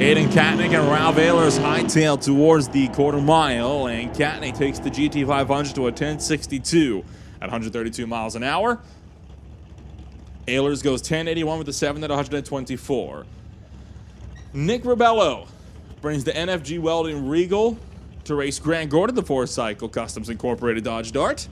Aiden Katnick and Ralph Ehlers hightail towards the quarter mile, and Katnick takes the GT 500 to a 10.62 at 132 miles an hour. Ehlers goes 10.81 with the 7 at 124. Nick Ribello brings the NFG Welding Regal to race Grant Gordon, the 4-cycle Customs Incorporated Dodge Dart.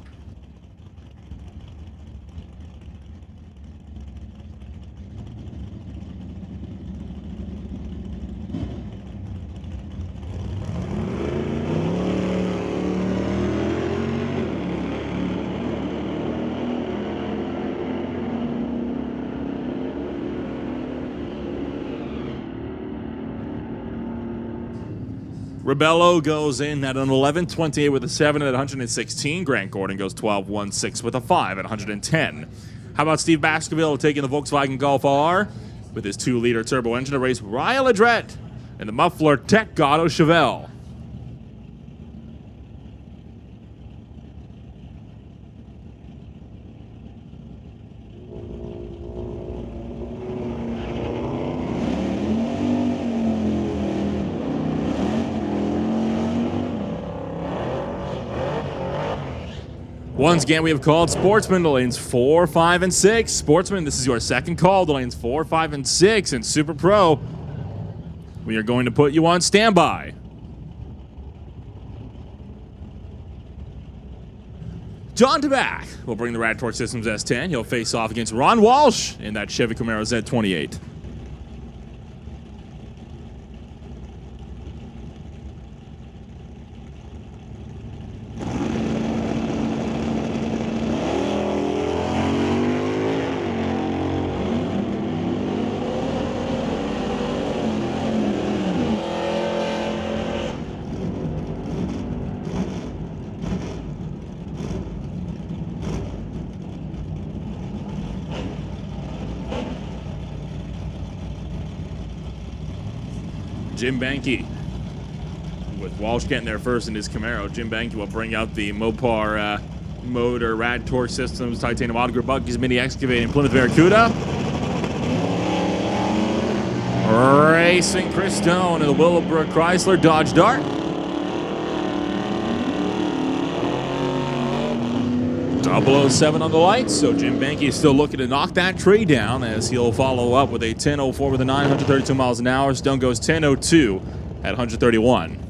Ribello goes in at an 11.28 with a 7 at 116. Grant Gordon goes 12.16 with a 5 at 110. How about Steve Baskerville taking the Volkswagen Golf R with his 2-liter turbo engine to race Ryan Ledrette and the Muffler Tech Gatto Chevelle. Once again, we have called Sportsman to lanes 4, 5, and 6. Sportsman, this is your second call to lanes 4, 5, and 6 in Super Pro. We are going to put you on standby. John Tabak will bring the Rad Torque Systems S10. He'll face off against Ron Walsh in that Chevy Camaro Z28. Jim Banky, with Walsh getting there first in his Camaro, Jim Banky will bring out the Mopar motor, Rad Torque Systems, Titanium Auto Bucky's Mini Excavating, Plymouth Barracuda. Racing Chris Stone in the Willowbrook Chrysler Dodge Dart. 007 on the lights, so Jim Banky is still looking to knock that tree down as he'll follow up with a 10.04 with a 932 miles an hour. Stone goes 10.02 at 131.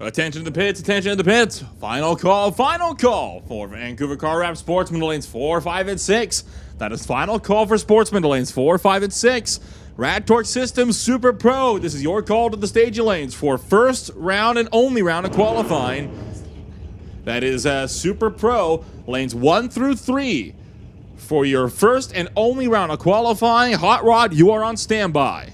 Attention to the pits, attention to the pits. Final call for Vancouver Car Wrap Sportsman to lanes 4, 5, and 6. That is final call for Sportsman to lanes 4, 5, and 6. Rad Torque Systems Super Pro. This is your call to the staging lanes for first round and only round of qualifying. That is Super Pro, lanes 1 through 3. For your first and only round of qualifying, Hot Rod, you are on standby.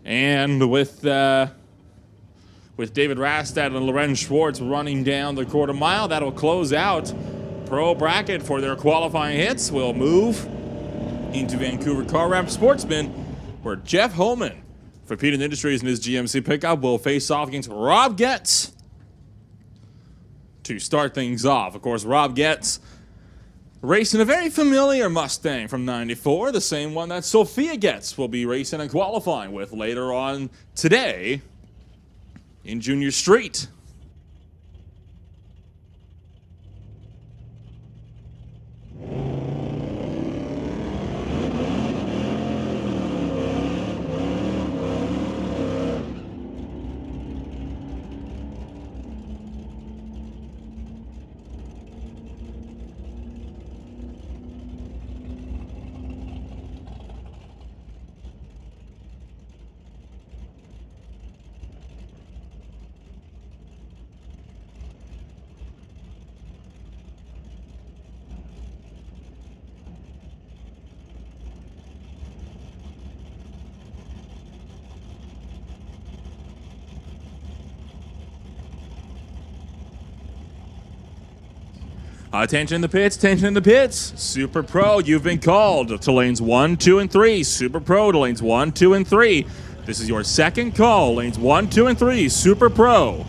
And with David Rastad and Lorenz Schwartz running down the quarter mile, that'll close out Pro Bracket for their qualifying hits. We'll move into Vancouver Car Wrap Sportsman, where Jeff Holman for Peden Industries and his GMC pickup will face off against Rob Getz to start things off. Of course, Rob Getz racing a very familiar Mustang from '94, the same one that Sophia Getz will be racing and qualifying with later on today in Junior Street. Attention in the pits, attention in the pits. Super Pro, you've been called to lanes 1, 2, and 3. Super Pro to lanes 1, 2, and 3. This is your second call, lanes 1, 2, and 3. Super Pro.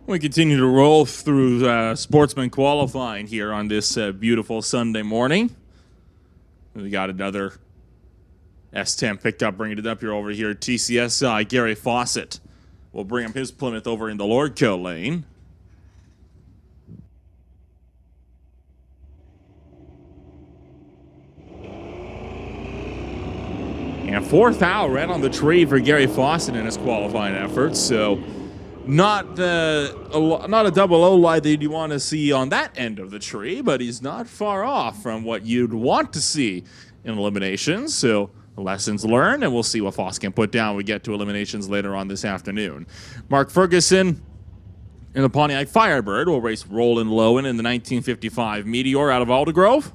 We continue to roll through Sportsman qualifying here on this beautiful Sunday morning. We got another S10 pickup bringing it up here over here. TCS Gary Fawcett will bring up his Plymouth over in the Lordco lane. And fourth out right on the tree for Gary Fawcett in his qualifying efforts. So not a double O light that you want to see on that end of the tree, but he's not far off from what you'd want to see in eliminations. So lessons learned, and we'll see what Foss can put down when we get to eliminations later on this afternoon. Mark Ferguson in the Pontiac Firebird will race Roland Lowen in the 1955 Meteor out of Aldergrove.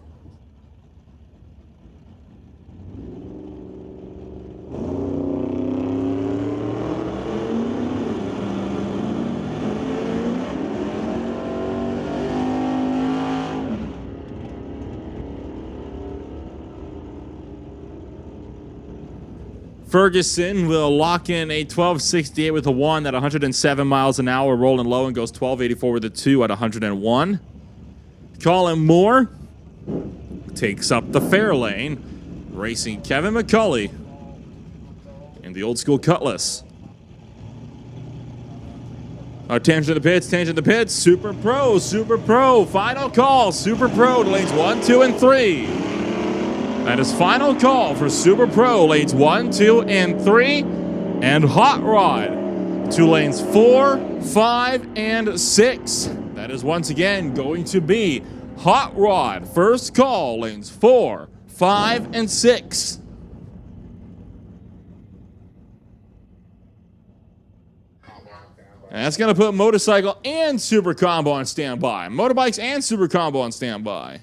Ferguson will lock in a 12.68 with a 1 at 107 miles an hour, rolling low, and goes 12.84 with a 2 at 101. Colin Moore takes up the fair lane, racing Kevin McCulley in the old school Cutlass. Tangent to the pits, Super Pro, final call, Super Pro to lanes 1, 2, and 3. That is final call for Super Pro, lanes 1, 2, and 3, and Hot Rod to lanes 4, 5, and 6. That is once again going to be Hot Rod, first call, lanes 4, 5, and 6. And that's going to put Motorcycle and Super Combo on standby. Motorbikes and Super Combo on standby.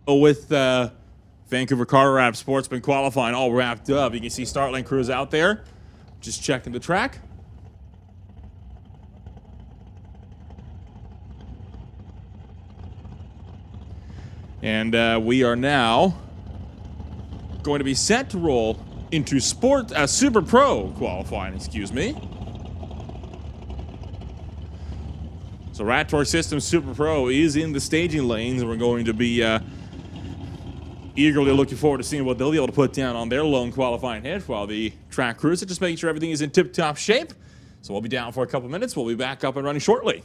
With Vancouver Car Wrap Sportsman qualifying all wrapped up, you can see Startling crews out there just checking the track. And we are now going to be set to roll into Super Pro qualifying, excuse me. So Rat Torque System Super Pro is in the staging lanes, and we're going to be eagerly looking forward to seeing what they'll be able to put down on their lone qualifying hit, while the track crews are just making sure everything is in tip-top shape. So we'll be down for a couple minutes. We'll be back up and running shortly.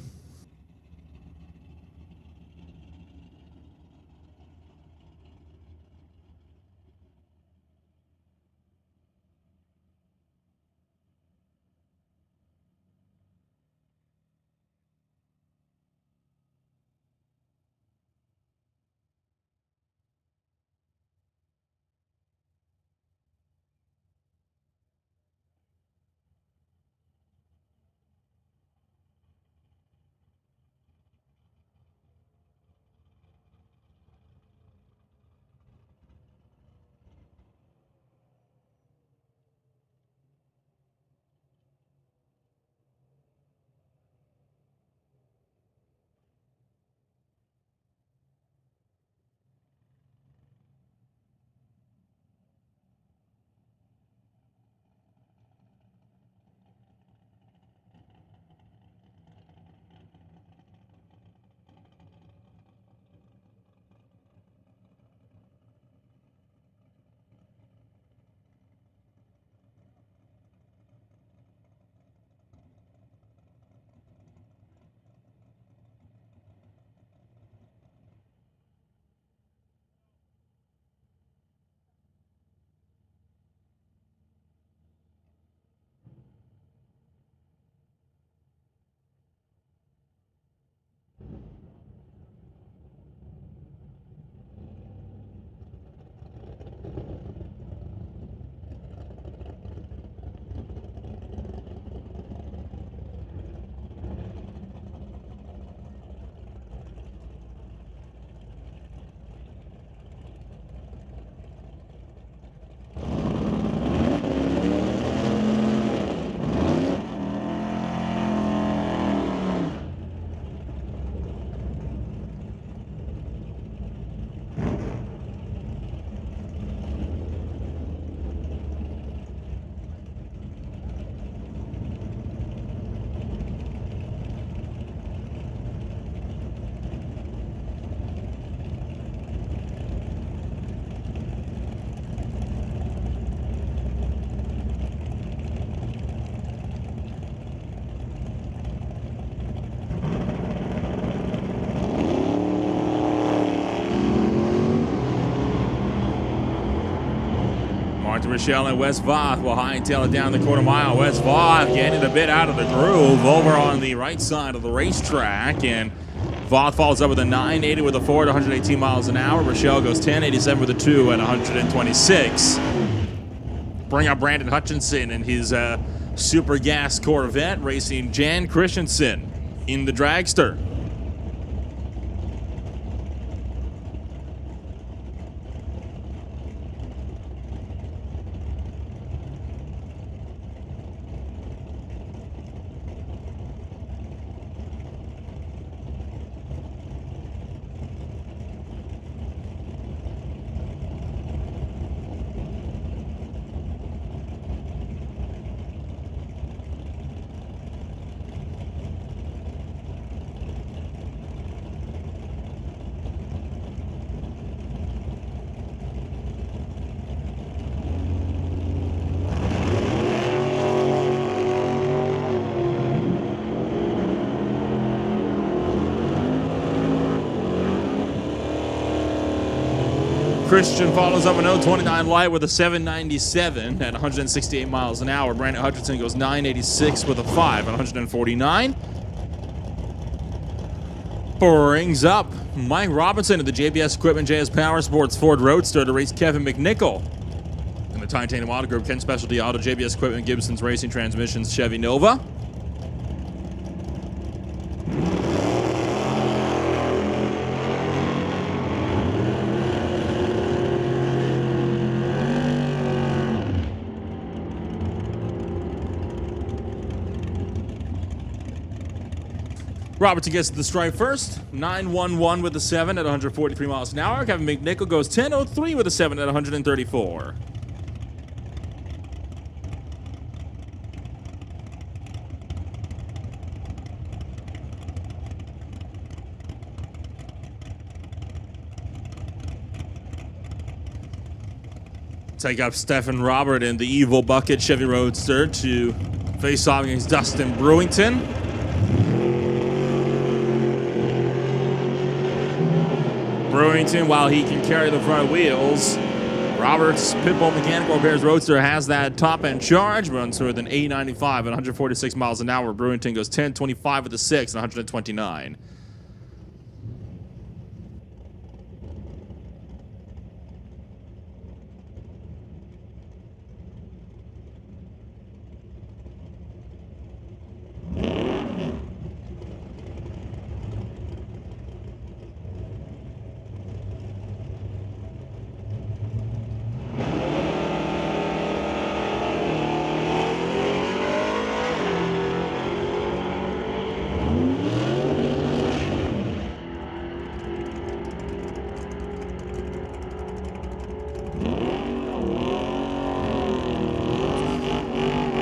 to Rochelle and West Voth will hightail it down the quarter mile. West Voth getting a bit out of the groove over on the right side of the racetrack, and Voth follows up with a 980 with a 4 at 118 miles an hour. Rochelle goes 1087 with a 2 at 126. Bring up Brandon Hutchinson and his Super Gas Corvette racing Jan Christensen in the dragster. Christian follows up an 029 light with a 797 at 168 miles an hour. Brandon Hutchinson goes 986 with a 5 at 149. Brings up Mike Robinson of the JBS Equipment JS Power Sports Ford Roadster to race Kevin McNichol. In the Titanium Auto Group, Ken Specialty Auto, JBS Equipment, Gibson's Racing Transmissions, Chevy Nova. Robertson gets to the stripe first. 911 with a 7 at 143 miles an hour. Kevin McNichol goes 1003 with a 7 at 134. Take up Stephen Robert in the Evil Bucket Chevy Roadster to face off against Dustin Brewington. Brewington, while he can carry the front wheels, Roberts' Pitbull Mechanical Repairs Roadster has that top-end charge, runs with an 895 at 146 miles an hour. Brewington goes 1025 with a 6 and 129.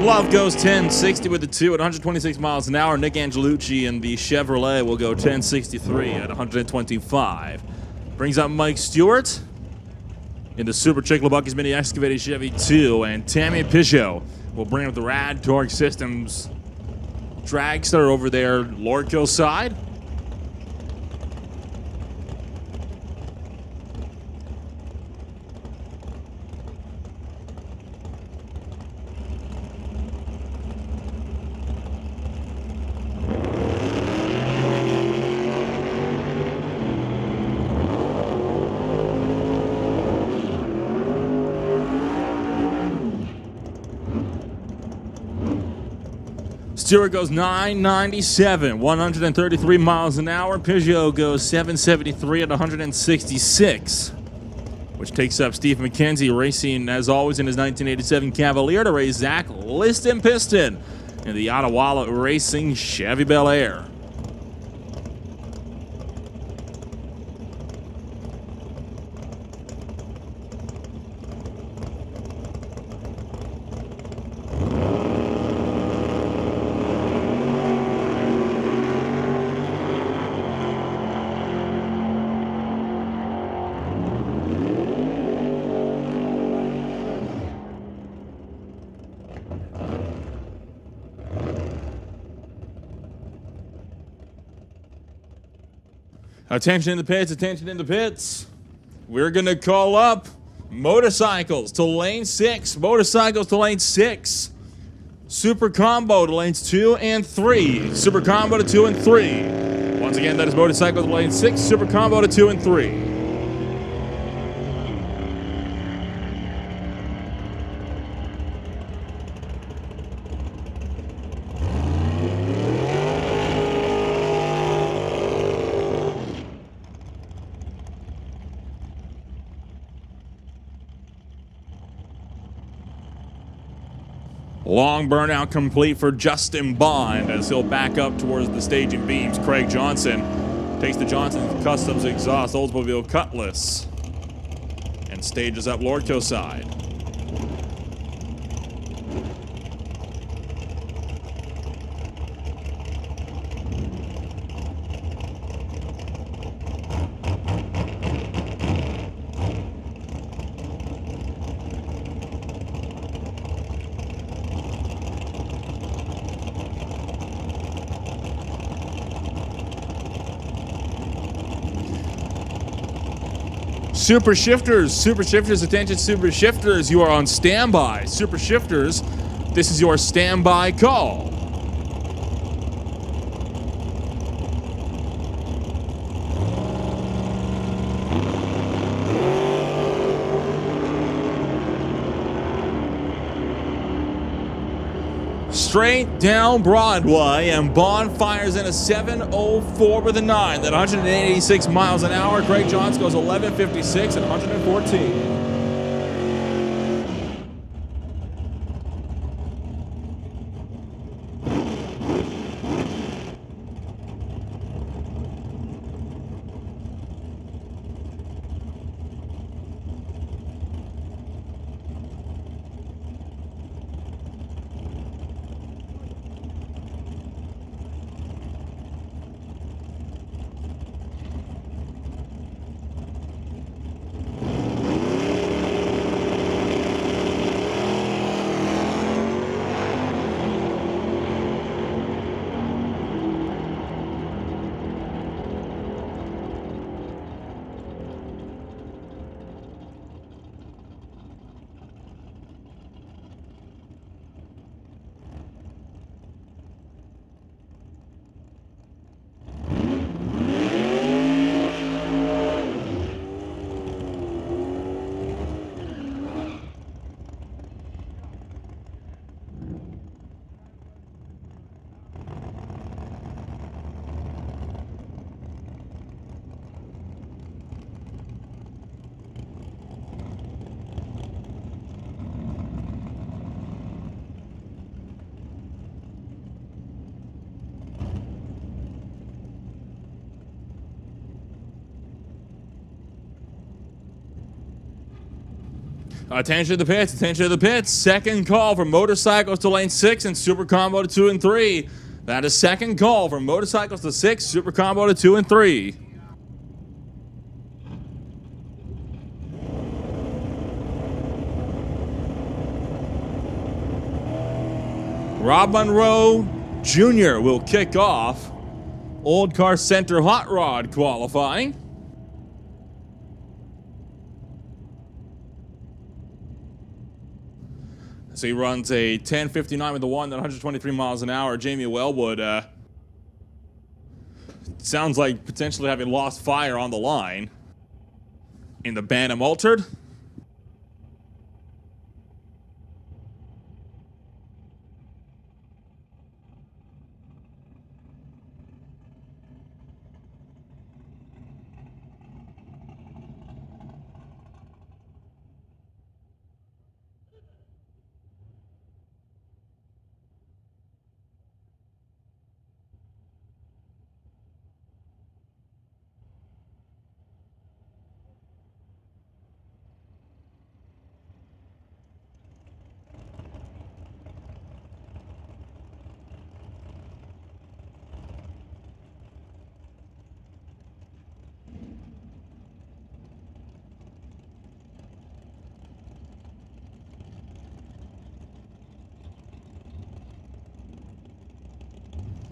Love goes 1060 with the 2 at 126 miles an hour. Nick Angelucci and the Chevrolet will go 1063 at 125. Brings up Mike Stewart in the Super Chick LeBucky's Mini Excavated Chevy 2, and Tammy Peugeot will bring up the Rad Torque Systems dragster over there, Lordco side. Stewart goes 997, 133 miles an hour. Peugeot goes 773 at 166, which takes up Steve McKenzie racing, as always, in his 1987 Cavalier to race Zach Liston Piston in the Ottawa Racing Chevy Bel Air. Attention in the pits, attention in the pits. We're going to call up Motorcycles to lane 6. Motorcycles to lane 6. Super combo to lanes 2 and 3. Super combo to 2 and 3. Once again, that is motorcycles to lane 6. Super combo to 2 and 3. Long burnout complete for Justin Bond as he'll back up towards the staging beams. Craig Johnson takes the Johnson Customs exhaust Oldsmobile Cutlass and stages up Lordco side. Super shifters, attention super shifters, you are on standby. Super shifters, this is your standby call. Straight down Broadway, and Bond fires in a 7:04 with a 9. That 186 miles an hour. Craig Johnson goes 11:56 and 114. Attention to the pits, attention to the pits. Second call for motorcycles to lane 6 and super combo to 2 and 3. That is second call for motorcycles to 6, super combo to 2 and 3. Rob Monroe Jr. will kick off Old Car Center Hot Rod qualifying. So he runs a 10:59 with the 1 at 123 miles an hour. Jamie Wellwood sounds like potentially having lost fire on the line in the Bantam Altered.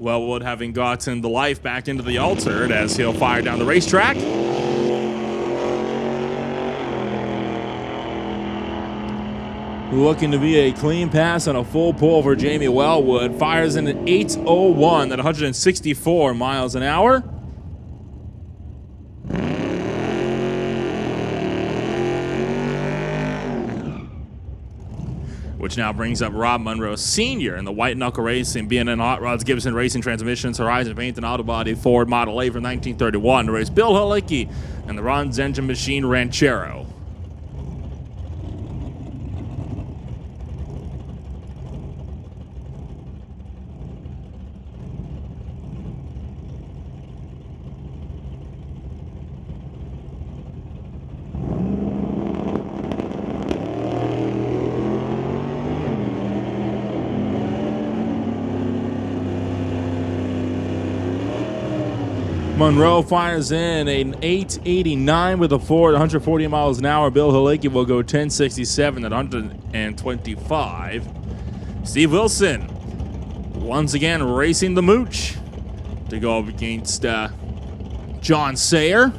Wellwood having gotten the life back into the Altered as he'll fire down the racetrack. Looking to be a clean pass on a full pull for Jamie Wellwood. Fires in an 8:01 at 164 miles an hour. Which now brings up Rob Monroe Sr. in the White Knuckle Racing, B&N Hot Rods, Gibson Racing Transmissions, Horizon Paint and Auto Body Ford Model A from 1931 to race Bill Halicki and the Ron's Engine Machine Ranchero. Monroe fires in an 889 with a Ford, 140 miles an hour. Bill Halicki will go 1067 at 125. Steve Wilson, once again racing the Mooch to go up against John Sayer.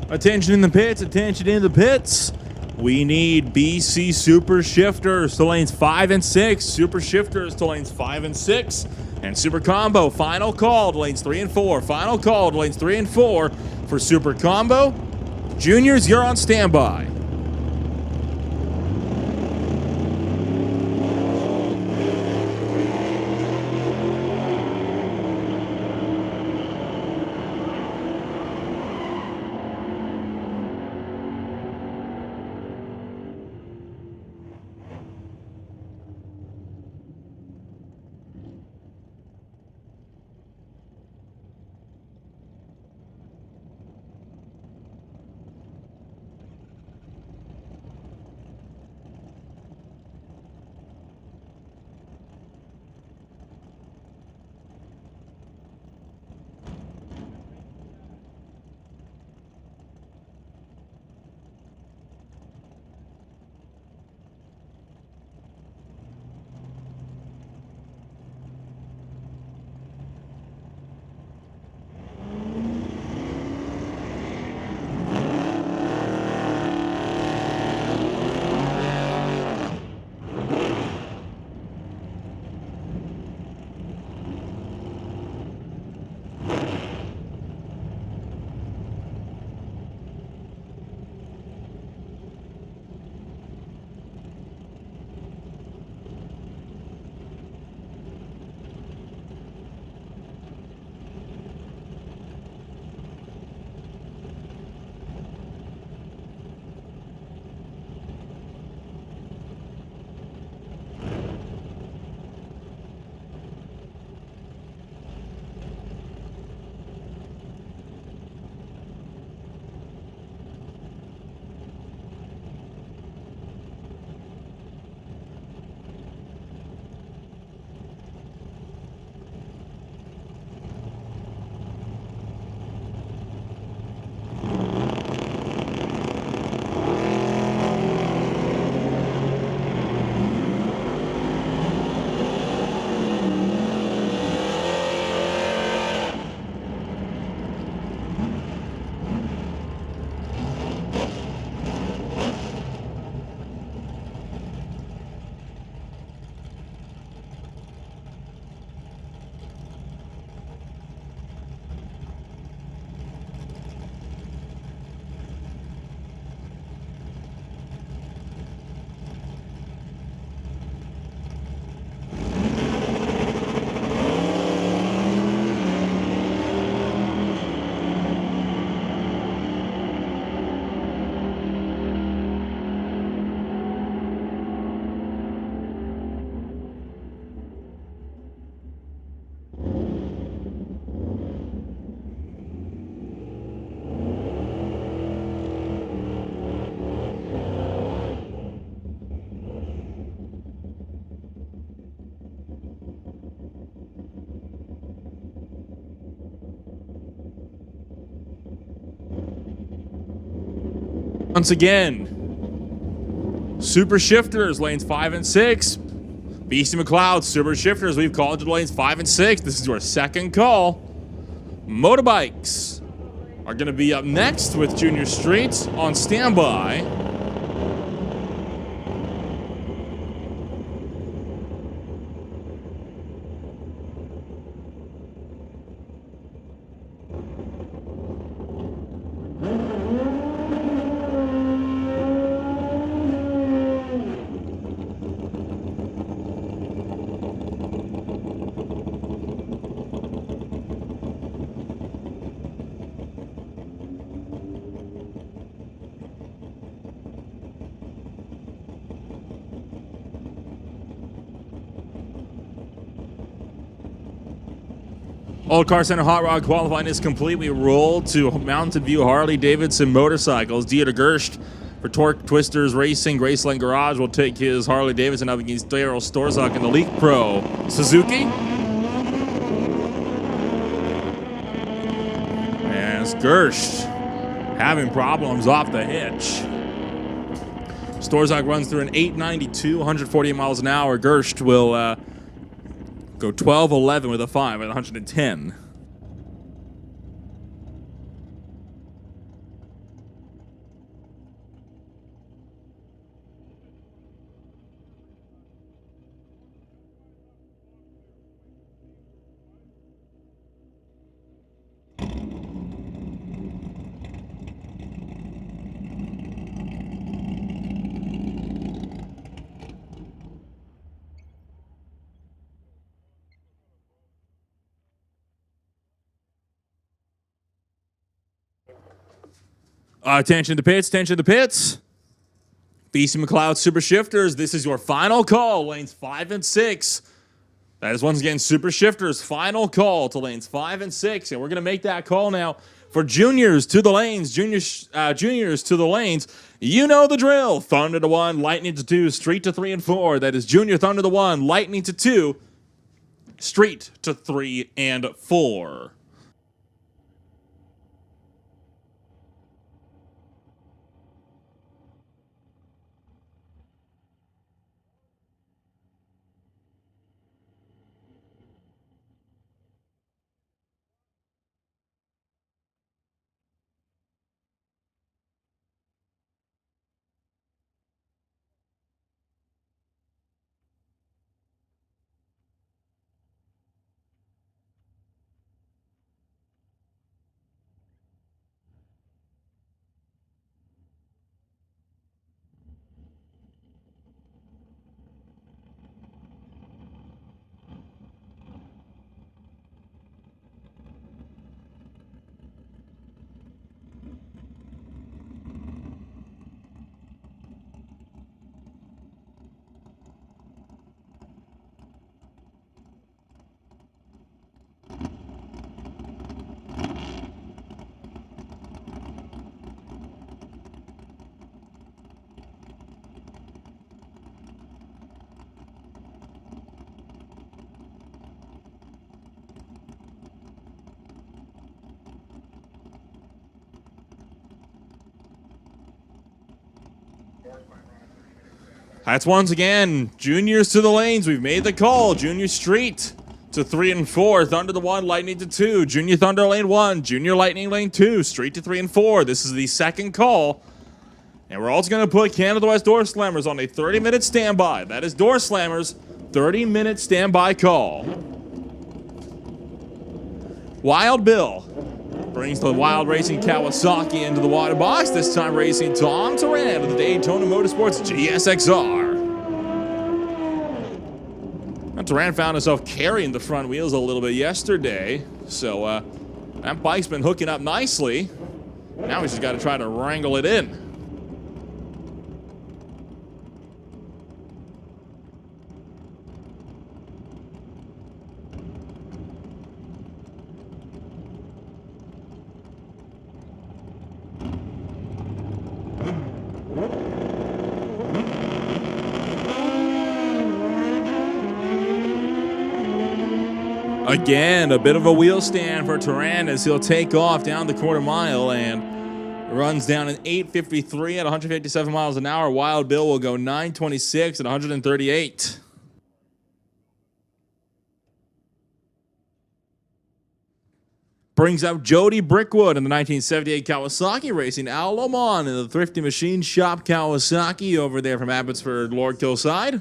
Attention in the pits, attention in the pits. We need BC Super Shifters to lanes 5 and 6. Super Shifters to lanes 5 and 6. And Super Combo, final call to lanes 3 and 4. Final call to lanes 3 and 4 for Super Combo. Juniors, you're on standby. Once again, Super Shifters, lanes 5 and 6. BC McLeod, Super Shifters, we've called to lanes 5 and 6. This is your second call. Motorbikes are going to be up next with Junior Street on standby. Old Car Center Hot Rod qualifying is complete. We roll to Mountain View Harley Davidson Motorcycles. Dieter Gerst for Torque Twisters Racing. Graceland Garage will take his Harley Davidson up against Daryl Storzak in the League Pro Suzuki. And it's Gerst having problems off the hitch. Storzak runs through an 892, 148 miles an hour. Gerst will go 12-11 with a 5 at 110. Attention to pits, attention to pits. BC McLeod Super Shifters, this is your final call, lanes 5 and 6. That is once again Super Shifters' final call to lanes 5 and 6. And we're going to make that call now for juniors to the lanes. Juniors to the lanes. You know the drill. Thunder to 1, Lightning to 2, Street to 3 and 4. That is Junior Thunder to 1, Lightning to 2, Street to 3 and 4. That's once again juniors to the lanes. We've made the call. Junior Street to 3 and 4. Thunder to 1, Lightning to 2. Junior Thunder lane 1. Junior Lightning lane 2. Street to 3 and 4. This is the second call. And we're also going to put Canada West Doorslammers on a 30-minute standby. That is Doorslammers' 30-minute standby call. Wild Bill brings the Wild Racing Kawasaki into the water box, this time racing Tom Turan of the Daytona Motorsports GSXR. Now, Turan found himself carrying the front wheels a little bit yesterday, so that bike's been hooking up nicely. Now he's just got to try to wrangle it in. Again, a bit of a wheel stand for Turan as he'll take off down the quarter mile, and Runs down in 8:53 at 157 miles an hour. Wild Bill will go 9:26 at 138. Brings up Jody Brickwood in the 1978 Kawasaki, racing Al Lamont in the Thrifty Machine Shop Kawasaki over there from Abbotsford, Lordco side.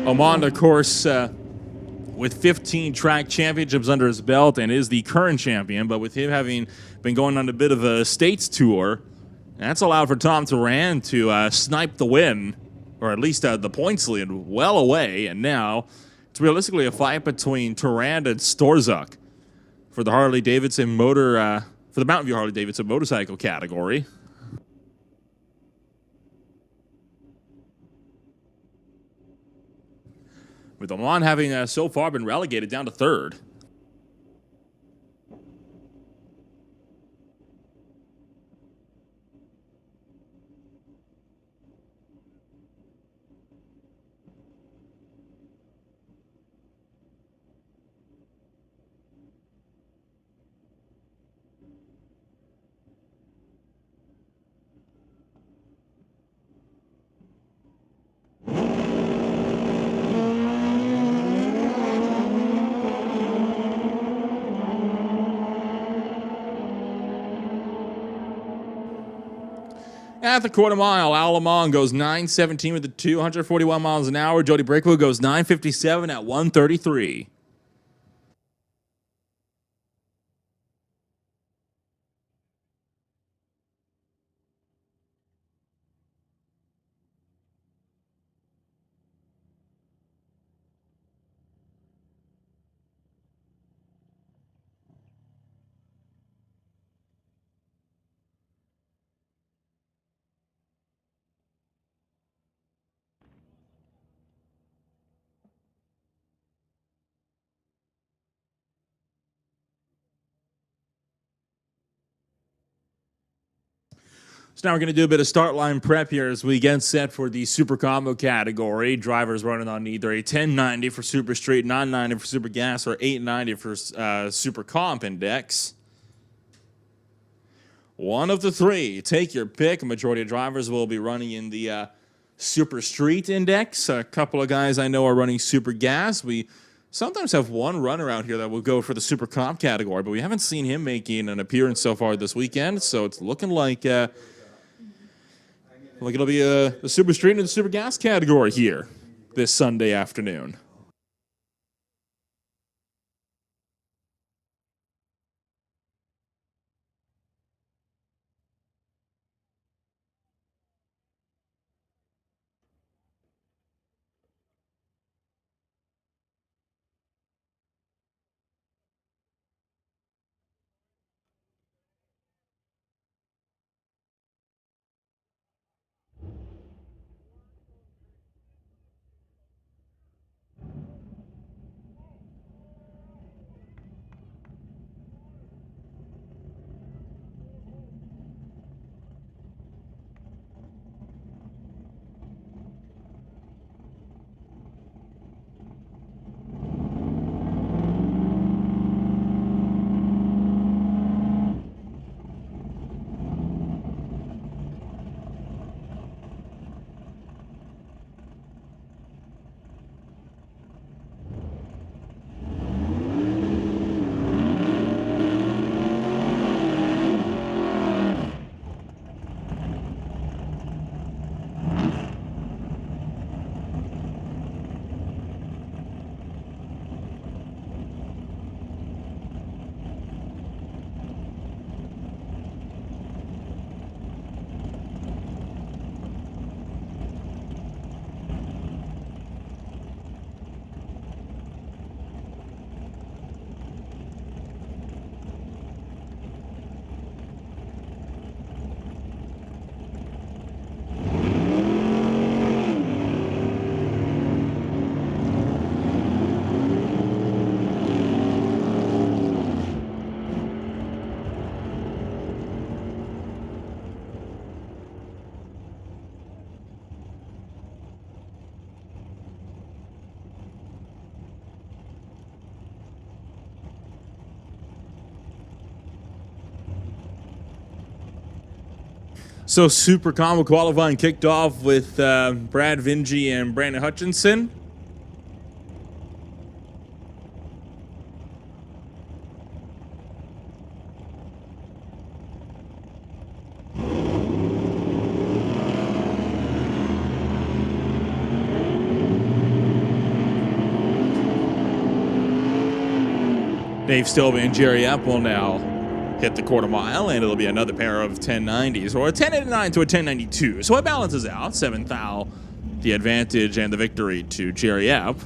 Lamont, of course, with 15 track championships under his belt and is the current champion, but with him having been going on a bit of a states tour, that's allowed for Tom Turan to snipe the win, or at least the points lead well away, and now it's realistically a fight between Turan and Storzuk for the Harley-Davidson for the Mountain View Harley-Davidson motorcycle category. With Oman having so far been relegated down to third. At the quarter mile, Al Lamont goes 9:17 with the 241 miles an hour. Jody Brickwood goes 9:57 at 133. So now we're going to do a bit of start line prep here as we get set for the Super Combo category. Drivers running on either a 1090 for Super Street, 990 for Super Gas, or 890 for Super Comp Index. One of the three. Take your pick. A majority of drivers will be running in the Super Street Index. A couple of guys I know are running Super Gas. We sometimes have one runner out here that will go for the Super Comp category, but we haven't seen him making an appearance so far this weekend, so it's looking like it'll be the Super Street and the Super Gas category here this Sunday afternoon. So Super Combo qualifying kicked off with Brad Vingy and Brandon Hutchinson. Dave Stilby and Jerry Epp will now hit the quarter mile, and it'll be another pair of 1090s, or a 1089 to a 1092. So it balances out. 7 thou, the advantage and the victory to Jerry Epp.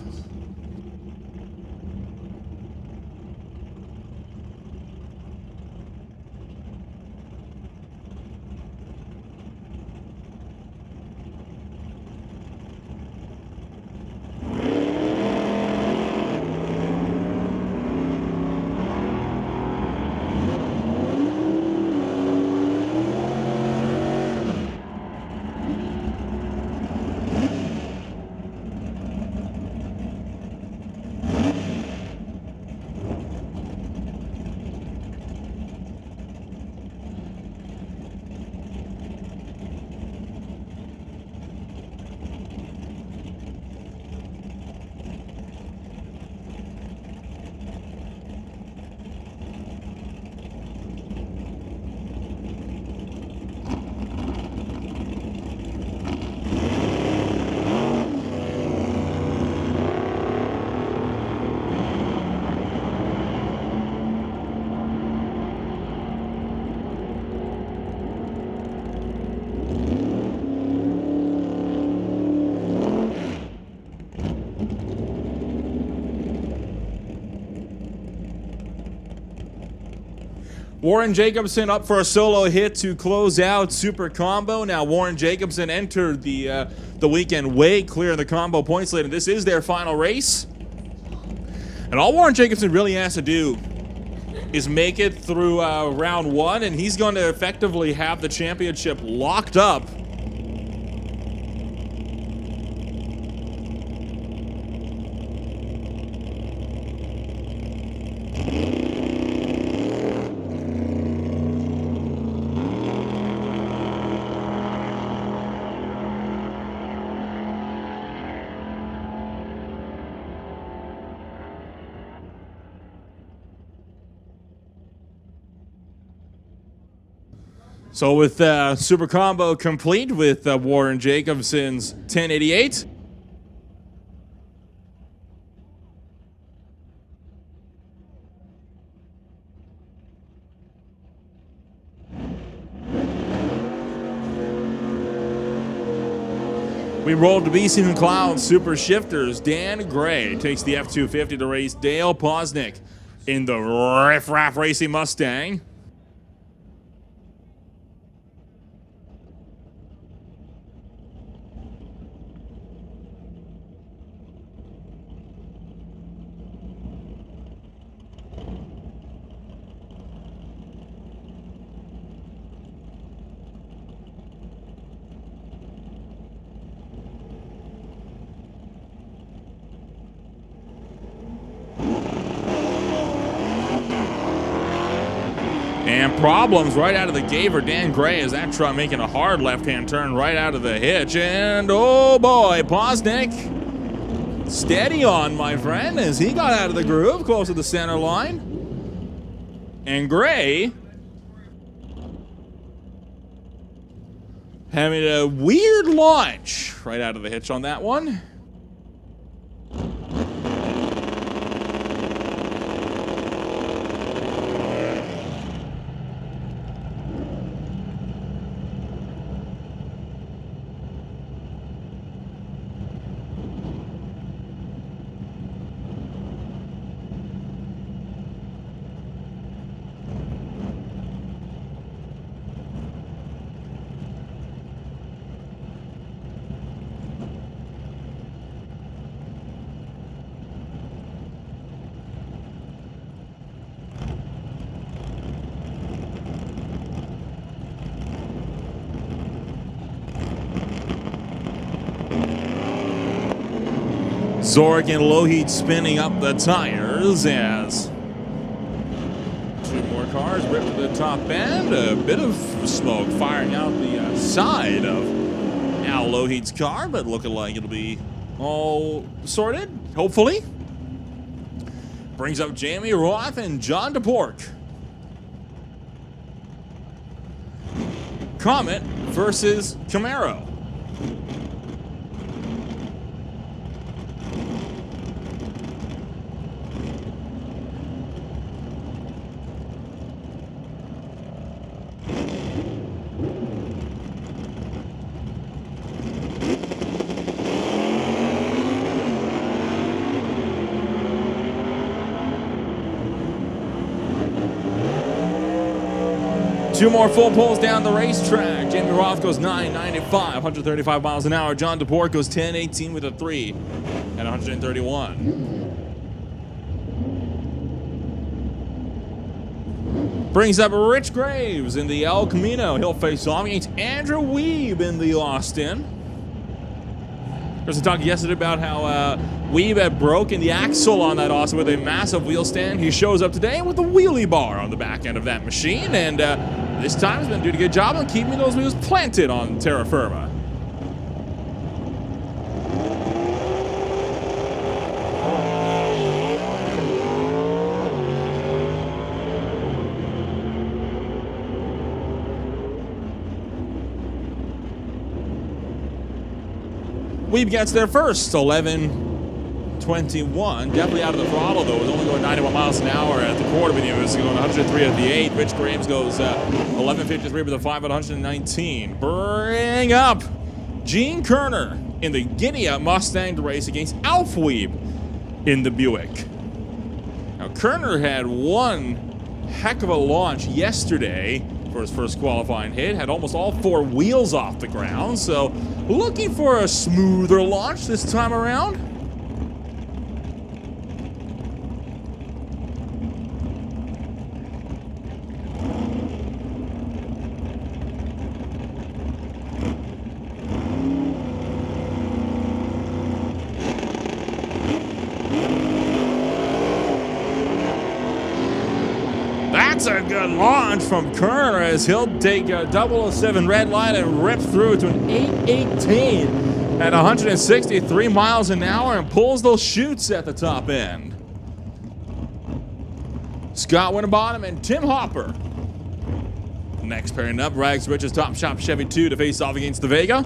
Warren Jacobson up for a solo hit to close out Super Combo. Now Warren Jacobson entered the weekend way clear in the combo points lead, and this is their final race. And all Warren Jacobson really has to do is make it through round one, and he's going to effectively have the championship locked up. So with Super Combo complete with Warren Jacobson's 1088. We rolled to BC and Cloud Super Shifters. Dan Gray takes the F-250 to race Dale Posnick in the Riff Raff Racing Mustang. And problems right out of the gate for Dan Gray as that truck making a hard left-hand turn right out of the hitch. And oh boy, Posnick steady on, my friend, as he got out of the groove close to the center line. And Gray having a weird launch right out of the hitch on that one. Zork and Lougheed spinning up the tires as two more cars ripped to the top end. A bit of smoke firing out the side of Al Loheed's car, but looking like it'll be all sorted, hopefully. Brings up Jamie Roth and John DePork. Comet versus Camaro. Two more full pulls down the racetrack. Jamie Roth goes 9.95, 135 miles an hour. John DePork goes 10.18 with a 3 at 131. Brings up Rich Graves in the El Camino. He'll face off against Andrew Weeb in the Austin. There's a talk yesterday about how Weeb had broken the axle on that Austin with a massive wheel stand. He shows up today with a wheelie bar on the back end of that machine, and this time he's been doing a good job on keeping those wheels planted on terra firma. Weeb gets there first, 11:21. Definitely out of the throttle, though. It was only going 91 miles an hour at the quarter, but he was going 103 at the 8. Rich Graves goes 11:53 with a 5 at 119. Bring up Gene Kerner in the Gidea Mustang to race against Alf Weeb in the Buick. Now, Kerner had one heck of a launch yesterday for his first qualifying hit, had almost all 4 wheels off the ground, so looking for a smoother launch this time around. That's a good launch from Kerner as he'll take a 007 red light and rip through to an 818 at 163 miles an hour and pulls those chutes at the top end. Scott Winterbottom and Tim Hopper. Next pairing up, Rags Rich's Top Shop Chevy 2 to face off against the Vega.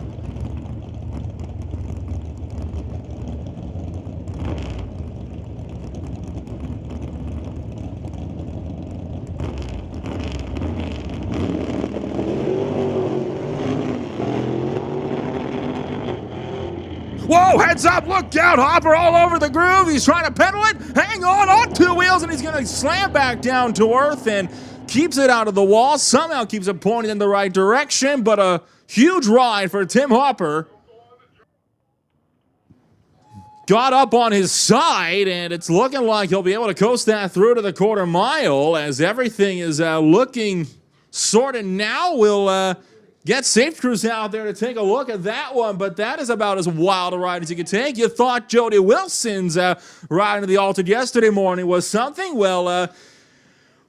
Whoa, heads up, look out, Hopper all over the groove. He's trying to pedal it, hang on 2 wheels, and he's gonna slam back down to earth and keeps it out of the wall. Somehow keeps it pointed in the right direction, but a huge ride for Tim Hopper. Got up on his side, and it's looking like he'll be able to coast that through to the quarter mile as everything is looking sorted now. We'll get Safe Cruise out there to take a look at that one, but that is about as wild a ride as you could take. You thought Jody Wilson's ride into the Altered yesterday morning was something. Well,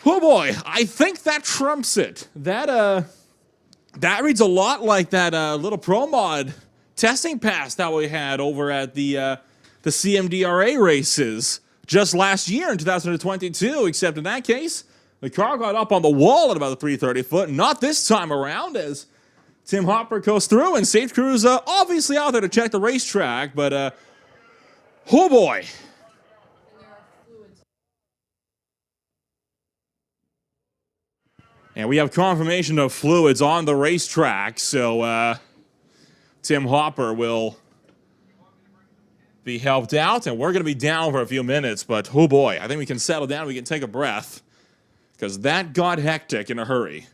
oh boy, I think that trumps it. That reads a lot like that little Pro Mod testing pass that we had over at the CMDRA races just last year in 2022, except in that case, the car got up on the wall at about the 330 foot. Not this time around, as Tim Hopper goes through, and Safe Crew's obviously out there to check the racetrack, but oh boy. And we have confirmation of fluids on the racetrack, so Tim Hopper will be helped out, and we're going to be down for a few minutes, but oh boy, I think we can settle down, we can take a breath, because that got hectic in a hurry.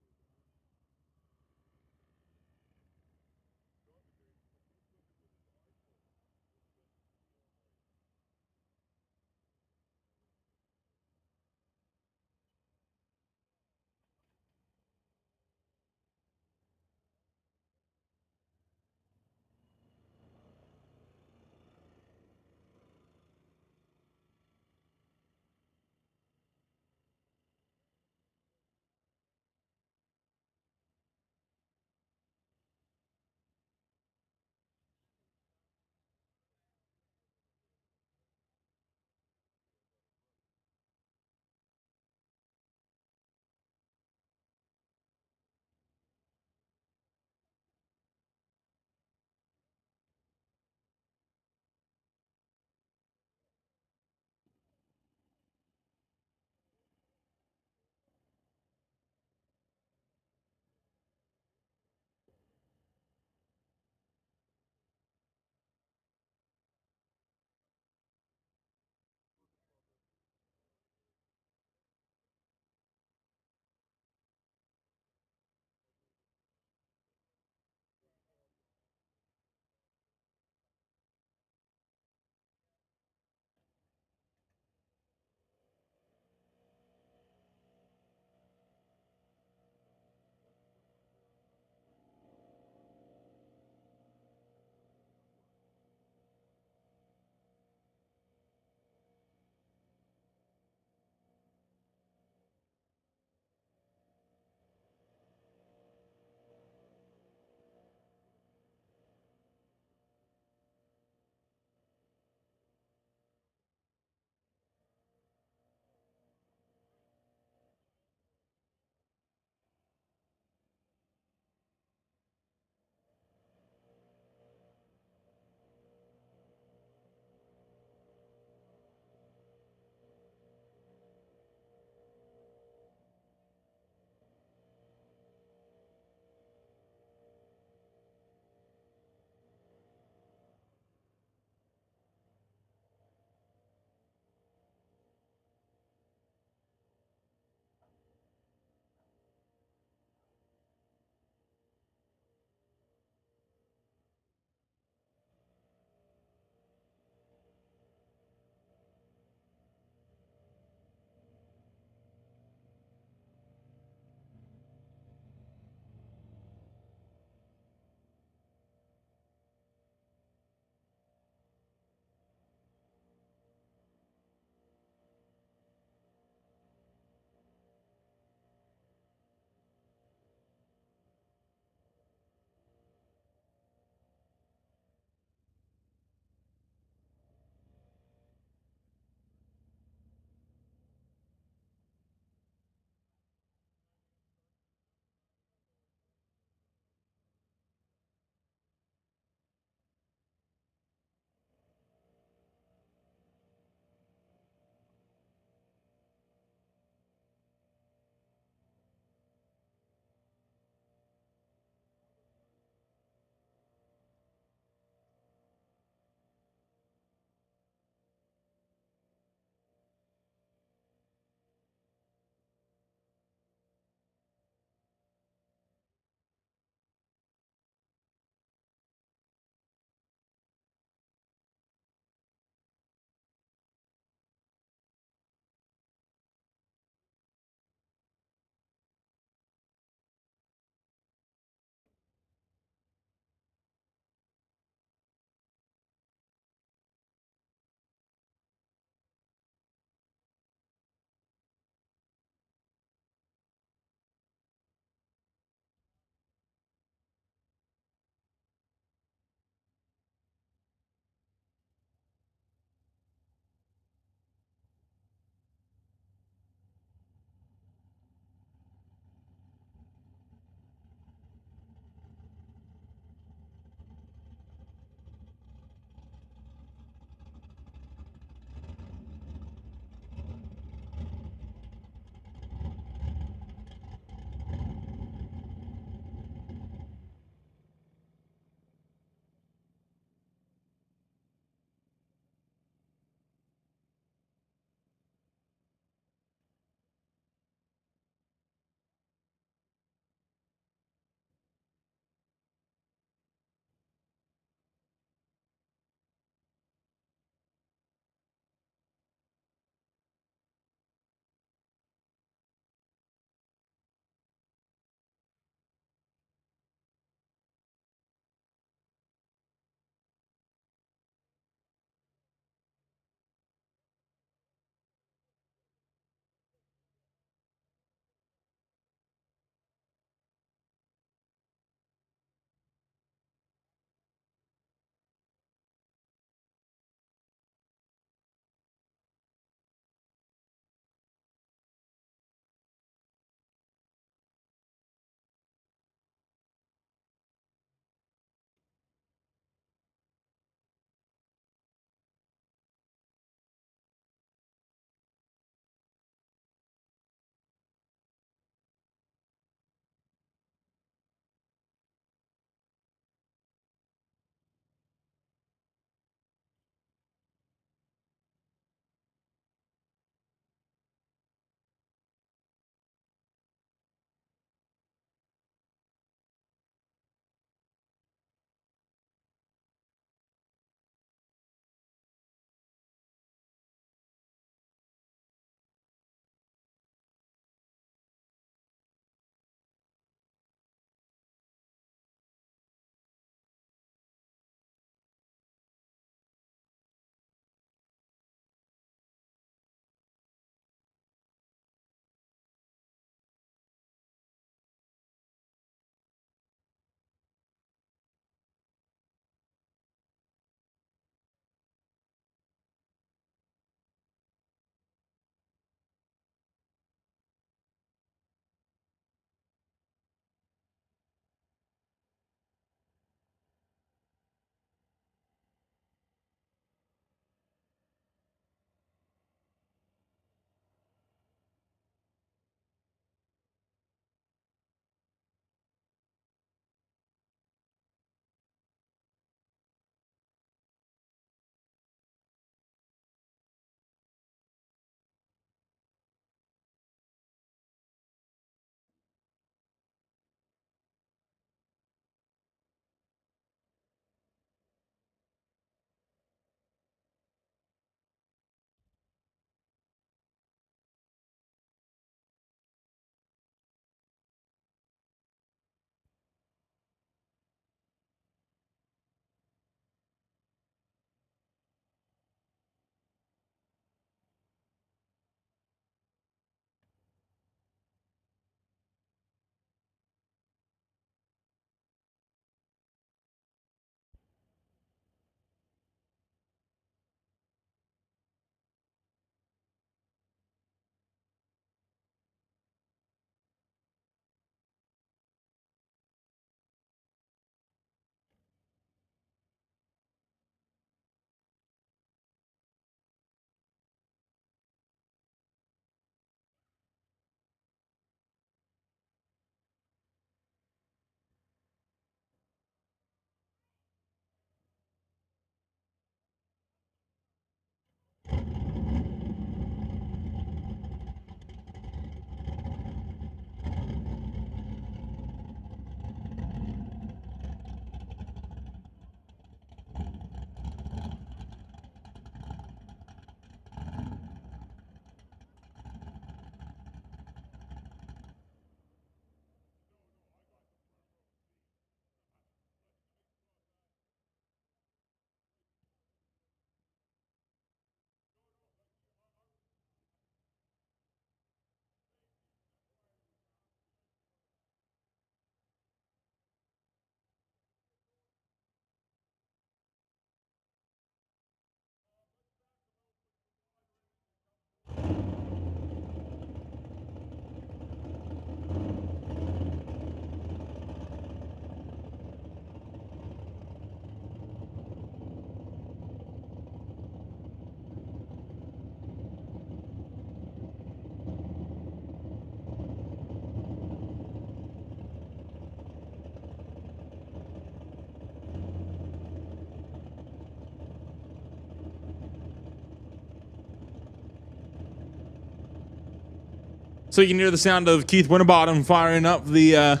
So you can hear the sound of Keith Winterbottom firing up the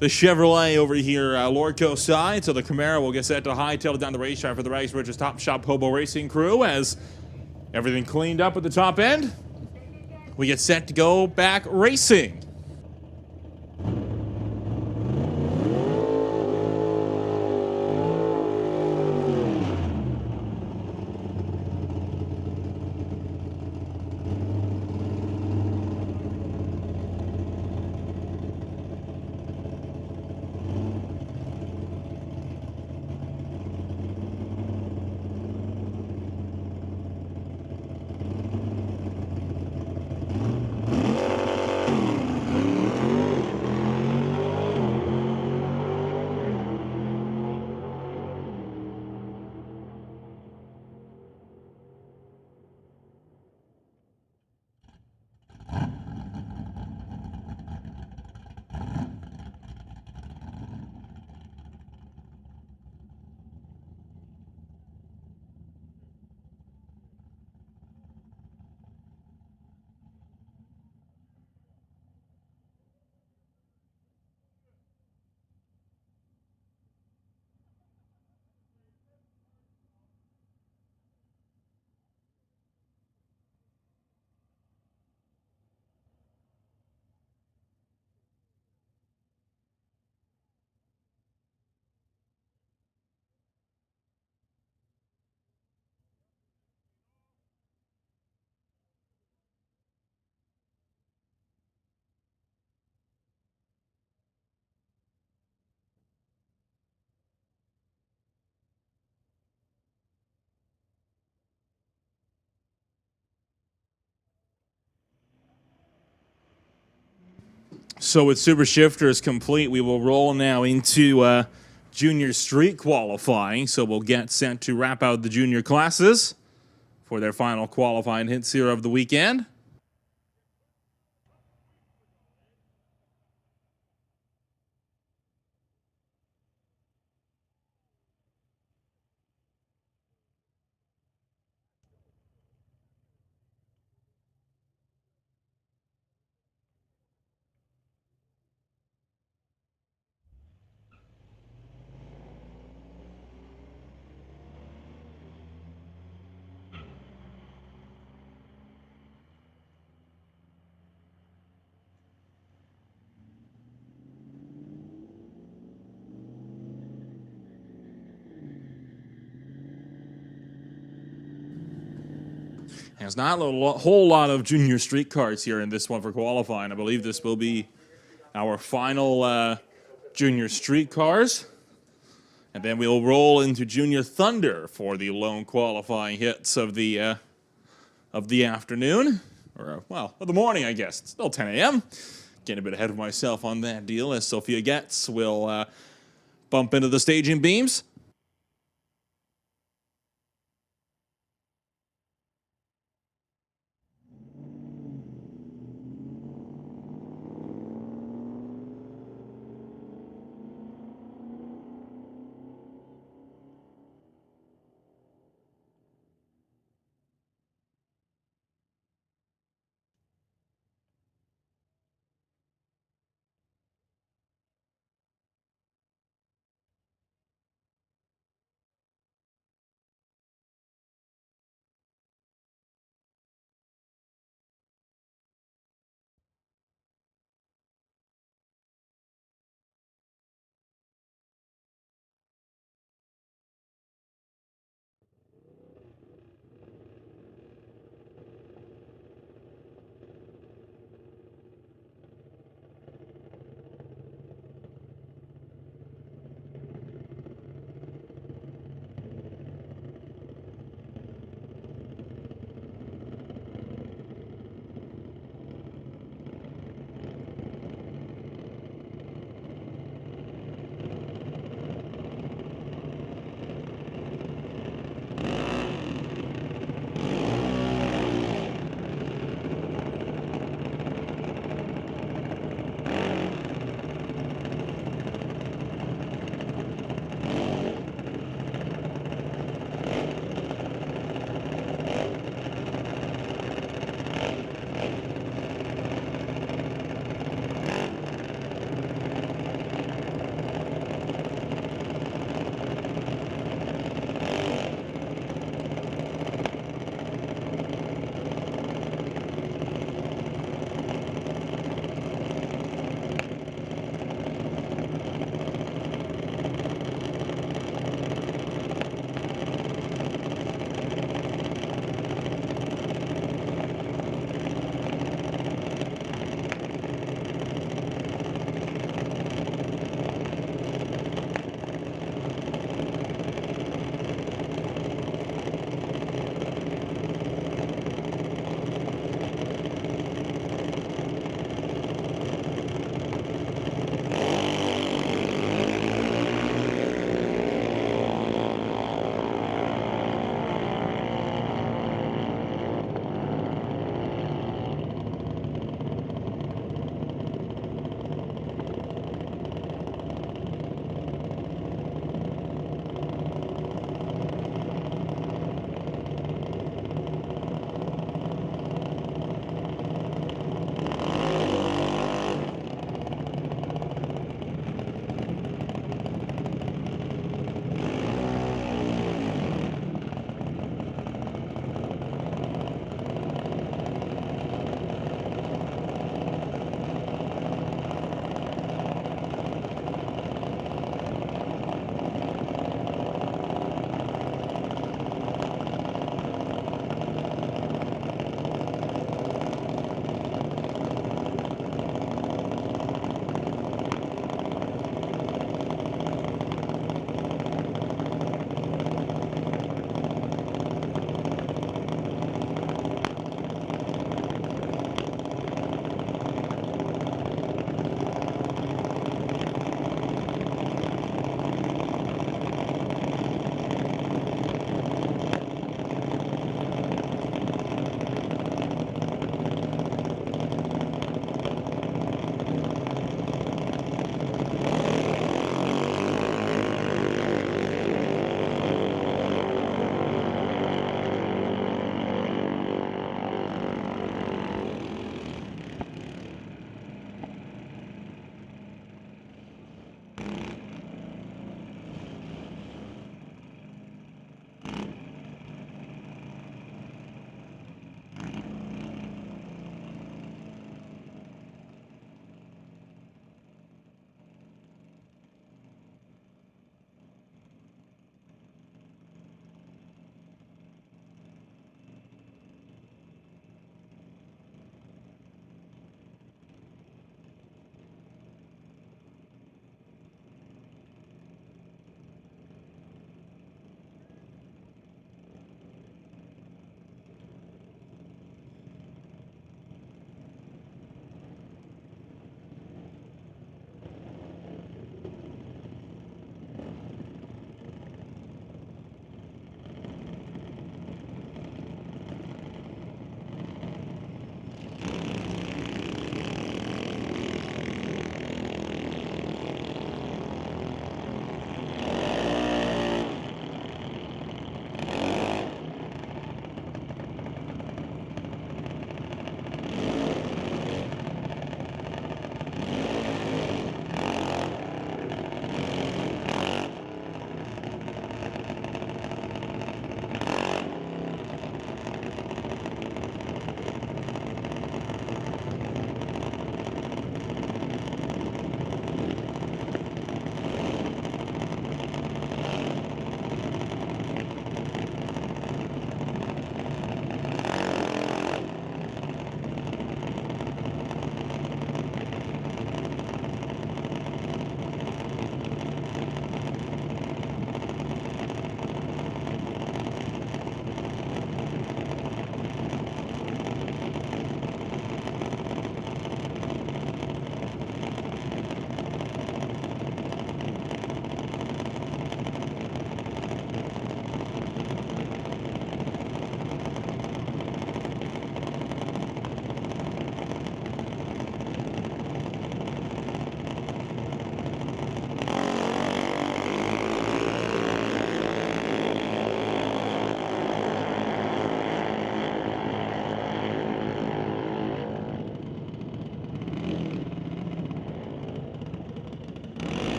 Chevrolet over here, Lordco side. So the Camaro will get set to hightail it down the racetrack for the Rags Ridge's Top Shop Hobo Racing crew as everything cleaned up at the top end. We get set to go back racing. So with Super Shifters complete, we will roll now into Junior Street qualifying. So we'll get set to wrap out the junior classes for their final qualifying hits here of the weekend. There's not a whole lot of junior street cars here in this one for qualifying. I believe this will be our final junior street cars. And then we'll roll into Junior Thunder for the lone qualifying hits of the afternoon. Or, well, of the morning, I guess. It's still 10 a.m. Getting a bit ahead of myself on that deal as Sophia Getz will bump into the staging beams.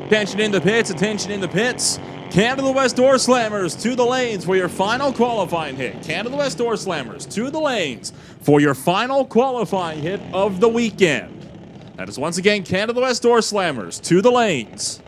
Attention in the pits, attention in the pits. Canada West Doorslammers to the lanes for your final qualifying hit. Canada West Doorslammers to the lanes for your final qualifying hit of the weekend. That is once again Canada West Doorslammers to the lanes.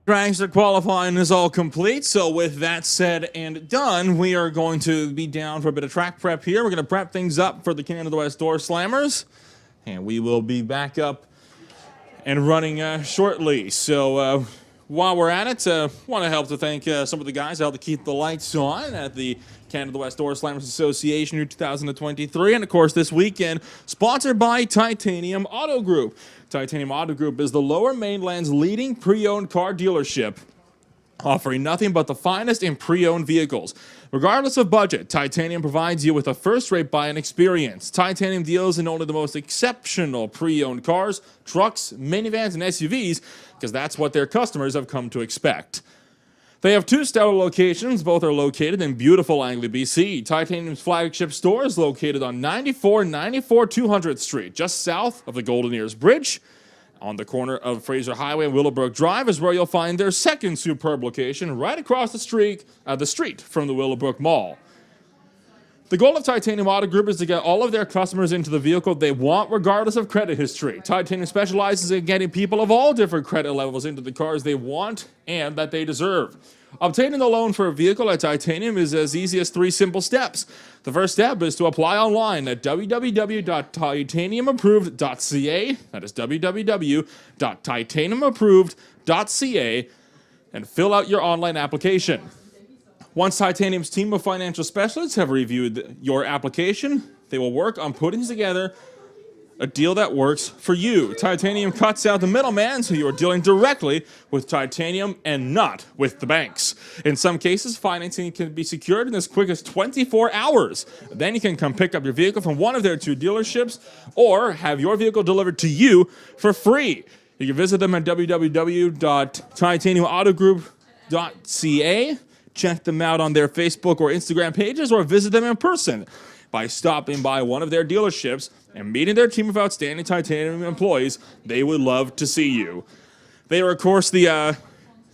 Dragster qualifying is all complete, so with that said and done, we are going to be down for a bit of track prep here. We're going to prep things up for the Canada West Doorslammers, and we will be back up and running shortly. So while we're at it, want to help to thank some of the guys that helped to keep the lights on at the Canada West Doorslammers Association in 2023, and of course this weekend, sponsored by Titanium Auto Group. Titanium Auto Group is the Lower Mainland's leading pre-owned car dealership, offering nothing but the finest in pre-owned vehicles. Regardless of budget, Titanium provides you with a first-rate buying experience. Titanium deals in only the most exceptional pre-owned cars, trucks, minivans, and SUVs, because that's what their customers have come to expect. They have two stellar locations. Both are located in beautiful Langley, BC. Titanium's flagship store is located on 9494 200th Street, just south of the Golden Ears Bridge. On the corner of Fraser Highway and Willowbrook Drive is where you'll find their second superb location, right across the street from the Willowbrook Mall. The goal of Titanium Auto Group is to get all of their customers into the vehicle they want, regardless of credit history. Titanium specializes in getting people of all different credit levels into the cars they want and that they deserve. Obtaining a loan for a vehicle at Titanium is as easy as 3 simple steps. The first step is to apply online at www.titaniumapproved.ca. That is www.titaniumapproved.ca, and fill out your online application. Once Titanium's team of financial specialists have reviewed your application, they will work on putting together a deal that works for you. Titanium cuts out the middleman, so you are dealing directly with Titanium and not with the banks. In some cases, financing can be secured in as quick as 24 hours. Then you can come pick up your vehicle from one of their 2 dealerships or have your vehicle delivered to you for free. You can visit them at www.titaniumautogroup.ca. Check them out on their Facebook or Instagram pages, or visit them in person by stopping by one of their dealerships and meeting their team of outstanding Titanium employees. They would love to see you. They are, of course, the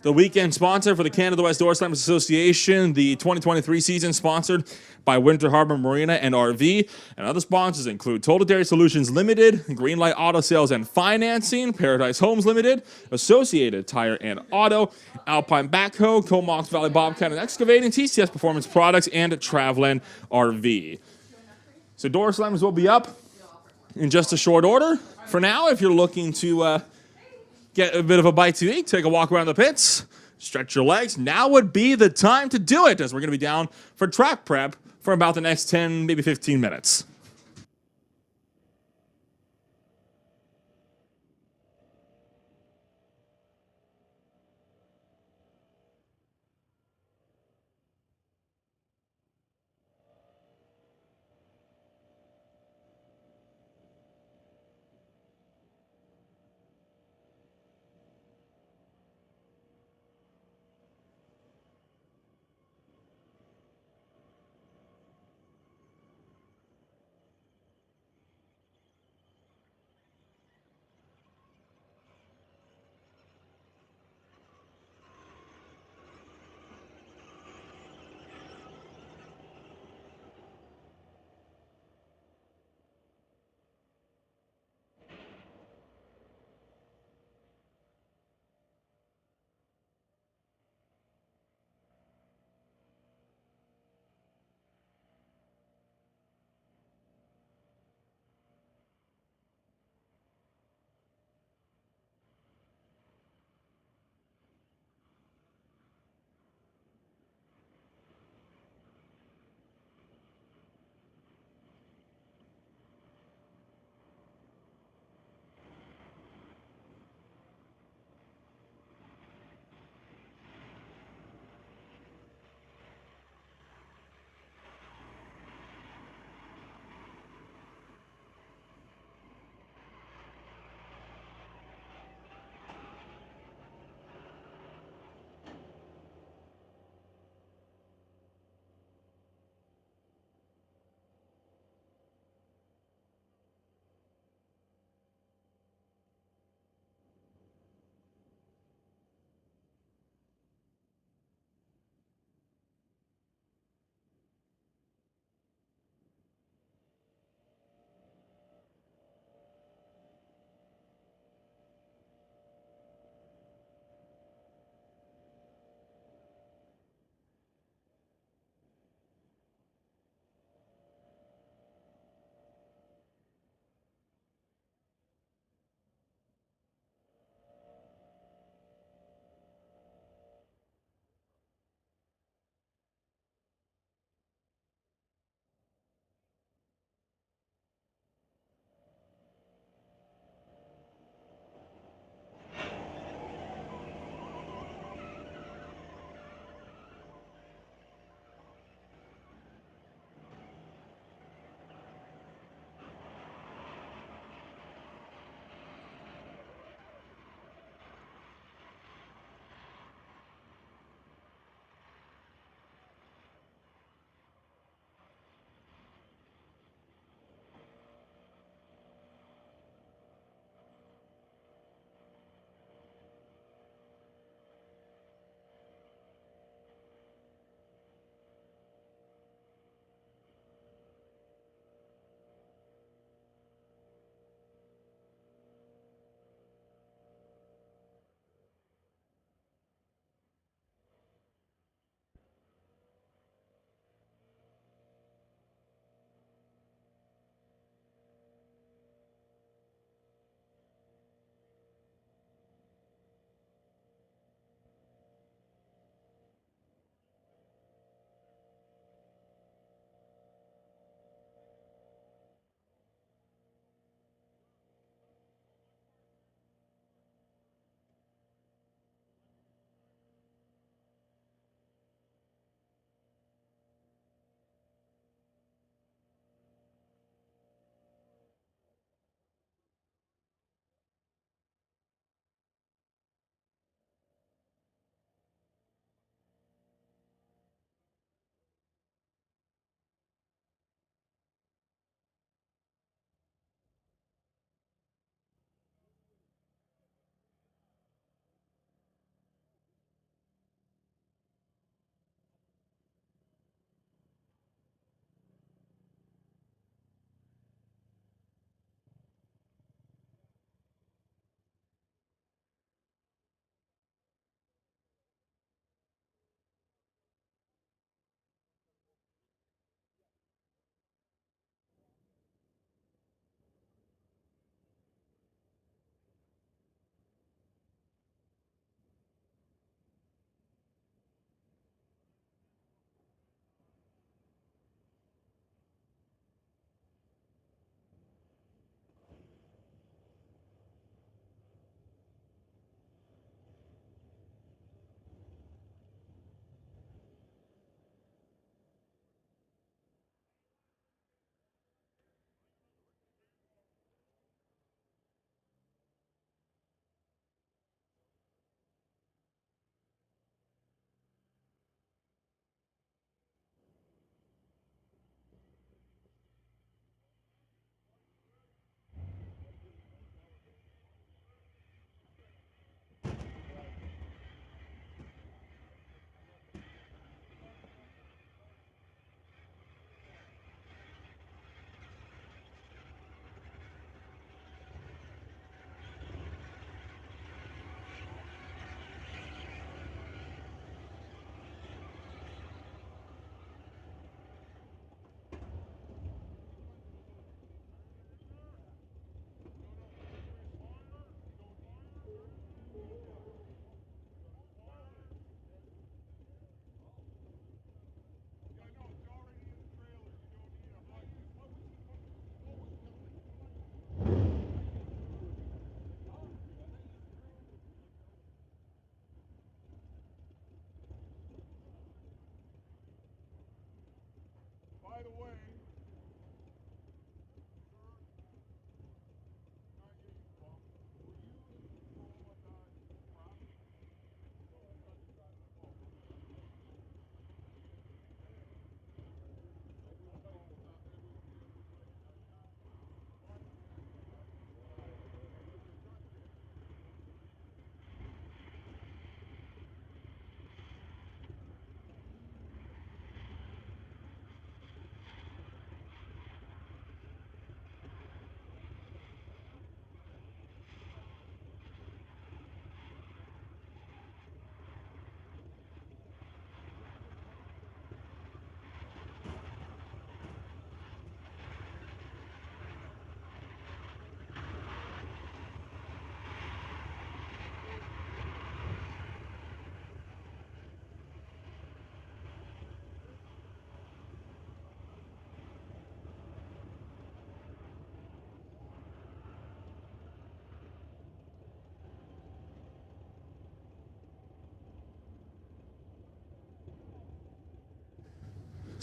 weekend sponsor for the Canada West Doorslammers Association, the 2023 season sponsored by Winter Harbor Marina and RV. And other sponsors include Total Dairy Solutions Limited, Greenlight Auto Sales and Financing, Paradise Homes Limited, Associated Tire and Auto, Alpine Backhoe, Comox Valley Bobcat and Excavating, TCS Performance Products, and Traveland RV. So Doorslammers will be up in just a short order. For now, if you're looking to get a bit of a bite to eat, take a walk around the pits, stretch your legs, now would be the time to do it, as we're going to be down for track prep for about the next 10, maybe 15 minutes.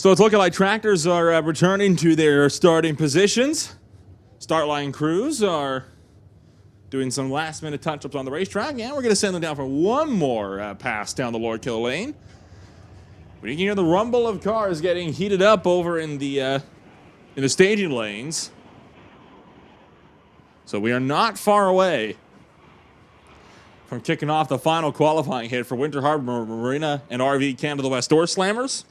So it's looking like tractors are returning to their starting positions. Start line crews are doing some last-minute touch-ups on the racetrack, and we're going to send them down for one more pass down the Lordco lane. But you can hear the rumble of cars getting heated up over in the staging lanes. So we are not far away from kicking off the final qualifying hit for Winter Harbor Marina and RV Canada West Doorslammers.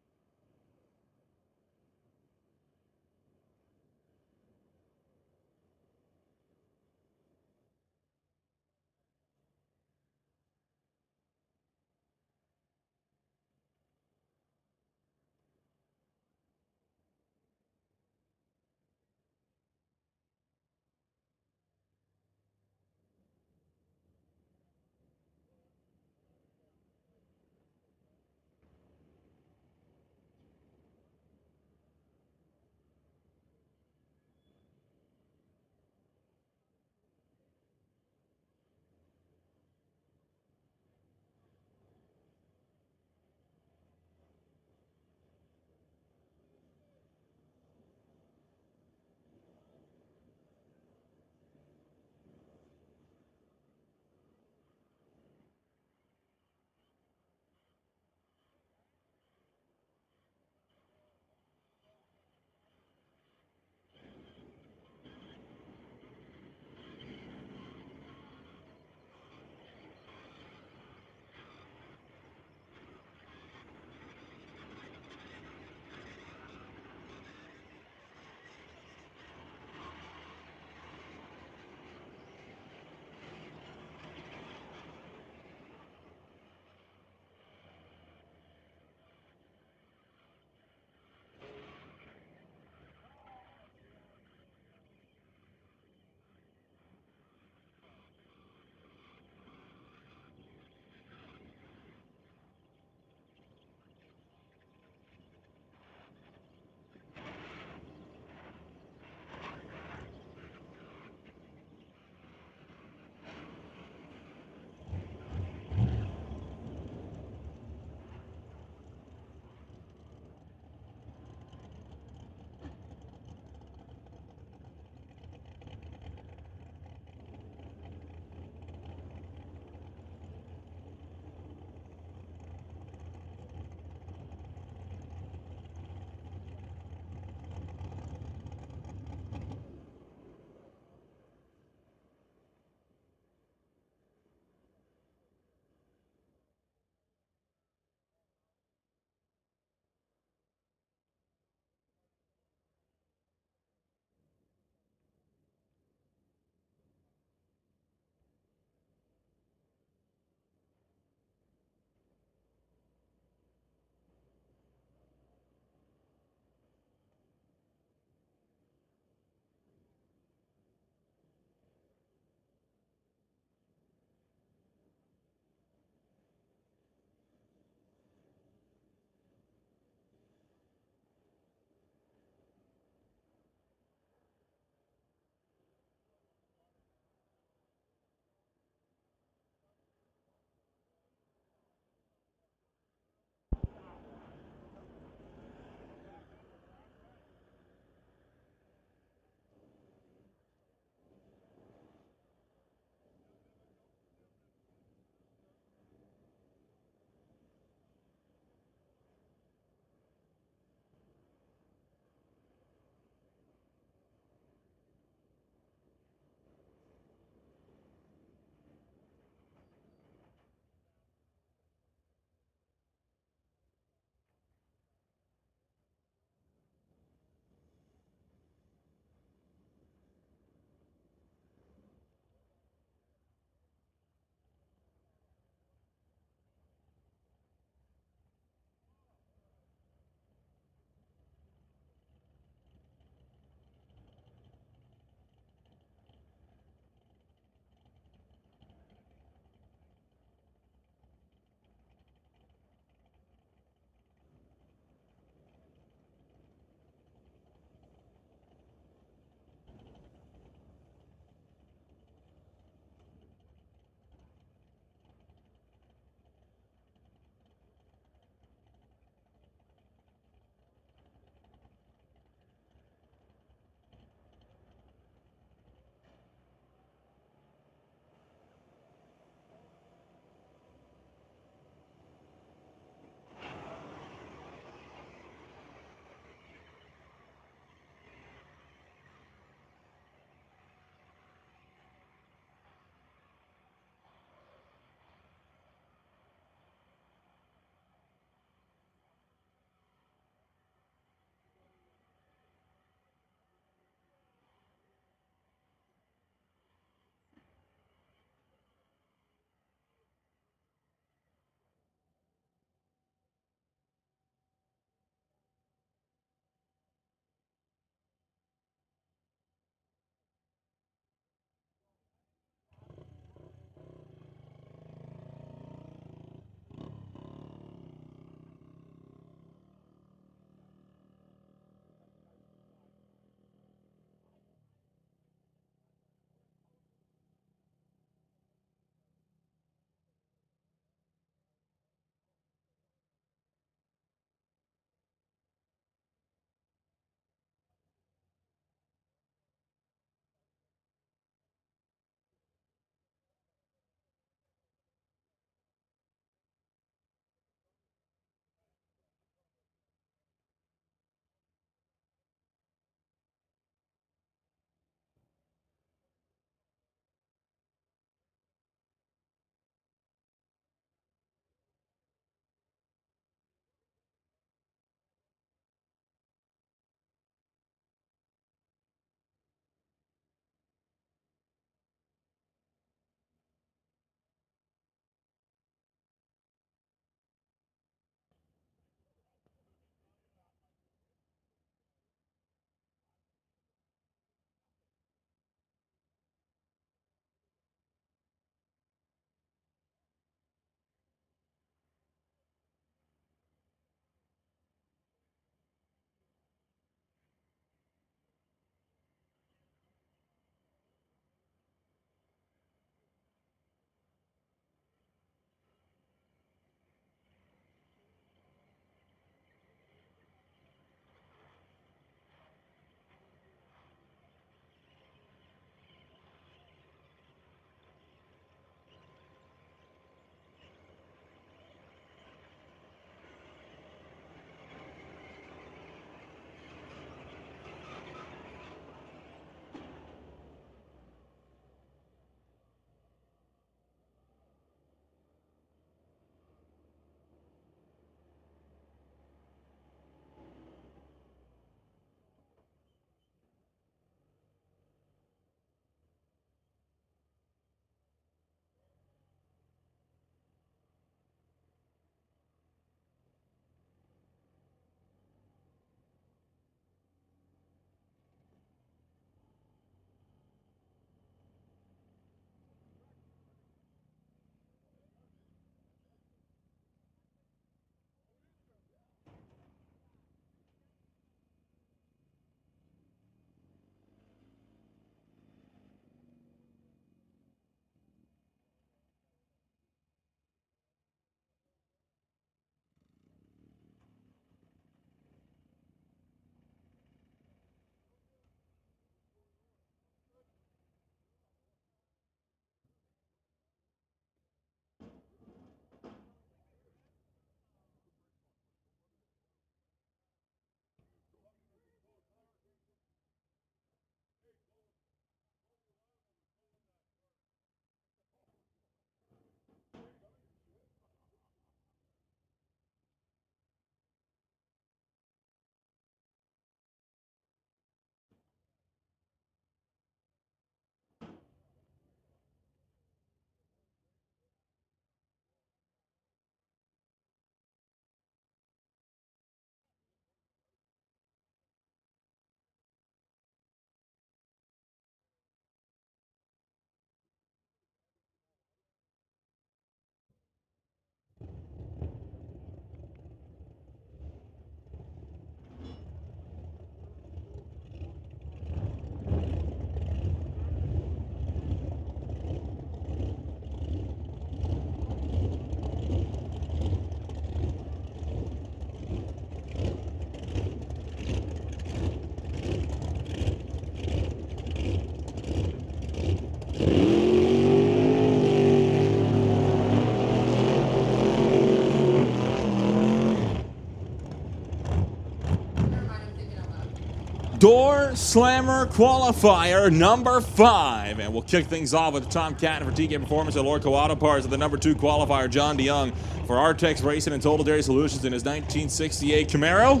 Doorslammer qualifier number 5. And we'll kick things off with Tom Catton for TK Performance at Lordco Auto Parts and the number 2 qualifier, John DeYoung, for Artex Racing and Total Dairy Solutions in his 1968 Camaro.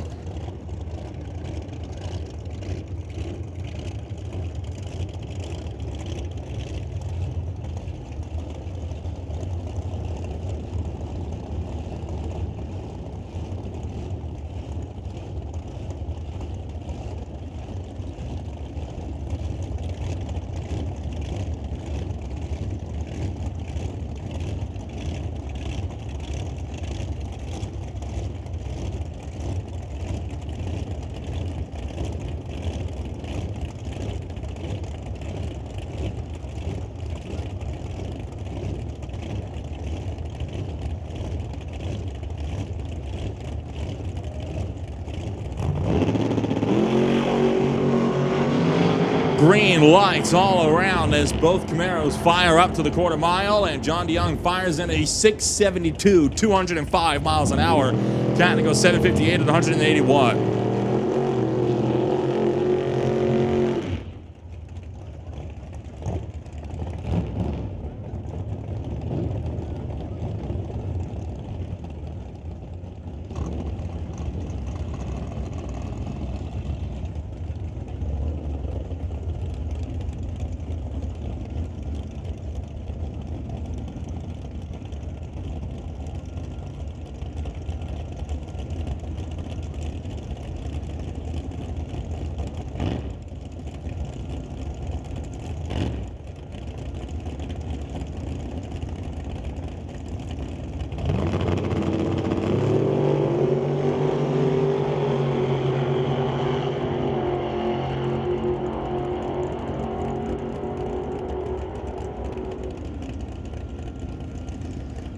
Green lights all around as both Camaros fire up to the quarter mile, and John DeYoung fires in a 672, 205 miles an hour. Catton goes 758 at 181.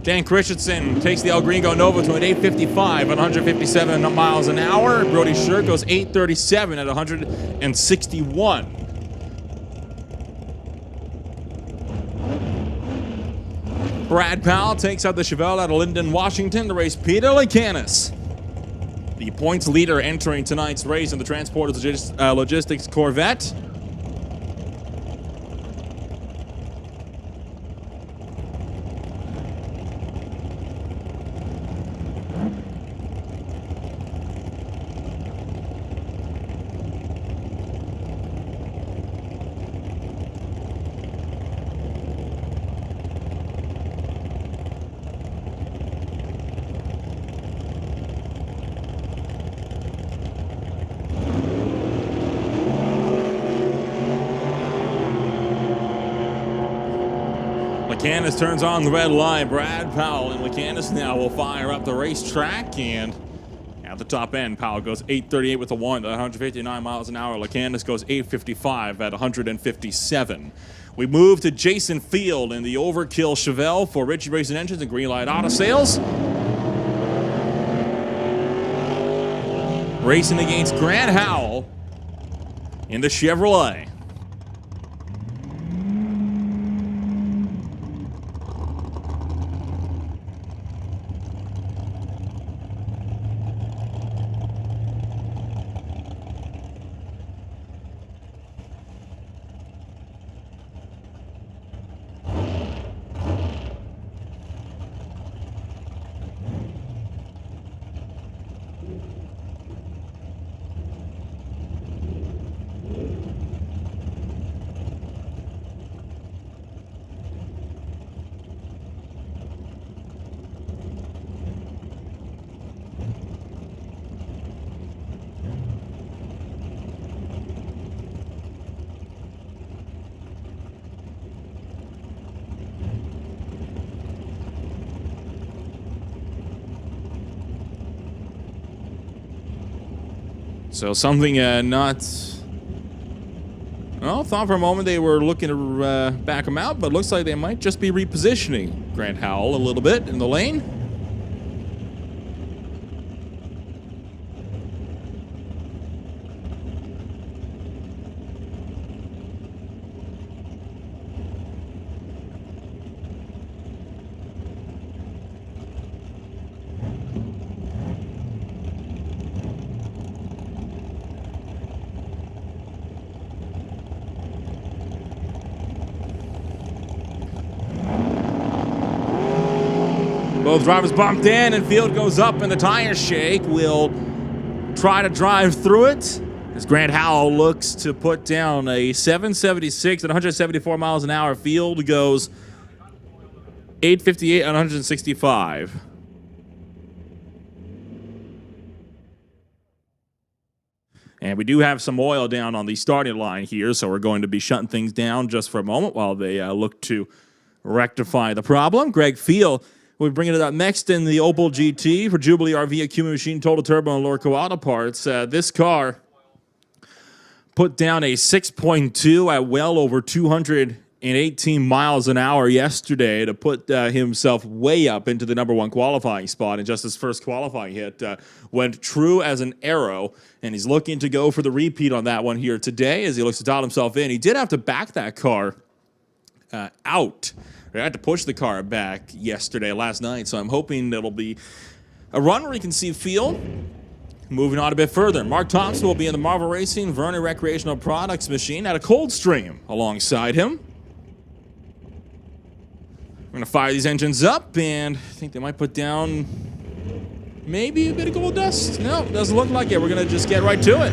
Dan Christensen takes the El Gringo Nova to an 855 at 157 miles an hour. Brody Shirt goes 837 at 161. Brad Powell takes out the Chevelle out of Linden, Washington to race Peter Lacanis, the points leader entering tonight's race in the Transporters Logistics Corvette. Lacanis turns on the red light. Brad Powell and Lacanis now will fire up the racetrack, and at the top end, Powell goes 838 with a 1 at 159 miles an hour. Lacanis goes 855 at 157. We move to Jason Field in the Overkill Chevelle for Ritchie Racing Engines and Greenlight Auto Sales. Racing against Grant Howell in the Chevrolet. So something not... Well, thought for a moment they were looking to back him out, but looks like they might just be repositioning Grant Howell a little bit in the lane. Both drivers bumped in, and field goes up, and the tire shake will try to drive through it as Grant Howell looks to put down a 776 at 174 miles an hour. Field goes 858 at 165. And we do have some oil down on the starting line here, so we're going to be shutting things down just for a moment while they look to rectify the problem. Greg Field will be bringing it up next in the Opel GT for Jubilee RV, Acuma Machine, Total Turbo, and Lordco Auto Parts. This car put down a 6.2 at well over 218 miles an hour yesterday to put himself way up into the #1 qualifying spot. And just his first qualifying hit went true as an arrow, and he's looking to go for the repeat on that one here today as he looks to dial himself in. He did have to back that car out. I had to push the car back last night, so I'm hoping it'll be a run where you can see Field moving on a bit further. Mark Thompson will be in the Marvel Racing Vernon Recreational Products machine at a Coldstream alongside him. We're going to fire these engines up, and I think they might put down maybe a bit of gold dust. No, doesn't look like it. We're going to just get right to it.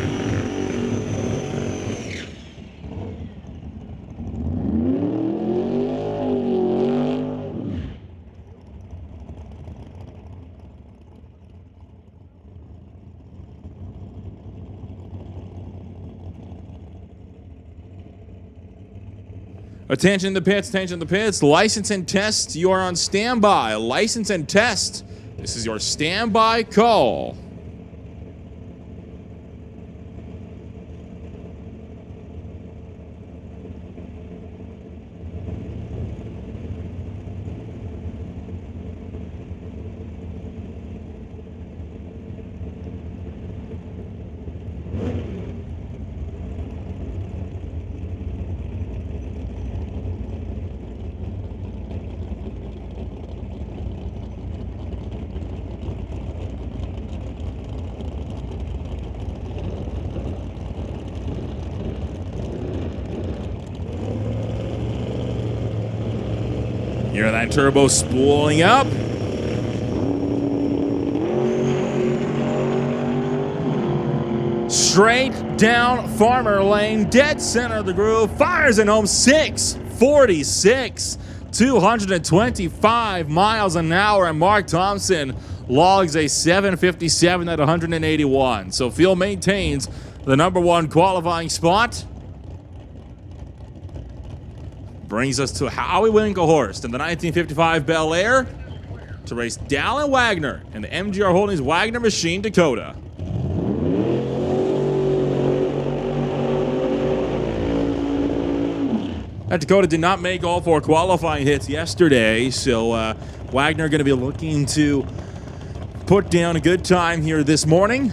Attention to the pits, attention to the pits. License and test, you are on standby. License and test, this is your standby call. Hear that turbo spooling up. Straight down Farmer Lane, dead center of the groove, fires in home, 646, 225 miles an hour, and Mark Thompson logs a 757 at 181. So Field maintains the #1 qualifying spot. Brings us to Howie Winklehorst in the 1955 Bel Air to race Dallin Wagner in the MGR Holdings Wagner Machine Dakota. That Dakota did not make all 4 qualifying hits yesterday, so Wagner going to be looking to put down a good time here this morning.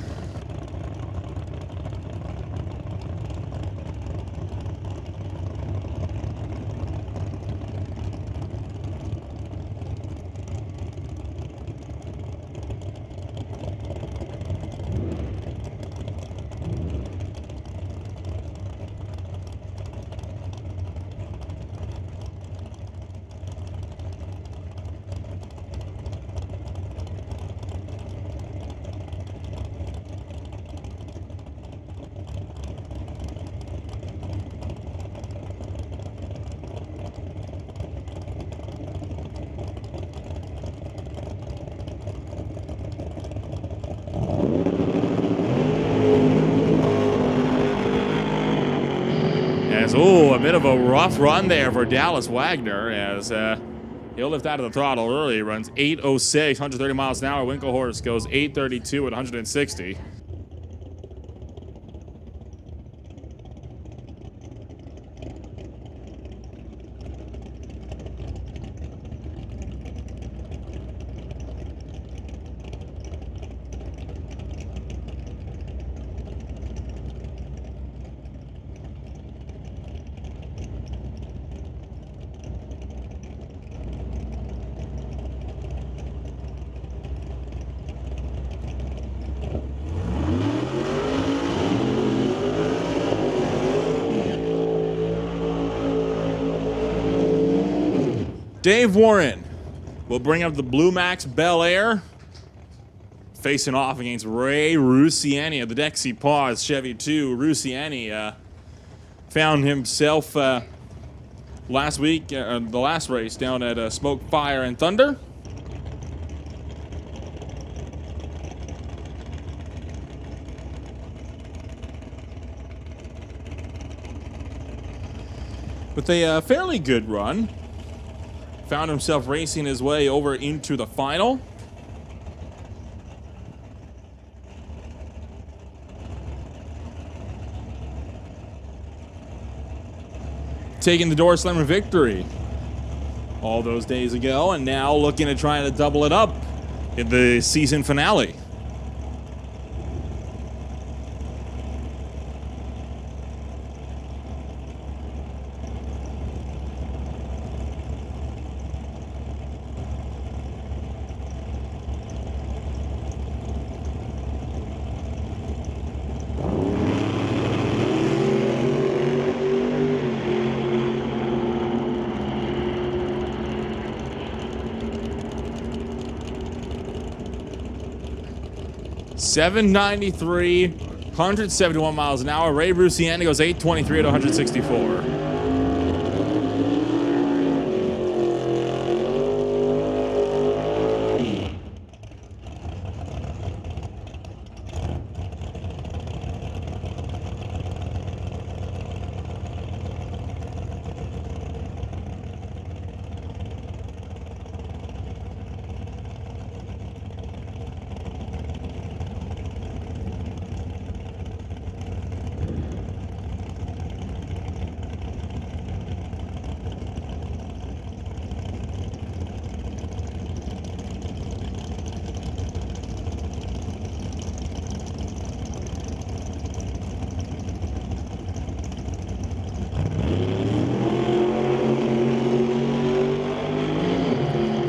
Oh, a bit of a rough run there for Dallas Wagner as he'll lift out of the throttle early. He runs 806, 130 miles an hour. Winklehorst goes 832 at 160. Dave Warren will bring up the Blue Max Bel Air. Facing off against Ray Rusiani of the Dexy Paws Chevy 2. Rusiani found himself last week, the last race down at Smoke, Fire, and Thunder. With a fairly good run, found himself racing his way over into the final. Taking the Doorslammer victory all those days ago, and now looking at trying to double it up in the season finale. .793, 171 miles an hour. Ray Rusiani goes 823 at 164.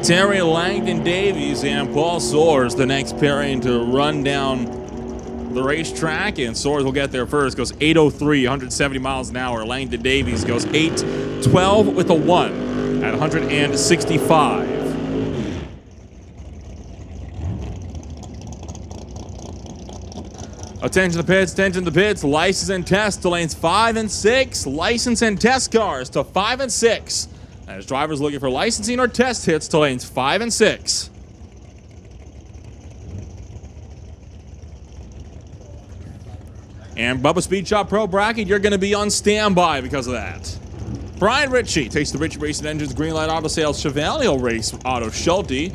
Terry Langdon Davies and Paul Soares, the next pairing to run down the racetrack, and Soares will get there first. Goes 803, 170 miles an hour. Langdon Davies goes 812 with a 1 at 165. Attention to the pits, attention to the pits. License and test to lanes 5 and 6. License and test cars to 5 and 6. As drivers looking for licensing or test hits to lanes 5 and 6. And Bubba Speed Shop Pro Bracket, you're going to be on standby because of that. Brian Ritchie takes the Ritchie Racing Engines Greenlight Auto Sales Chevalier Race Auto Schulte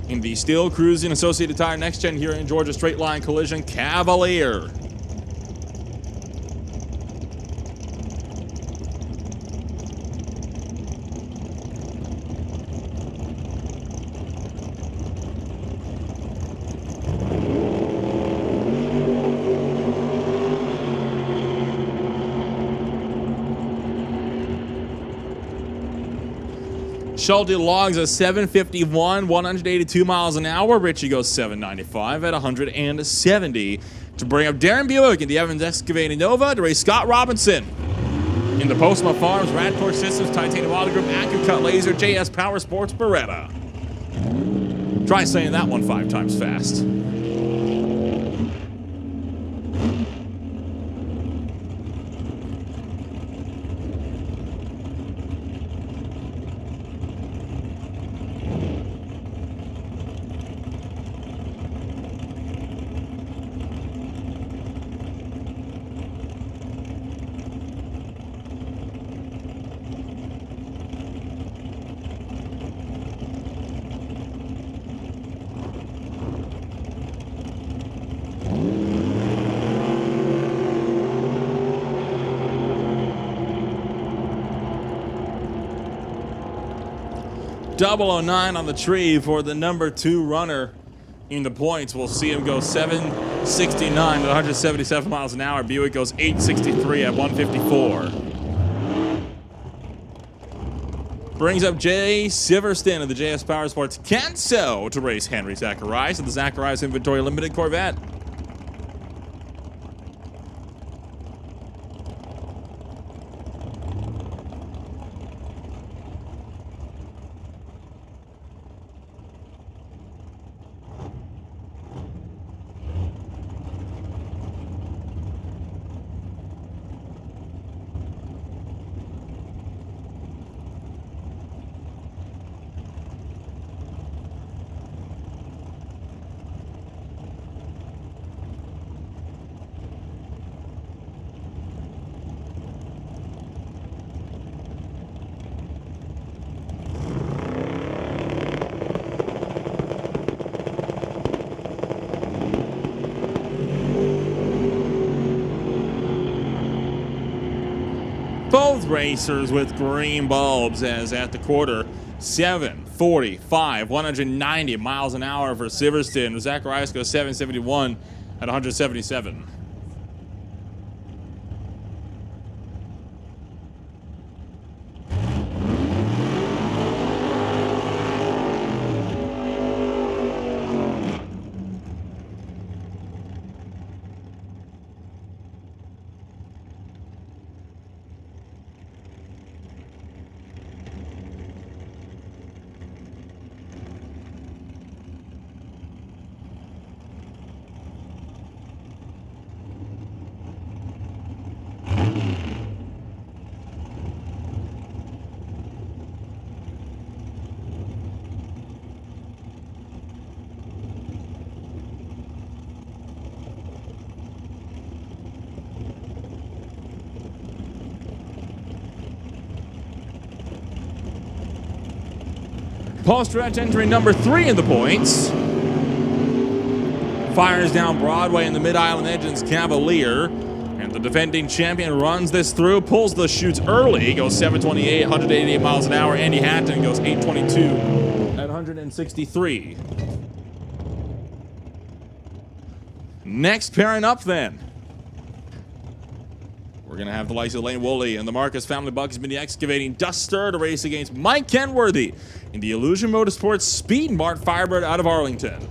in the Steel Cruising Associated Tire Next Gen here in Georgia Straight Line Collision Cavalier. Schulte logs a 751, 182 miles an hour. Ritchie goes 795 at 170 to bring up Darren Buick in the Evans Excavating Nova to race Scott Robinson in the Postma Farms, Radford Systems, Titanium Auto Group, AccuCut Laser, JS Power Sports, Beretta. Try saying that one 5 times fast. .009 on the tree for the number 2 runner in the points. We'll see him go 769 at 177 miles an hour. Buick goes 863 at 154. Brings up Jay Siverston of the JS Power Sports Canso to race Henry Zacharias of the Zacharias Inventory Limited Corvette. Both racers with green bulbs as at the quarter. 7:45, 190 miles an hour for Silverstone. Zacharias goes 7:71 at 177. Post-stretch entry number 3 in the points. Fires down Broadway in the Mid-Island Engines Cavalier. And the defending champion runs this through, pulls the chutes early, goes 7:28, 188 miles an hour. Andy Hatton goes 8:22 at 163. Next pairing up then. We're going to have the likes of Lane Woolley and the Marcus Family Bucks Mini Excavating Duster to race against Mike Kenworthy in the Illusion Motorsports Speed Mart Firebird out of Arlington.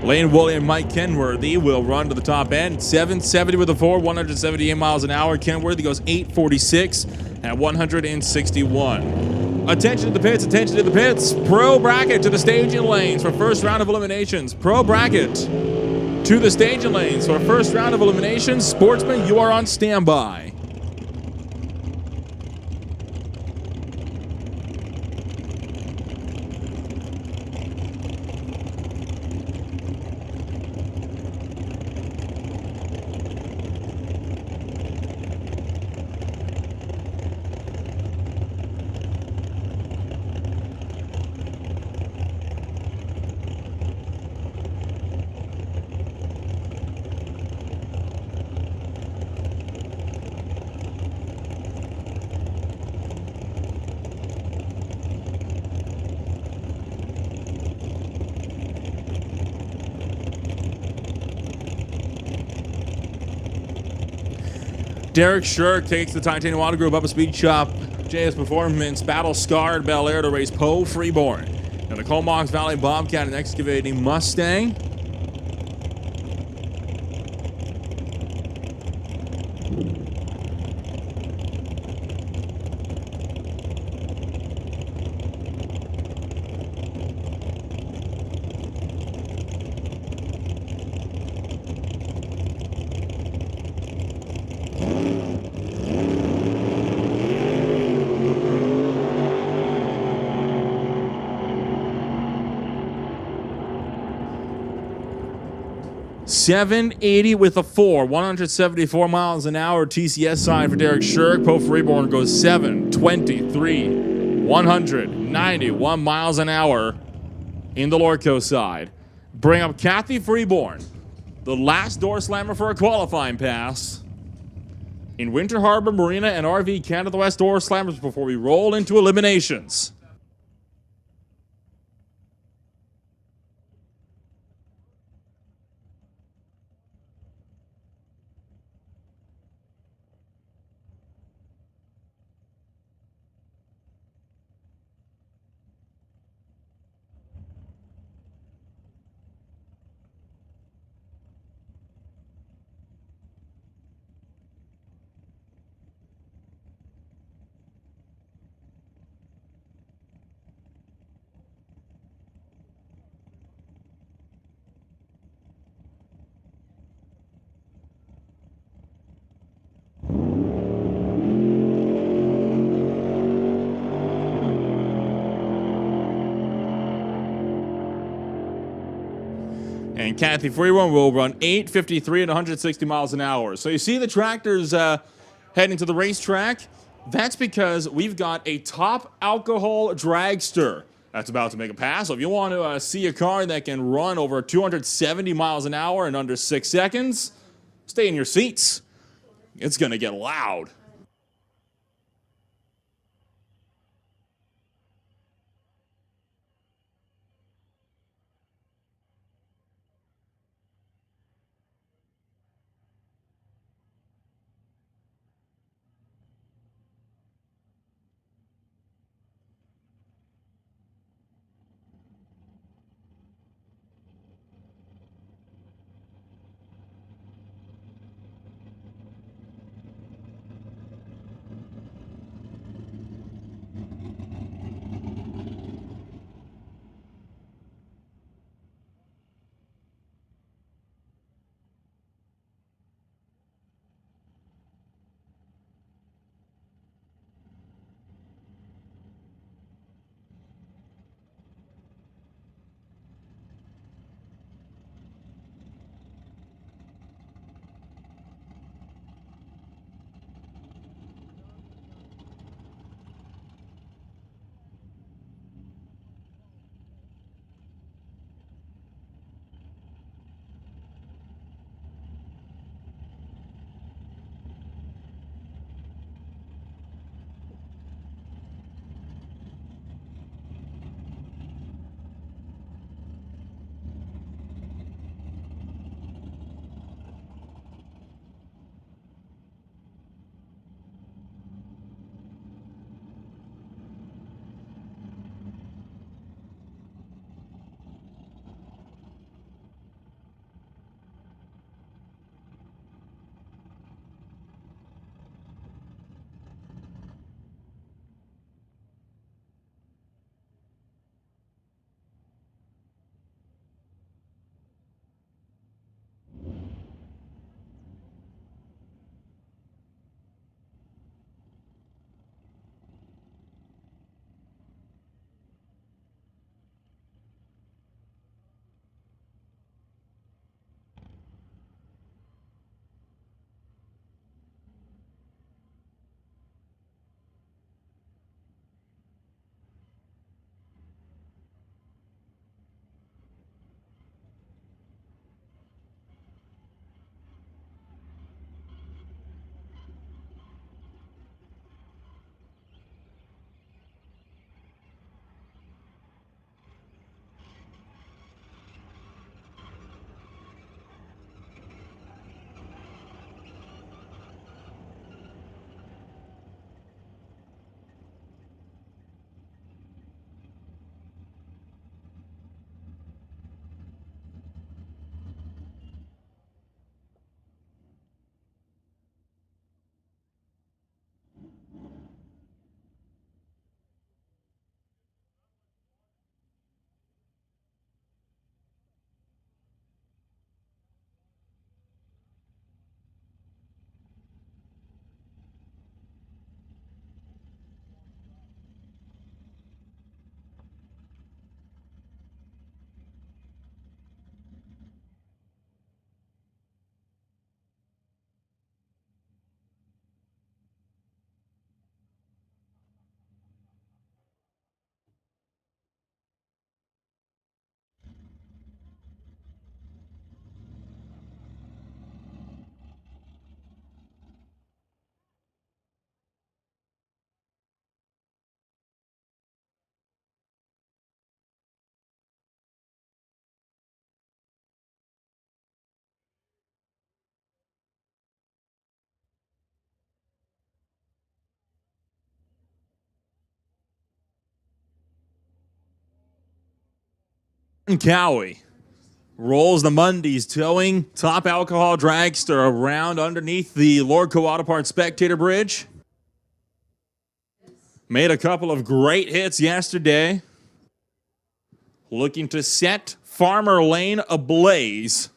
Lane Woolley and Mike Kenworthy will run to the top end. 770 with a 4, 178 miles an hour. Kenworthy goes 846 at 161. Attention to the pits, attention to the pits. Pro bracket to the staging lanes for first round of eliminations. Pro bracket to the staging lanes for first round of eliminations. Sportsman, you are on standby. Derek Shirk takes the Titanium Auto Group up a speed shop. JS Performance battle scarred Bel Air to race Poe Freeborn. And the Comox Valley Bobcat and Excavating Mustang. .780 with a 4, 174 miles an hour. TCS sign for Derek Shirk. Poe Freeborn goes 723, 191 miles an hour in the Lordco side. Bring up Kathy Freeborn, the last door slammer for a qualifying pass in Winter Harbor Marina and RV Canada West door slammers before we roll into eliminations. Cathy Freeborn will run 8:53 at 160 miles an hour. So you see the tractors heading to the racetrack. That's because we've got a top alcohol dragster that's about to make a pass. So if you want to see a car that can run over 270 miles an hour in under 6 seconds, stay in your seats. It's going to get loud. Cowie rolls the Mondays, towing top alcohol dragster around underneath the Lordco Auto Parts Spectator Bridge. Made a couple of great hits yesterday. Looking to set Farmer Lane ablaze.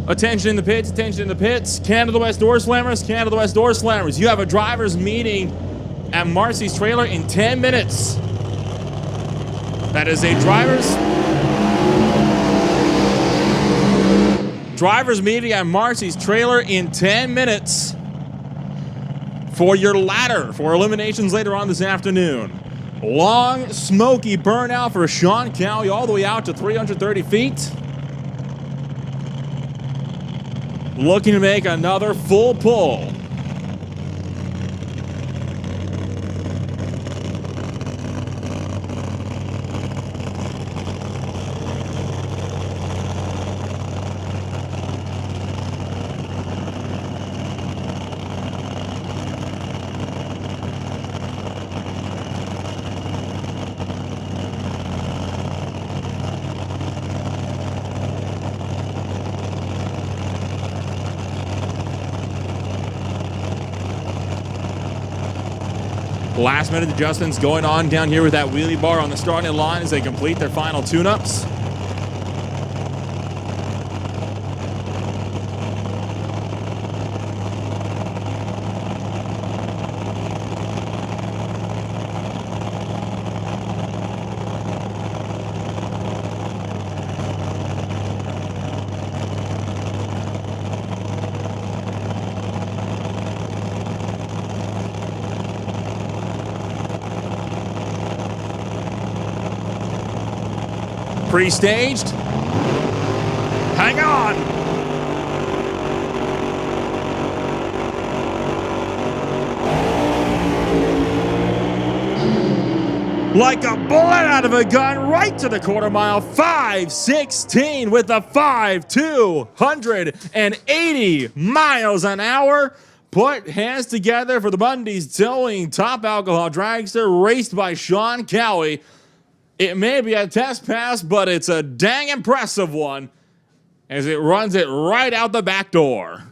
Attention in the pits, attention in the pits. Canada West Doorslammers, Canada West Doorslammers. You have a driver's meeting at Marcy's trailer in 10 minutes. That is a driver's meeting at Marcy's trailer in 10 minutes for your ladder for eliminations later on this afternoon. Long, smoky burnout for Sean Cowie all the way out to 330 feet. Looking to make another full pull. Last minute adjustments going on down here with that wheelie bar on the starting line as they complete their final tune-ups. Pre-staged. Hang on. Like a bullet out of a gun, right to the quarter mile. 5:16 with a 280 miles an hour. Put hands together for the Bundy's Towing Top Alcohol Dragster, raced by Sean Cowie. It may be a test pass, but it's a dang impressive one as it runs it right out the back door.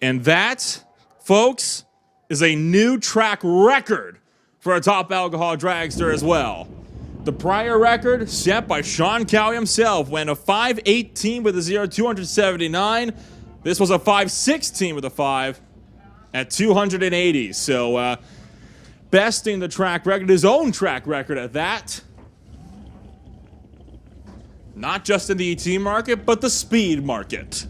And that, folks, is a new track record for a Top Alcohol Dragster as well. The prior record, set by Sean Cowie himself, went a 5:18 with a 0, 279. This was a 5:16 with a 5 at 280. So, besting the track record, his own track record at that. Not just in the ET market, but the speed market.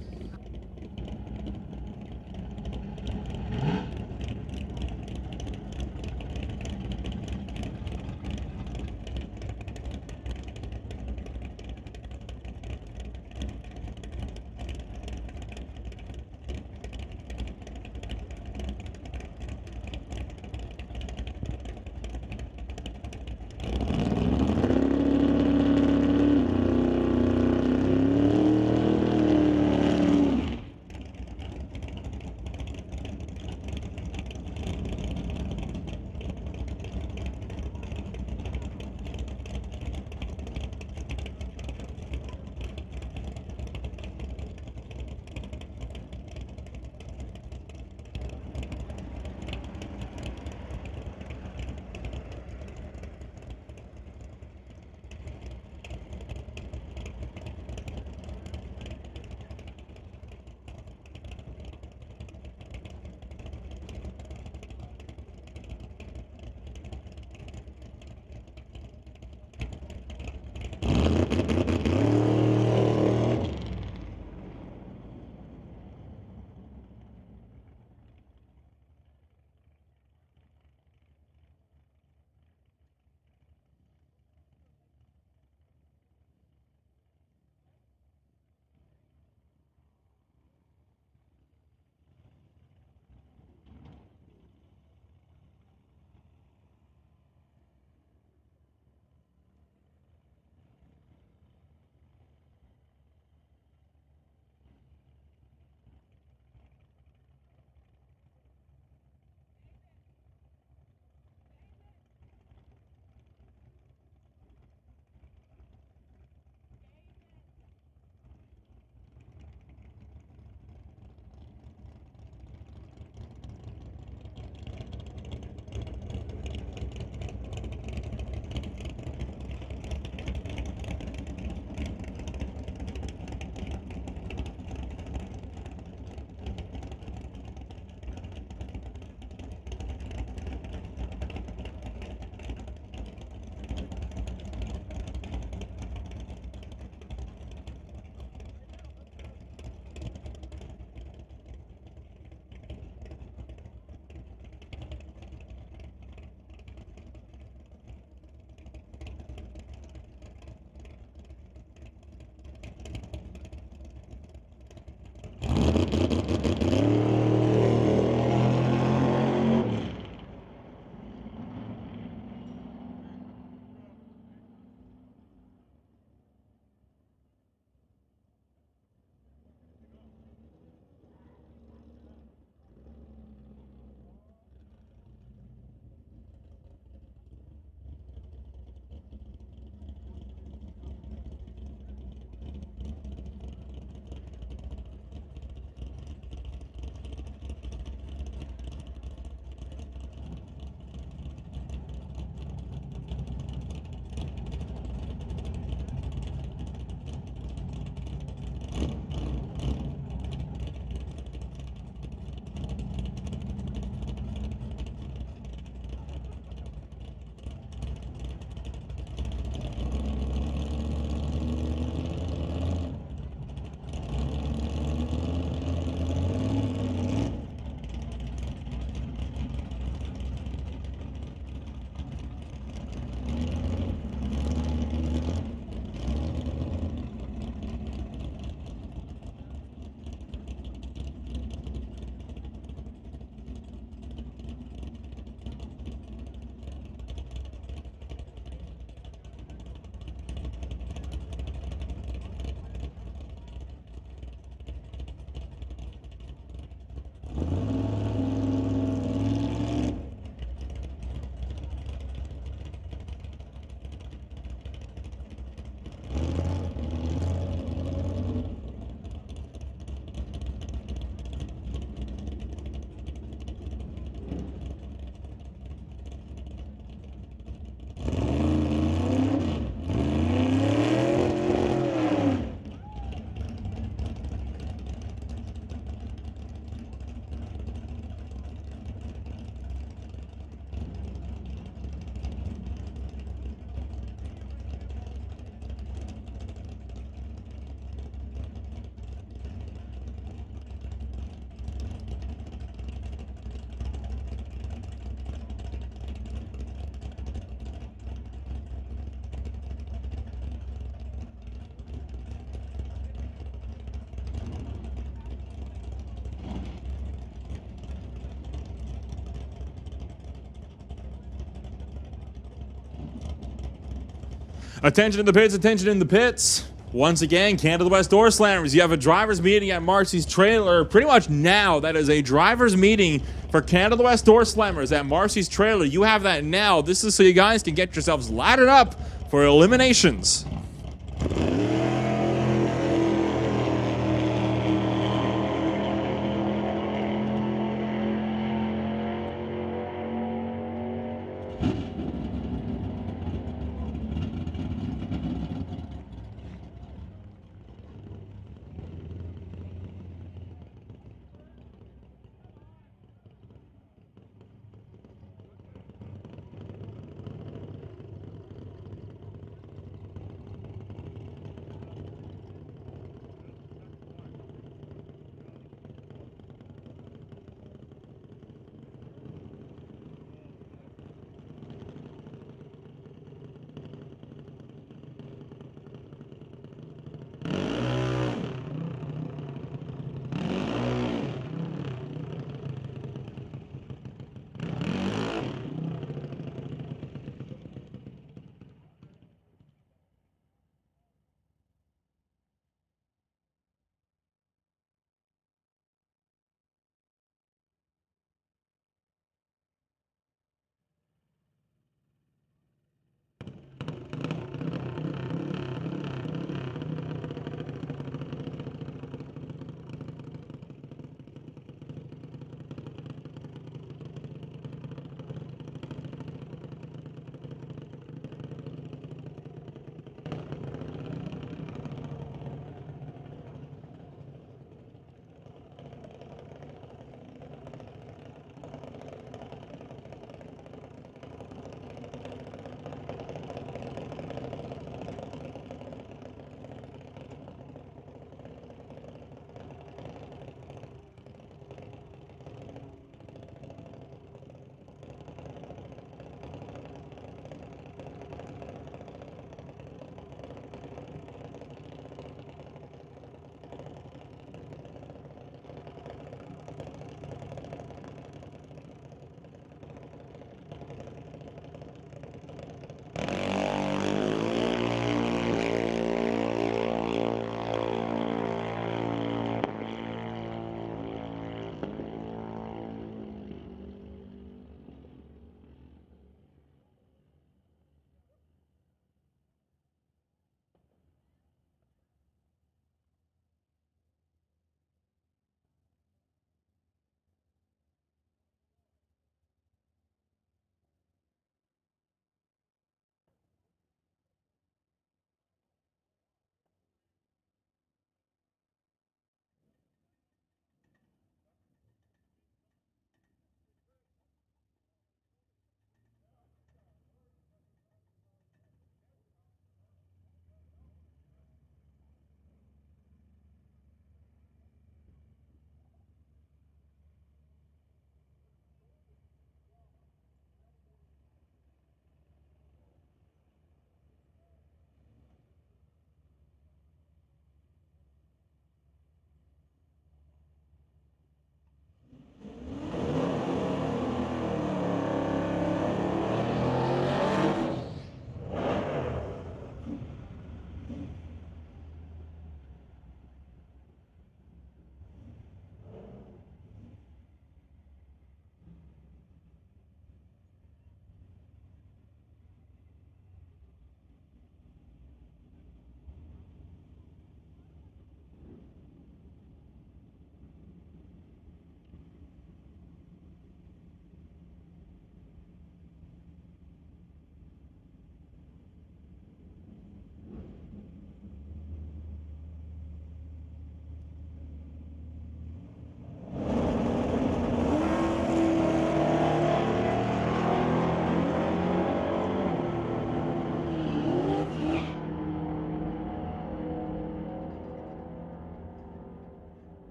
Attention in the pits, attention in the pits. Once again, Canada West Doorslammers, you have a driver's meeting at Marcy's trailer. Pretty much now, that is a driver's meeting for Canada West Doorslammers at Marcy's trailer. You have that now. This is so you guys can get yourselves laddered up for eliminations.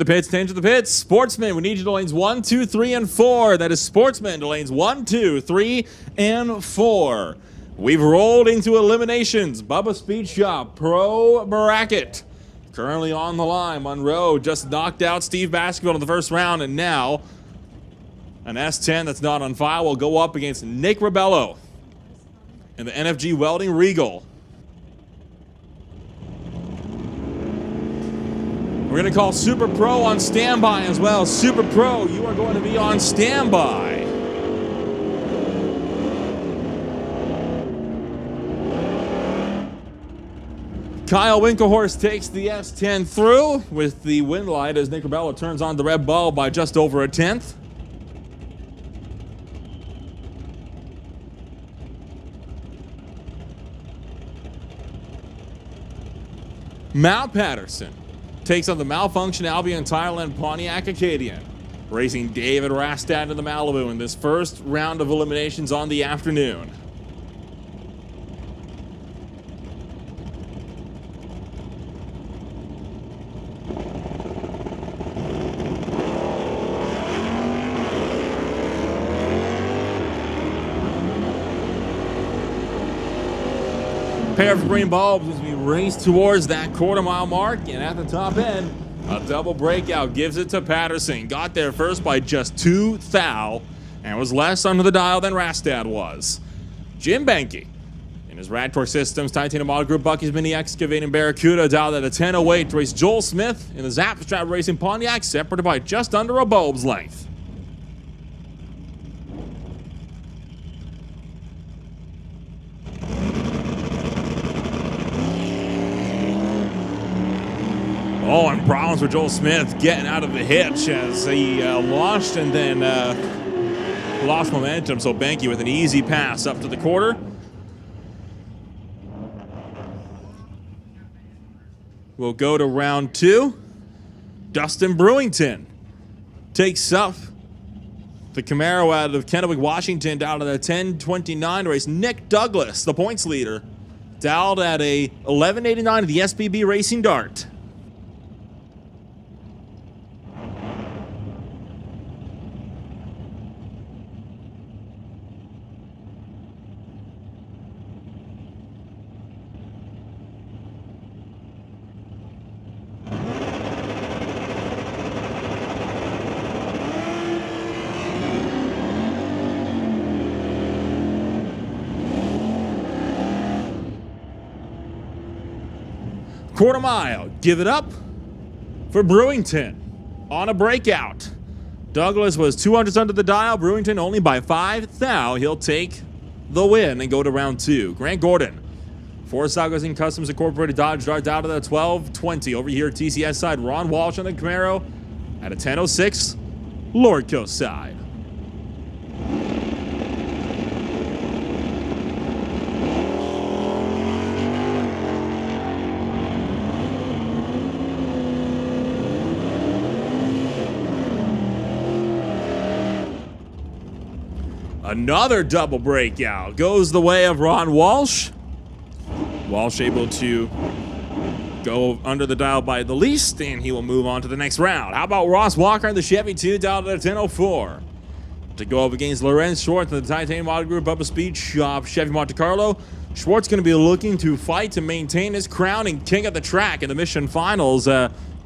the pits, 10 to the pits. Sportsman, we need you to lanes 1, 2, 3, and 4. That is Sportsman to lanes 1, 2, 3, and 4. We've rolled into eliminations. Bubba Speed Shop Pro Bracket. Currently on the line. Monroe just knocked out Steve Baskerville in the first round, and now an S10 that's not on file will go up against Nick Ribello in the NFG Welding Regal. We're going to call Super Pro on standby as well. Super Pro, you are going to be on standby. Kyle Winkelhorst takes the S10 through with the wind light as Nick Ribello turns on the red ball by just over a tenth. Mal Patterson takes on the malfunction Albion Thailand Pontiac Acadian, racing David Rastad in the Malibu in this first round of eliminations on the afternoon. Pair of green bulbs as we race towards that quarter-mile mark, and at the top end, a double breakout gives it to Patterson. Got there first by just 2 thou, and was less under the dial than Rastad was. Jim Benke, in his Radtor Systems Titanium Model Group Bucky's Mini Excavating Barracuda, dialed at a 10:08 to race Joel Smith in the Zapstrap Racing Pontiac, separated by just under a bulb's length. Oh, and problems for Joel Smith getting out of the hitch as he launched and then lost momentum. So Benke with an easy pass up to the quarter. We'll go to round 2. Dustin Brewington takes up the Camaro out of Kennewick, Washington, down to the 10:29 to race Nick Douglas, the points leader, dialed at a 11:89 of the SBB Racing Dart. Quarter mile, give it up for Brewington on a breakout. Douglas was 200 under the dial. Brewington only by 5 thou. He'll take the win and go to round 2. Grant Gordon, Forest Augustine Customs Incorporated Dodge Dart down to the 12:20. Over here, TCS side, Ron Walsh on the Camaro at a 10:06. Lordco side. Another double breakout goes the way of Ron Walsh. Walsh able to go under the dial by the least, and he will move on to the next round. How about Ross Walker in the Chevy 2 down at 10:04 to go up against Lorenz Schwartz in the Titanium Model Group Bubba Speed Shop Chevy Monte Carlo. Schwartz going to be looking to fight to maintain his crown and king of the track in the Mission Finals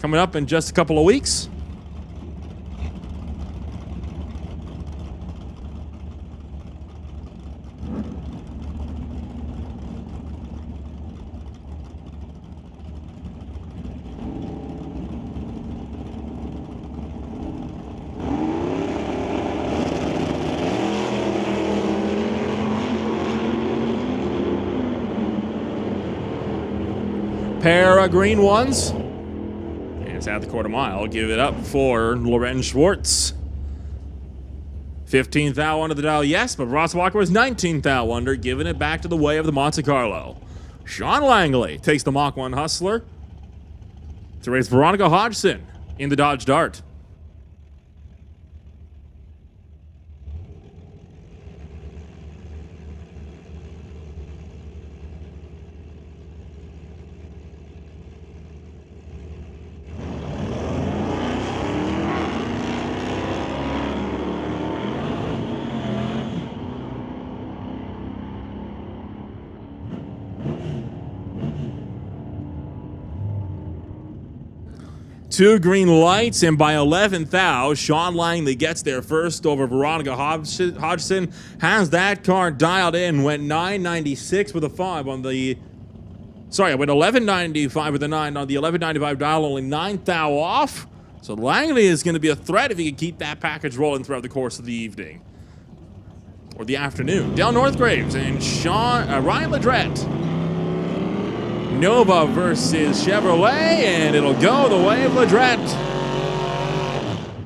coming up in just a couple of weeks. Pair of green ones. And it's at the quarter mile. Give it up for Lorenz Schwartz. 15 thou under the dial, yes, but Ross Walker was 19 thou under, giving it back to the way of the Monte Carlo. Sean Langley takes the Mach 1 Hustler to race Veronica Hodgson in the Dodge Dart. 2 green lights, and by 11th out, Sean Langley gets there first over Veronica Hodgson. Has that car dialed in, went 996 with a 5 on the... Sorry, I went 1195 with a 9 on the 1195 dial, only 9 thou off. So Langley is going to be a threat if he can keep that package rolling throughout the course of the evening. Or the afternoon. Dale Northgraves and Ryan Ledrette. Nova versus Chevrolet, and it'll go the way of Ledrette.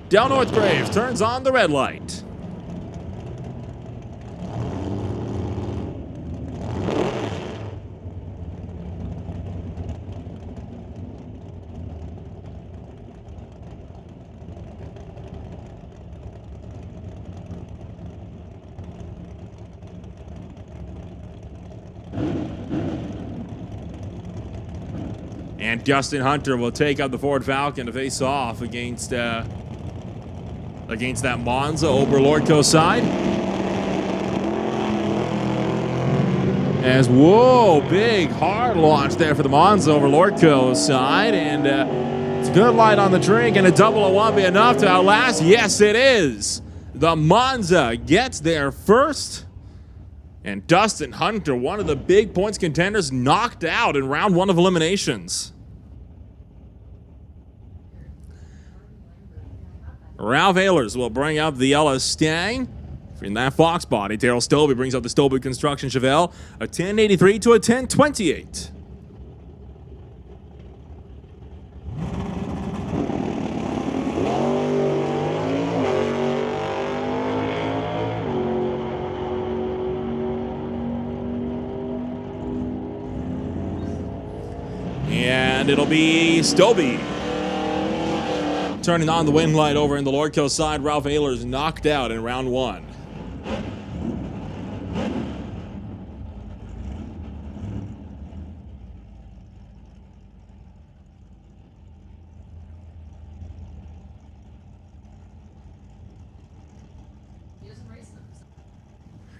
Dale Northgraves turns on the red light. And Justin Hunter will take up the Ford Falcon to face off against that Monza over Lordco's side. As, whoa, big hard launch there for the Monza over Lordco's side. And it's a good light on the drink, and a double won't be enough to outlast. Yes, it is. The Monza gets there first. And Dustin Hunter, one of the big points contenders, knocked out in round 1 of eliminations. Ralph Ehlers will bring up the Ella Stang. In that Fox body, Daryl Stobie brings up the Stobie Construction Chevelle. A 1083 to a 1028. And it'll be Stobie turning on the wind light over in the Lordco side. Ralph Ehlers knocked out in round 1.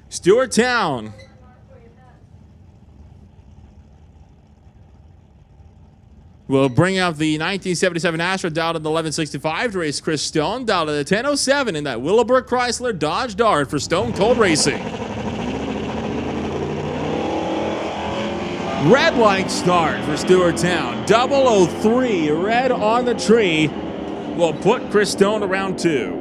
Stewarttown will bring up the 1977 Astra down to the 1165 to race Chris Stone, down to the 1007 in that Willowbrook Chrysler Dodge Dart for Stone Cold Racing. Red light start for Stewarttown. 003 red on the tree will put Chris Stone to round 2.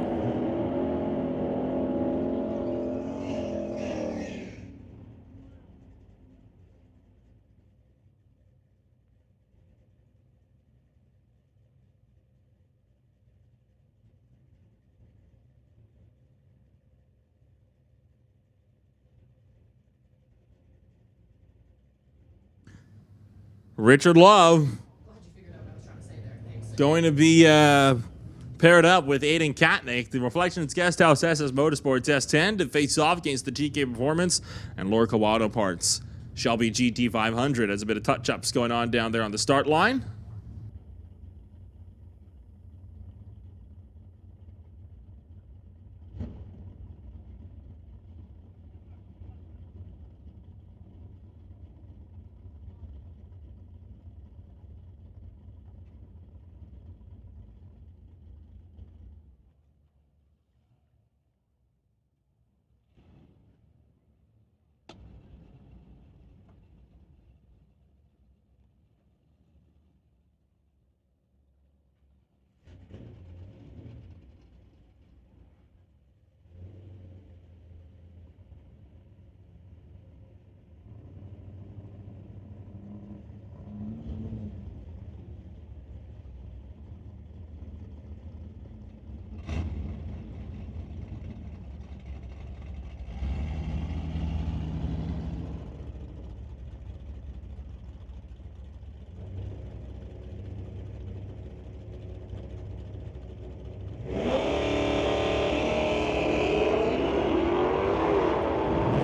Richard Love going to be paired up with Aiden Katnick, the Reflections Guesthouse SS Motorsports S10, to face off against the GK Performance and Lordco Auto Parts Shelby GT500. There's a bit of touch-ups going on down there on the start line.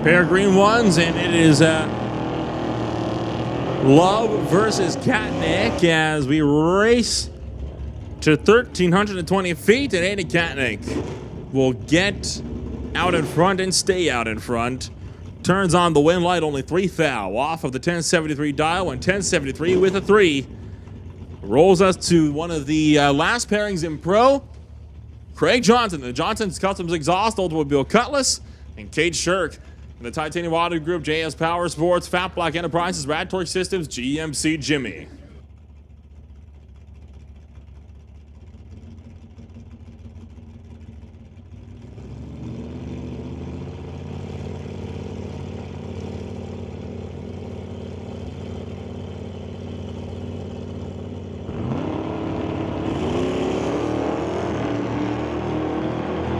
Pair of green ones, and it is Love versus Katnick as we race to 1,320 feet, and Aiden Katnick will get out in front and stay out in front. Turns on the wind light, only 3 thou off of the 1073 dial, and 1073 with a 3. Rolls us to one of the last pairings in pro. Craig Johnson, the Johnson's Customs Exhaust, Automobile Cutlass, and Kate Shirk. In the Titanium Auto Group, JS Power Sports, Fat Black Enterprises, Rad Torque Systems, GMC Jimmy.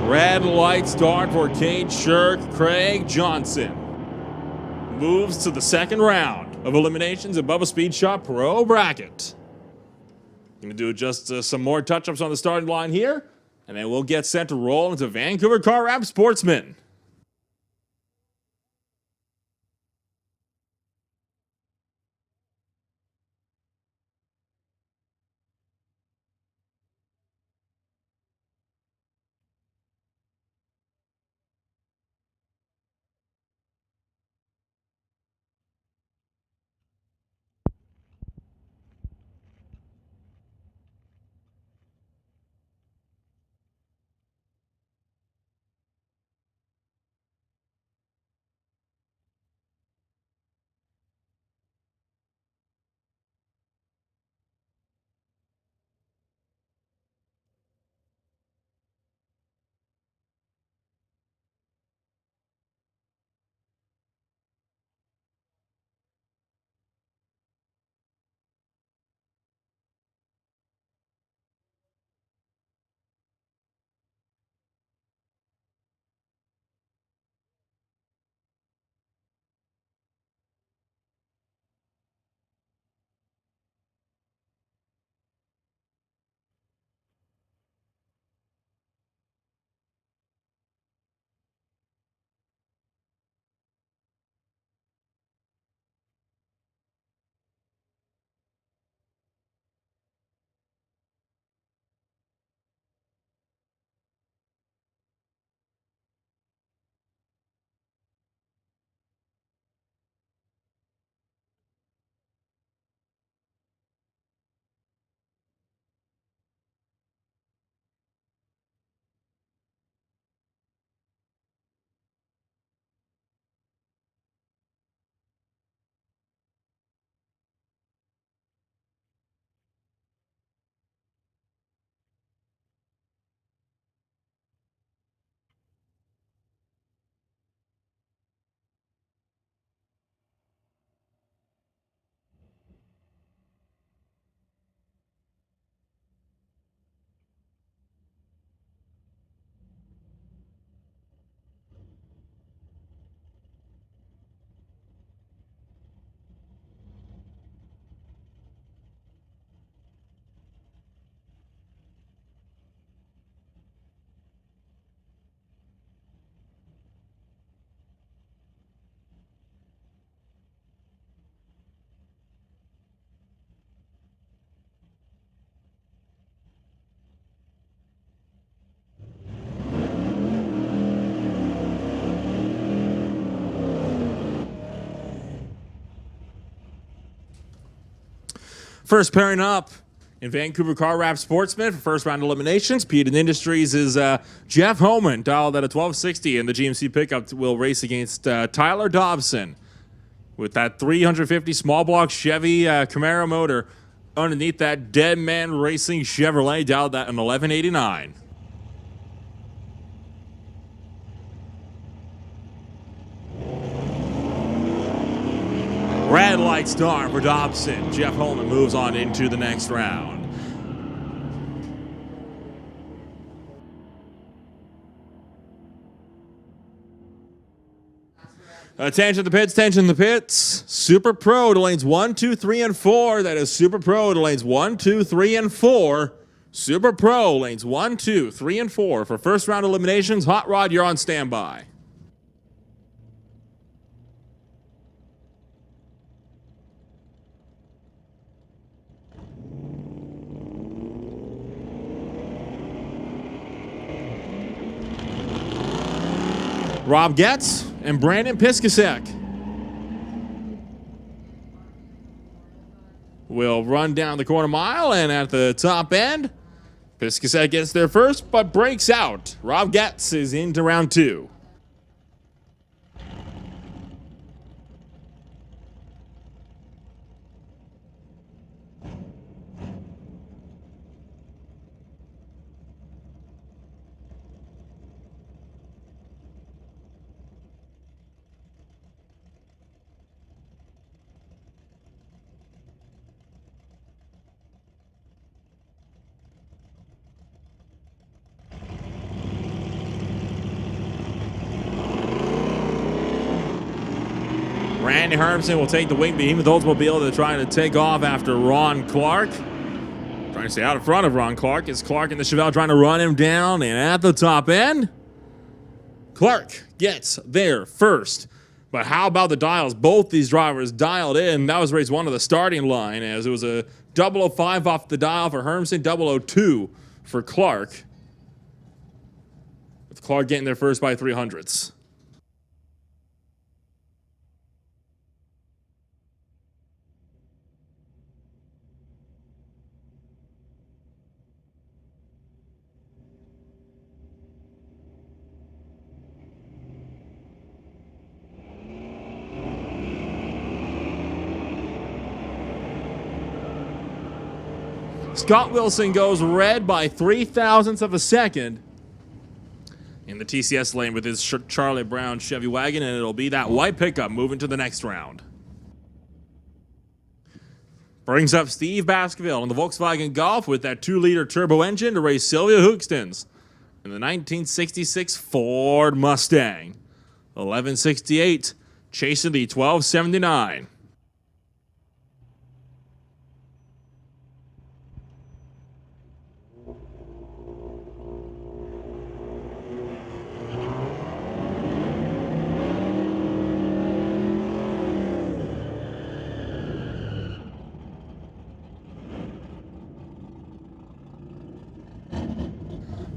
Red light start for Kate Shirk. Craig Johnson moves to the second round of eliminations at Bubba Speed Shop Pro Bracket. Going to do just some more touch-ups on the starting line here, and then we'll get set to roll into Vancouver Car Wrap Sportsman. First pairing up in Vancouver Car Wrap Sportsman for first round eliminations. Peden Industries is Jeff Homan, dialed at a 1260, and the GMC pickup will race against Tyler Dobson with that 350 small block Chevy Camaro motor underneath that Dead Man Racing Chevrolet, dialed at an 1189. Red light start for Dobson. Jeff Holman moves on into the next round. Attention the pits, attention the pits. Super Pro to lanes 1, 2, 3, and 4. That is Super Pro to lanes 1, 2, 3, and 4. Super Pro lanes 1, 2, 3, and 4 for first round eliminations. Hot Rod, you're on standby. Rob Getz and Brandon Piskasek will run down the quarter mile, and at the top end, Piscaset gets there first, but breaks out. Rob Getz is into round 2. Randy Hermsen will take the Wing Behemoth Oldsmobile to try to take off after Ron Clark. Trying to stay out in front of Ron Clark. Is Clark and the Chevelle trying to run him down, and at the top end, Clark gets there first. But how about the dials? Both these drivers dialed in. That was race 1 of the starting line, as it was a 005 off the dial for Hermsen, 002 for Clark. With Clark getting there first by 300ths. Scott Wilson goes red by 0.03 of a second in the TCS lane with his Charlie Brown Chevy wagon, and it'll be that white pickup moving to the next round. Brings up Steve Baskerville in the Volkswagen Golf with that 2-liter turbo engine to race Sylvia Hoekstens in the 1966 Ford Mustang. 1168, chasing the 1279.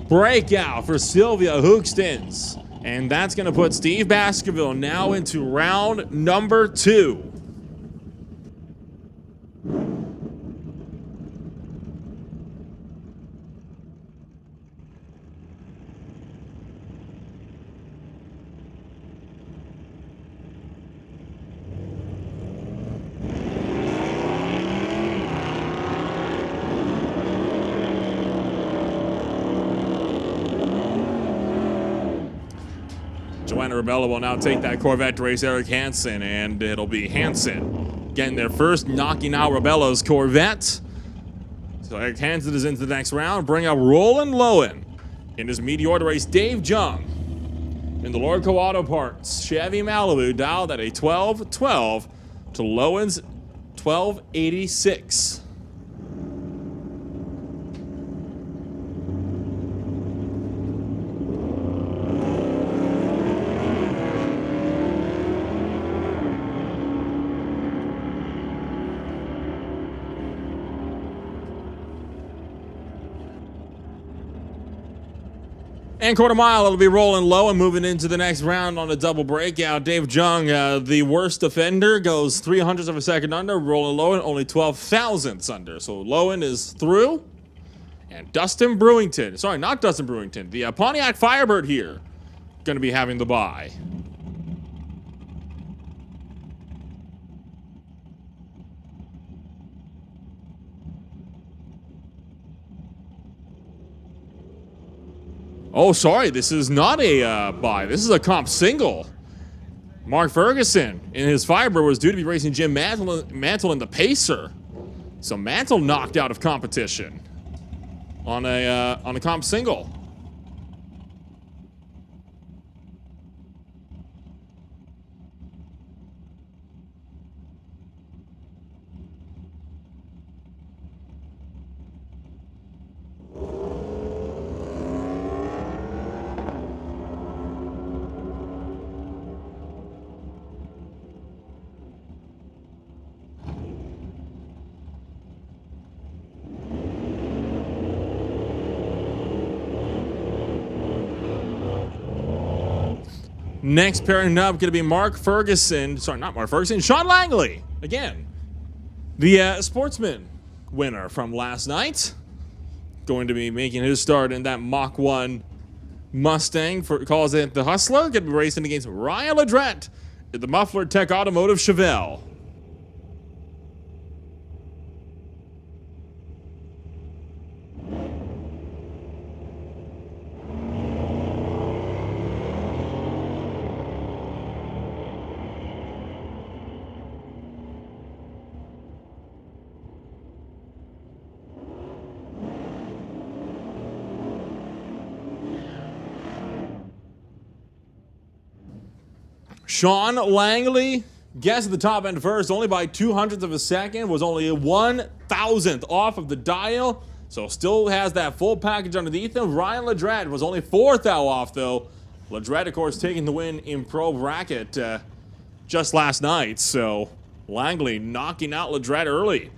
Breakout for Sylvia Hoekstens. And that's going to put Steve Baskerville now into round number 2. Joanna Rebella will now take that Corvette to race Eric Hansen, and it'll be Hansen getting there first, knocking out Rebella's Corvette. So Eric Hansen is into the next round. Bring up Roland Lowen in his Meteor to race Dave Jung in the Lordco Auto Parts Chevy Malibu, dialed at a 1212 to Lowen's 1286. And quarter mile, it'll be rolling low and moving into the next round on a double breakout. Dave Jung, the worst offender, goes 0.03 of a second under. Rolling low and only 12 thousandths under. So Lowen is through. And Dustin Brewington, sorry, not Dustin Brewington, the Pontiac Firebird here, going to be having the bye. Oh, sorry, this is not a bye. This is a comp single. Mark Ferguson in his Firebird was due to be racing Jim Mantle in the Pacer. So Mantle knocked out of competition on a comp single. Next pairing up going to be Mark Ferguson. Sorry, not Mark Ferguson. Sean Langley. Again. The Sportsman winner from last night, going to be making his start in that Mach 1 Mustang, calls it the Hustler, going to be racing against Ryan Ledrette at the Muffler Tech Automotive Chevelle. Sean Langley gets at the top end first, only by 0.02 of a second, was only 1,000th off of the dial, so still has that full package underneath him. Ryan Ledrette was only 4th thou off, though. Ledrette, of course, taking the win in pro bracket just last night, so Langley knocking out Ledrette early.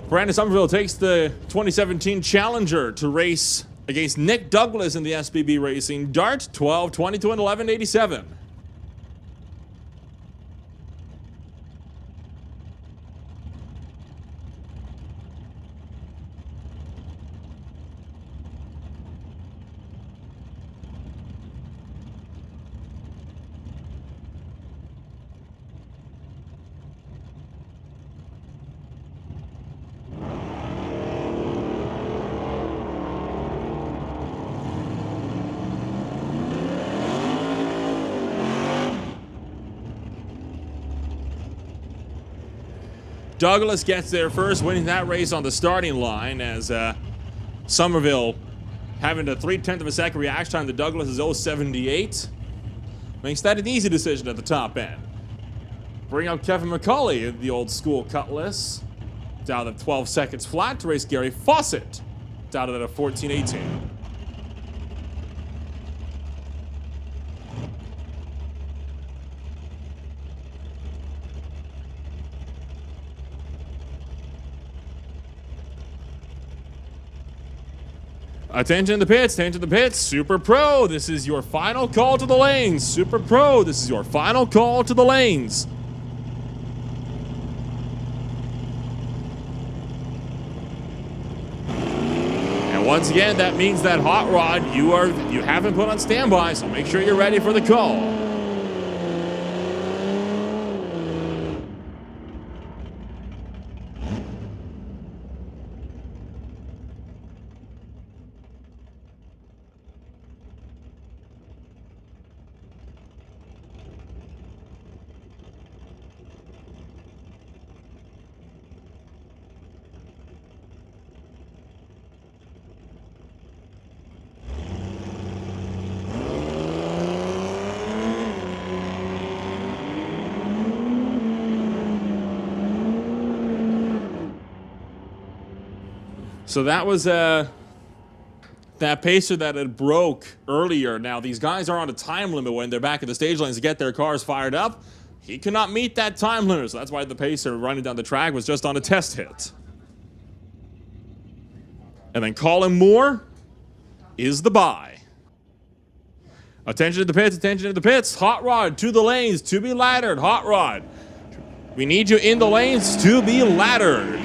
Brandon Somerville takes the 2017 Challenger to race against Nick Douglas in the SBB Racing Dart, 12-22 and 11.87. Douglas gets there first, winning that race on the starting line as Somerville having a 0.3 of a second reaction time to Douglas is 0.78. Makes that an easy decision at the top end. Bring up Kevin McCauley, the old school cutlass, down at 12 seconds flat to race Gary Fawcett, down at a 14.18. Attention to the pits, attention to the pits. Super Pro, this is your final call to the lanes. Super Pro, this is your final call to the lanes. And once again, that means that hot rod you haven't put on standby, so make sure you're ready for the call. So that was that pacer that had broke earlier. Now, these guys are on a time limit when they're back at the stage lanes to get their cars fired up. He could not meet that time limit, so that's why the pacer running down the track was just on a test hit. And then Colin Moore is the bye. Attention to the pits, attention to the pits. Hot Rod to the lanes to be laddered. Hot Rod, we need you in the lanes to be laddered.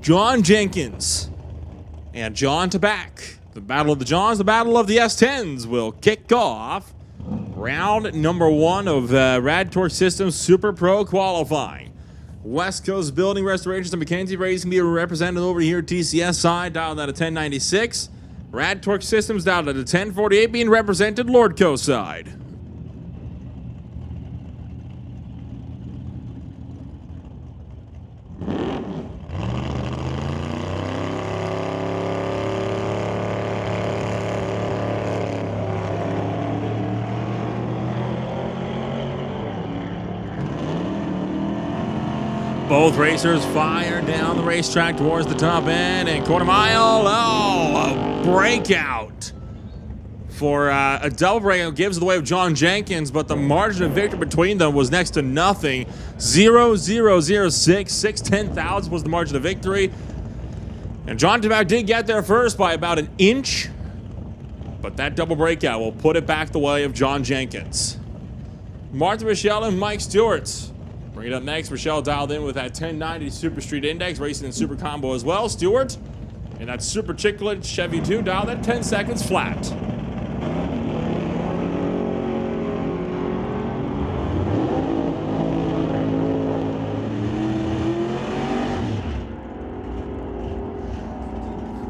John Jenkins and John to back. The Battle of the Johns, the Battle of the S10s will kick off round number 1 of Rad Torque Systems Super Pro qualifying. West Coast Building Restorations and Mackenzie Racing be represented over here at TCS side, dialed at a 1096. Rad Torque Systems dialed at a 1048 being represented Lordco side. Both racers fire down the racetrack towards the top end and quarter mile. Oh, a breakout for a double breakout gives it away of John Jenkins, but the margin of victory between them was next to nothing. 0.0006, 6/10,000 was the margin of victory. And John Tabak did get there first by about an inch, but that double breakout will put it back the way of John Jenkins. Martha Michelle and Mike Stewart. Bring it up next. Michelle dialed in with that 1090 Super Street Index, racing in Super Combo as well. Stewart and that Super Chiclet Chevy 2 dialed at 10 seconds flat.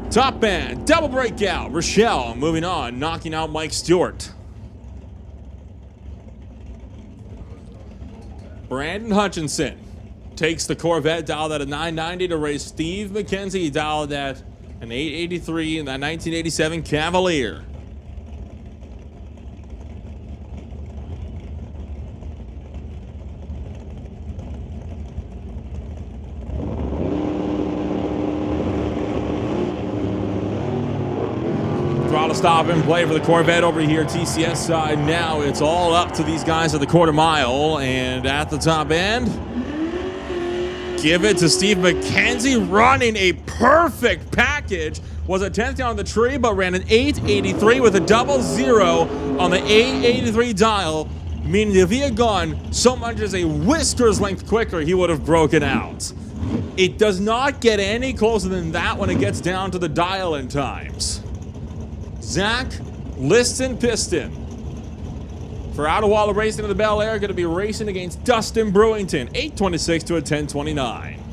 Top end, double breakout. Rochelle moving on, knocking out Mike Stewart. Brandon Hutchinson takes the Corvette, dialed at a 990 to race Steve McKenzie, dialed at an 883 in that 1987 Cavalier. Throttle stop and play for the Corvette over here, TCS side. Now it's all up to these guys at the quarter mile, and at the top end, give it to Steve McKenzie, running a perfect package. Was a 10th down the tree, but ran an 883 with a 00 on the 883 dial, meaning if he had gone so much as a whisker's length quicker, he would have broken out. It does not get any closer than that when it gets down to the dial-in times. Zach Liston Piston for Ottawa Racing of the Bel Air, going to be racing against Dustin Brewington, 826 to a 1029.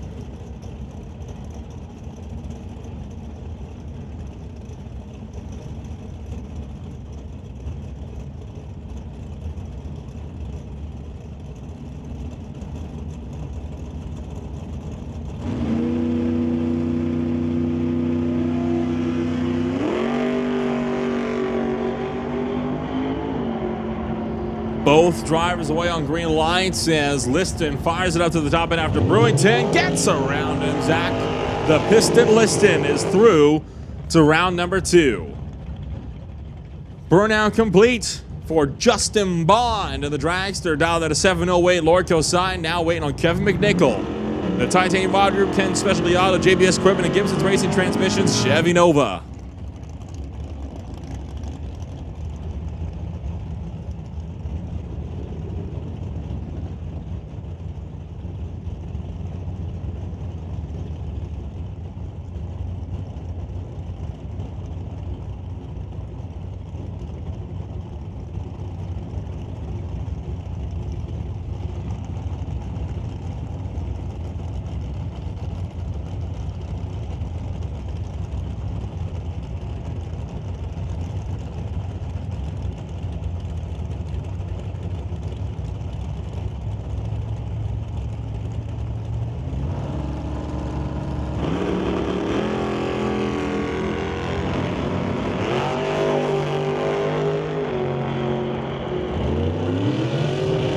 Both drivers away on green lights as Liston fires it up to the top end after Brewington gets around him. Zach, the Piston Liston, is through to round number 2. Burnout complete for Justin Bond and the dragster, dialed at a 708 Lordco side, now waiting on Kevin McNichol. The Titanium Mod Group, Ken Specialty Auto, JBS Equipment, and Gibson's Racing Transmissions, Chevy Nova.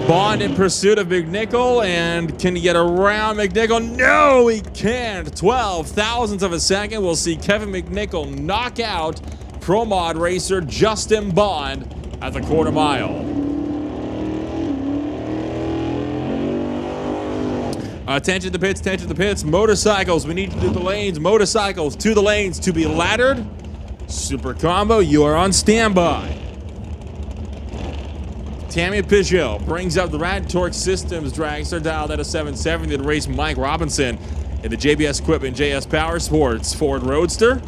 Bond in pursuit of McNichol, and can he get around McNichol? No, he can't. 12 thousandths of a second. We'll see Kevin McNichol knock out Pro Mod racer Justin Bond at the quarter mile. Attention to the pits, attention to the pits. Motorcycles, we need to do the lanes. Motorcycles to the lanes to be laddered. Super Combo, you are on standby. Tammy Peugeot brings up the Rad Torque Systems dragster, dialed at a 770 to race Mike Robinson in the JBS Equipment JS Power Sports Ford Roadster.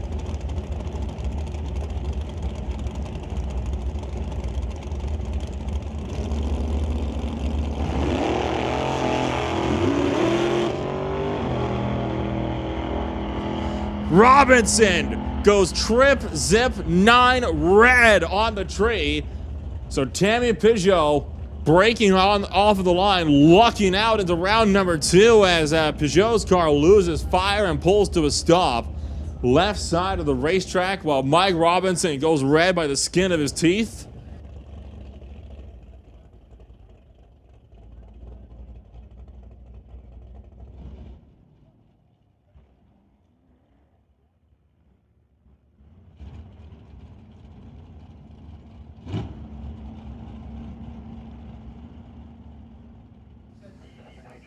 Robinson goes trip, zip, 9 red on the tree. So Tammy Peugeot breaking off of the line, lucking out into round number 2 as Peugeot's car loses fire and pulls to a stop. Left side of the racetrack while Mike Robinson goes red by the skin of his teeth.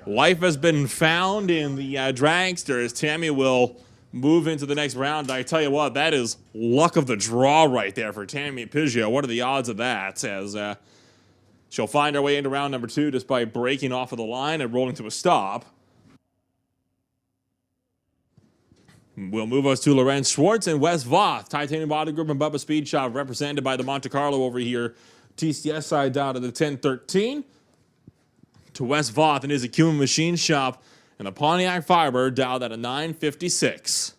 Life has been found in the dragster as Tammy will move into the next round. I tell you what, that is luck of the draw right there for Tammy Peugeot. What are the odds of that? As she'll find her way into round number 2 just by breaking off of the line and rolling to a stop. We'll move us to Lorenz Schwartz and Wes Voth. Titanium Body Group and Bubba Speed Shop represented by the Monte Carlo over here. TCS side down to the 1013. To Wes Voth and his Acumen Machine Shop and the Pontiac Firebird dialed at a 956.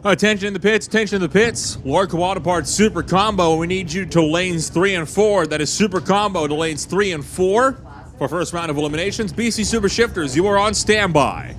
Attention in the pits, attention in the pits. Lordco Auto Parts Super Combo. We need you to lanes 3 and 4. That is Super Combo to lanes 3 and 4 for first round of eliminations. BC Super Shifters, you are on standby.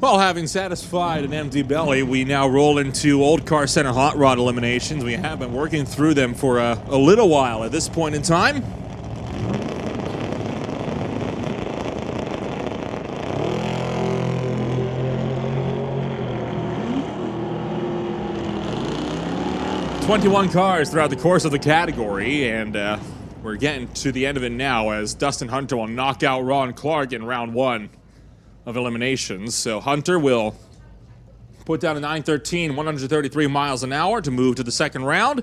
Well, having satisfied an empty belly, we now roll into Old Car Center Hot Rod eliminations. We have been working through them for a little while at this point in time. "21 cars throughout the course of the category, and we're getting to the end of it now as Dustin Hunter will knock out Ron Clark in round 1 of eliminations. So Hunter will put down a 913, 133 miles an hour to move to the second round.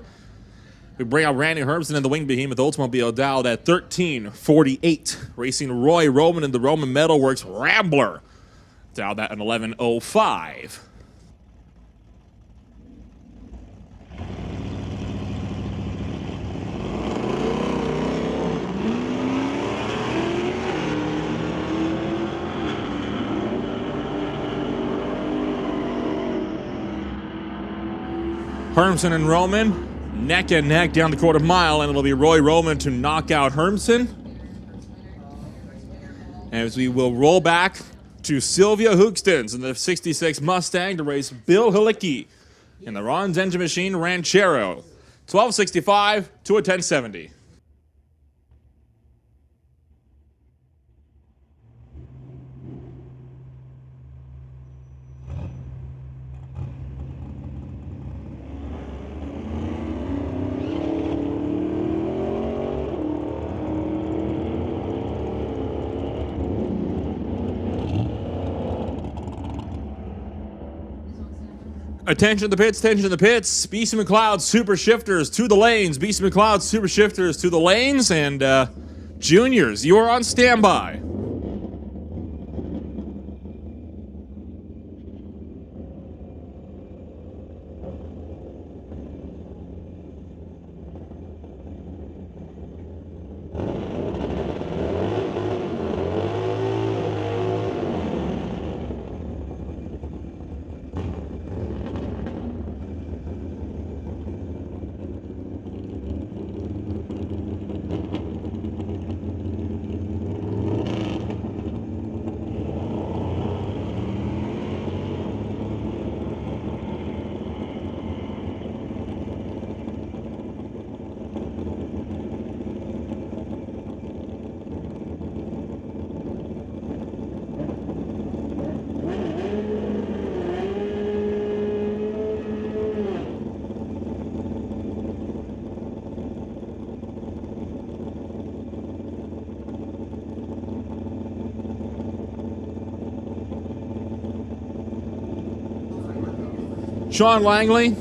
We bring out Randy Herbston in the Winged Behemoth Oldsmobile dialed at 1348. Racing Roy Roman in the Roman Metalworks Rambler dialed at an 1105. Hermson and Roman, neck and neck down the quarter mile, and it'll be Roy Roman to knock out Hermson. As we will roll back to Sylvia Hookstons in the 66 Mustang to race Bill Halicki in the Ron's Engine Machine Ranchero. 1265 to a 1070. Attention to the pits, attention to the pits. BC McLeod Super Shifters to the lanes. BC McLeod Super Shifters to the lanes. And juniors, you are on standby. Sean Langley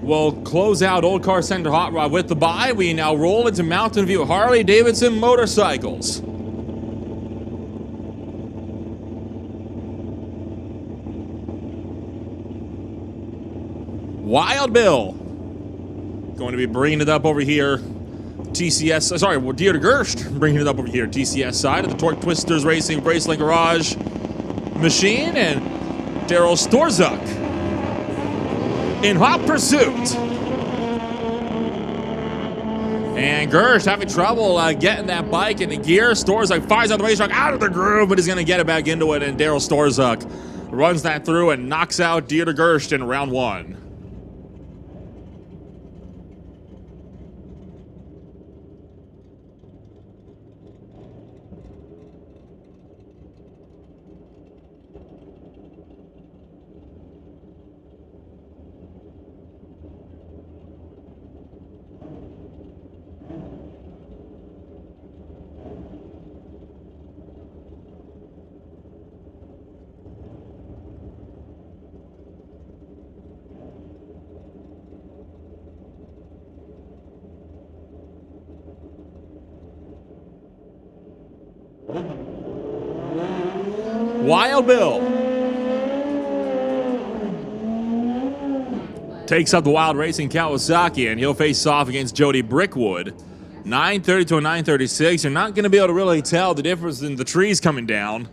will close out Old Car Center Hot Rod with the bye. We now roll into Mountain View Harley Davidson Motorcycles. Wild Bill going to be bringing it up over here. TCS, sorry, Dieter Gerst bringing it up over here. TCS side of the Torque Twisters Racing Bracelet Garage Machine, and Daryl Storzuk in hot pursuit. And Gersh having trouble getting that bike into gear. Storzuk fires out the racetrack out of the groove, but he's going to get it back into it. And Daryl Storzuk runs that through and knocks out Dieter Gerst in round 1. Wild Bill takes up the Wild Racing Kawasaki, and he'll face off against Jody Brickwood. 930 to a 936. You're not going to be able to really tell the difference in the trees coming down.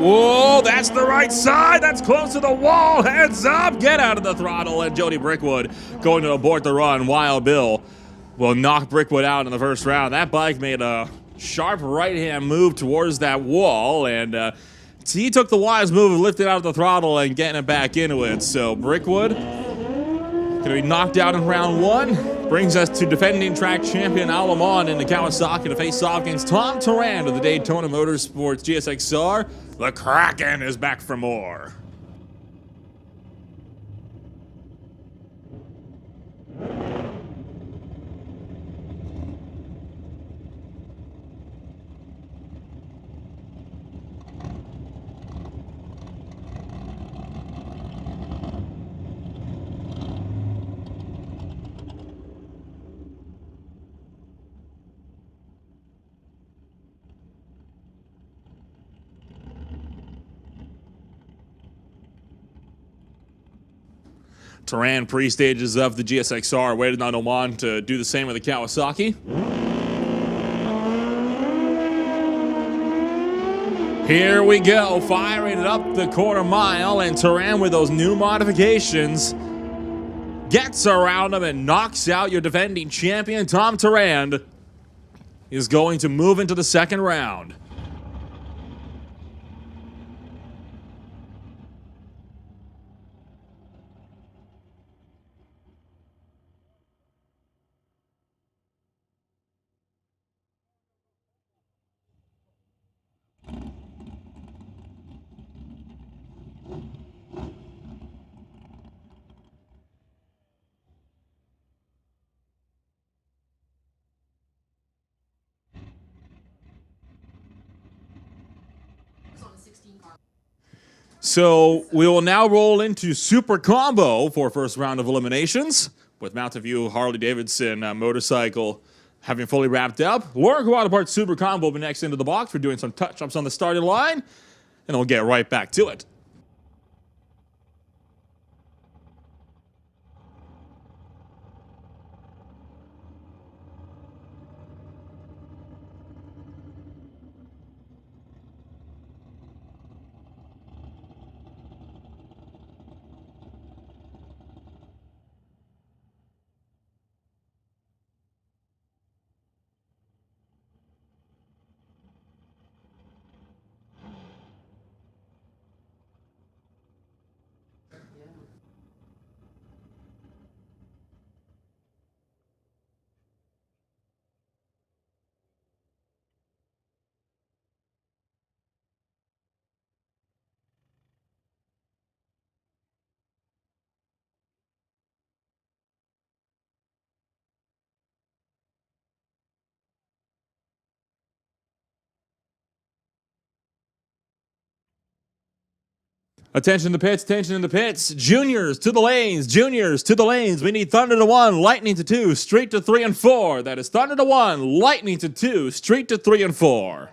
Whoa, that's the right side. That's close to the wall. Heads up. Get out of the throttle. And Jody Brickwood going to abort the run. Wild Bill will knock Brickwood out in the first round. That bike made a sharp right-hand move towards that wall, and he took the wise move of lifting out of the throttle and getting it back into it. So Brickwood going to be knocked out in round one. Brings us to defending track champion Al Lamont in the Kawasaki to face off against Tom Tarand of the Daytona Motorsports GSXR. The Kraken is back for more. Tarand pre-stages of the GSXR, waited on Oman to do the same with the Kawasaki. Here we go, firing it up the quarter mile, and Tarand with those new modifications gets around him and knocks out your defending champion. Tom Tarand is going to move into the second round. So we will now roll into Super Combo for first round of eliminations, with Mountain View Harley-Davidson motorcycle having fully wrapped up. Lordco Autoparts Super Combo will be next into the box. We're doing some touch-ups on the starting line, and we'll get right back to it. Attention in the pits, attention in the pits. Juniors to the lanes, juniors to the lanes. We need Thunder to 1, Lightning to 2, Street to 3 and 4. That is Thunder to 1, Lightning to 2, Street to 3 and 4.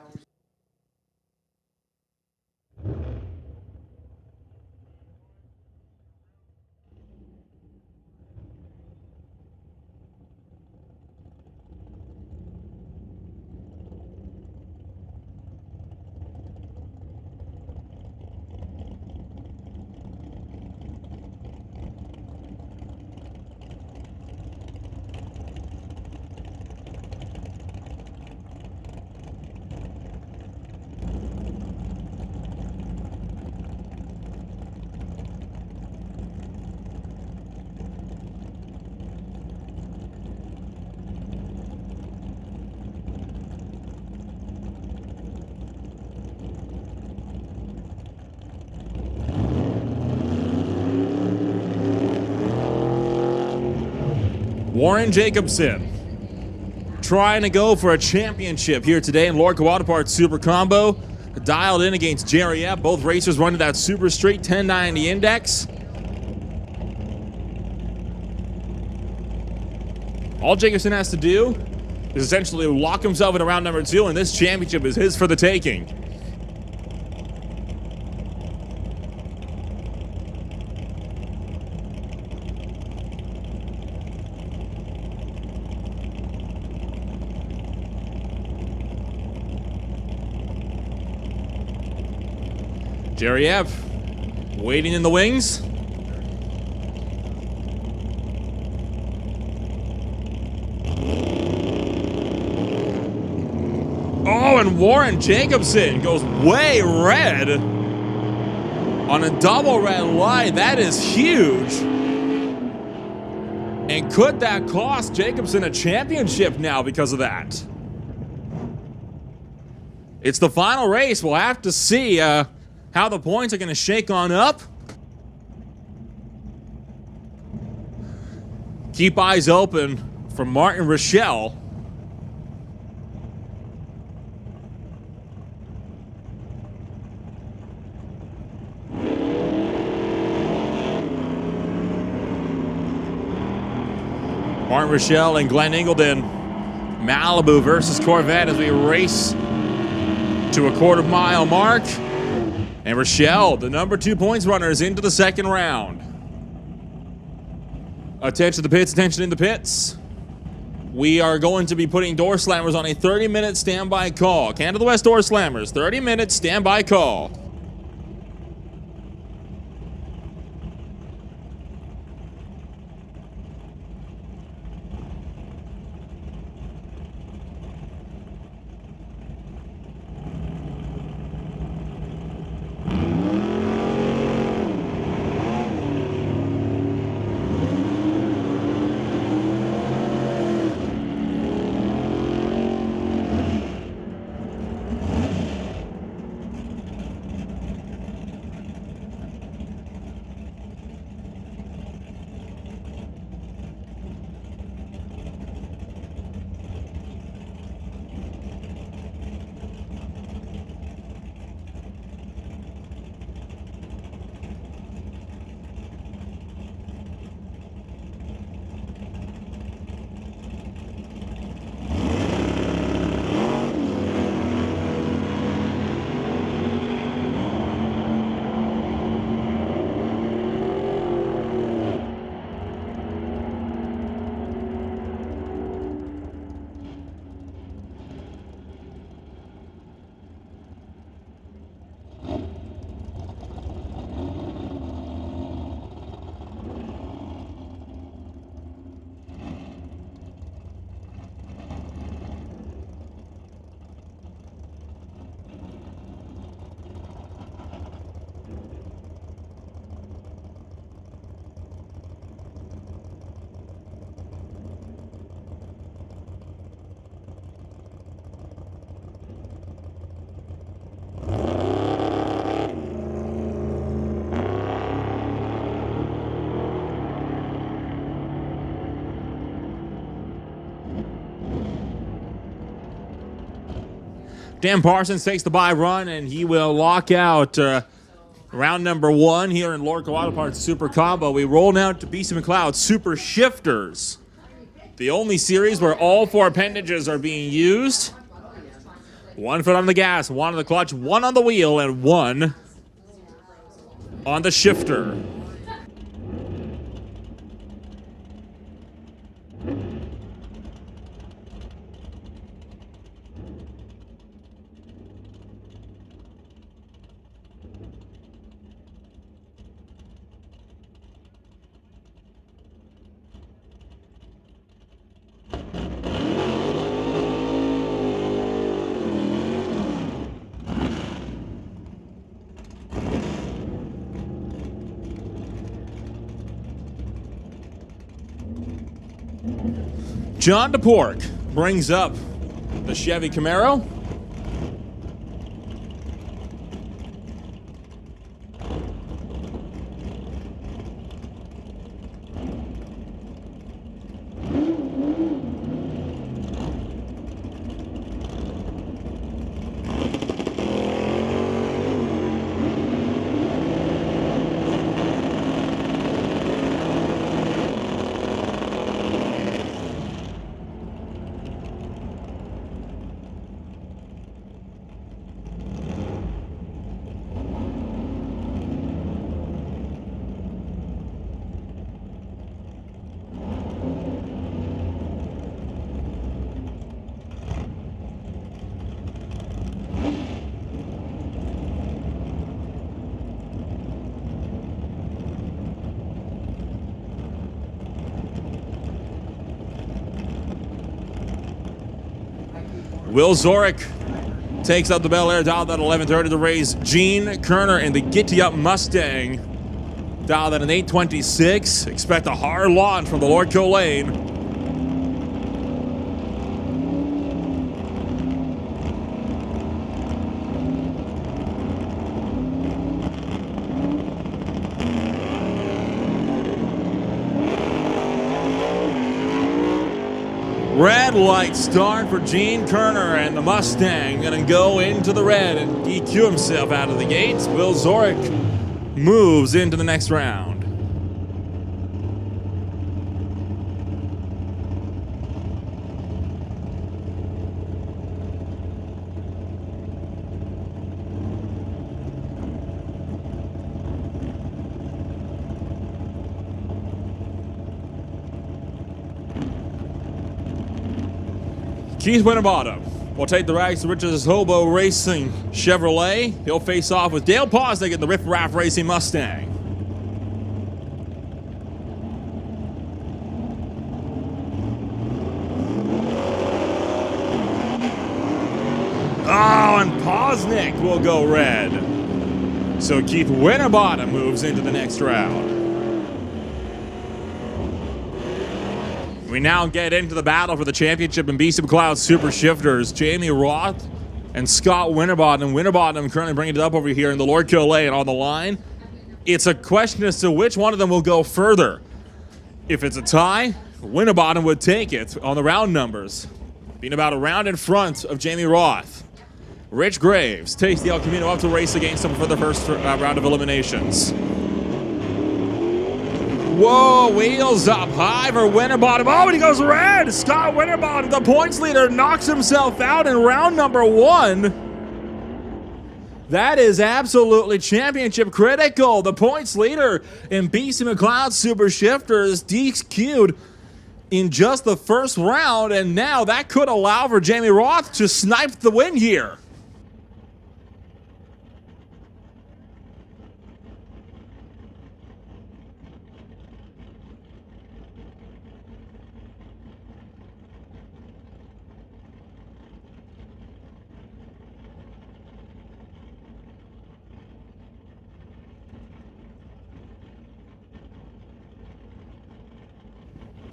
Warren Jacobson trying to go for a championship here today in Lordco Autoparts Super Combo. Dialed in against Jerry Epp. Both racers running that super straight 1090 index. All Jacobson has to do is essentially lock himself in round number 2, and this championship is his for the taking. Jerry Epp waiting in the wings. Oh, and Warren Jacobson goes way red on a double red light. That is huge. And could that cost Jacobson a championship now because of that? It's the final race. We'll have to see how the points are going to shake on up. Keep eyes open for Martin Rochelle. Martin Rochelle and Glenn Ingledon. Malibu versus Corvette as we race to a quarter-mile mark. And Rochelle, the number 2 points runner, is into the second round. Attention to the pits, attention in the pits. We are going to be putting Doorslammers on a 30-minute standby call. Canada West Doorslammers, 30-minute standby call. Dan Parsons takes the bye run, and he will lock out round number 1 here in Lordco Auto Parts Super Combo. We roll now to BC McLeod Super Shifters, the only series where all 4 appendages are being used. 1 foot on the gas, 1 on the clutch, 1 on the wheel, and 1 on the shifter. John DePork brings up the Chevy Camaro. Will Zorick takes out the Bel Air, dialed at 11:30 to race. Gene Kerner in the Giddy Up Mustang, dialed at an 8:26. Expect a hard launch from the Lordco lane. Red light start for Gene Kerner, and the Mustang gonna go into the red and DQ himself out of the gates. Will Zorick moves into the next round. Keith Winterbottom will take the rags to Riches Hobo Racing Chevrolet. He'll face off with Dale Posnick in the Riff Raff Racing Mustang. Oh, and Posnick will go red. So Keith Winterbottom moves into the next round. We now get into the battle for the championship in BC McLeod Super Shifters. Jamie Roth and Scott Winterbottom. Winterbottom currently bringing it up over here in the Lordco lane on the line. It's a question as to which one of them will go further. If it's a tie, Winterbottom would take it on the round numbers, being about a round in front of Jamie Roth. Rich Graves takes the El Camino up to race against him for the first round of eliminations. Whoa, wheels up high for Winterbottom. Oh, and he goes red. Scott Winterbottom, the points leader, knocks himself out in round number 1. That is absolutely championship critical. The points leader in BC McLeod Super Shifters DQ'd in just the first round, and now that could allow for Jamie Roth to snipe the win here.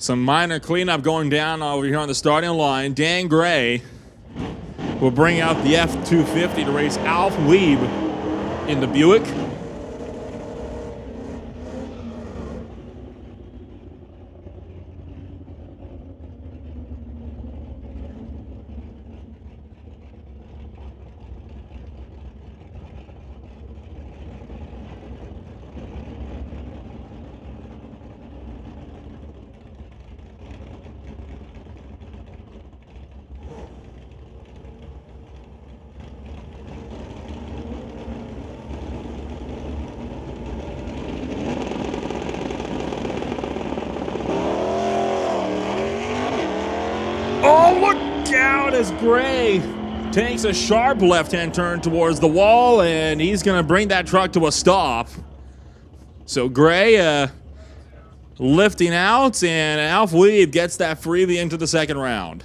Some minor cleanup going down over here on the starting line. Dan Gray will bring out the F-250 to race Alf Weeb in the Buick. Oh, look out as Gray takes a sharp left-hand turn towards the wall, and he's going to bring that truck to a stop. So Gray lifting out, and Alf Weeb gets that freebie into the second round.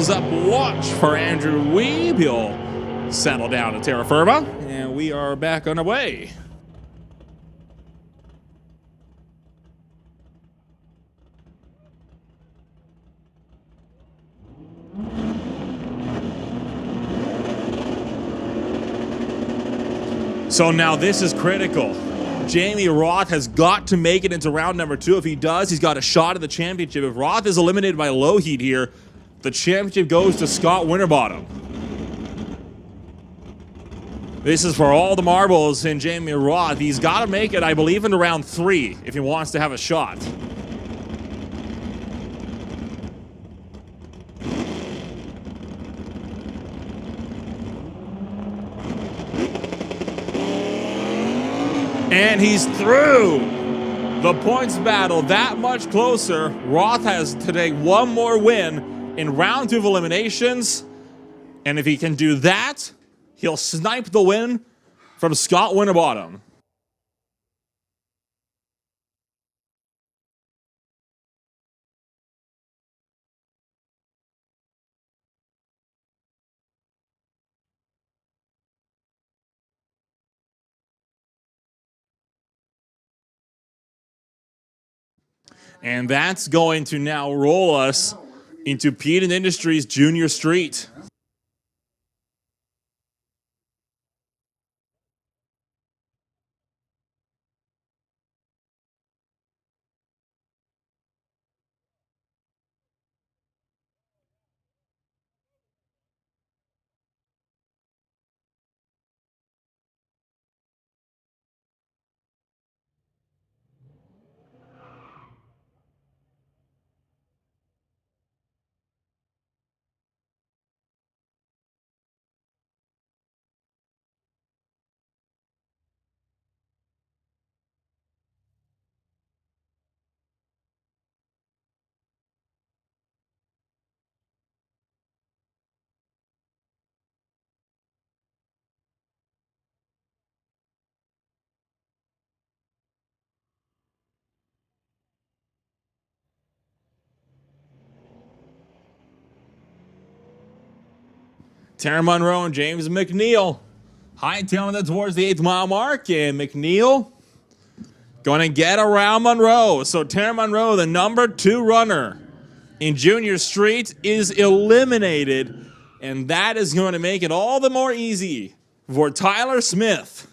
Wheels up watch for Andrew Weeb. He'll settle down to terra firma, and we are back on our way. So now this is critical. Jamie Roth has got to make it into round number 2. If he does, he's got a shot at the championship. If Roth is eliminated by low heat here, the championship goes to Scott Winterbottom. This is for all the marbles in Jamie Roth. He's got to make it, I believe, into round 3 if he wants to have a shot. And he's through. The points battle that much closer. Roth has today one more win in round 2 of eliminations. And if he can do that, he'll snipe the win from Scott Winterbottom. And that's going to now roll us into Peden Industries Junior Street. Tara Monroe and James McNeil hightailing it towards the 8th mile mark, and McNeil going to get around Monroe. So Tara Monroe, the number 2 runner in Junior Street, is eliminated, and that is going to make it all the more easy for Tyler Smith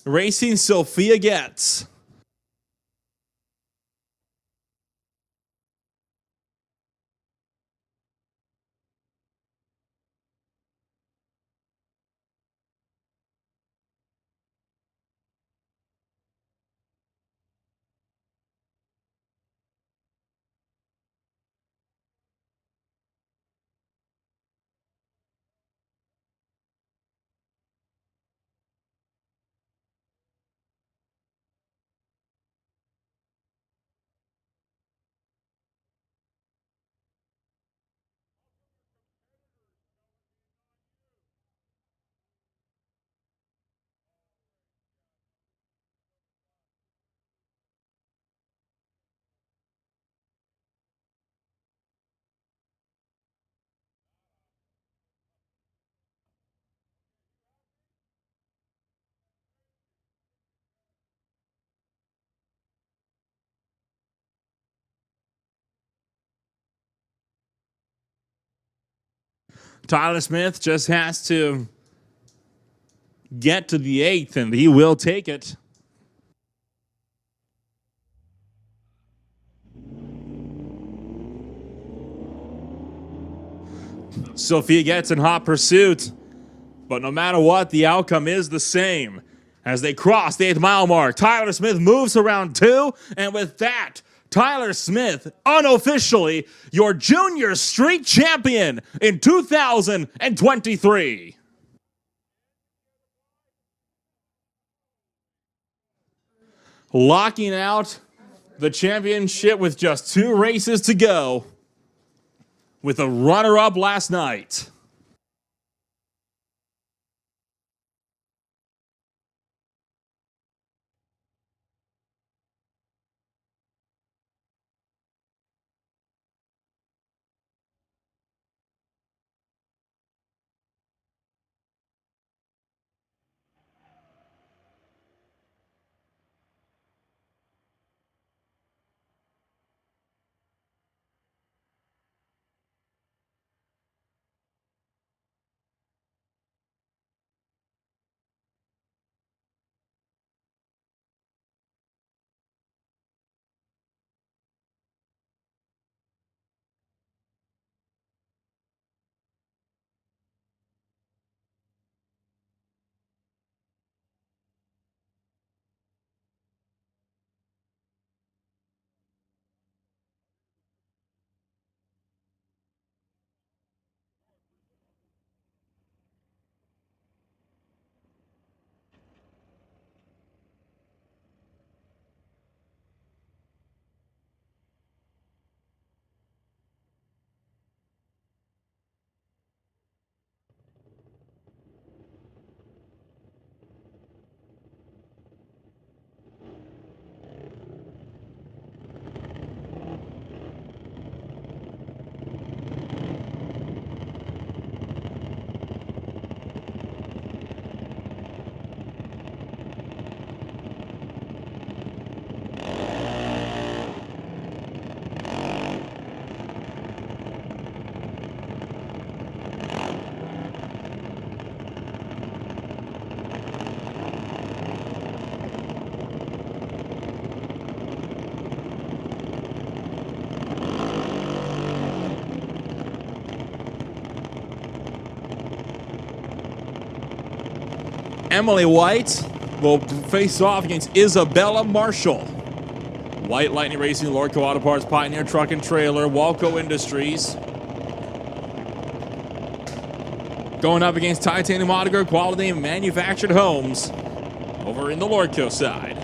racing Sophia Getz. Tyler Smith just has to get to the 8th, and he will take it. Sophia Getz in hot pursuit, but no matter what, the outcome is the same. As they cross the 8th mile mark, Tyler Smith moves around 2, and with that, Tyler Smith, unofficially, your Junior Street Champion in 2023. Locking out the championship with just 2 races to go, with a runner-up last night. Emily White will face off against Isabella Marshall. White Lightning Racing, Lordco Auto Parts, Pioneer Truck and Trailer, Walco Industries. Going up against Titanium Autograph Quality Manufactured Homes over in the Lordco side.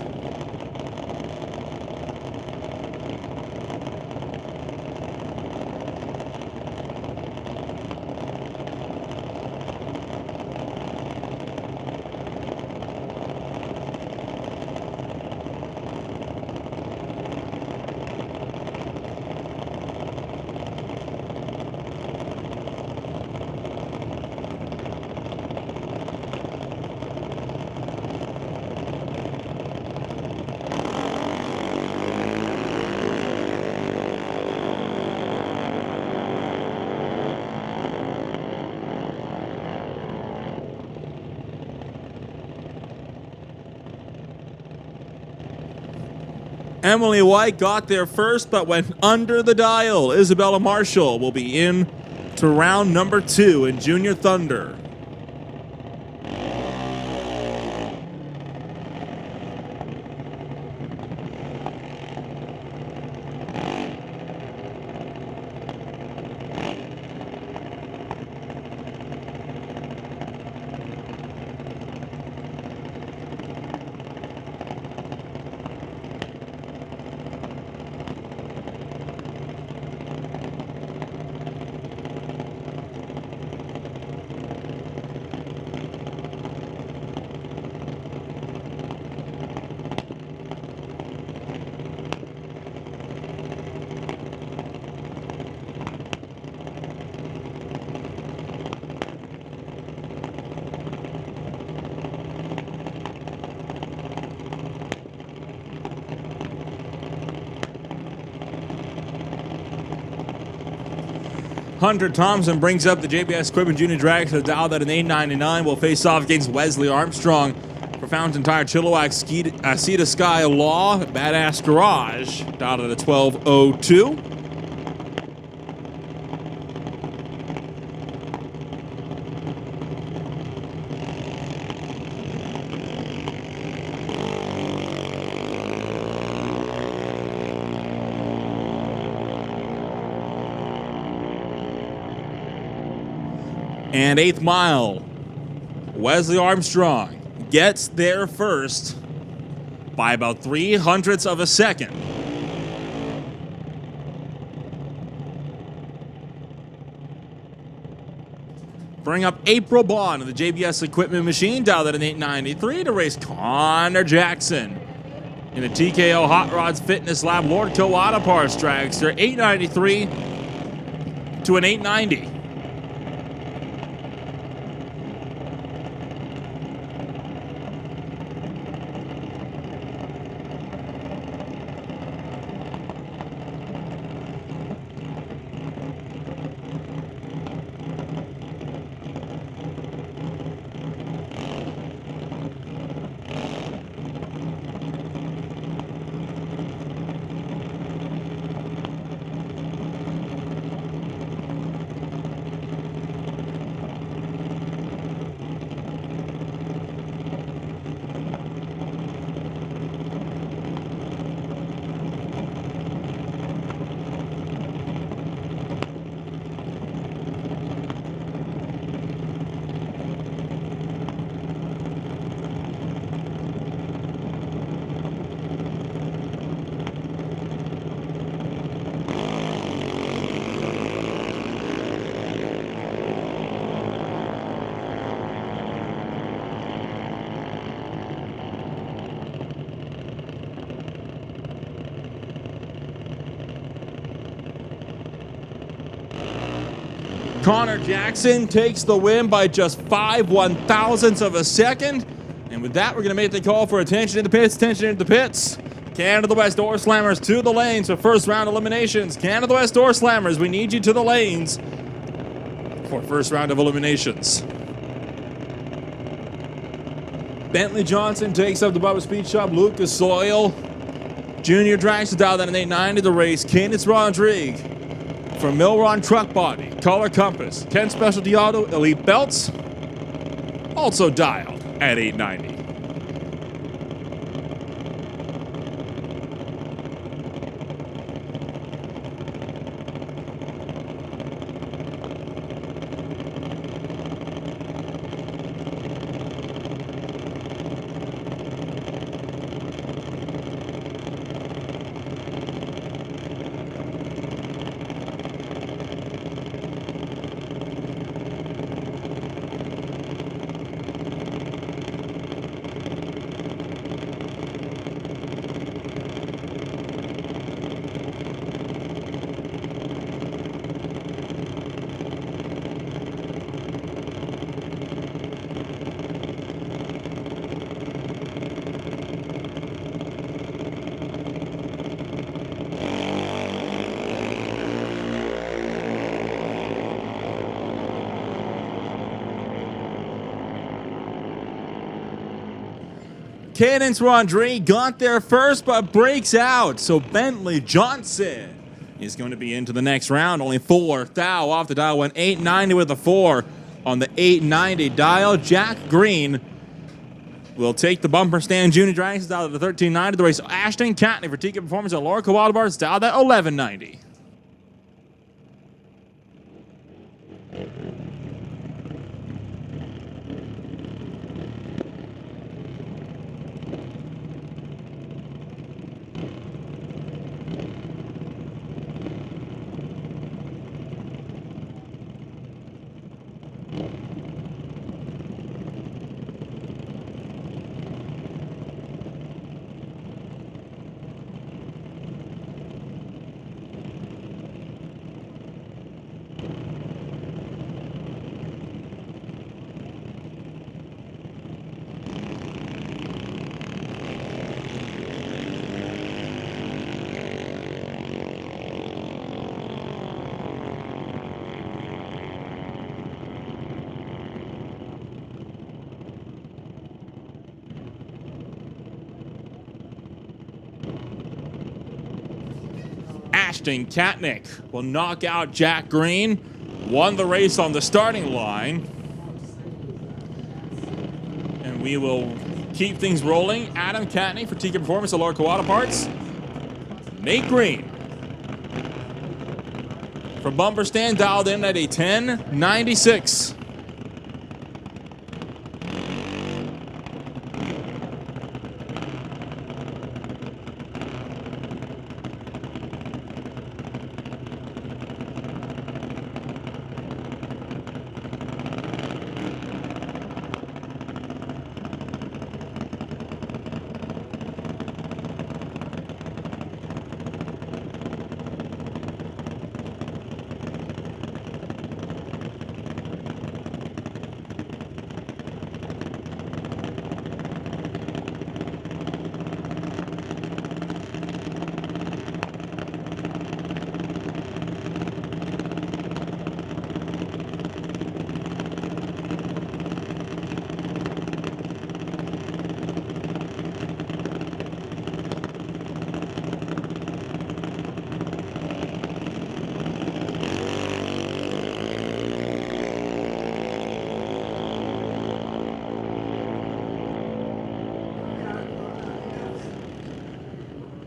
Emily White got there first, but went under the dial. Isabella Marshall will be in to round number 2 in Junior Thunder. Hunter Thompson brings up the JBS Equipment Junior Drag to dial that an 899 will face off against Wesley Armstrong for Fountain Tire Chilliwack Sea to Sky Law Badass Garage dialed at a 1202. And 8th mile, Wesley Armstrong gets there first by about 0.03 of a second. Bring up April Bond of the JBS Equipment Machine, dialed at an 893 to race Connor Jackson in the TKO Hot Rods Fitness Lab Lordco Auto Parts Dragster, 893 to an 890. Connor Jackson takes the win by just 5/1000ths of a second. And with that, we're going to make the call for attention in the pits, attention in the pits. Canada West Doorslammers to the lanes for first round eliminations. Canada West Doorslammers, we need you to the lanes for first round of eliminations. Bentley Johnson takes up the Bubba Speed Shop. Lucas Soil Junior drags to dial that an 890 to race. Kenneth Rodrigue from Milron Truck Body, Color Compass, Ken Specialty Auto, Elite Belts, also dialed. at 890. Cadence Rondre got there first, but breaks out. So Bentley Johnson is going to be into the next round. Only 4 thou off the dial. Went 890 with a 4 on the 890 dial. Jack Green will take the bumper stand. Junior Dragons out of the 1390. The race Ashton Catney for TK Performance at Lordco Wildbars dialed at 1190. Ashton Katnick will knock out Jack Green. Won the race on the starting line. And we will keep things rolling. Adam Katnick for TK Performance at Lordco Auto Parts. Nate Green from Bumper Stand dialed in at a 1096.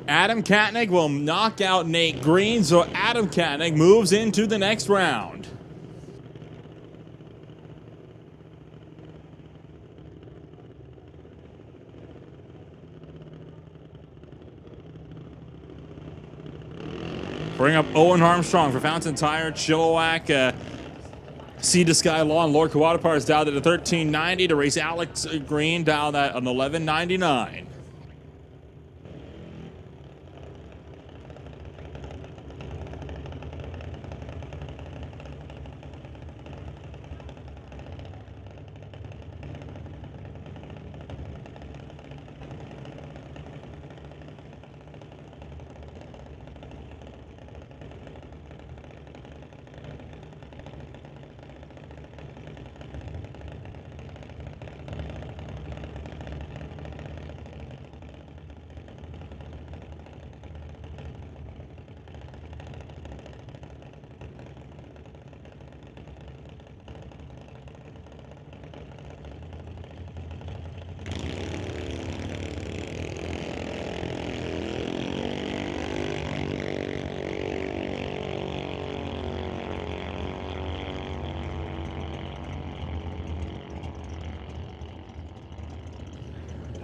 Adam Katnick will knock out Nate Green, so Adam Katnick moves into the next round. Bring up Owen Armstrong for Fountain Tire, Chilliwack, Sea to Sky Lawn, Lord Kawada is dialed at a 1390 to race Alex Green, dialed at an 1199.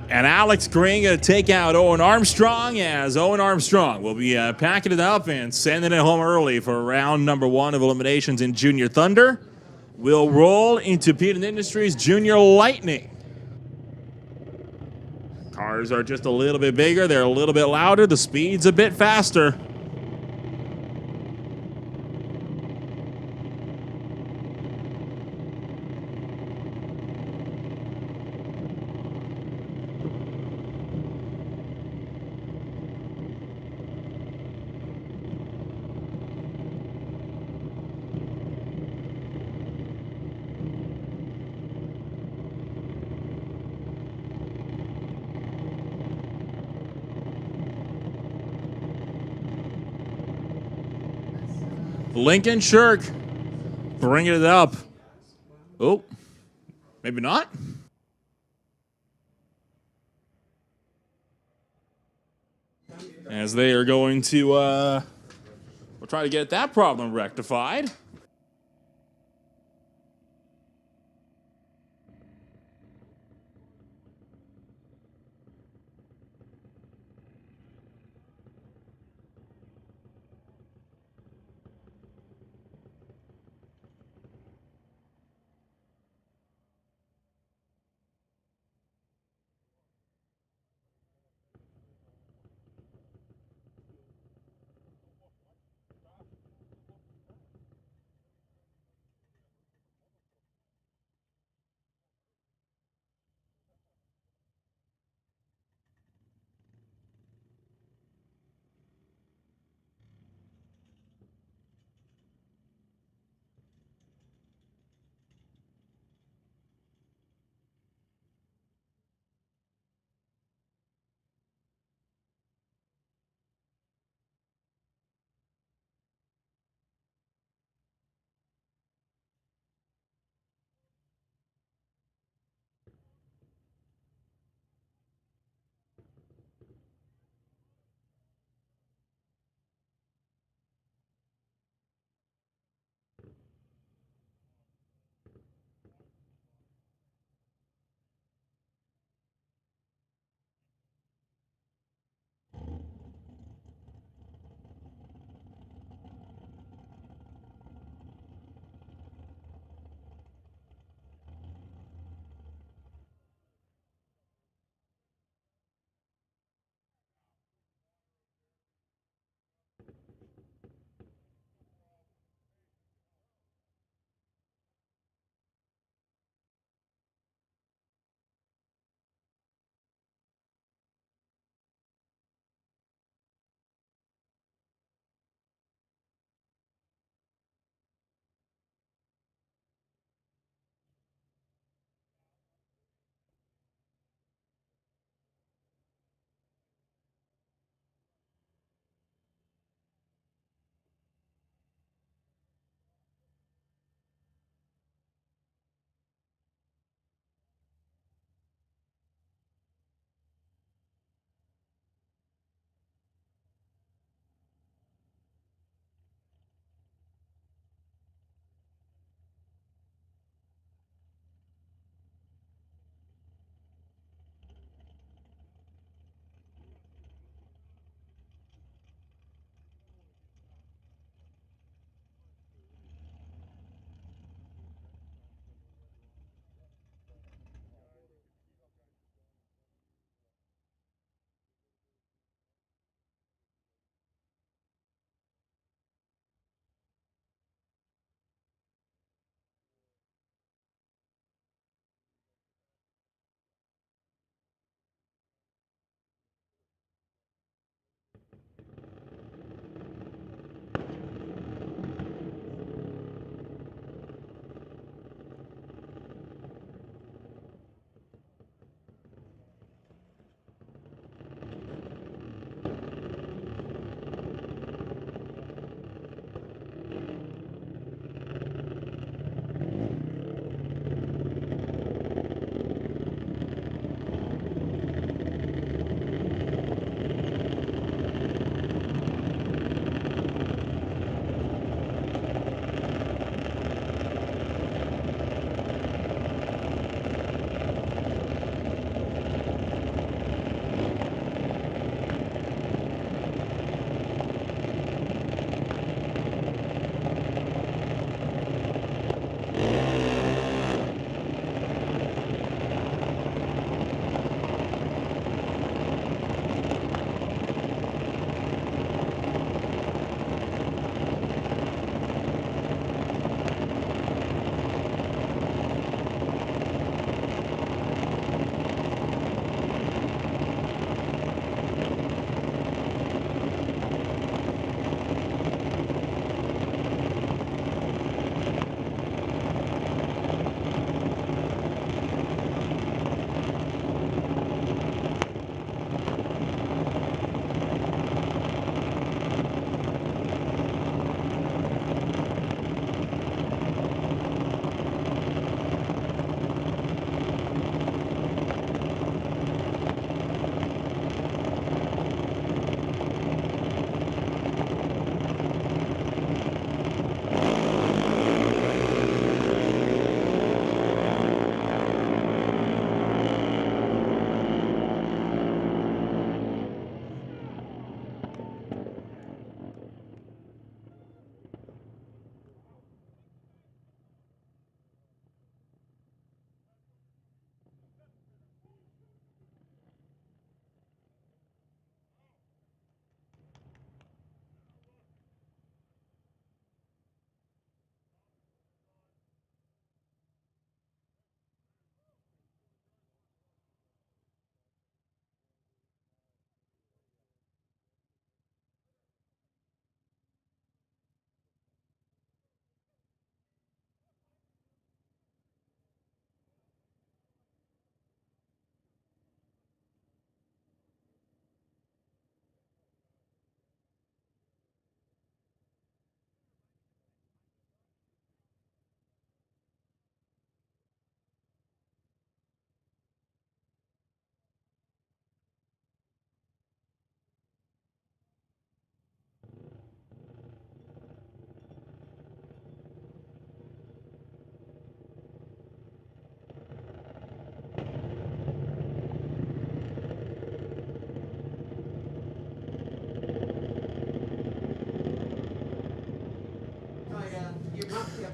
And Alex Green going to take out Owen Armstrong, as Owen Armstrong will be packing it up and sending it home early for round number 1 of eliminations in Junior Thunder. We'll roll into Peden Industries Junior Lightning. Cars are just a little bit bigger. They're a little bit louder. The speed's a bit faster. Lincoln Shirk bringing it up. Oh, maybe not. As they are going to, we'll try to get that problem rectified.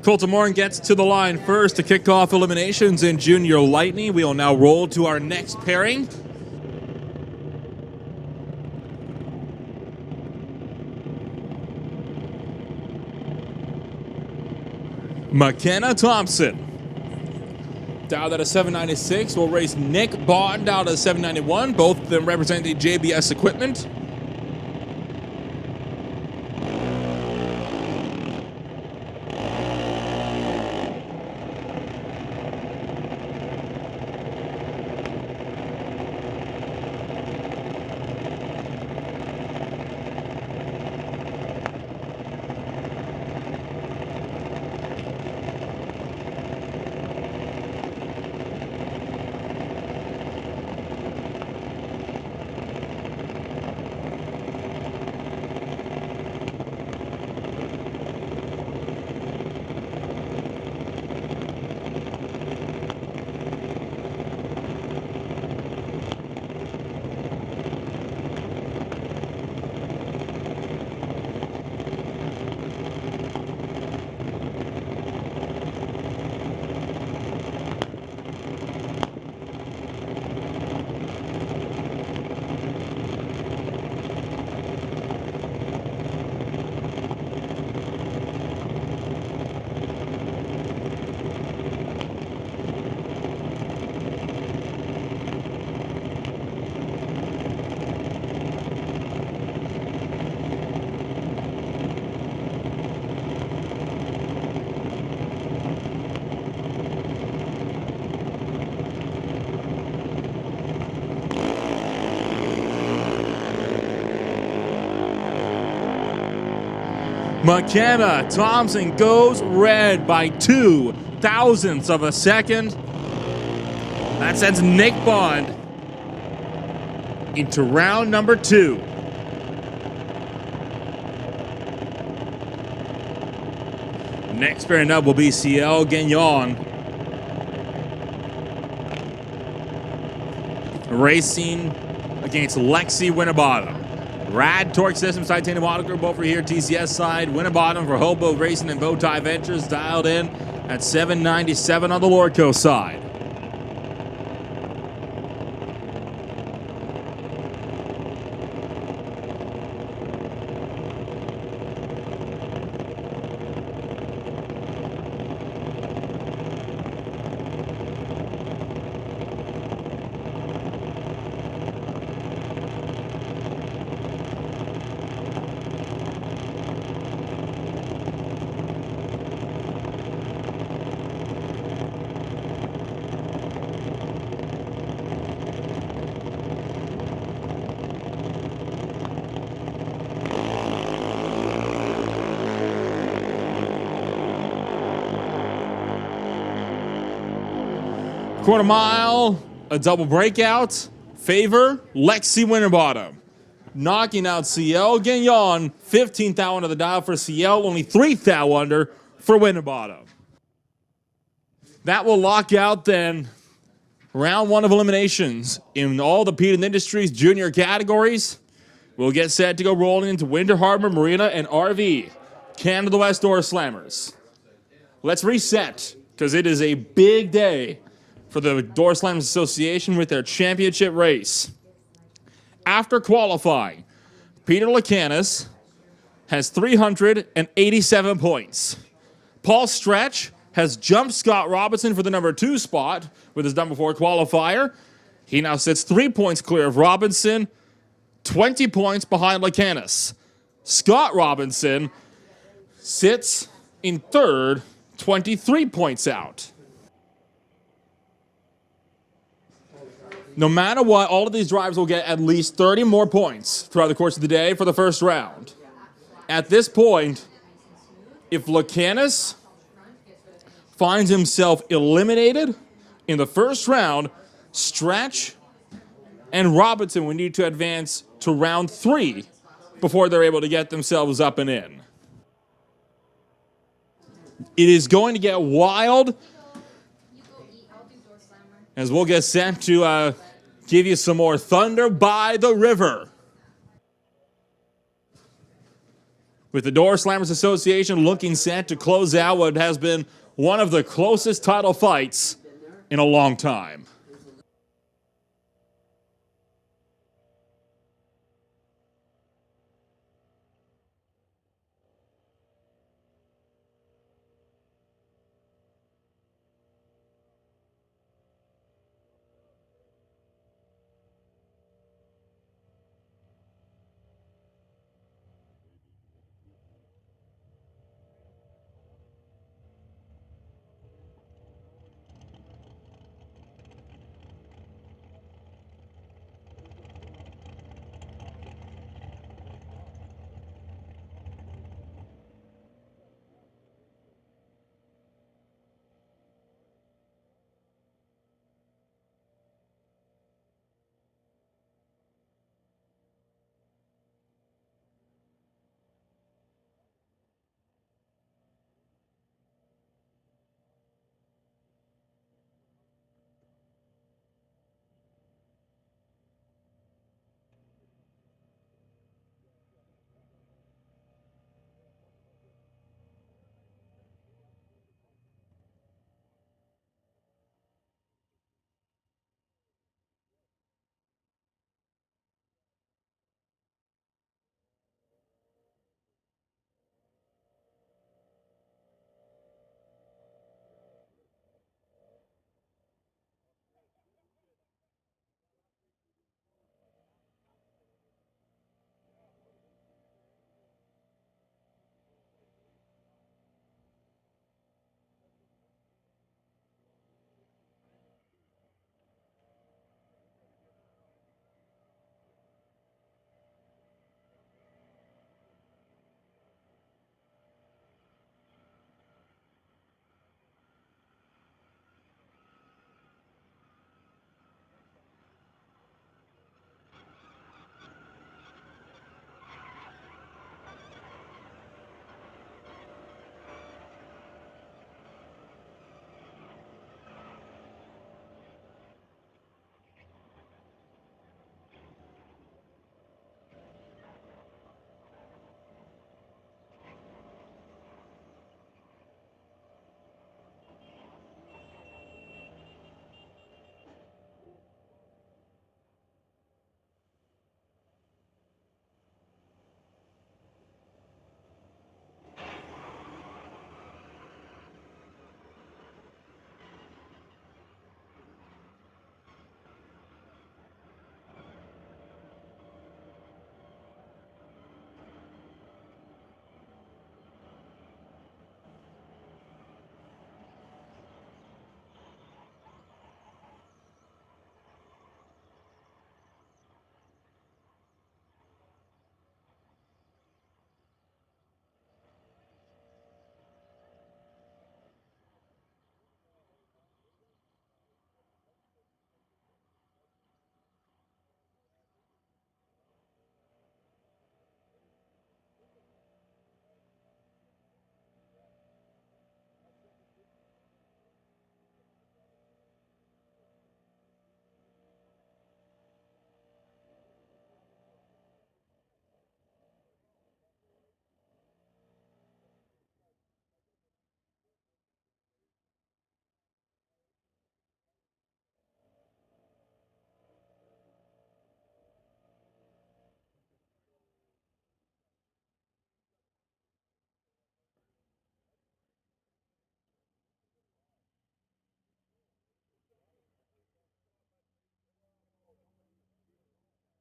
Colton Morin gets to the line first to kick off eliminations in Junior Lightning. We will now roll to our next pairing. McKenna Thompson. Dialed out of 796 will race Nick Bond out of 791. Both of them represent the JBS equipment. McKenna Thompson goes red by 2 thousandths of a second. That sends Nick Bond into round number 2. Next pairing up will be Ciel Gagnon, racing against Lexi Winterbottom. Rad Torque Systems, Titanium Auto Group over here, TCS side. Winterbottom for Hobo Racing and Bowtie Ventures dialed in at 797 on the Lordco side. Quarter mile, a double breakout, favor Lexi Winterbottom. Knocking out Ciel Gagnon, 15th thou under the dial for Ciel, only 3rd thou under for Winterbottom. That will lock out then round 1 of eliminations in all the Peden Industries junior categories. We'll get set to go rolling into Winter Harbor Marina and RV, Canada West Doorslammers. Let's reset, because it is a big day for the Doorslammers Association with their championship race. After qualifying, Peter Lacanis has 387 points. Paul Stretch has jumped Scott Robinson for the number 2 spot with his number 4 qualifier. He now sits 3 points clear of Robinson, 20 points behind Lacanis. Scott Robinson sits in 3rd, 23 points out. No matter what, all of these drivers will get at least 30 more points throughout the course of the day for the first round. At this point, if Lacanis finds himself eliminated in the first round, Stretch and Robinson will need to advance to round 3 before they're able to get themselves up and in. It is going to get wild, as we'll get sent to give you some more Thunder by the River. with the Doorslammers Association looking set to close out what has been one of the closest title fights in a long time.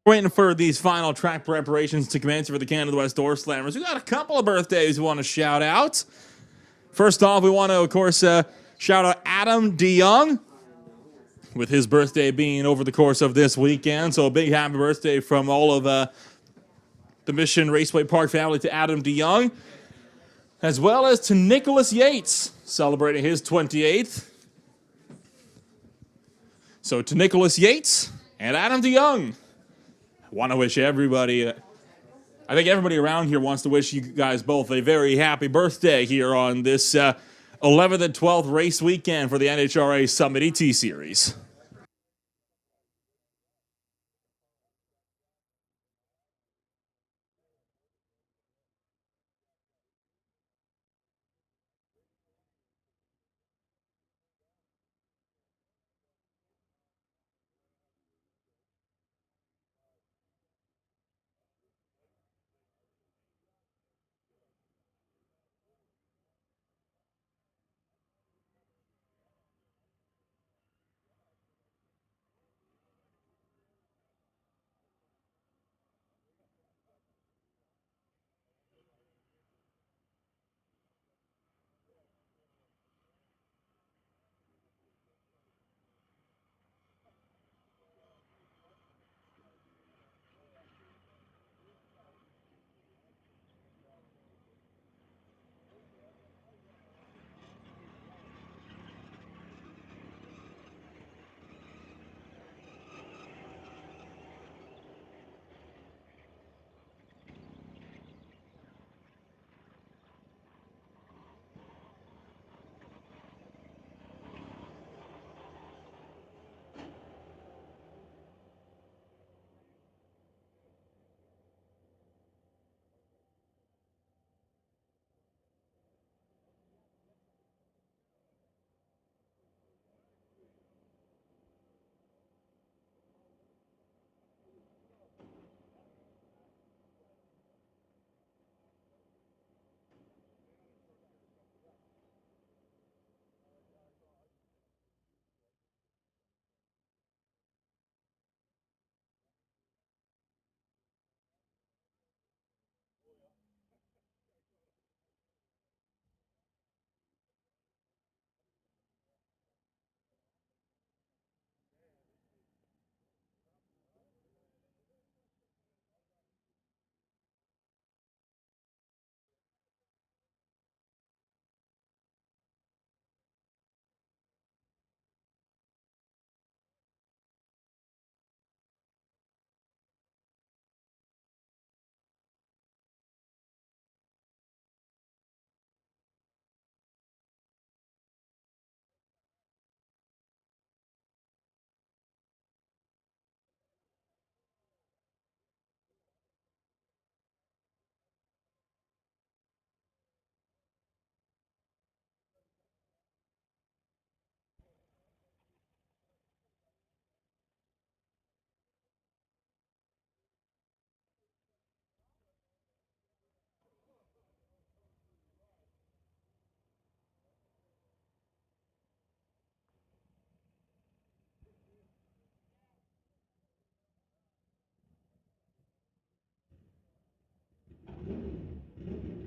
Waiting for these final track preparations to commence for the Canada West Doorslammers. We got a couple of birthdays we want to shout out. First off, we want to, of course, shout out Adam DeYoung, with his birthday being over the course of this weekend. So a big happy birthday from all of the Mission Raceway Park family to Adam DeYoung, as well as to Nicholas Yates, celebrating his 28th. So to Nicholas Yates and Adam DeYoung, I want to wish everybody, I think everybody around here wants to wish you guys both a very happy birthday here on this 11th and 12th race weekend for the NHRA Summit ET Series.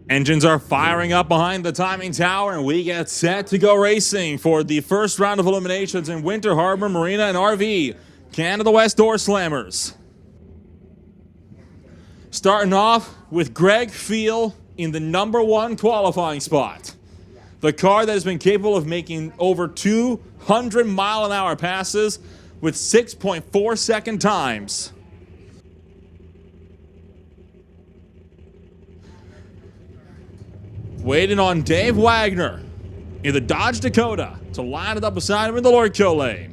Engines are firing up behind the timing tower, and we get set to go racing for the first round of eliminations in Winter Harbor Marina and RV, Canada West Doorslammers. Starting off with Greg Field in the #1 qualifying spot. The car that has been capable of making over 200-mile-an-hour passes with 6.4-second times. Waiting on Dave Wagner in the Dodge Dakota to line it up beside him in the Lordco lane.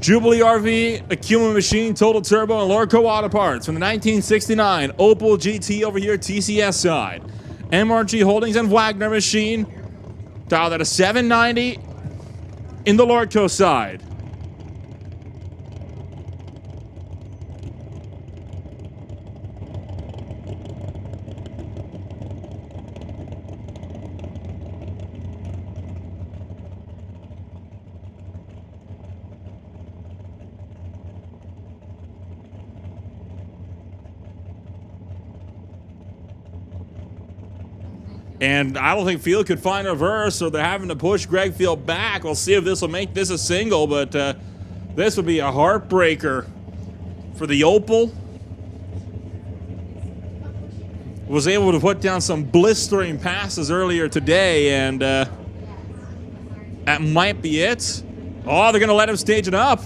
Jubilee RV, Akuma Machine, Total Turbo, and Lordco Auto Parts from the 1969 Opel GT over here, TCS side. MRG Holdings and Wagner Machine, dialed at a 790 in the Lordco side. And I don't think Field could find a reverse, so they're having to push Greg Field back. We'll see if this will make this a single, but this would be a heartbreaker for the Opel. Was able to put down some blistering passes earlier today, and that might be it. Oh, they're going to let him stage it up.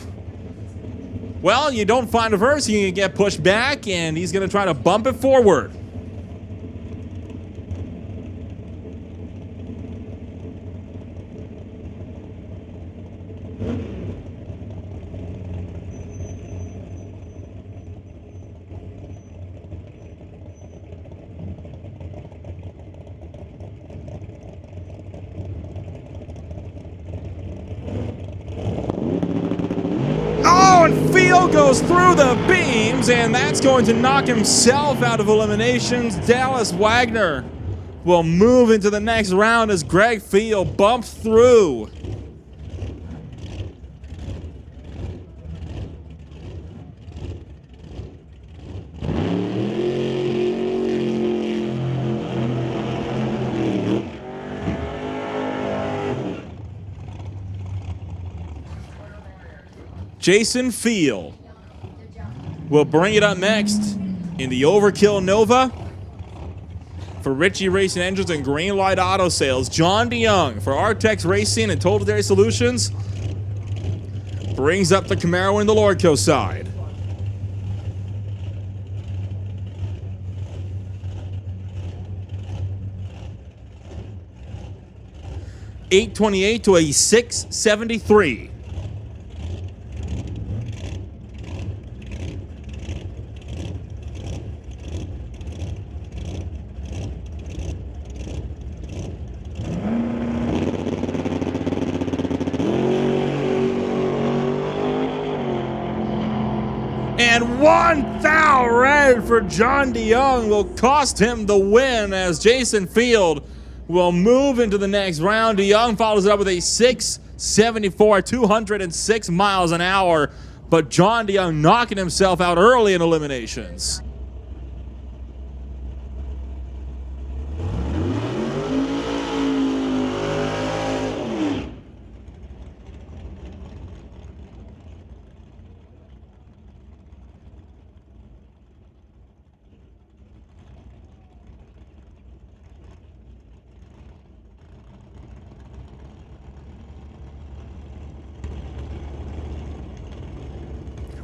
Well, you don't find a reverse, you can get pushed back, and he's going to try to bump it forward. Field goes through the beams, and that's going to knock himself out of eliminations. Dallas Wagner will move into the next round as Greg Field bumps through. Jason Field will bring it up next in the Overkill Nova. For Ritchie Racing Engines and Greenlight Auto Sales, John DeYoung for Artex Racing and Total Dairy Solutions brings up the Camaro in the Lordco side. .828 to a 673. And 1,000 red for John DeYoung will cost him the win as Jason Field will move into the next round. DeYoung follows it up with a 674, 206 miles an hour, but John DeYoung knocking himself out early in eliminations.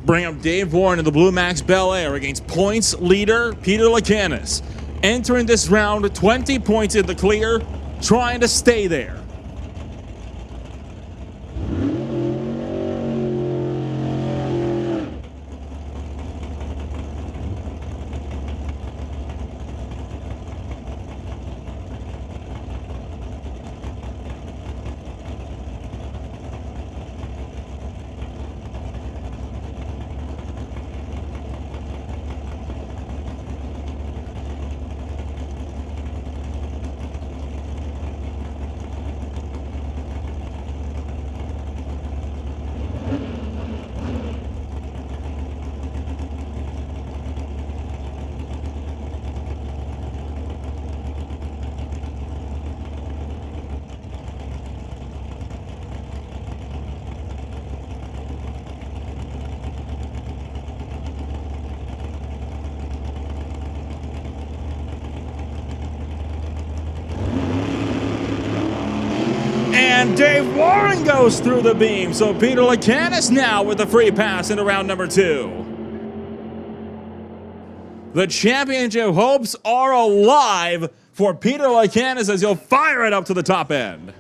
Bring up Dave Warren in the Blue Max Bel Air against points leader Peter Lacanis. Entering this round with 20 points in the clear, trying to stay there. And Dave Warren goes through the beam. So Peter Lacanis now with the free pass into round number 2. The championship hopes are alive for Peter Lacanis as he'll fire it up to the top end.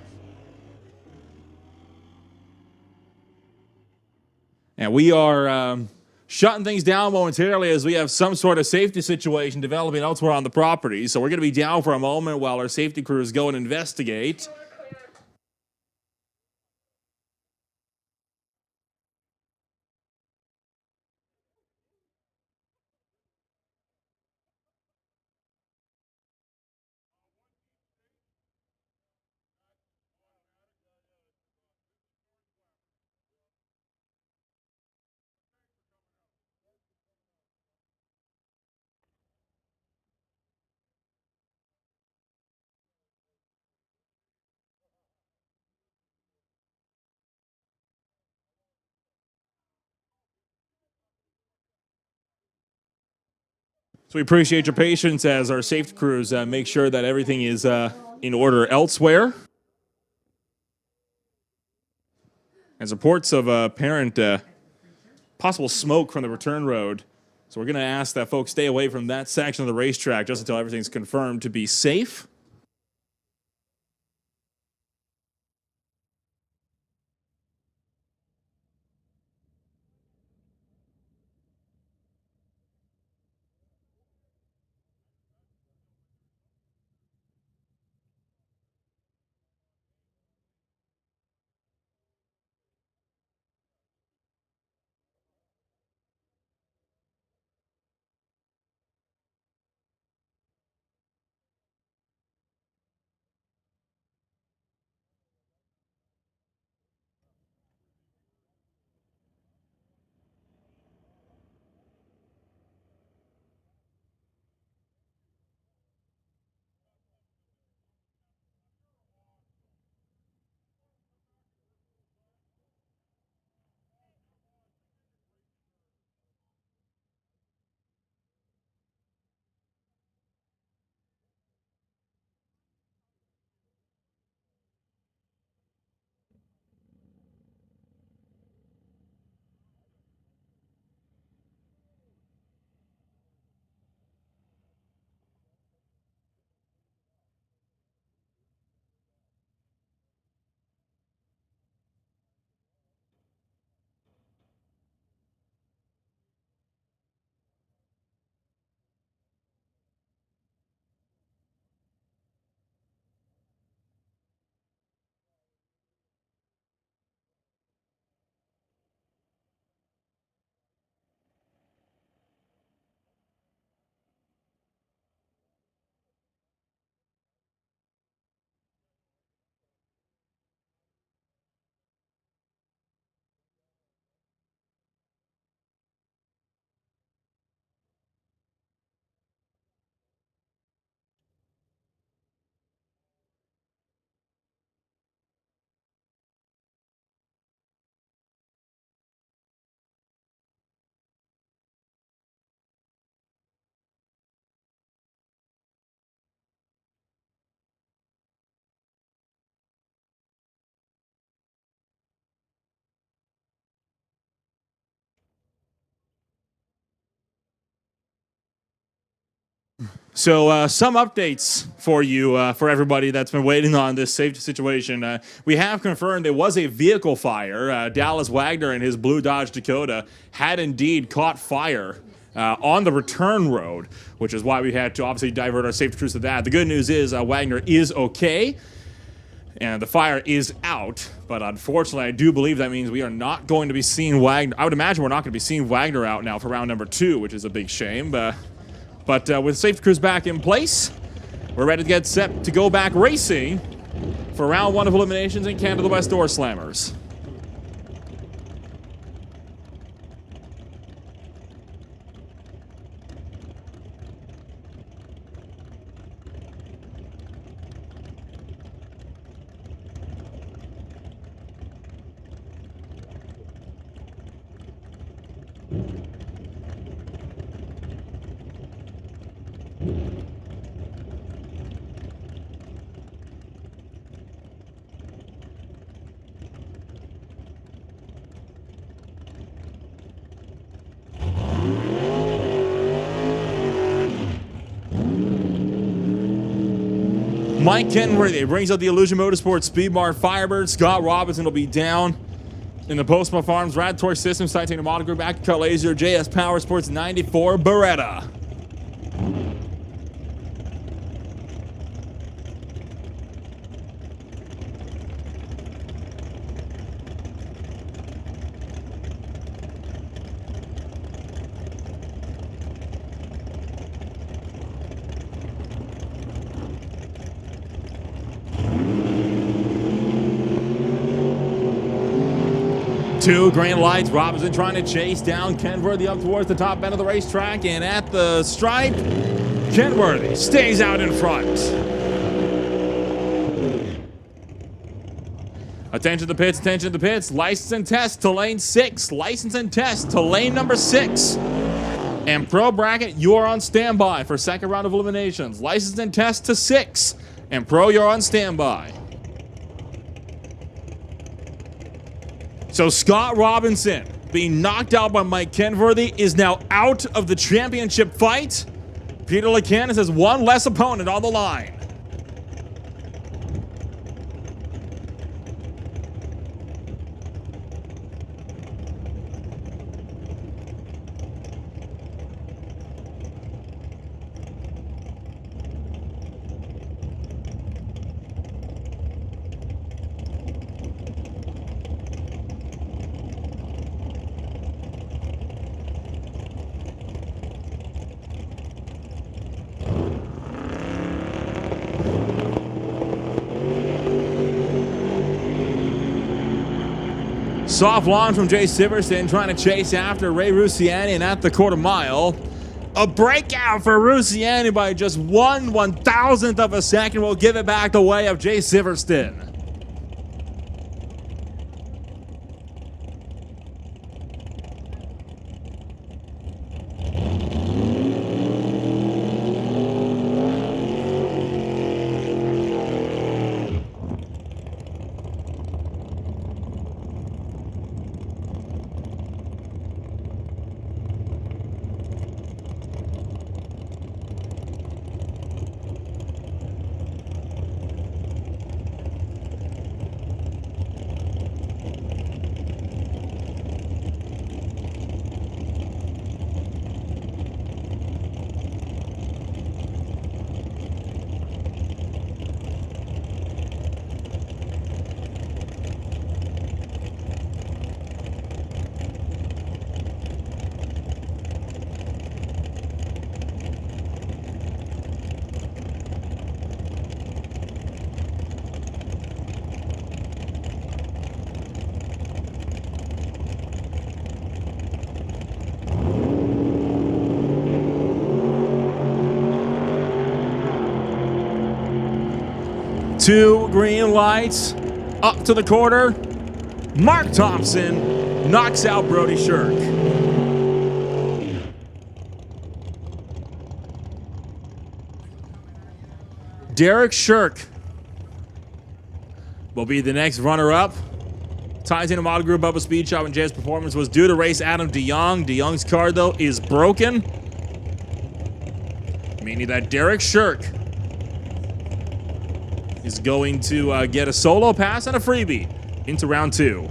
And we are shutting things down momentarily as we have some sort of safety situation developing elsewhere on the property. So we're going to be down for a moment while our safety crews go and investigate. So we appreciate your patience as our safety crews make sure that everything is in order elsewhere. As reports of apparent possible smoke from the return road. So we're going to ask that folks stay away from that section of the racetrack just until everything's confirmed to be safe. So some updates for you, for everybody that's been waiting on this safety situation. We have confirmed there was a vehicle fire. Dallas Wagner and his blue Dodge Dakota had indeed caught fire on the return road, which is why we had to obviously divert our safety crews to that. The good news is Wagner is okay, and the fire is out. But unfortunately, I do believe that means we are not going to be seeing Wagner. I would imagine we're not going to be seeing Wagner out now for round number 2, which is a big shame. But with safety crews back in place, we're ready to get set to go back racing for round 1 of eliminations in Canada West Doorslammers. Mike Kenworthy brings out the Illusion Motorsports Speedbar Firebird. Scott Robinson will be down in the Postma Farms Rad Torque Systems Titanium Model Group Acura Laser JS Power Sports 94 Beretta. Two green lights. Robinson trying to chase down Kenworthy up towards the top end of the racetrack, and at the stripe, Kenworthy stays out in front. Attention to the pits, attention to the pits. License and test to lane 6. License and test to lane number 6. And Pro Bracket, you are on standby for second round of eliminations. License and test to 6. And Pro, you're on standby. So Scott Robinson, being knocked out by Mike Kenworthy, is now out of the championship fight. Peter Lacanis has one less opponent on the line. Soft launch from Jay Siverson trying to chase after Ray Rusiani and at the quarter mile. A breakout for Rusiani by just 1/1000th of a second will give it back the way of Jay Siverson. Two green lights up to the quarter. Mark Thompson knocks out Brody Shirk. Derek Shirk will be the next runner-up. Ties in a model group Bubba Speed Shop and Jay's performance was due to race Adam DeYoung. DeYoung's car, though, is broken, meaning that Derek Shirk is going to get a solo pass and a freebie into round 2.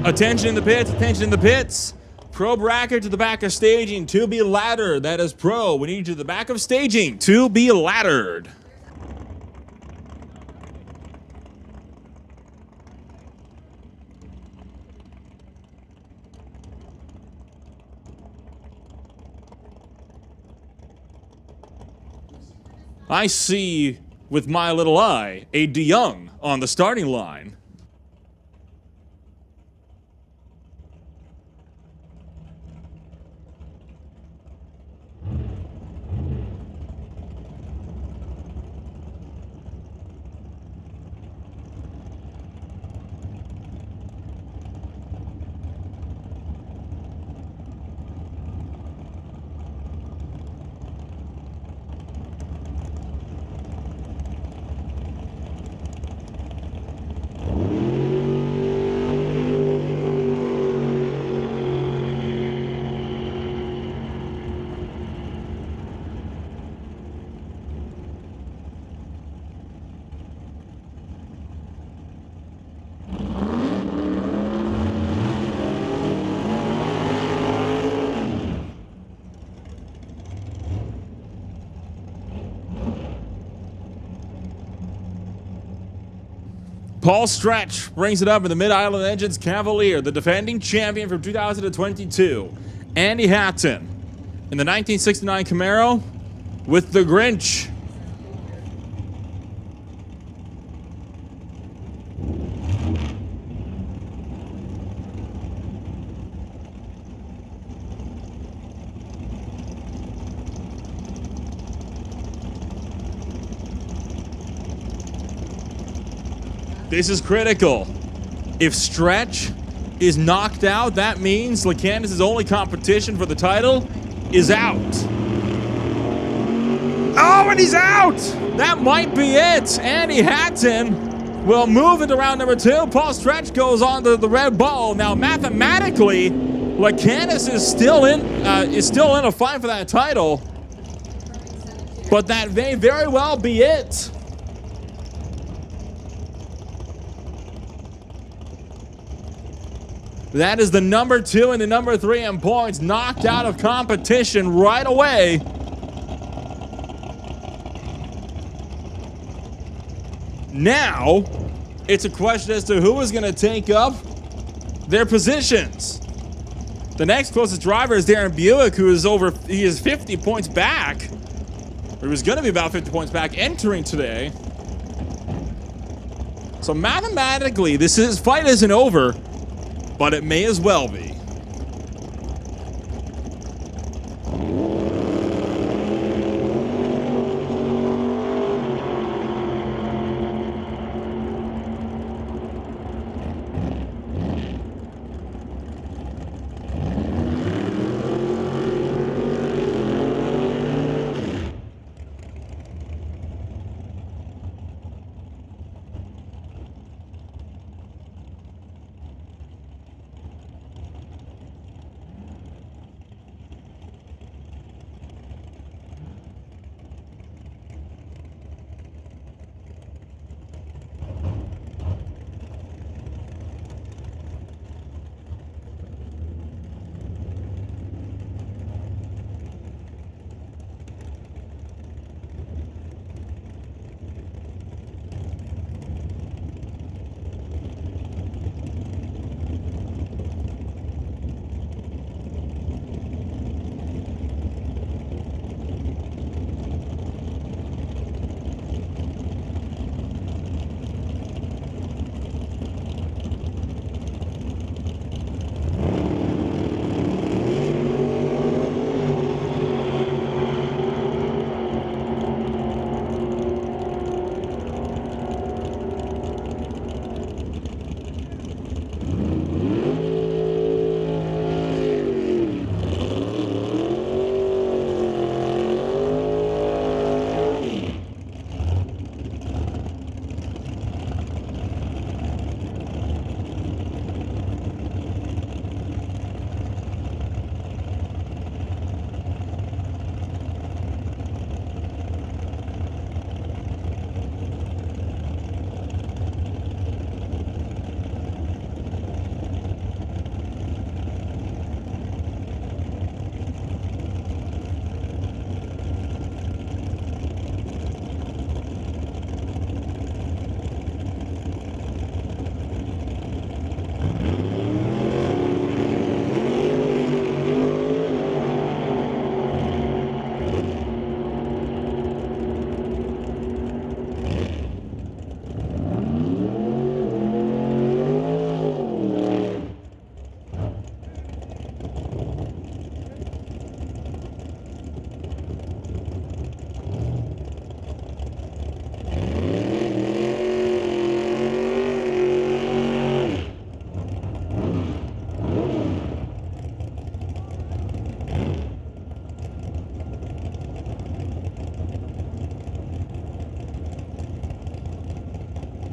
Attention in the pits, attention in the pits. Pro bracket to the back of staging to be laddered. That is Pro. We need you to the back of staging to be laddered. I see, with my little eye, a De Jong on the starting line. Paul Stretch brings it up in the Mid-Island Engines Cavalier, the defending champion from 2022. Andy Hatton in the 1969 Camaro with the Grinch. This is critical. If Stretch is knocked out, that means Lacanis' only competition for the title is out. Oh, and he's out! That might be it. Andy Hatton will move into round number 2. Paul Stretch goes on to the red ball. Now, mathematically, Lacanis is still in a fight for that title, but that may very well be it. That is the number 2 and the number 3 in points, knocked out of competition right away. Now, it's a question as to who is going to take up their positions. The next closest driver is Darren Buick, who is 50 points back. Or he was going to be about 50 points back entering today. So mathematically, this fight isn't over, but it may as well be.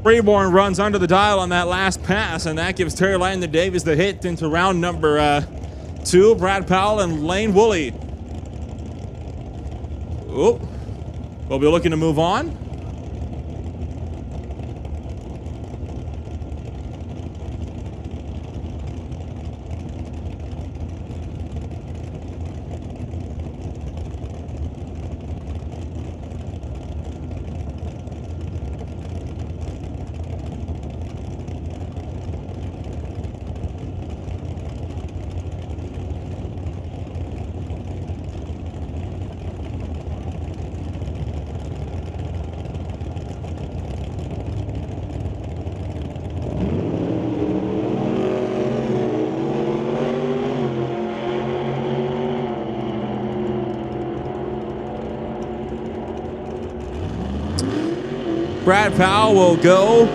Freeborn runs under the dial on that last pass, and that gives Terry Landon Davis the hit into round number 2. Brad Powell and Lane Woolley. Oh, we'll be looking to move on. Brad Powell will go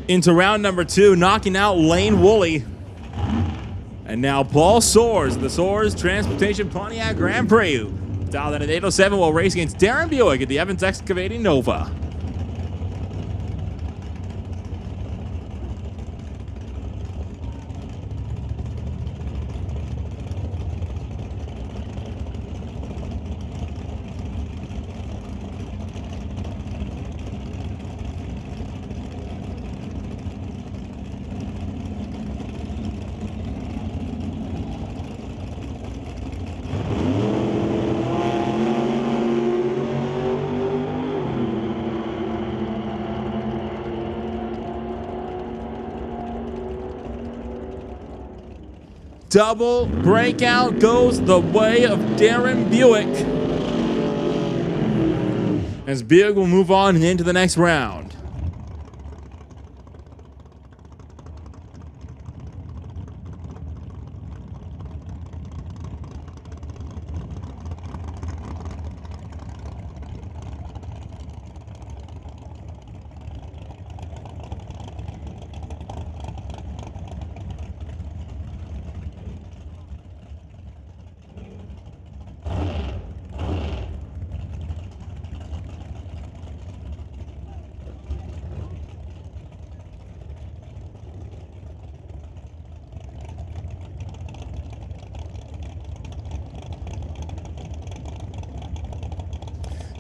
into round number 2, knocking out Lane Woolley. And now Paul Soares, the Soares Transportation Pontiac Grand Prix. Dialed in at 8:07 will race against Darren Buick at the Evans Excavating Nova. Double breakout goes the way of Darren Buick, as Buick will move on and into the next round.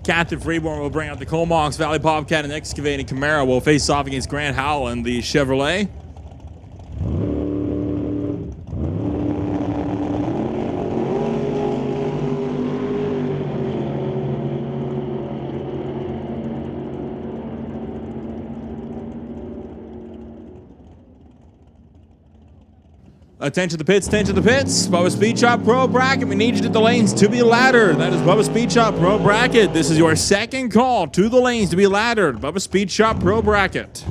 Captain Freeborn will bring out the Comox Valley Bobcat, and Excavating Camaro will face off against Grant Howell and the Chevrolet. Attention to the pits, attention to the pits. Bubba Speed Shop Pro Bracket. We need you to the lanes to be laddered. That is Bubba Speed Shop Pro Bracket. This is your second call to the lanes to be laddered. Bubba Speed Shop Pro Bracket.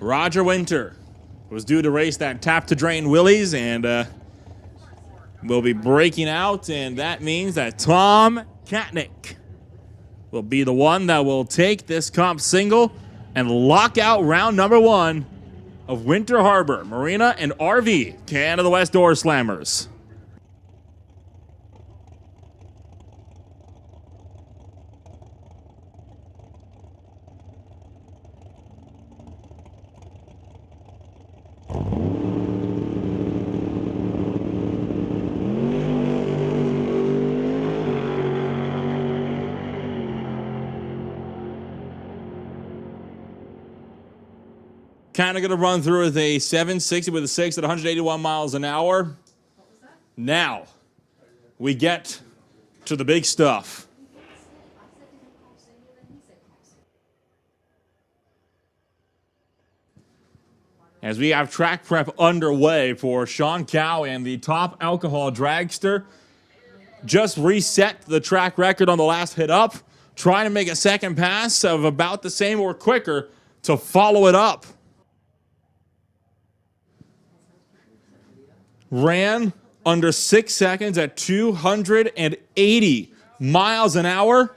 Roger Winter was due to race that Tap to Drain Willys and will be breaking out, and that means that Tom Katnick will be the one that will take this comp single and lock out round number 1 of Winter Harbor Marina and RV Canada West Doorslammers. Kind of going to run through with a 760 with a 6 at 181 miles an hour. Now, we get to the big stuff. As we have track prep underway for Sean Cow and the Top Alcohol Dragster. Just reset the track record on the last hit up, trying to make a second pass of about the same or quicker to follow it up. Ran under 6 seconds at 280 miles an hour.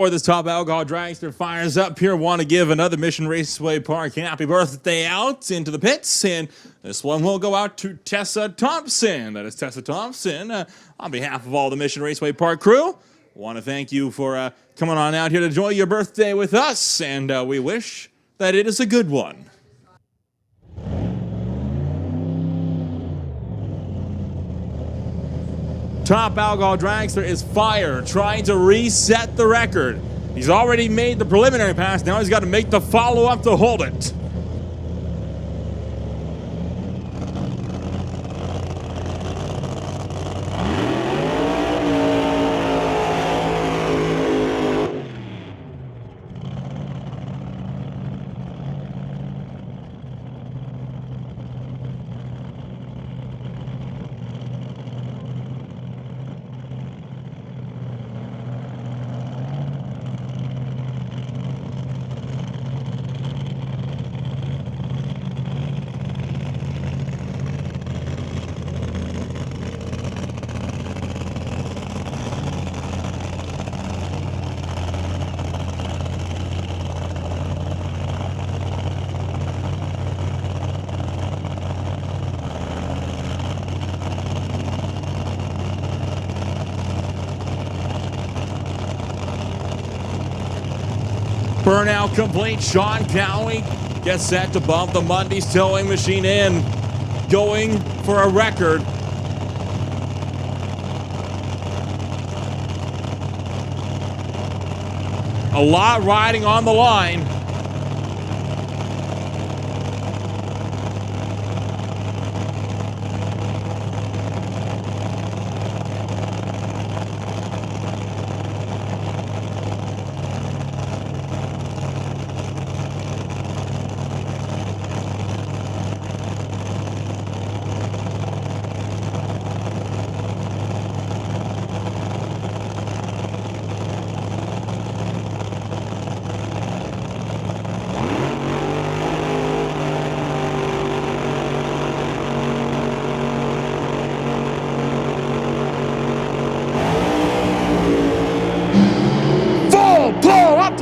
Before this top alcohol dragster fires up here, want to give another Mission Raceway Park happy birthday out into the pits, and this one will go out to Tessa Thompson. That is Tessa Thompson. On behalf of all the Mission Raceway Park crew, want to thank you for coming on out here to enjoy your birthday with us, and we wish that it is a good one. Top alcohol dragster is fire, trying to reset the record. He's already made the preliminary pass, now he's got to make the follow-up to hold it. Burnout complete. Sean Cowie gets set to bump the Mundy's towing machine in, going for a record. A lot riding on the line.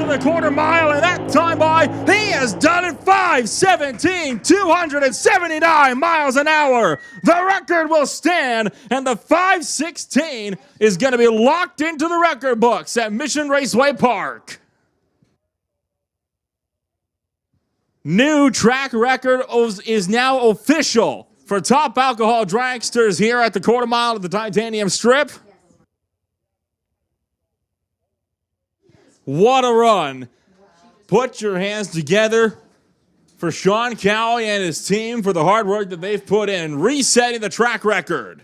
The quarter mile, and that time by, he has done it 5:17, 279 miles an hour. The record will stand, and the 5:16 is going to be locked into the record books at Mission Raceway Park. New track record is now official for top alcohol dragsters here at the quarter mile of the Titanium Strip. What a run. Put your hands together for Sean Cowie and his team for the hard work that they've put in, resetting the track record.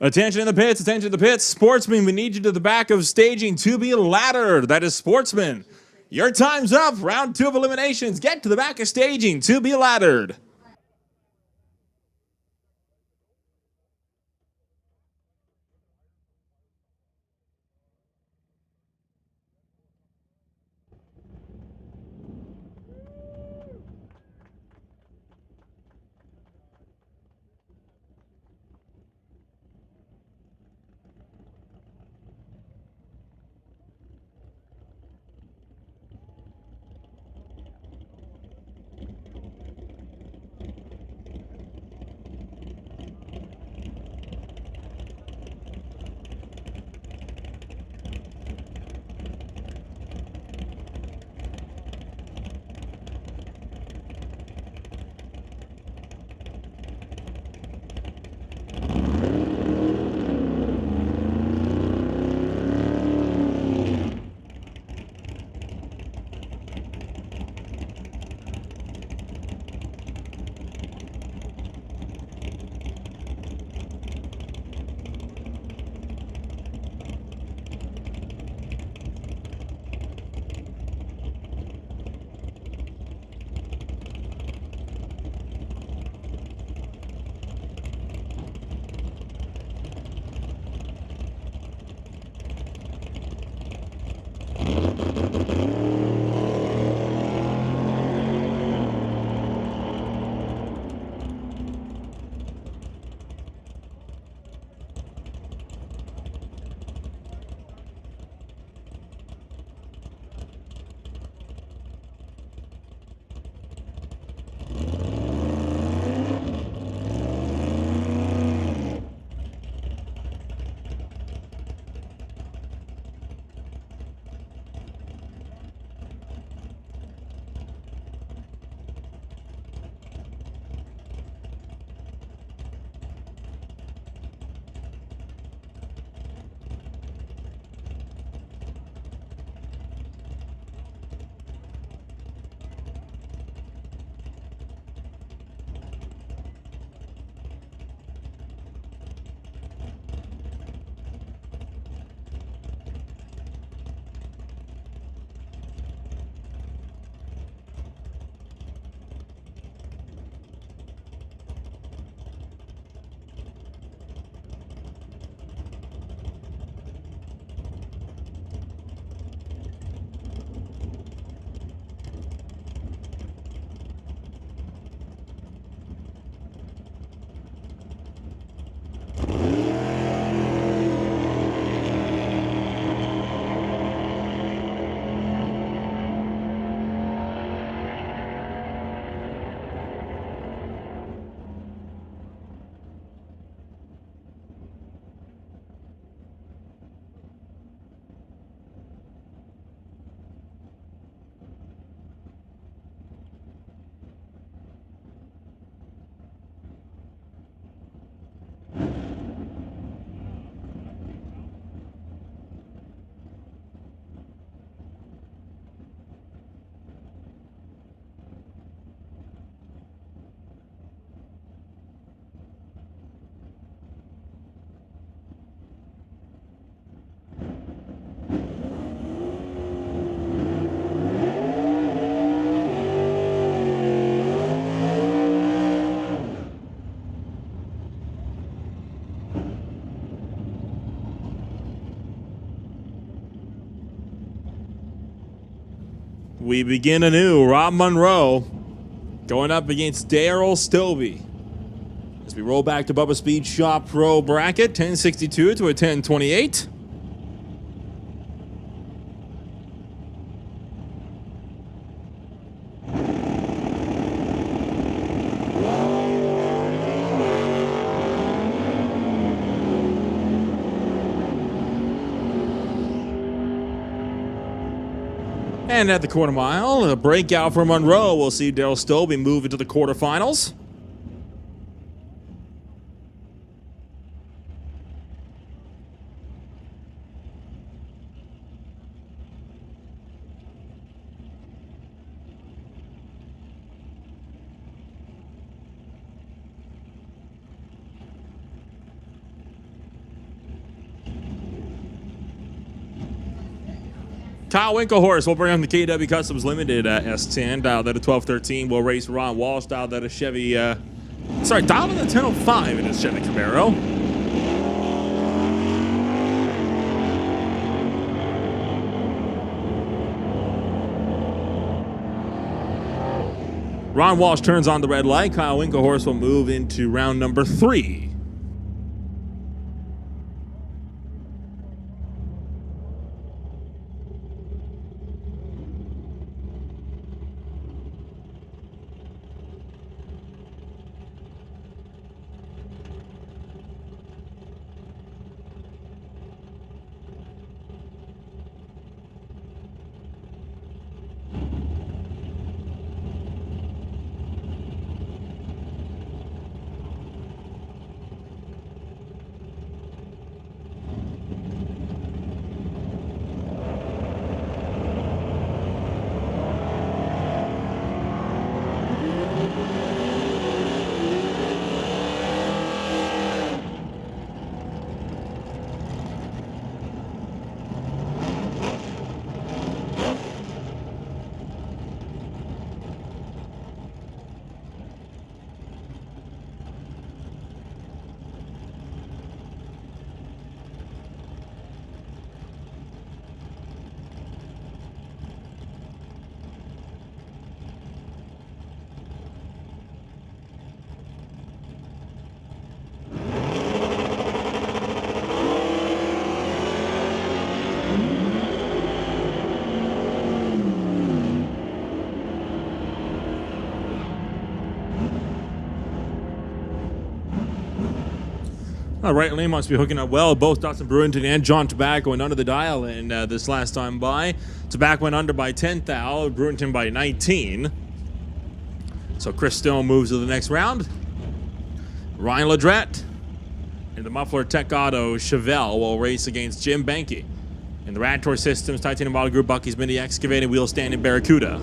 Attention in the pits, attention in the pits. Sportsman, we need you to the back of staging to be laddered. That is Sportsman. Your time's up. Round 2 of eliminations. Get to the back of staging to be laddered. we begin anew. Rob Monroe going up against Daryl Stovey. As we roll back to Bubba Speed Shop Pro bracket, 1062 to a 1028. And at the quarter mile, a breakout for Monroe. We'll see Daryl Stovey move into the quarterfinals. Kyle Winklehorse will bring on the KW Customs Limited S10. Dialed at a 1213. Will race Ron Walsh. Dialed at a Chevy. Dialed at a 1005 in his Chevy Camaro. Ron Walsh turns on the red light. Kyle Winklehorse will move into round number 3. Right lane must be hooking up well. Both Dustin Brewington and John Tabak went under the dial in this last time by. Tabak went under by 10 thou, Brewington by 19. So Chris Stone moves to the next round. Ryan Ledrette in the Muffler Tech Auto Chevelle will race against Jim Banky. In the Radtor Systems Titanium Model Group Bucky's Mini Excavated Wheel Standing Barracuda.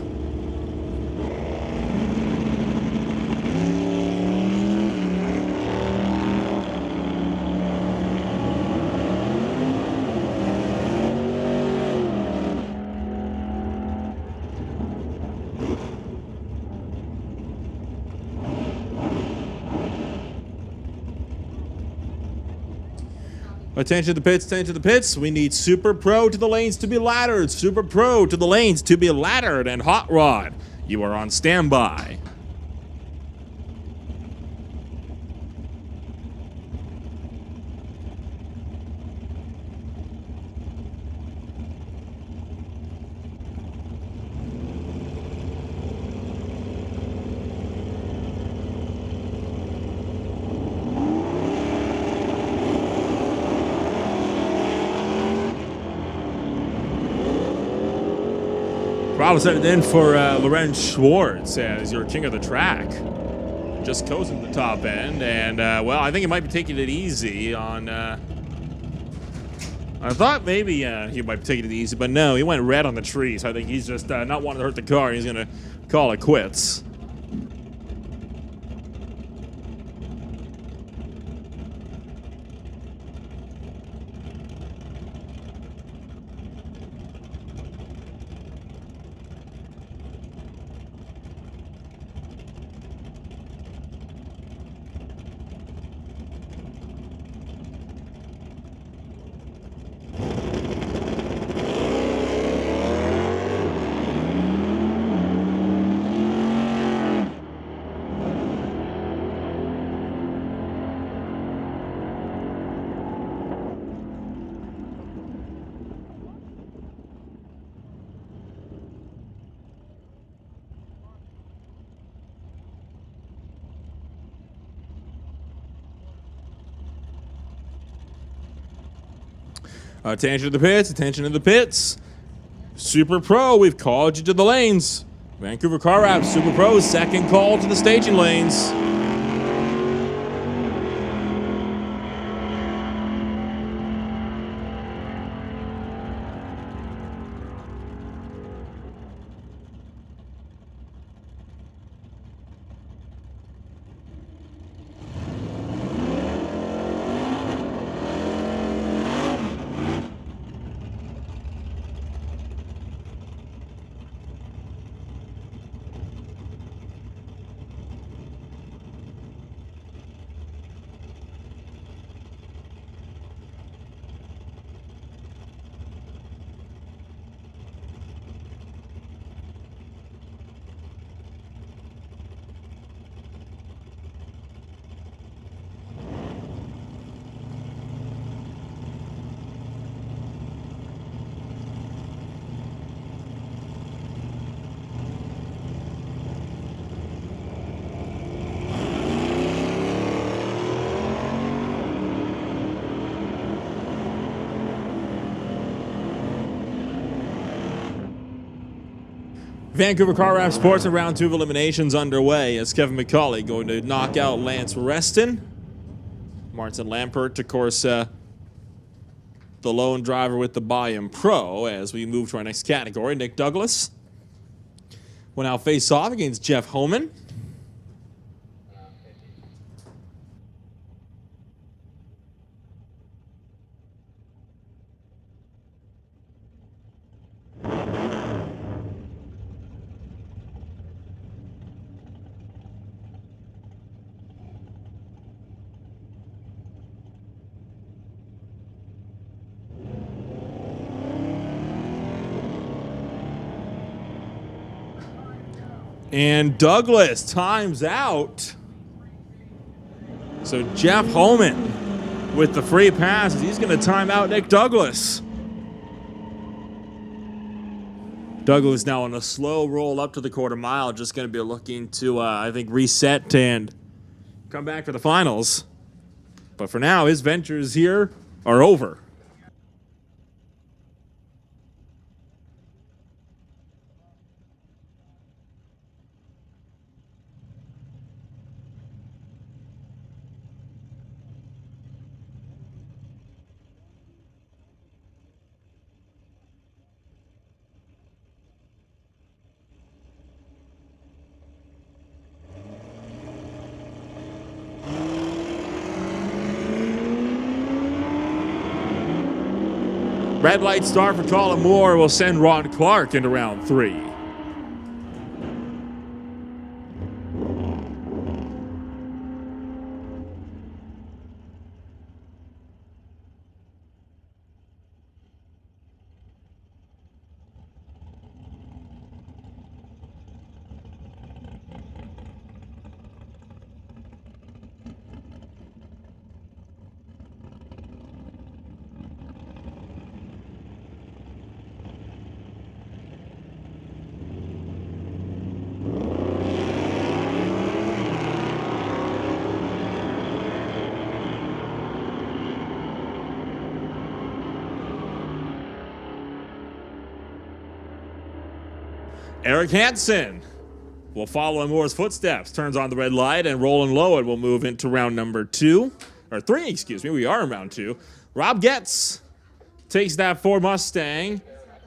Attention to the pits, attention to the pits. We need Super Pro to the lanes to be laddered. Super Pro to the lanes to be laddered. And Hot Rod, you are on standby. Probably setting in for Lorenz Schwartz as your king of the track. Just coasting the top end, and well, I think he might be taking it easy on. I thought maybe he might be taking it easy, but no, he went red on the tree. So I think he's just not wanting to hurt the car. He's gonna call it quits. Attention to the pits, attention to the pits. Super Pro, we've called you to the lanes. Vancouver Car Wrap, Super Pro, second call to the staging lanes. Vancouver Car Wrap Sportsman round 2 of eliminations underway as Kevin McCauley going to knock out Lance Reston. Martin Lampert, of course, the lone driver with the buy-in pro as we move to our next category. Nick Douglas will now face off against Jeff Homan. And Douglas times out. So Jeff Homan with the free passes. He's going to time out Nick Douglas. Douglas now on a slow roll up to the quarter mile. Just going to be looking to, I think, reset and come back for the finals. But for now, his ventures here are over. Red light start for Colin Moore will send Ron Clark into round 3. Eric Hansen will follow in Moore's footsteps, turns on the red light, and Roland Lowen will move into round number 2, or 3, excuse me. We are in round 2. Rob Getz takes that Ford Mustang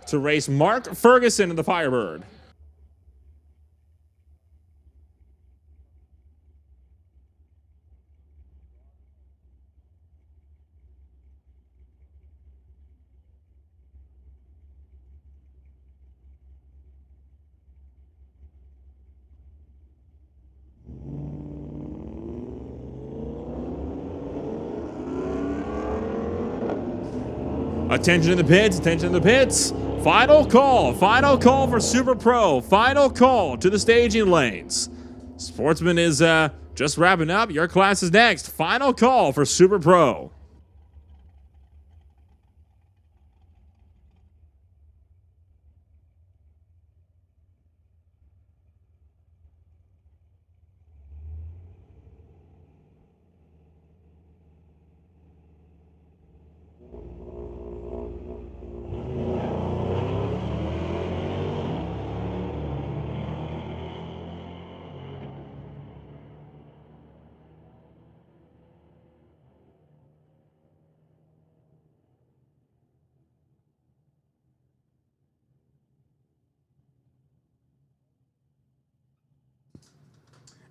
to race Mark Ferguson in the Firebird. Attention in the pits, attention in the pits. Final call for Super Pro. Final call to the staging lanes. Sportsman is just wrapping up. Your class is next. Final call for Super Pro.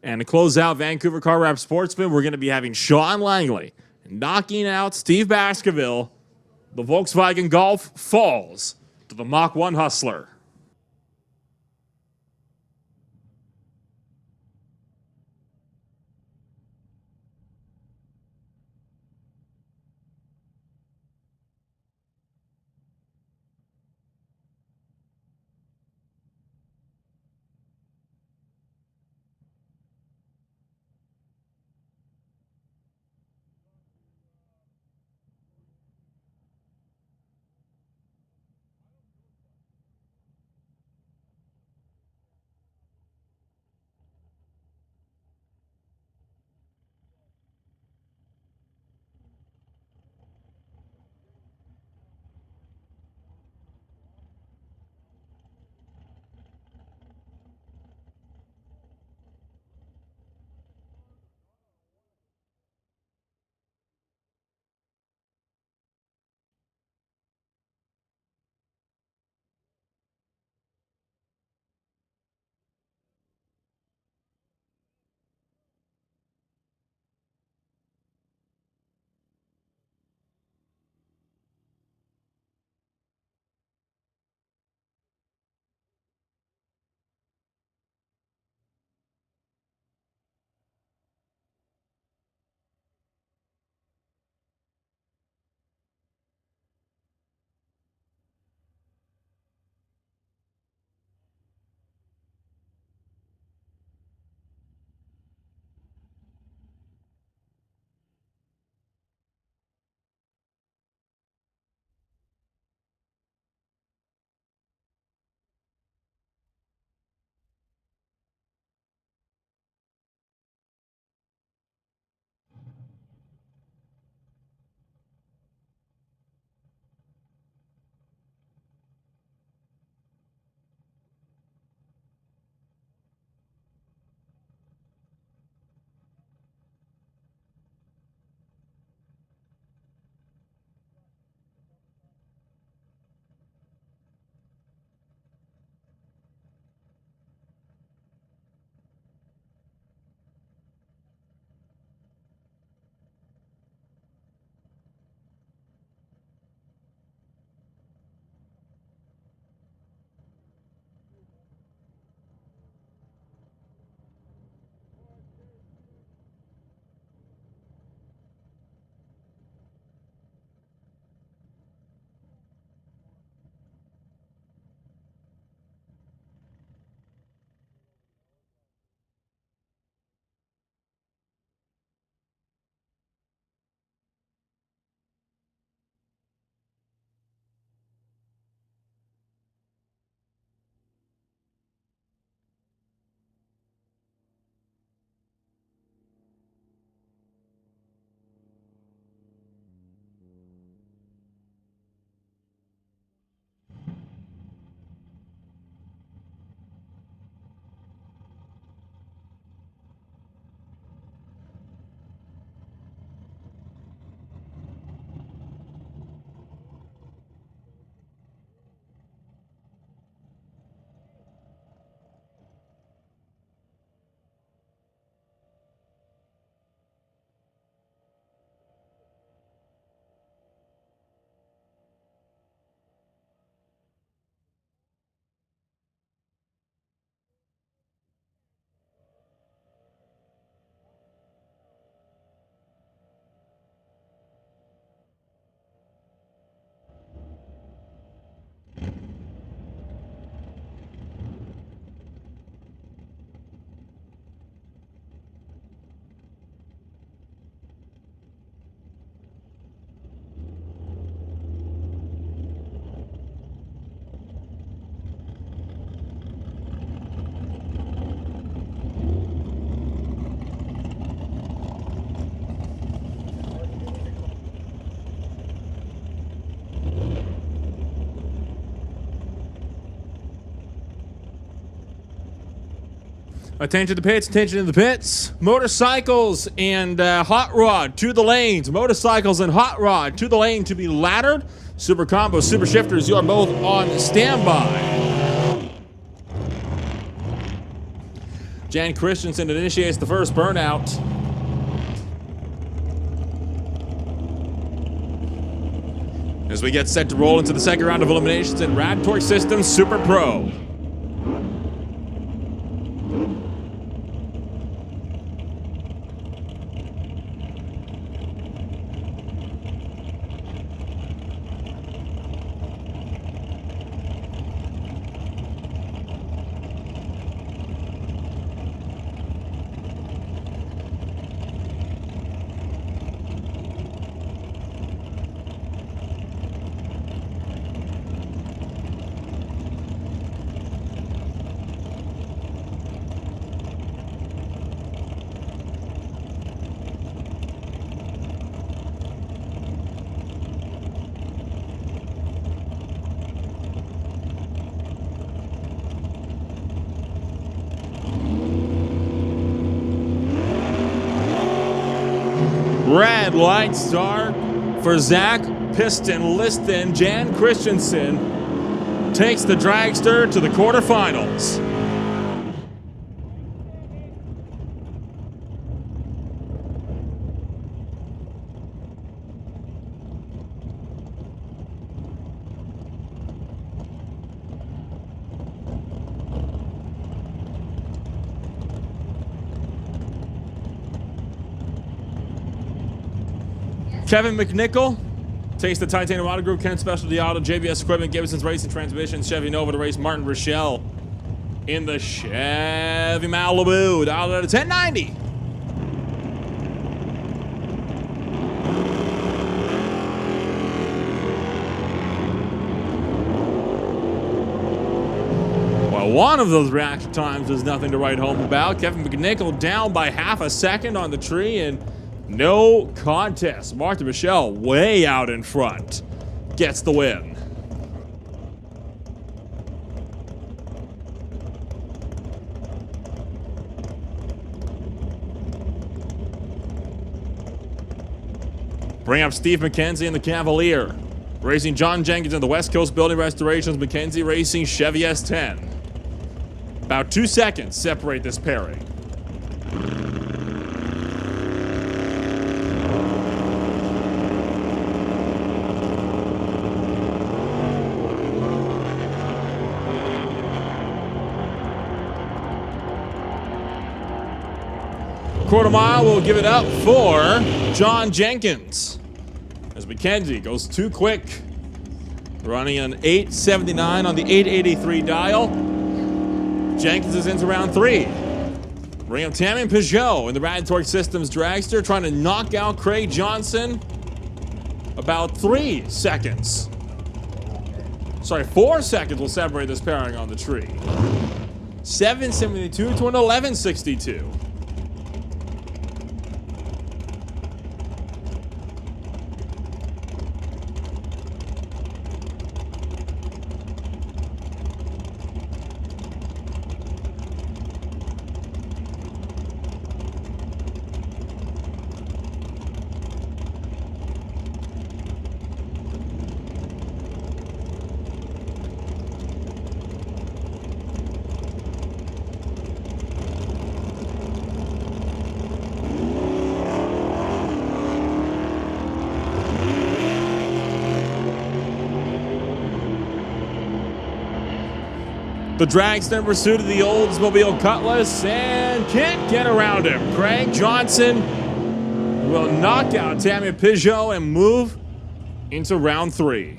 And to close out Vancouver Car Wrap Sportsman, we're going to be having Sean Langley knocking out Steve Baskerville. The Volkswagen Golf falls to the Mach 1 Hustler. Attention to the pits, attention to the pits. Motorcycles and hot rod to the lanes. Motorcycles and hot rod to the lane to be laddered. Super Combo, Super Shifters, you are both on standby. Jan Christensen initiates the first burnout. As we get set to roll into the second round of eliminations in Rad Torque Systems Super Pro. Red light start for Zach Piston Liston. Jan Christensen takes the dragster to the quarterfinals. Kevin McNichol takes the Titanium Auto Group, Kent Specialty Auto, JBS Equipment, Gibson's Racing Transmissions, Chevy Nova to race Martin Rochelle in the Chevy Malibu, dialed at a 1090. Well, one of those reaction times is nothing to write home about. Kevin McNichol down by half a second on the tree, and no contest. Martin Rochelle way out in front gets the win. Bring up Steve McKenzie in the Cavalier. Racing John Jenkins in the West Coast Building Restorations. McKenzie racing Chevy S10. About 2 seconds separate this pairing. Quarter mile will give it up for John Jenkins as McKenzie goes too quick, running an 879 on the 883 dial. Jenkins is into round 3. Bring up Tammy Peugeot in the Rad Torque Systems dragster, trying to knock out Craig Johnson. About 3 seconds. Sorry, 4 seconds will separate this pairing on the tree. 772 to an 1162. The dragster in pursuit of the Oldsmobile Cutlass and can't get around him. Craig Johnson will knock out Tammy Peugeot and move into round 3.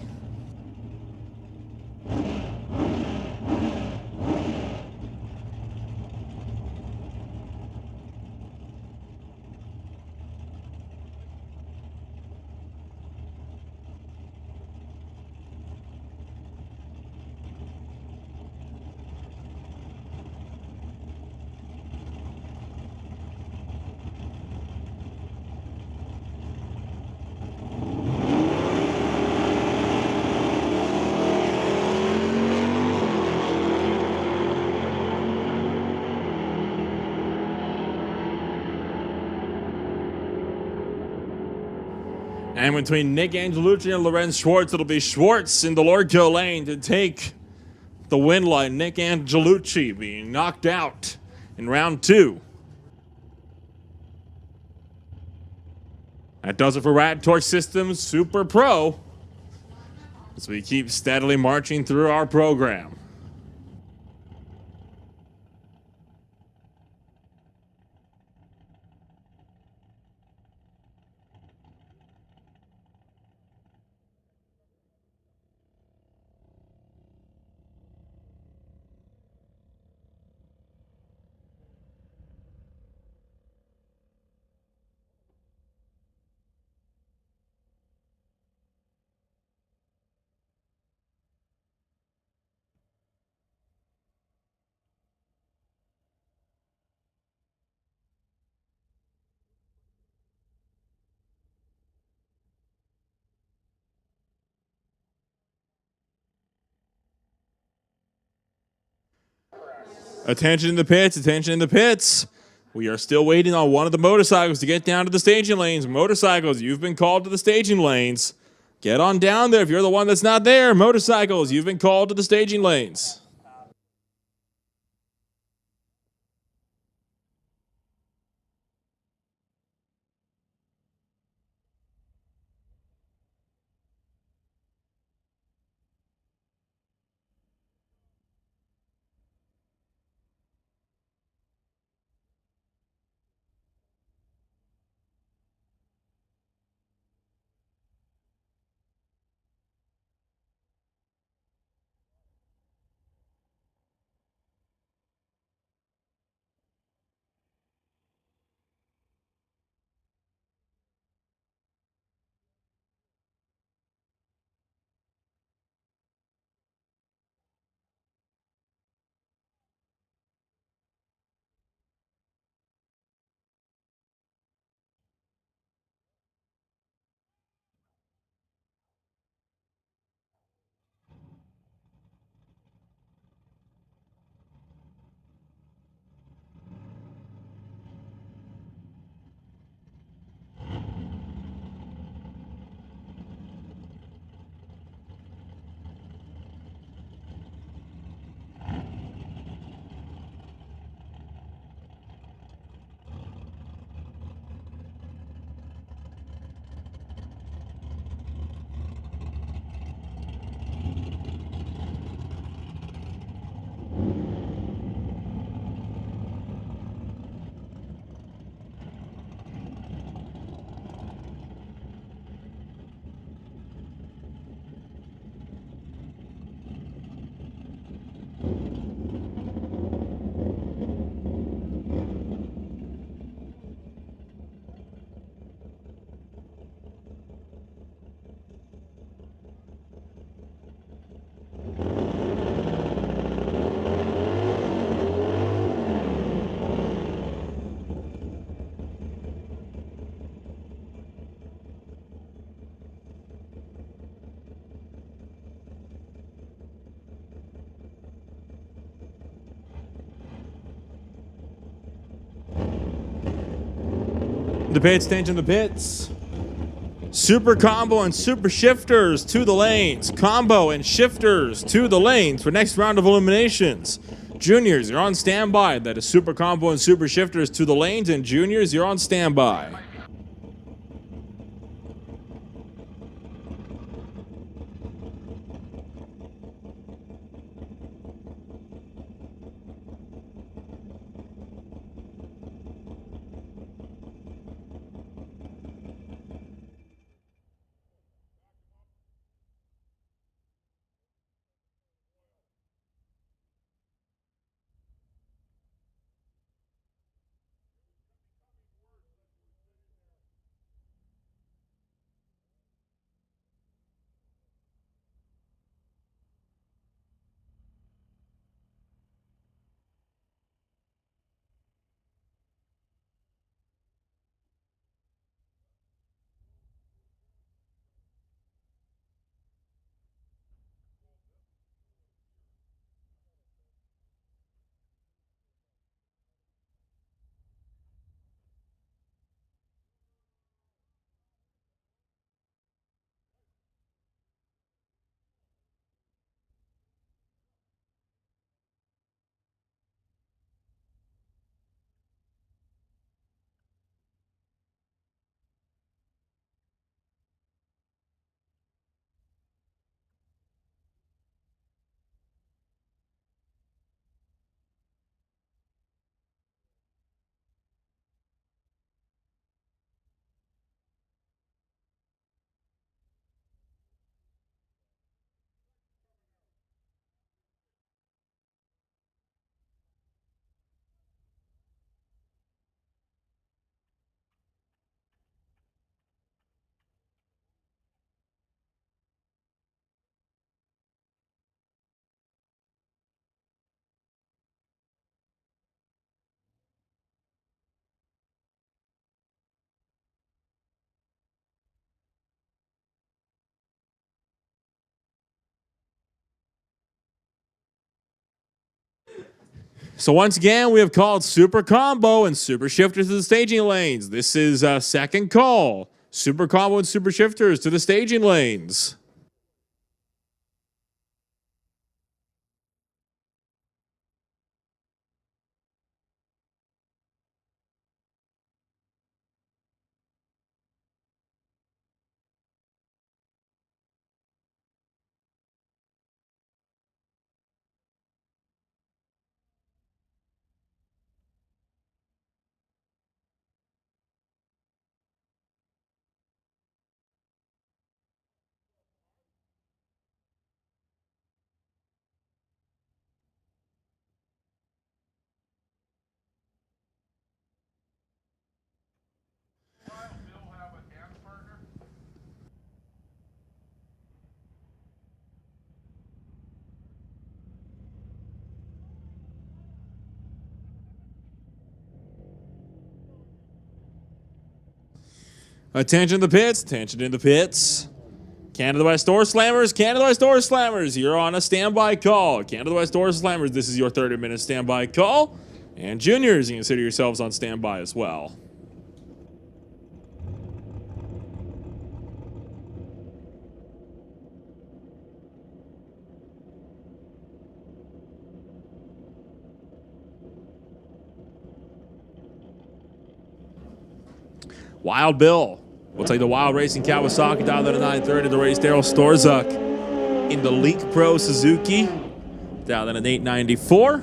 And between Nick Angelucci and Lorenz Schwartz, it'll be Schwartz in the Lordco lane to take the win line. Nick Angelucci being knocked out in round 2. That does it for Rat Torque Systems Super Pro, as we keep steadily marching through our program. Attention in the pits, attention in the pits. We are still waiting on one of the motorcycles to get down to the staging lanes. Motorcycles, you've been called to the staging lanes. Get on down there if you're the one that's not there. Motorcycles, you've been called to the staging lanes. The pits, attention the pits. Super combo and super shifters to the lanes. Combo and shifters to the lanes for next round of eliminations. Juniors, you're on standby. That is super combo and super shifters to the lanes. And juniors, you're on standby. So once again, we have called Super Combo and Super Shifters to the staging lanes. This is a second call. Super Combo and Super Shifters to the staging lanes. Attention to the pits, attention in the pits. Canada West Doorslammers, Canada West Doorslammers, you're on a standby call. Canada West Doorslammers, this is your 30-minute standby call. And juniors, you consider yourselves on standby as well. Wild Bill. We'll take the Wild Racing Kawasaki down to the 930 to race Daryl Storzuk in the Leak Pro Suzuki down at an 894.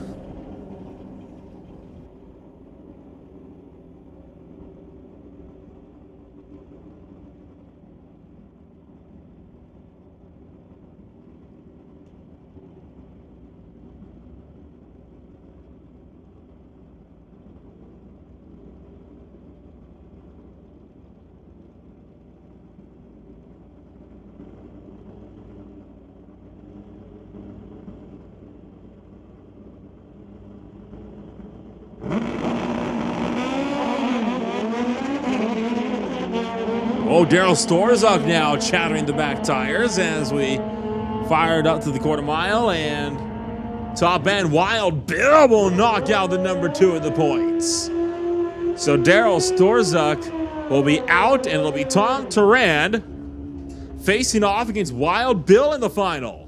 Oh, Daryl Storzuk now chattering the back tires as we fired up to the quarter mile, and top end Wild Bill will knock out the number 2 in the points. So Daryl Storzuk will be out, and it'll be Tom Tarand facing off against Wild Bill in the final.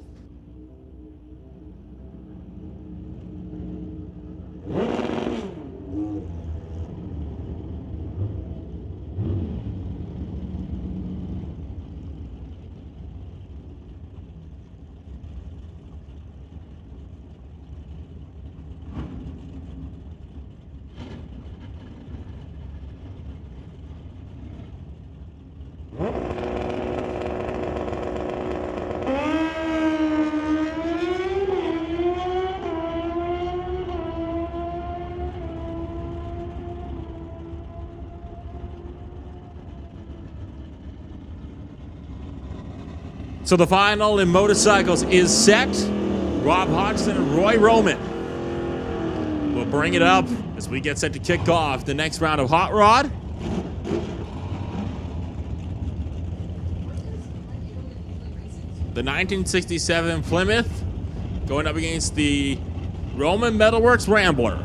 So the final in motorcycles is Sept. Rob Hodgson and Roy Roman will bring it up as we get set to kick off the next round of Hot Rod. The 1967 Plymouth going up against the Roman Metalworks Rambler.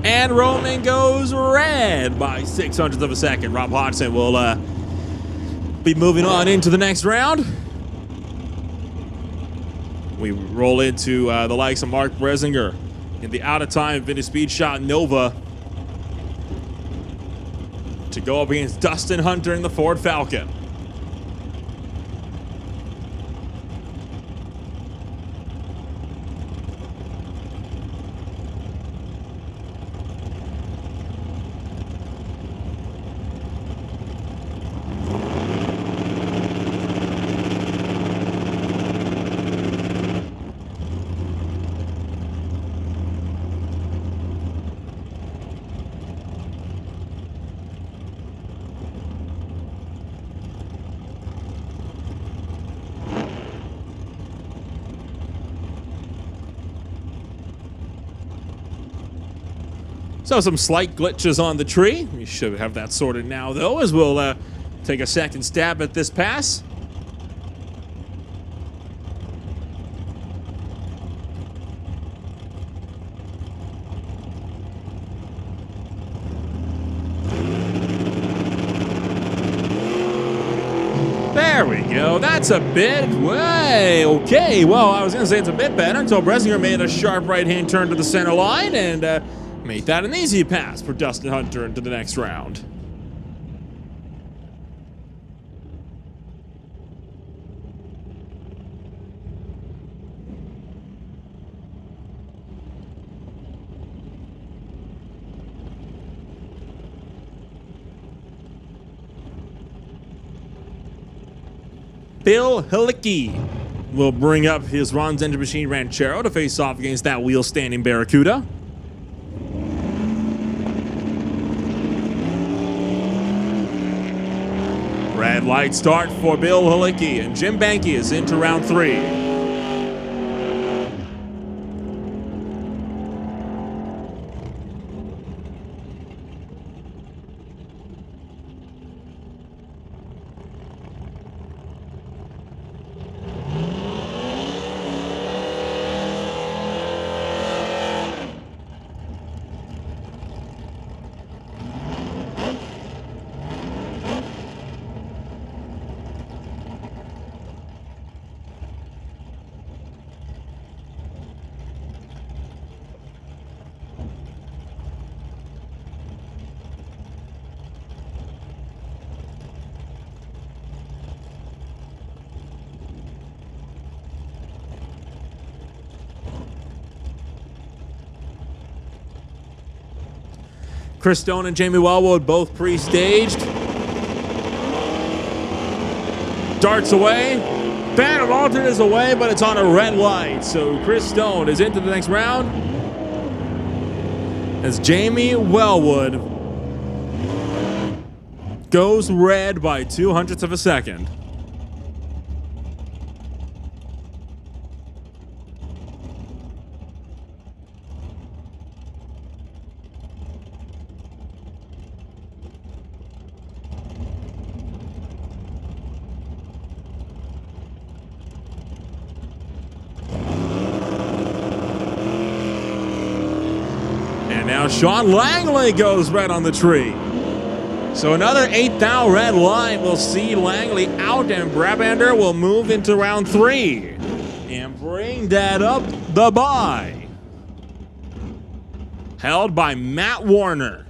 And Roman goes red by 0.06 of a second. Rob Hodgson will be moving on into the next round. We roll into the likes of Mark Bresinger in the out-of-time vintage speed shot Nova to go up against Dustin Hunter in the Ford Falcon. So some slight glitches on the tree. We should have that sorted now, though, as we'll take a second stab at this pass. There we go. That's a bit way okay. Well, I was going to say it's a bit better until Bresinger made a sharp right-hand turn to the center line and made that an easy pass for Dustin Hunter into the next round. Bill Halicki will bring up his Ron's Engine Machine Ranchero to face off against that wheel-standing Barracuda. Red light start for Bill Halicki, and Jim Banky is into round 3. Chris Stone and Jamie Wellwood both pre-staged. Darts away. Phantom alternate is away, but it's on a red light. So Chris Stone is into the next round as Jamie Wellwood goes red by 0.02 of a second. Now Sean Langley goes red on the tree. So another 8th thou red line will see Langley out, and Brabander will move into round 3 and bring that up the bye. Held by Matt Warner.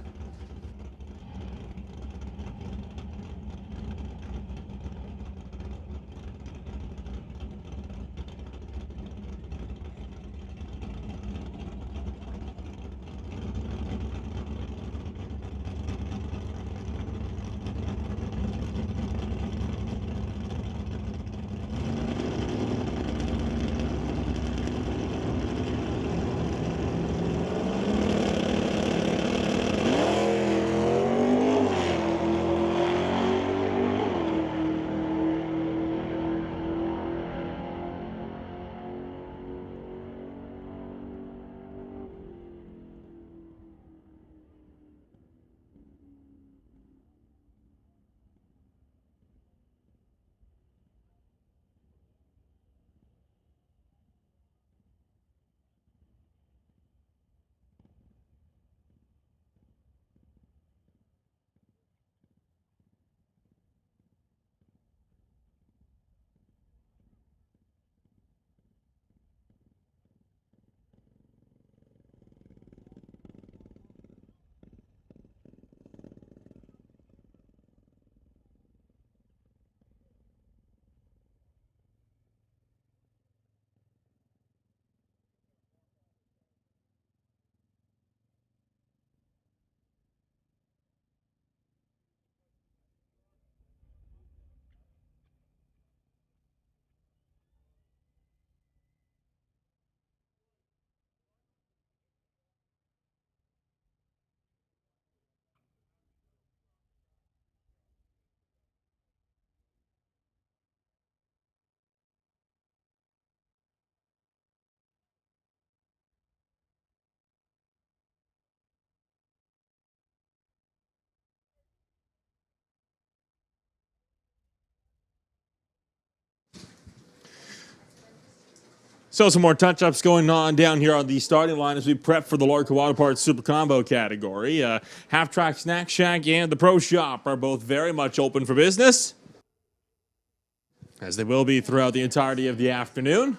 So some more touch-ups going on down here on the starting line as we prep for the Lordco Auto Parts Super Combo category. Half Track Snack Shack and the Pro Shop are both very much open for business, as they will be throughout the entirety of the afternoon.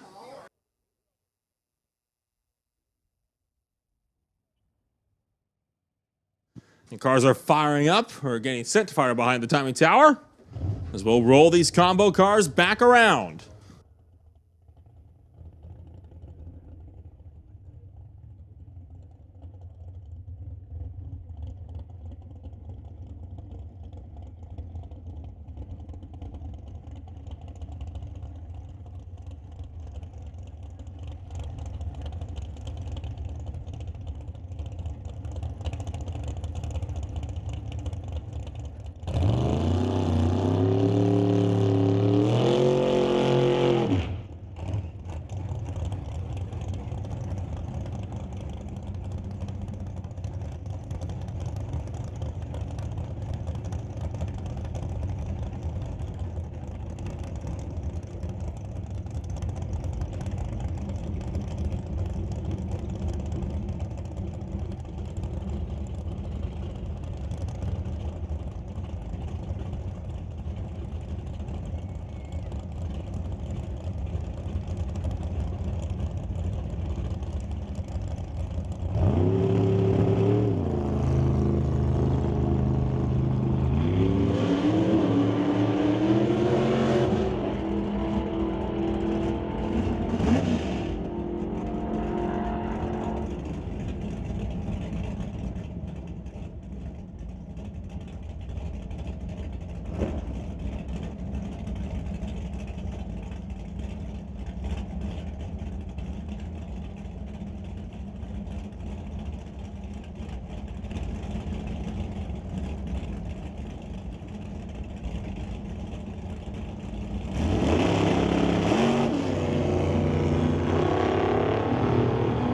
And cars are firing up, or getting set to fire behind the timing tower, as we'll roll these combo cars back around.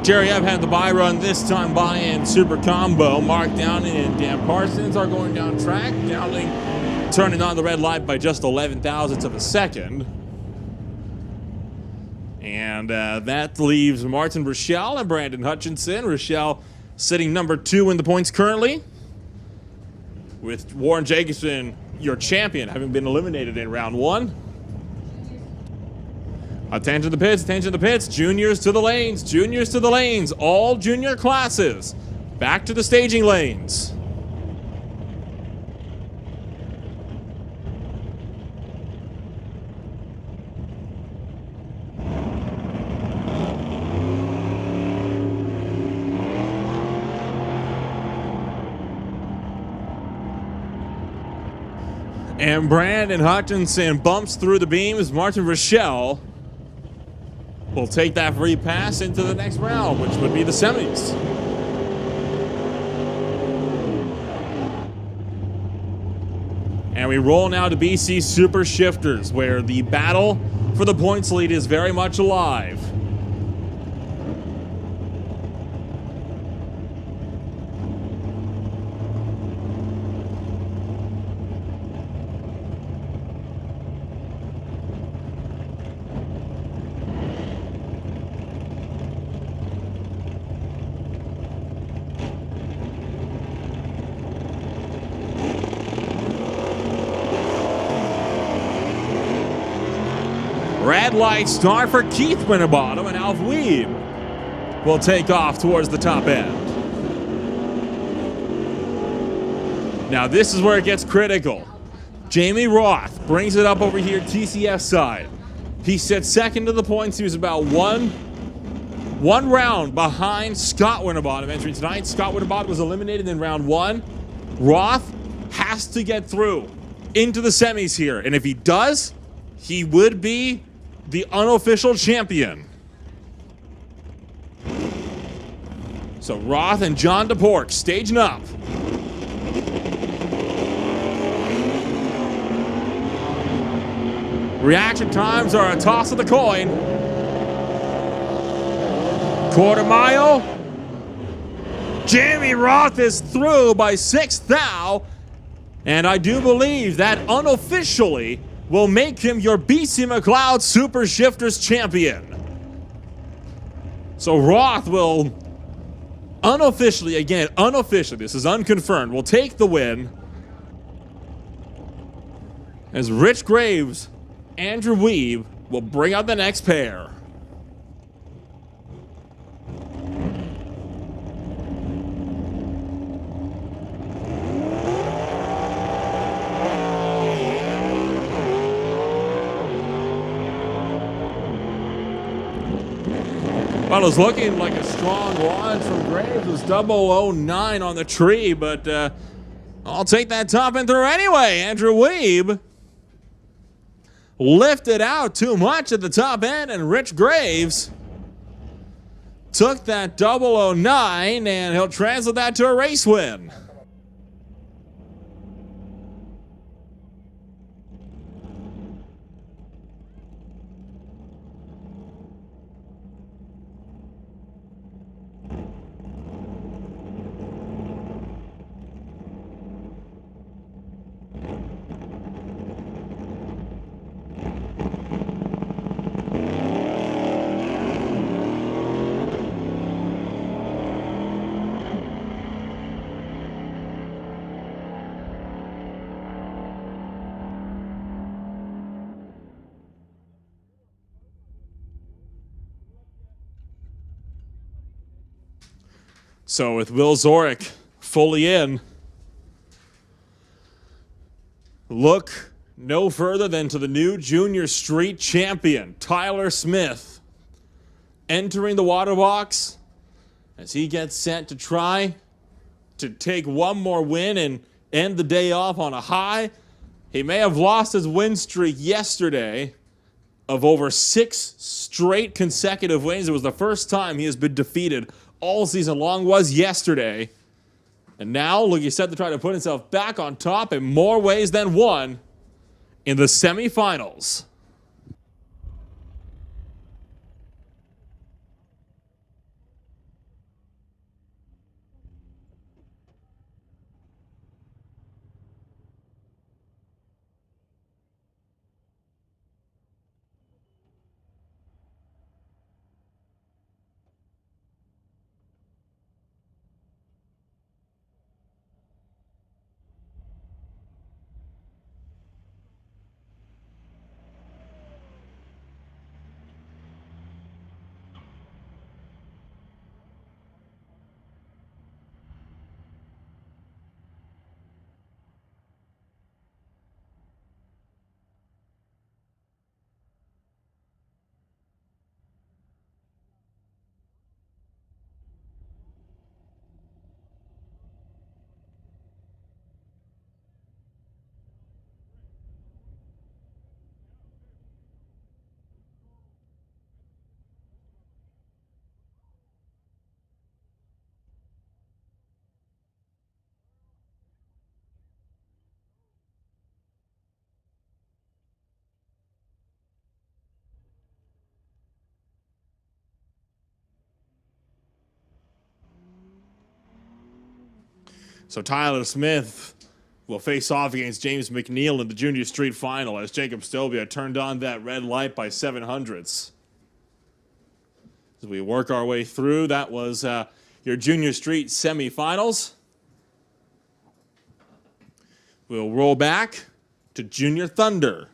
Jerry Ebb had the buy run, this time buy-in Super Combo. Mark Downing and Dan Parsons are going down track. Downing turning on the red light by just 11 thousandths of a second. And that leaves Martin Rochelle and Brandon Hutchinson. Rochelle sitting number 2 in the points currently, with Warren Jacobson, your champion, having been eliminated in round 1. Attention to the pits, attention to the pits. Juniors to the lanes, juniors to the lanes. All junior classes back to the staging lanes. And Brandon Hutchinson bumps through the beams. Martin Rochelle will take that free pass into the next round, which would be the semis. And we roll now to BC Super Shifters, where the battle for the points lead is very much alive. Red light start for Keith Winterbottom, and Alf Weeb will take off towards the top end. Now this is where it gets critical. Jamie Roth brings it up over here, TCF side. He sits second to the points. He was about one round behind Scott Winterbottom entering tonight. Scott Winterbottom was eliminated in round 1. Roth has to get through into the semis here, and if he does, he would be the unofficial champion. So Roth and John DePork staging up. Reaction times are a toss of the coin. Quarter mile. Jamie Roth is through by 6th thou. And I do believe that unofficially will make him your BC McLeod Super Shifters champion. So Roth will unofficially, again, unofficially, this is unconfirmed, will take the win as Rich Graves, Andrew Weeb will bring out the next pair. Well, it was looking like a strong launch from Graves. It was 009 on the tree, but I'll take that top end through anyway. Andrew Weeb lifted out too much at the top end, and Rich Graves took that 009, and he'll translate that to a race win. So with Will Zorick fully in, look no further than to the new junior street champion, Tyler Smith, entering the water box as he gets set to try to take one more win and end the day off on a high. He may have lost his win streak yesterday of over 6 straight consecutive wins. It was the first time he has been defeated all season long, was yesterday. And now, look, he's set to try to put himself back on top in more ways than one in the semifinals. So Tyler Smith will face off against James McNeil in the Junior Street Final as Jacob Stovia turned on that red light by 700ths. As we work our way through, that was your Junior Street semifinals. We'll roll back to Junior Thunder.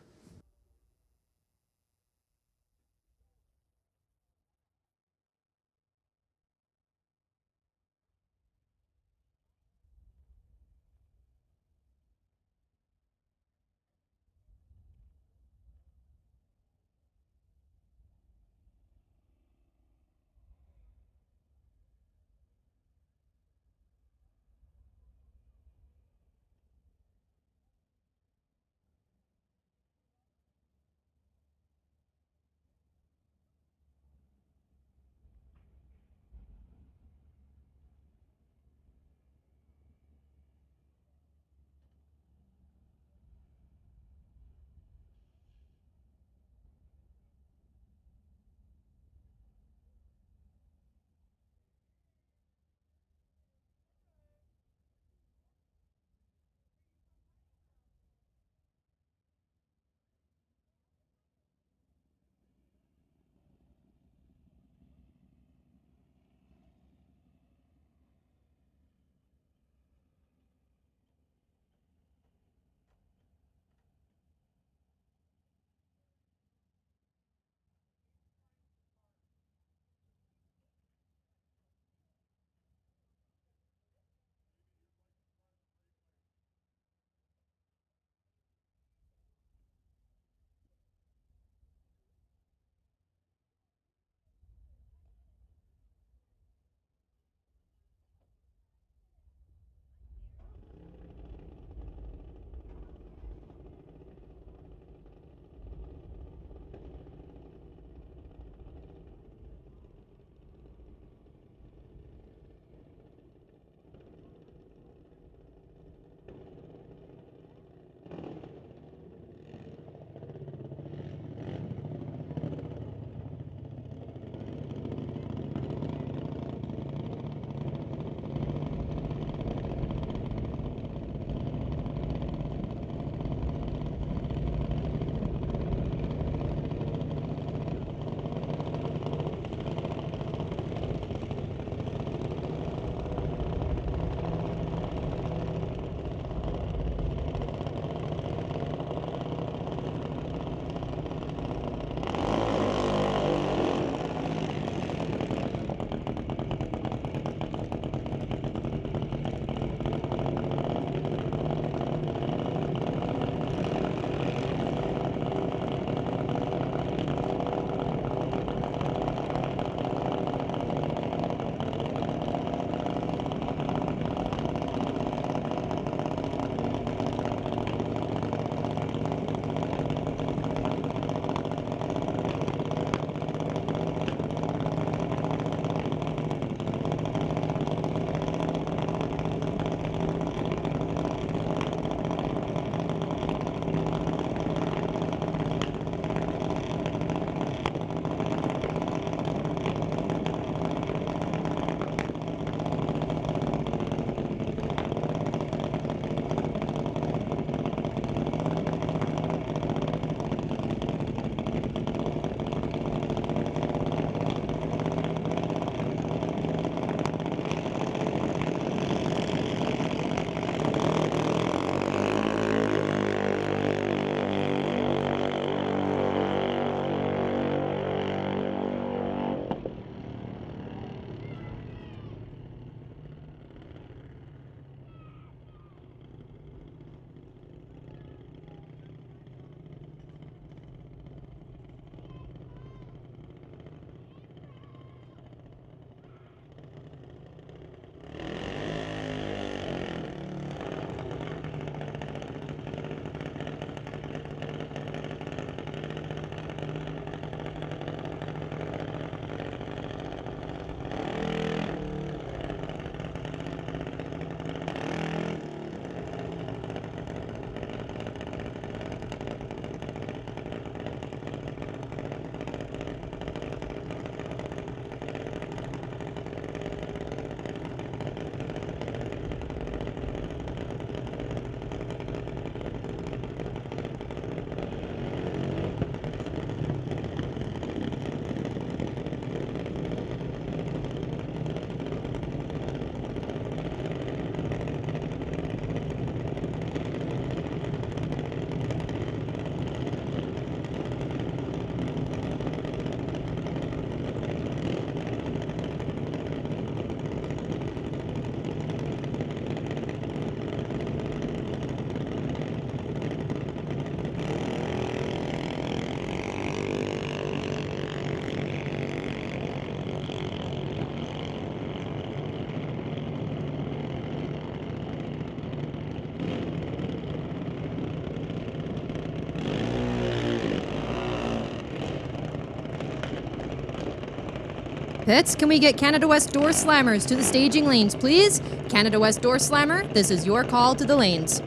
Pits, can we get Canada West Doorslammers to the staging lanes, please? Canada West Doorslammer, this is your call to the lanes.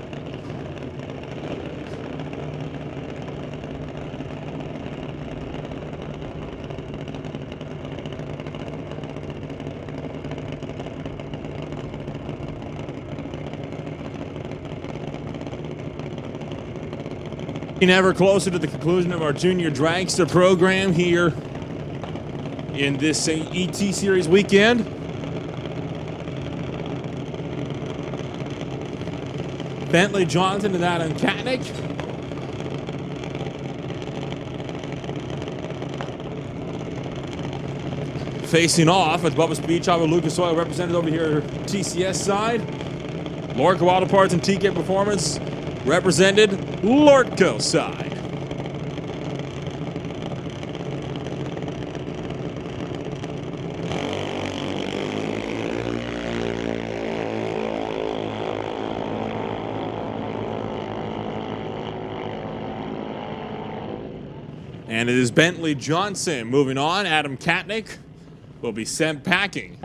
Ever closer to the conclusion of our junior dragster program here in this ET Series weekend. Bentley Johnson and Adam Katnick. Facing off with Bubba's Beach Hopper, Lucas Oil represented over here TCS side. Lordco Auto Parts and TK Performance represented Lordco side. And it is Bentley Johnson moving on. Adam Katnick will be sent packing.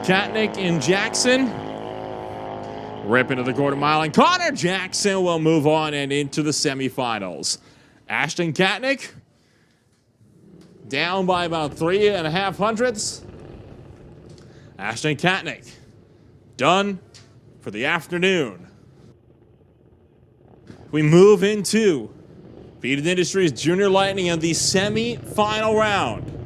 Katnick and Jackson rip into the quarter mile, and Connor Jackson will move on and into the semifinals. Ashton Katnick down by about 3.5 hundredths. Ashton Katnick done for the afternoon. We move into Peden Industries Junior Lightning in the semi-final round.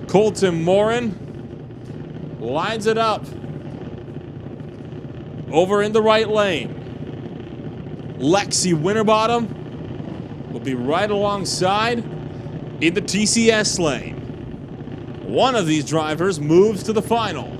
Colton Morin lines it up over in the right lane. Lexi Winterbottom will be right alongside in the TCS lane. One of these drivers moves to the final.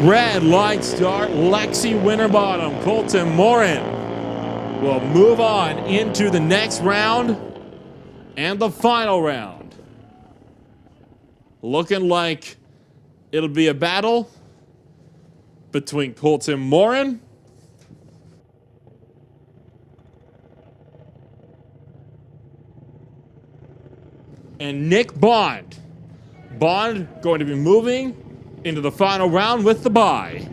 Red light start, Lexi Winterbottom. Colton Morin will move on into the next round and the final round. Looking like it'll be a battle between Colton Morin and Nick Bond. Bond going to be moving into the final round with the bye.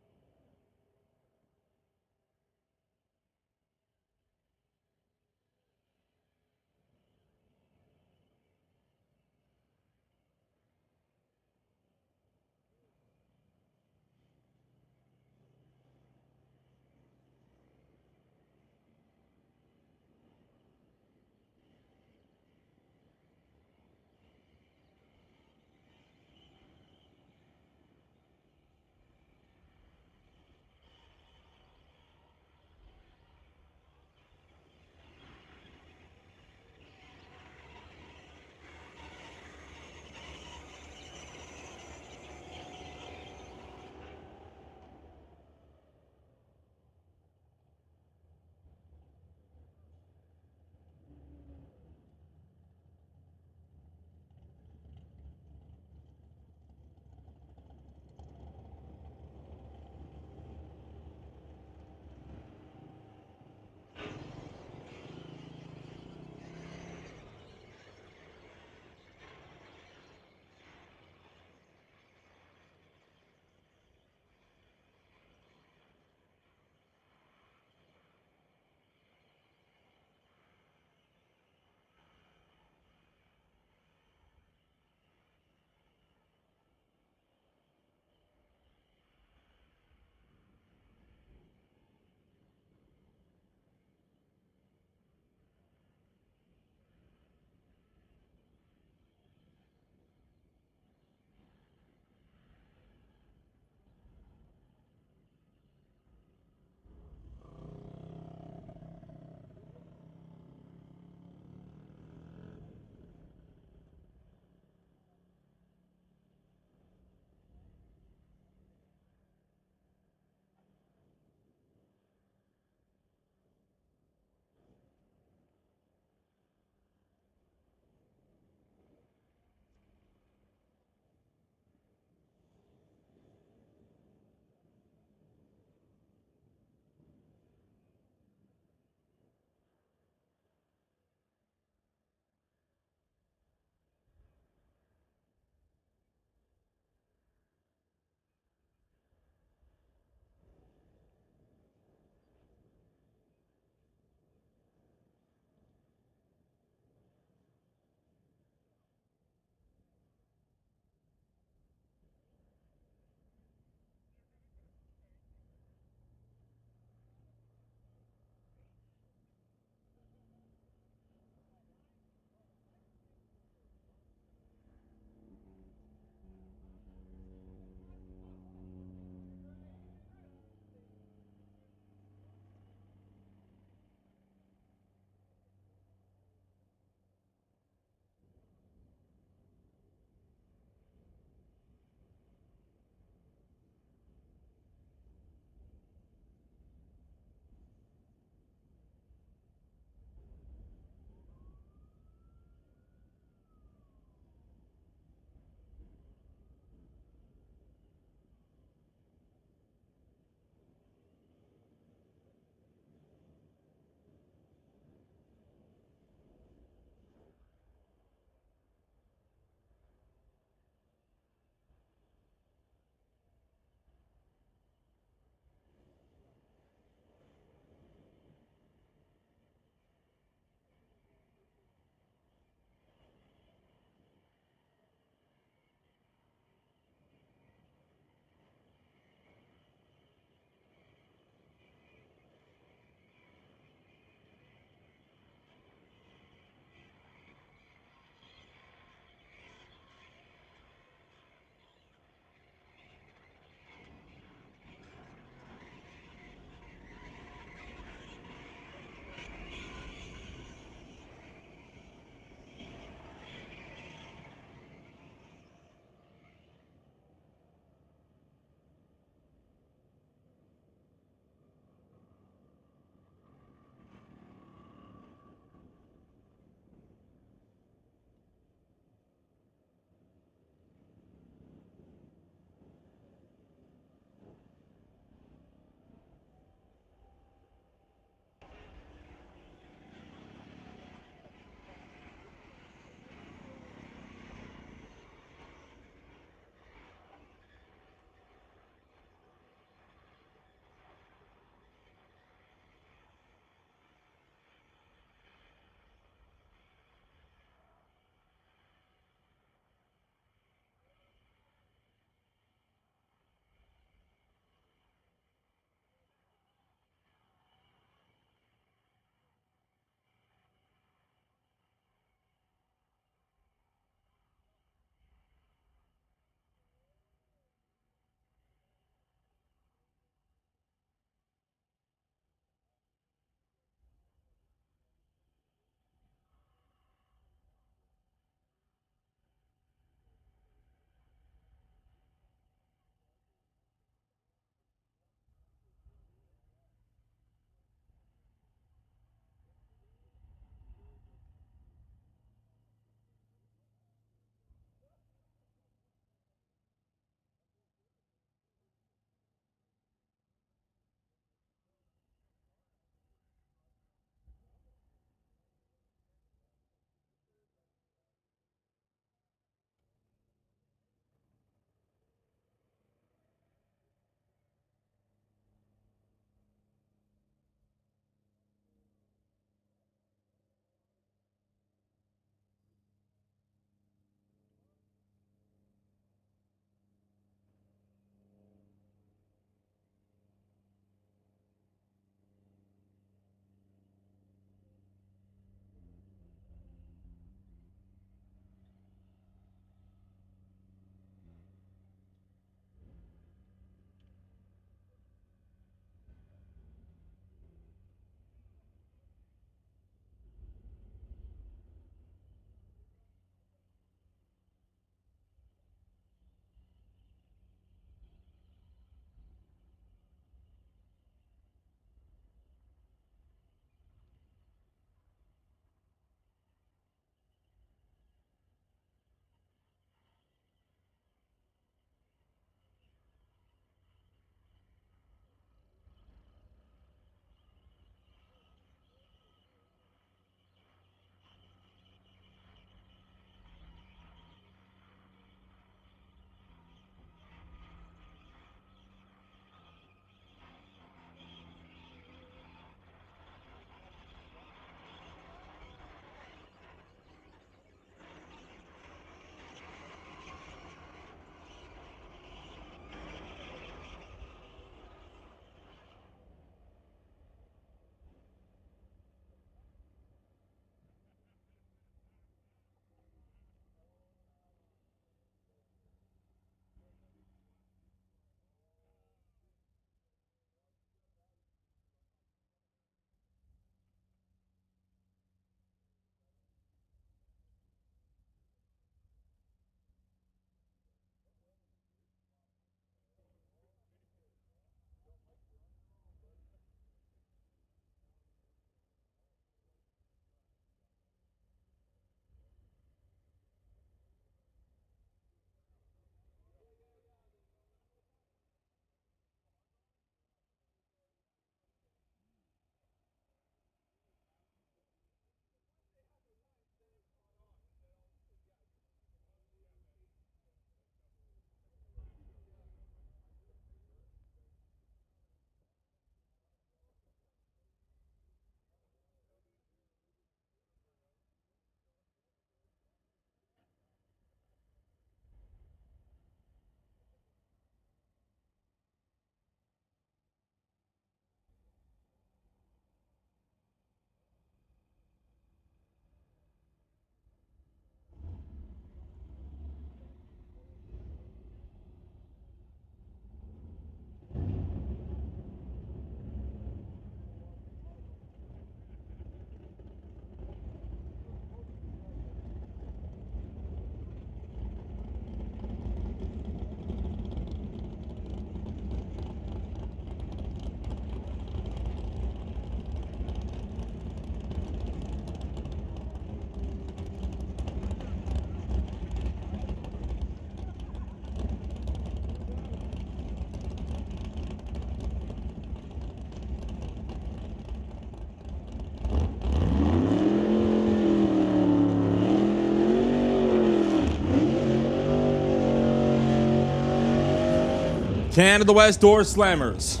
Canada West Doorslammers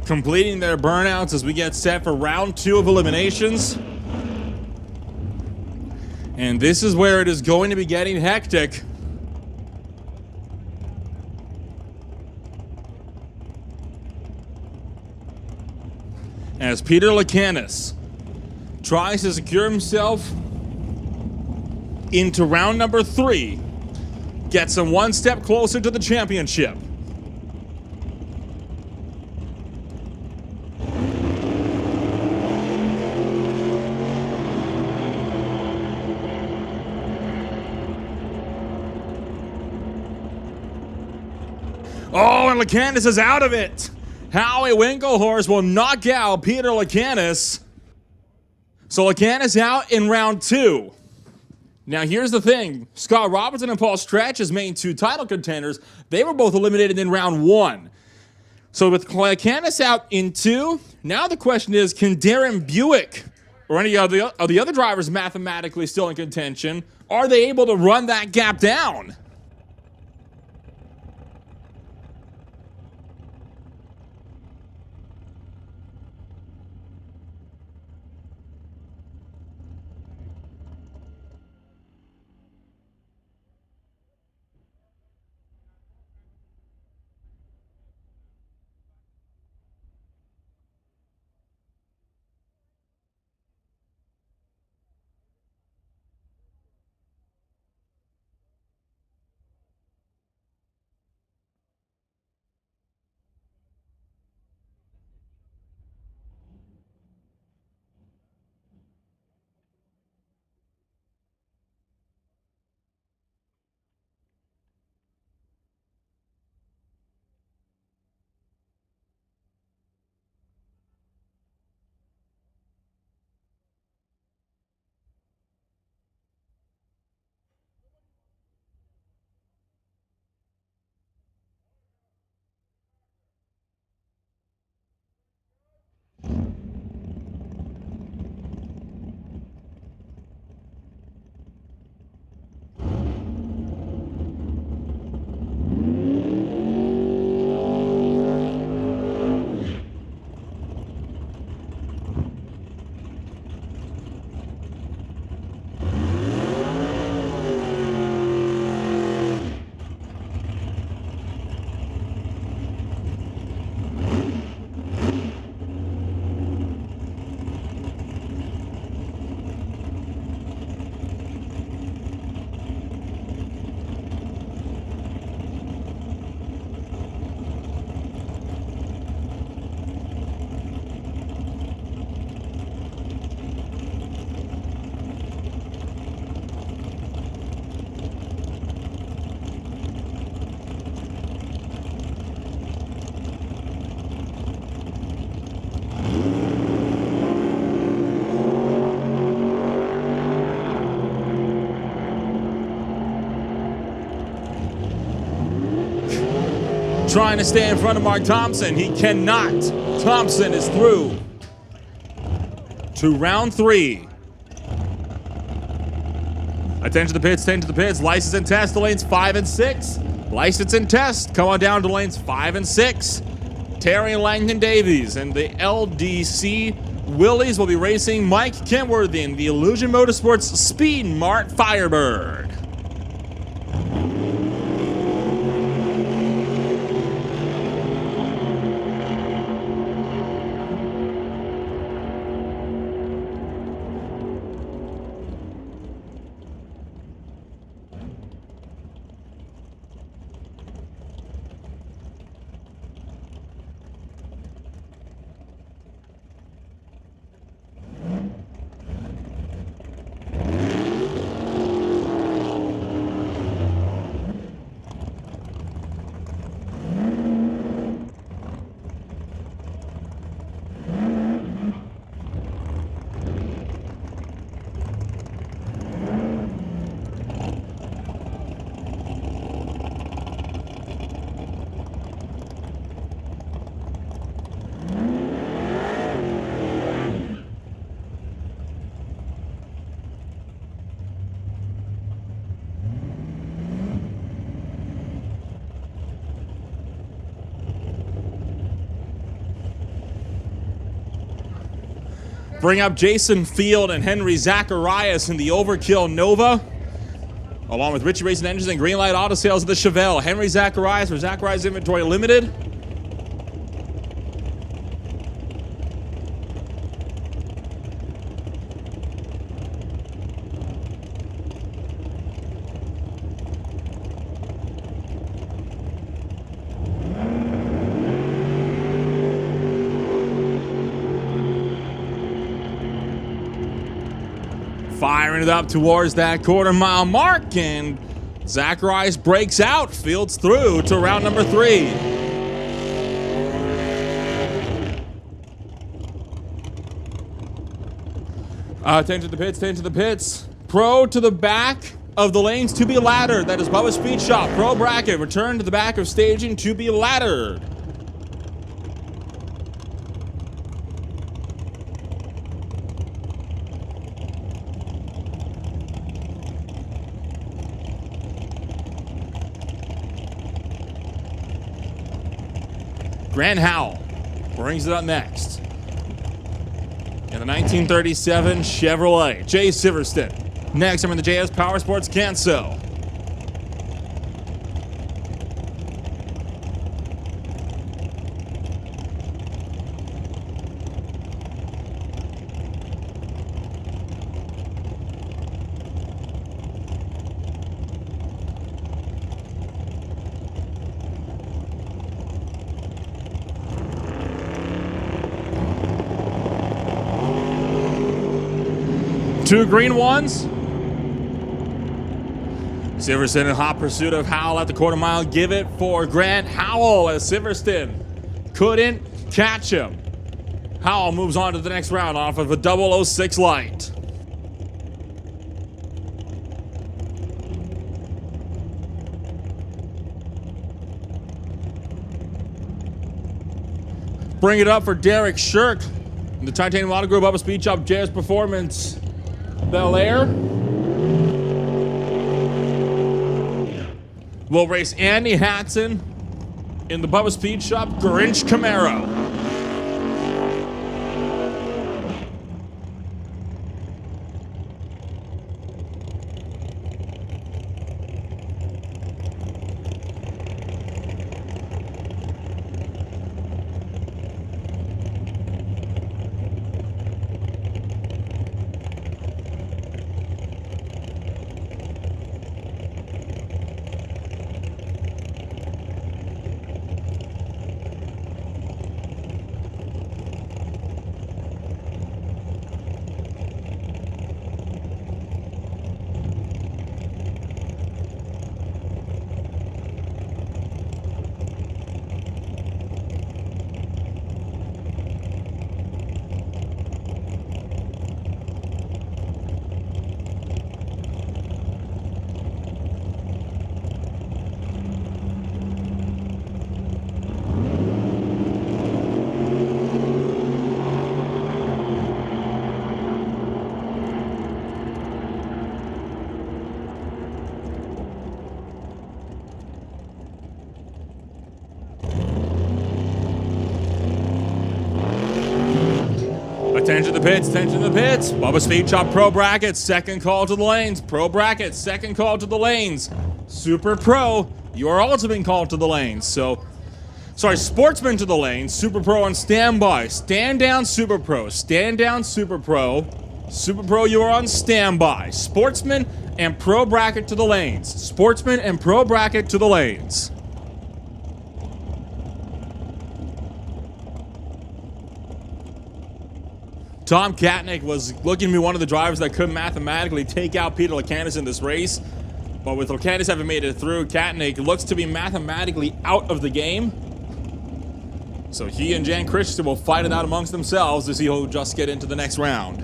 completing their burnouts as we get set for round 2 of eliminations. And this is where it is going to be getting hectic. As Peter Lacanis tries to secure himself into round number 3, gets him one step closer to the championship. Oh, and Lacanis is out of it. Howie Winklehorse will knock out Peter Lacanis. So Lacanis out in round 2. Now here's the thing. Scott Robertson and Paul Stretch, his main 2 title contenders, they were both eliminated in round 1. So with Lacanis out in 2, now the question is, can Darren Buick or any of the other drivers mathematically still in contention, are they able to run that gap down? Trying to stay in front of Mark Thompson. He cannot. Thompson is through to round 3. Attention to the pits, attention to the pits. License and test to lanes 5 and 6. License and test. Come on down to lanes 5 and 6. Terry Langton Davies and the LDC Willies will be racing Mike Kenworthy in the Illusion Motorsports Speed Mart Firebird. Bring up Jason Field and Henry Zacharias in the Overkill Nova, along with Richie Racing Engines and Greenlight Auto Sales of the Chevelle. Henry Zacharias for Zacharias Inventory Limited. Firing it up towards that quarter-mile mark, and Zacharias breaks out, fields through to round number 3. Attention to the pits. Pro to the back of the lanes to be laddered. That is Bubba's Speed Shop. Pro bracket, return to the back of staging to be laddered. Grant Howell brings it up next. In the 1937 Chevrolet, Jay Siverston. Next, I'm in the JS Power Sports Canso. Two green ones. Siverston in hot pursuit of Howell at the quarter mile. Give it for Grant Howell as Siverston couldn't catch him. Howell moves on to the next round off of a 006 light. Bring it up for Derek Shirk. The Titanium Auto Group Bubba Speed Shop JS Performance Bel Air. We'll race Andy Hatson in the Bubba Speed Shop Grinch Camaro. Attention to the pits, attention to the pits. Bubba Speed Shop Pro Bracket, second call to the lanes. Pro Bracket, second call to the lanes. Super Pro, you are also being called to the lanes. Sportsman to the lanes. Super Pro on standby. Stand down, Super Pro. Stand down, Super Pro. Super Pro, you are on standby. Sportsman and Pro Bracket to the lanes. Sportsman and Pro Bracket to the lanes. Tom Katnick was looking to be one of the drivers that could mathematically take out Peter Lacanis in this race. But with Lacanis having made it through, Katnick looks to be mathematically out of the game. So he and Jan Christensen will fight it out amongst themselves to see who will just get into the next round.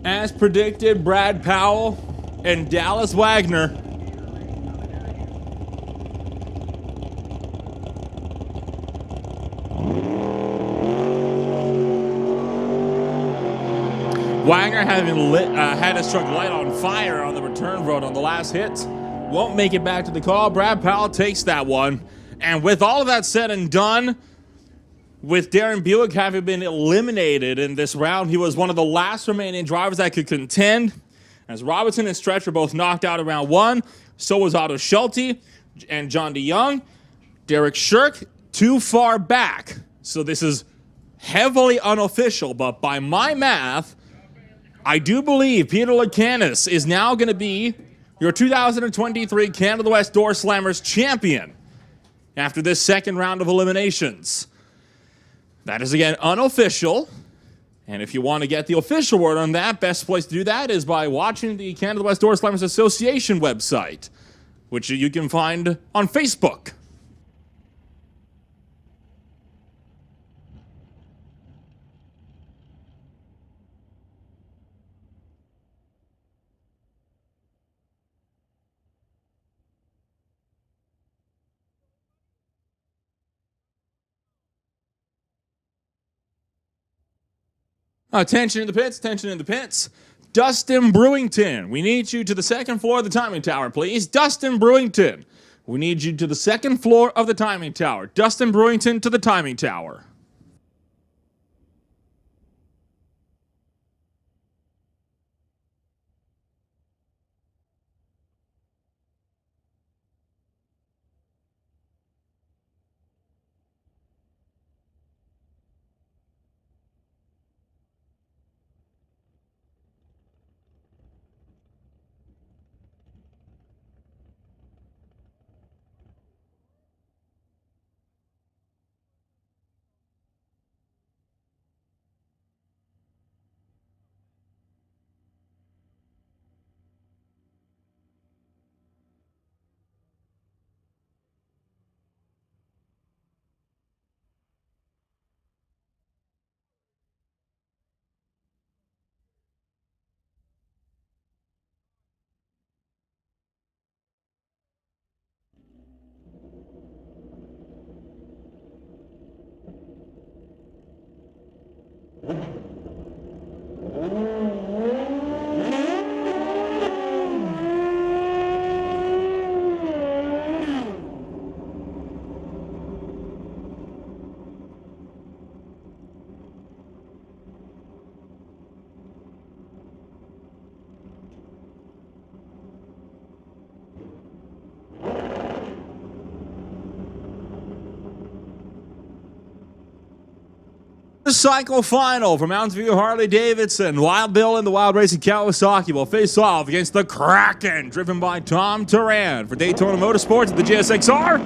As predicted, Brad Powell and Dallas Wagner. Wagner having had his truck light on fire on the return road on the last hit. Won't make it back to the call. Brad Powell takes that one. And with all of that said and done, with Darren Buick having been eliminated in this round, he was one of the last remaining drivers that could contend. As Robinson and Stretch were both knocked out in round 1, so was Otto Schulte and John DeYoung. Derek Shirk too far back. So this is heavily unofficial, but by my math, I do believe Peter Lacanis is now going to be your 2023 Canada West Doorslammers champion after this second round of eliminations. That is, again, unofficial. And if you want to get the official word on that, best place to do that is by watching the Canada West Doorslammers Association website, which you can find on Facebook. Attention in the pits, attention in the pits. Dustin Brewington, we need you to the second floor of the timing tower, please. Dustin Brewington, we need you to the second floor of the timing tower. Dustin Brewington to the timing tower. The cycle final for Mountain View Harley-Davidson. Wild Bill and the Wild Racing Kawasaki will face off against the Kraken, driven by Tom Turan for Daytona Motorsports at the GSXR.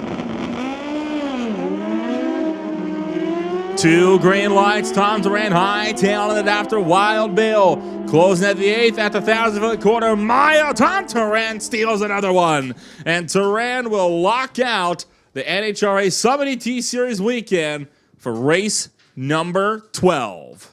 2 green lights. Tom Turan high-tailing it after Wild Bill. Closing at the 8th at the 1,000-foot quarter mile. Tom Turan steals another one. And Turan will lock out the NHRA Summit ET Series weekend for race number 12.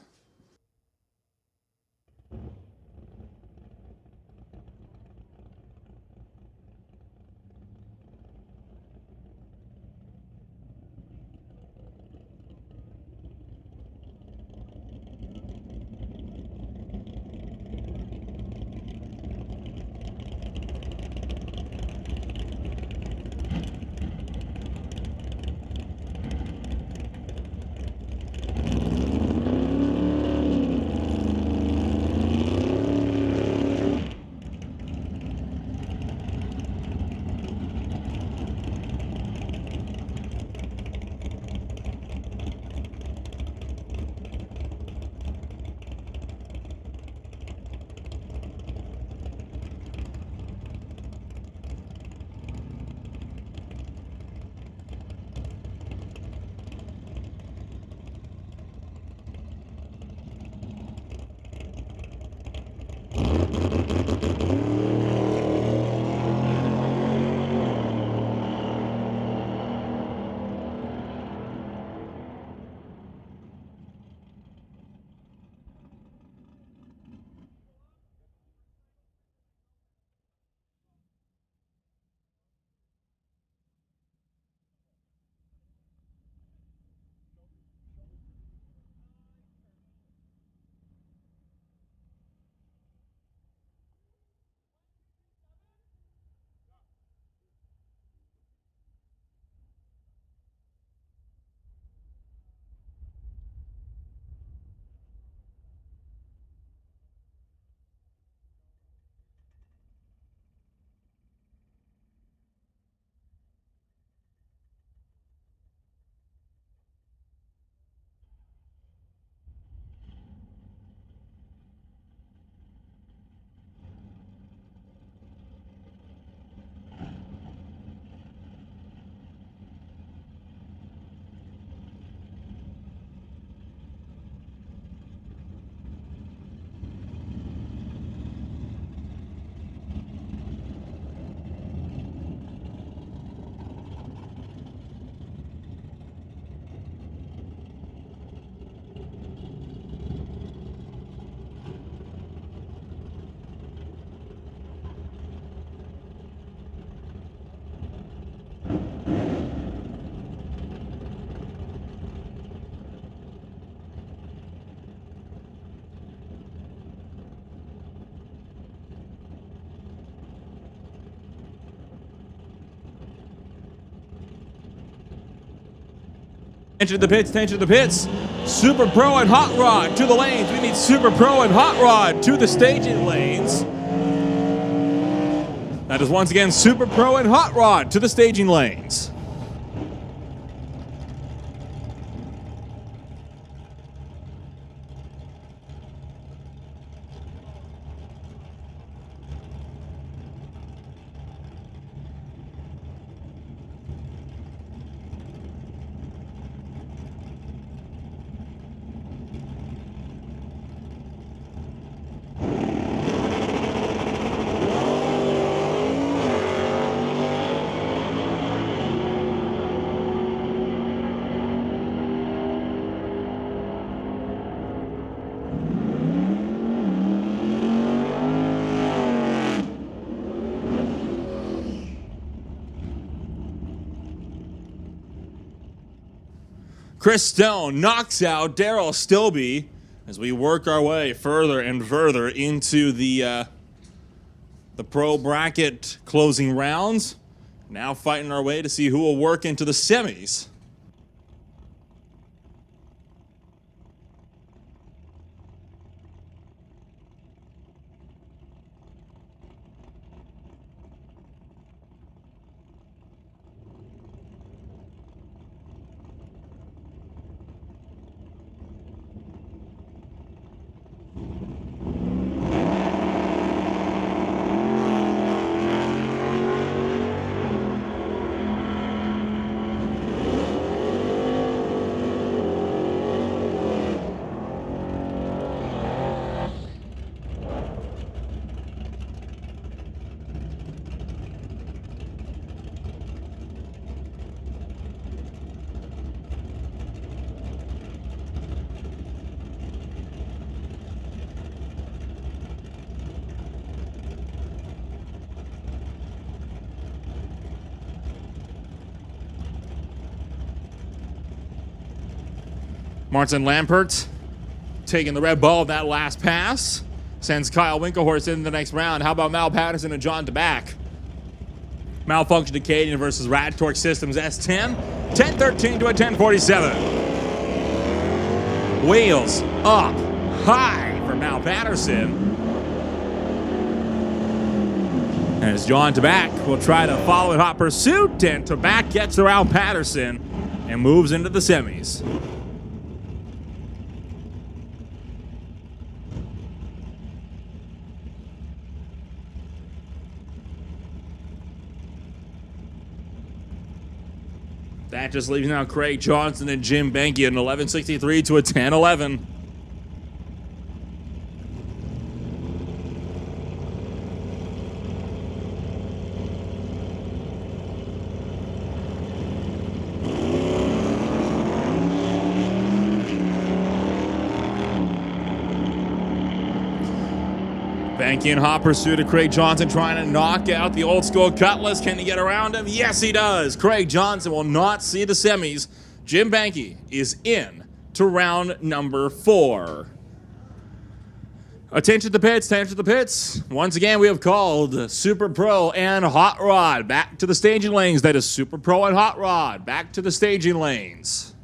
Attention to the pits, attention to the pits. Super Pro and Hot Rod to the lanes. We need Super Pro and Hot Rod to the staging lanes. That is once again Super Pro and Hot Rod to the staging lanes. Chris Stone knocks out Daryl Stilby as we work our way further and further into the pro bracket closing rounds. Now fighting our way to see who will work into the semis. Martin Lampert taking the red ball of that last pass. Sends Kyle Winklehorst into the next round. How about Mal Patterson and John DeBack? Malfunction Acadian versus Rad Torque Systems S10. 10-13 to a 10-47. Wheels up high for Mal Patterson. As John DeBack will try to follow in hot pursuit, and DeBack gets around Patterson and moves into the semis. That just leaves now Craig Johnson and Jim Benke an 11-63 to a 10-11. Benke in hot pursuit of Craig Johnson, trying to knock out the old school Cutlass. Can he get around him? Yes, he does. Craig Johnson will not see the semis. Jim Benke is in to round number 4. Attention to the pits, attention to the pits. Once again, we have called Super Pro and Hot Rod back to the staging lanes. That is Super Pro and Hot Rod back to the staging lanes.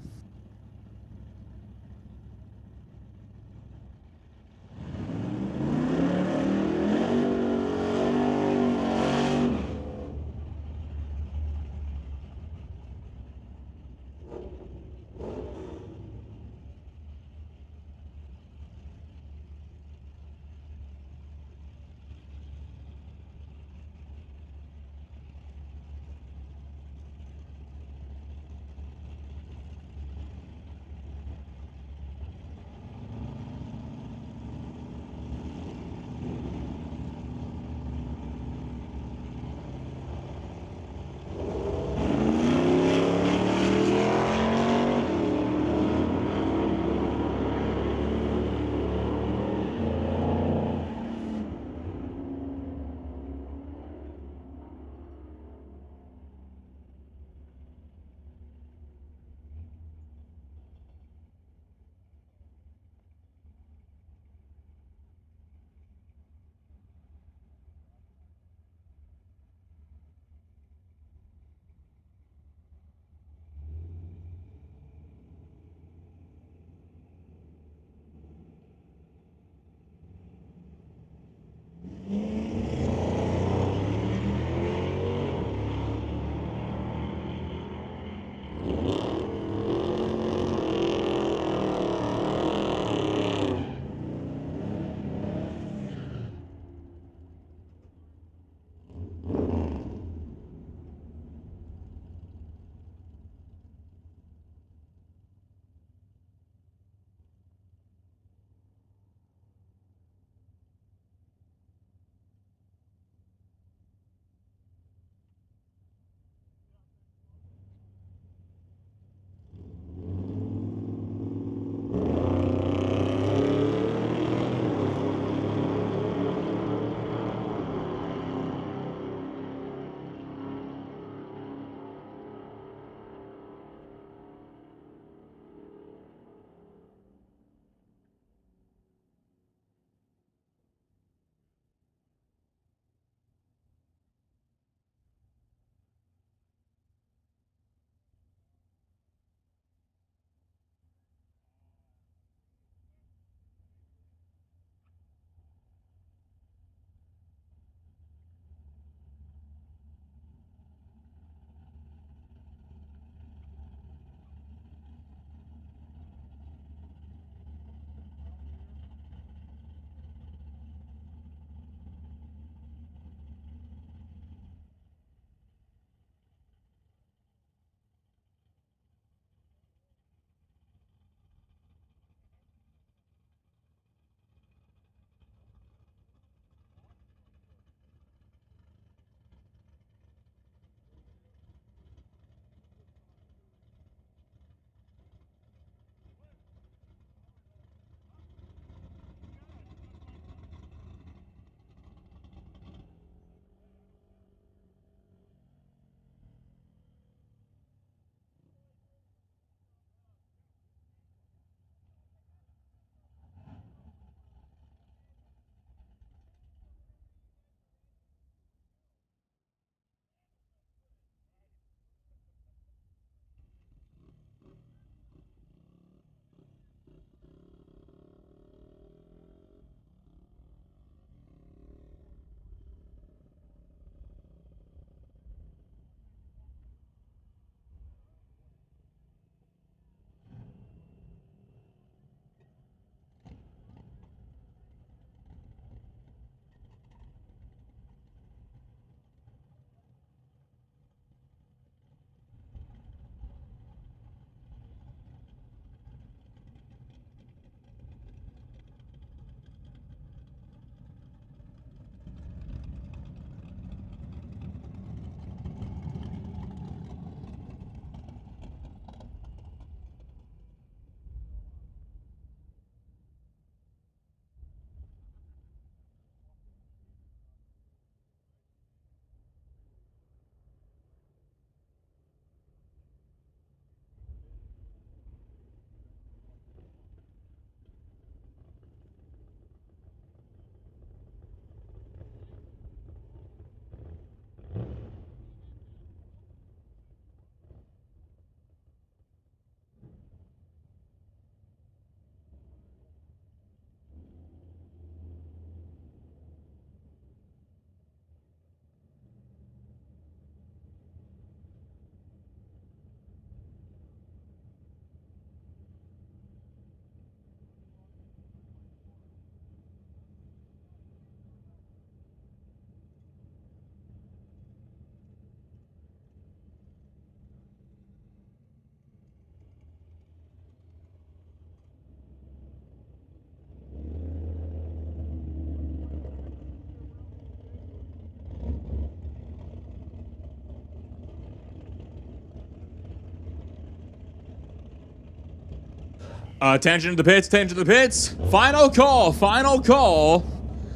Attention to the pits, attention to the pits. Final call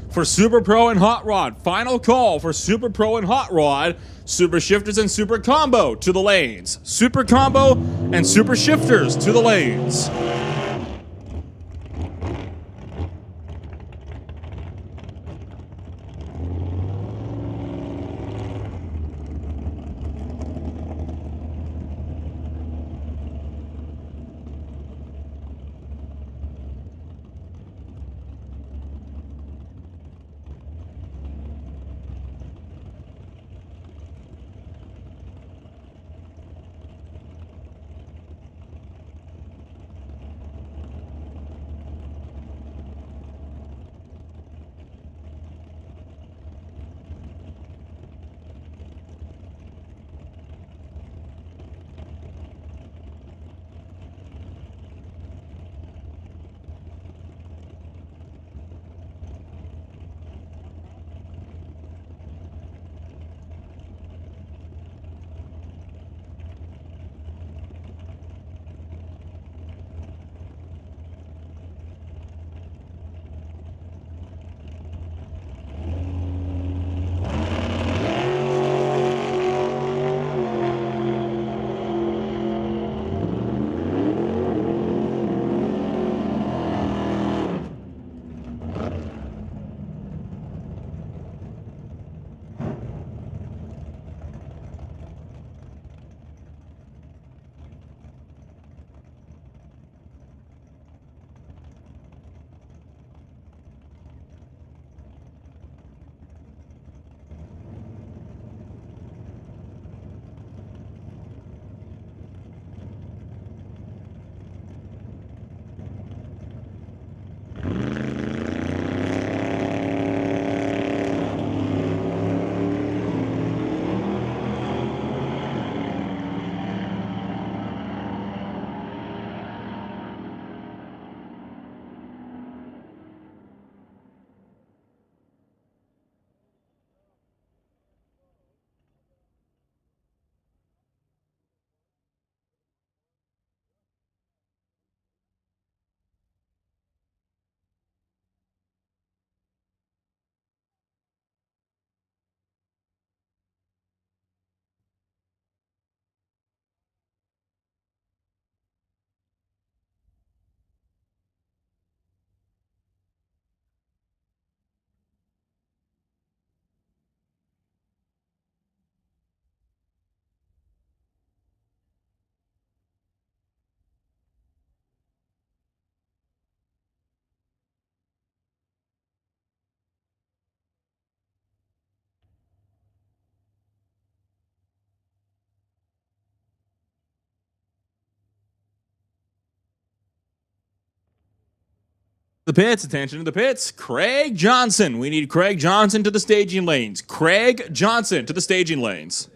for Super Pro and Hot Rod. Final call for Super Pro and Hot Rod. Super Shifters and Super Combo to the lanes. Super Combo and Super Shifters to the lanes. The pits, attention to the pits. Craig Johnson. We need Craig Johnson to the staging lanes. Craig Johnson to the staging lanes.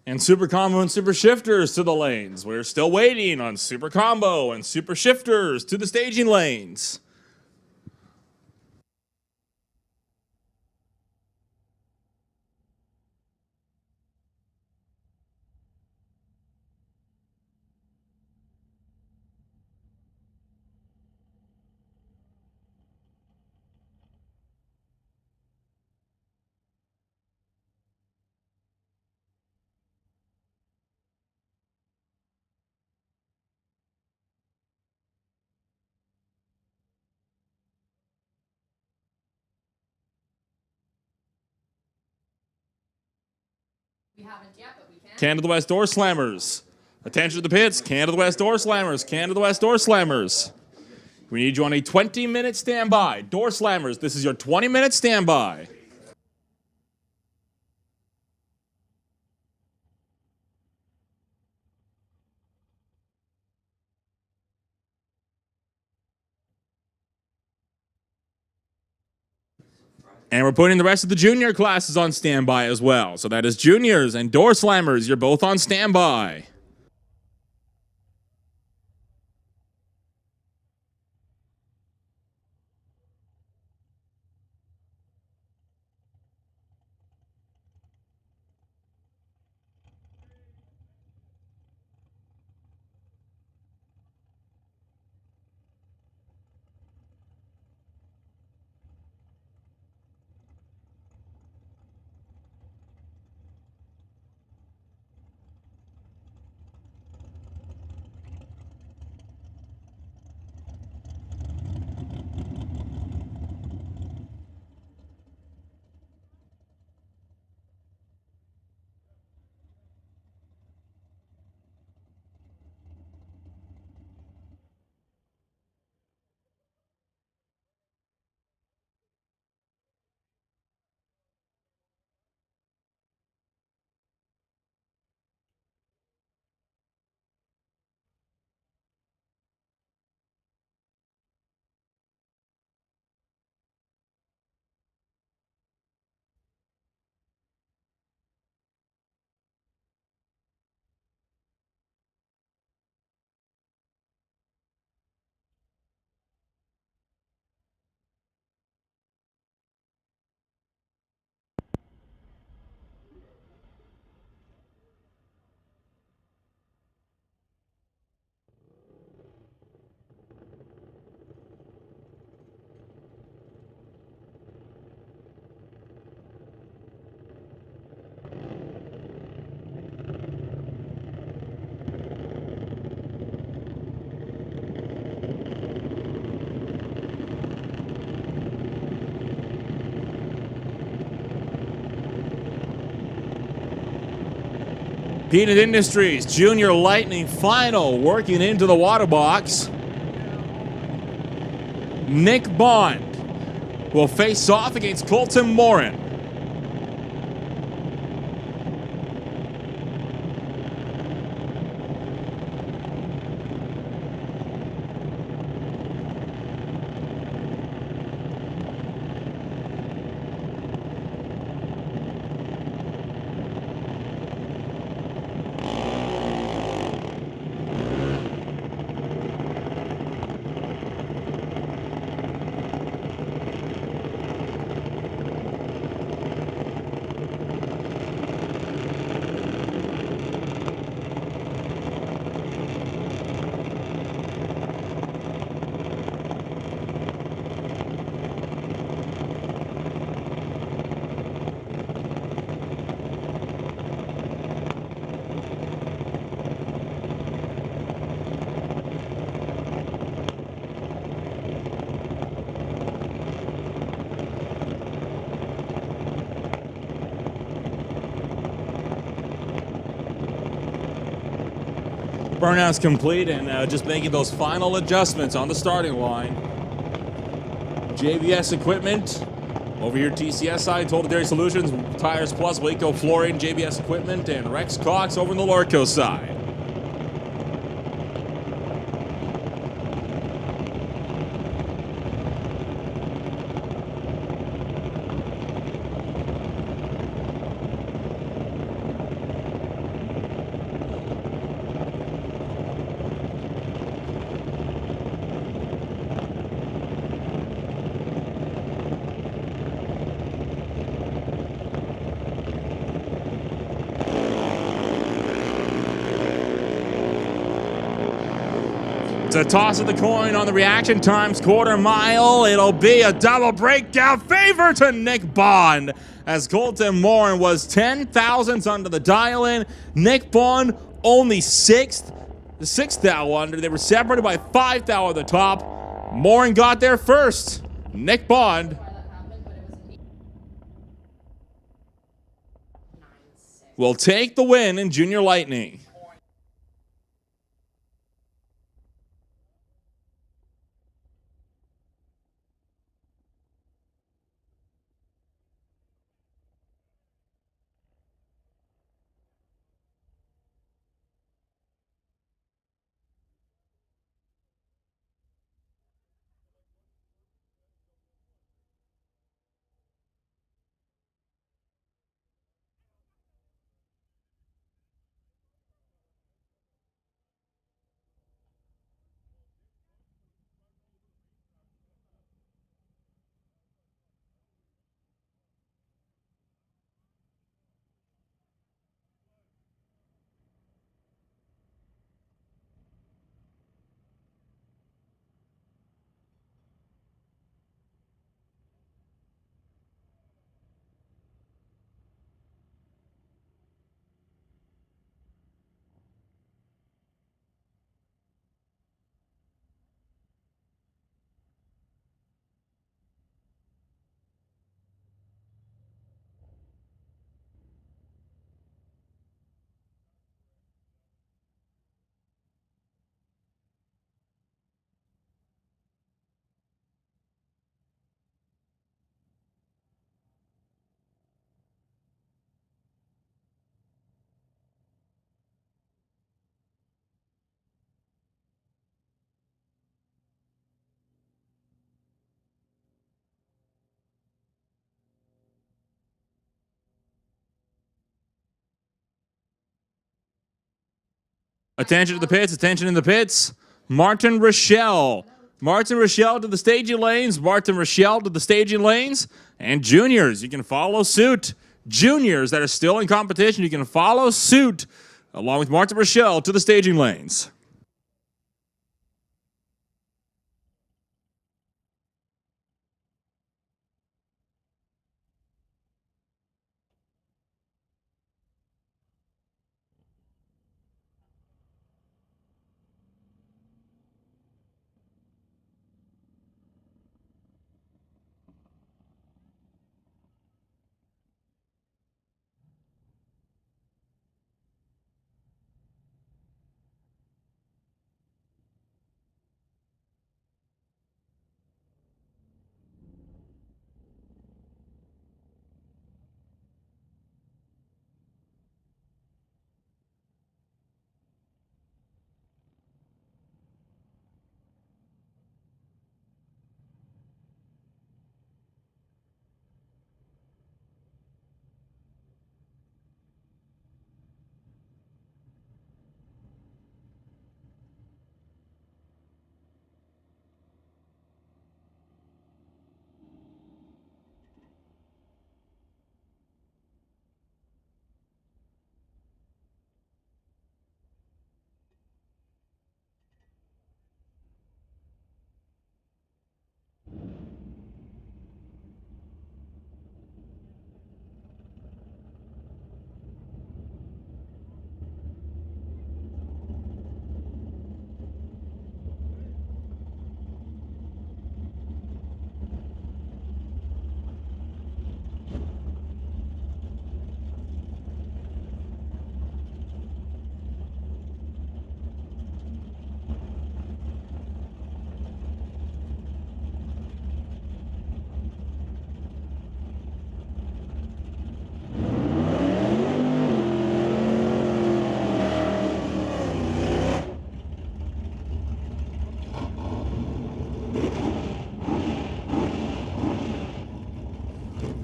And Super Combo and Super Shifters to the lanes. We're still waiting on Super Combo and Super Shifters to the staging lanes. We haven't yet, but we can. Canada West Doorslammers. Attention to the pits. Canada West Doorslammers. Canada West Doorslammers. We need you on a 20-minute standby. Doorslammers, this is your 20-minute standby. And we're putting the rest of the junior classes on standby as well. So that is juniors and Doorslammers. You're both on standby. Peden Industries Junior Lightning final working into the water box. Nick Bond will face off against Colton Morin. Burnout's complete and just making those final adjustments on the starting line. JBS equipment over here, TCS side, Total Dairy Solutions, Tires Plus, Waco Flooring, JBS equipment, and Rex Cox over on the Lordco side. It's a toss of the coin on the reaction times quarter mile. It'll be a double breakdown favor to Nick Bond, as Colton Morin was 10 thousandths under the dial-in. Nick Bond only sixth, the sixth thou under. They were separated by 5 thou at the top. Morin got there first. Nick Bond will take the win in Junior Lightning. Attention to the pits, attention in the pits. Martin Rochelle. Martin Rochelle to the staging lanes. Martin Rochelle to the staging lanes. And juniors, you can follow suit. Juniors that are still in competition, you can follow suit along with Martin Rochelle to the staging lanes.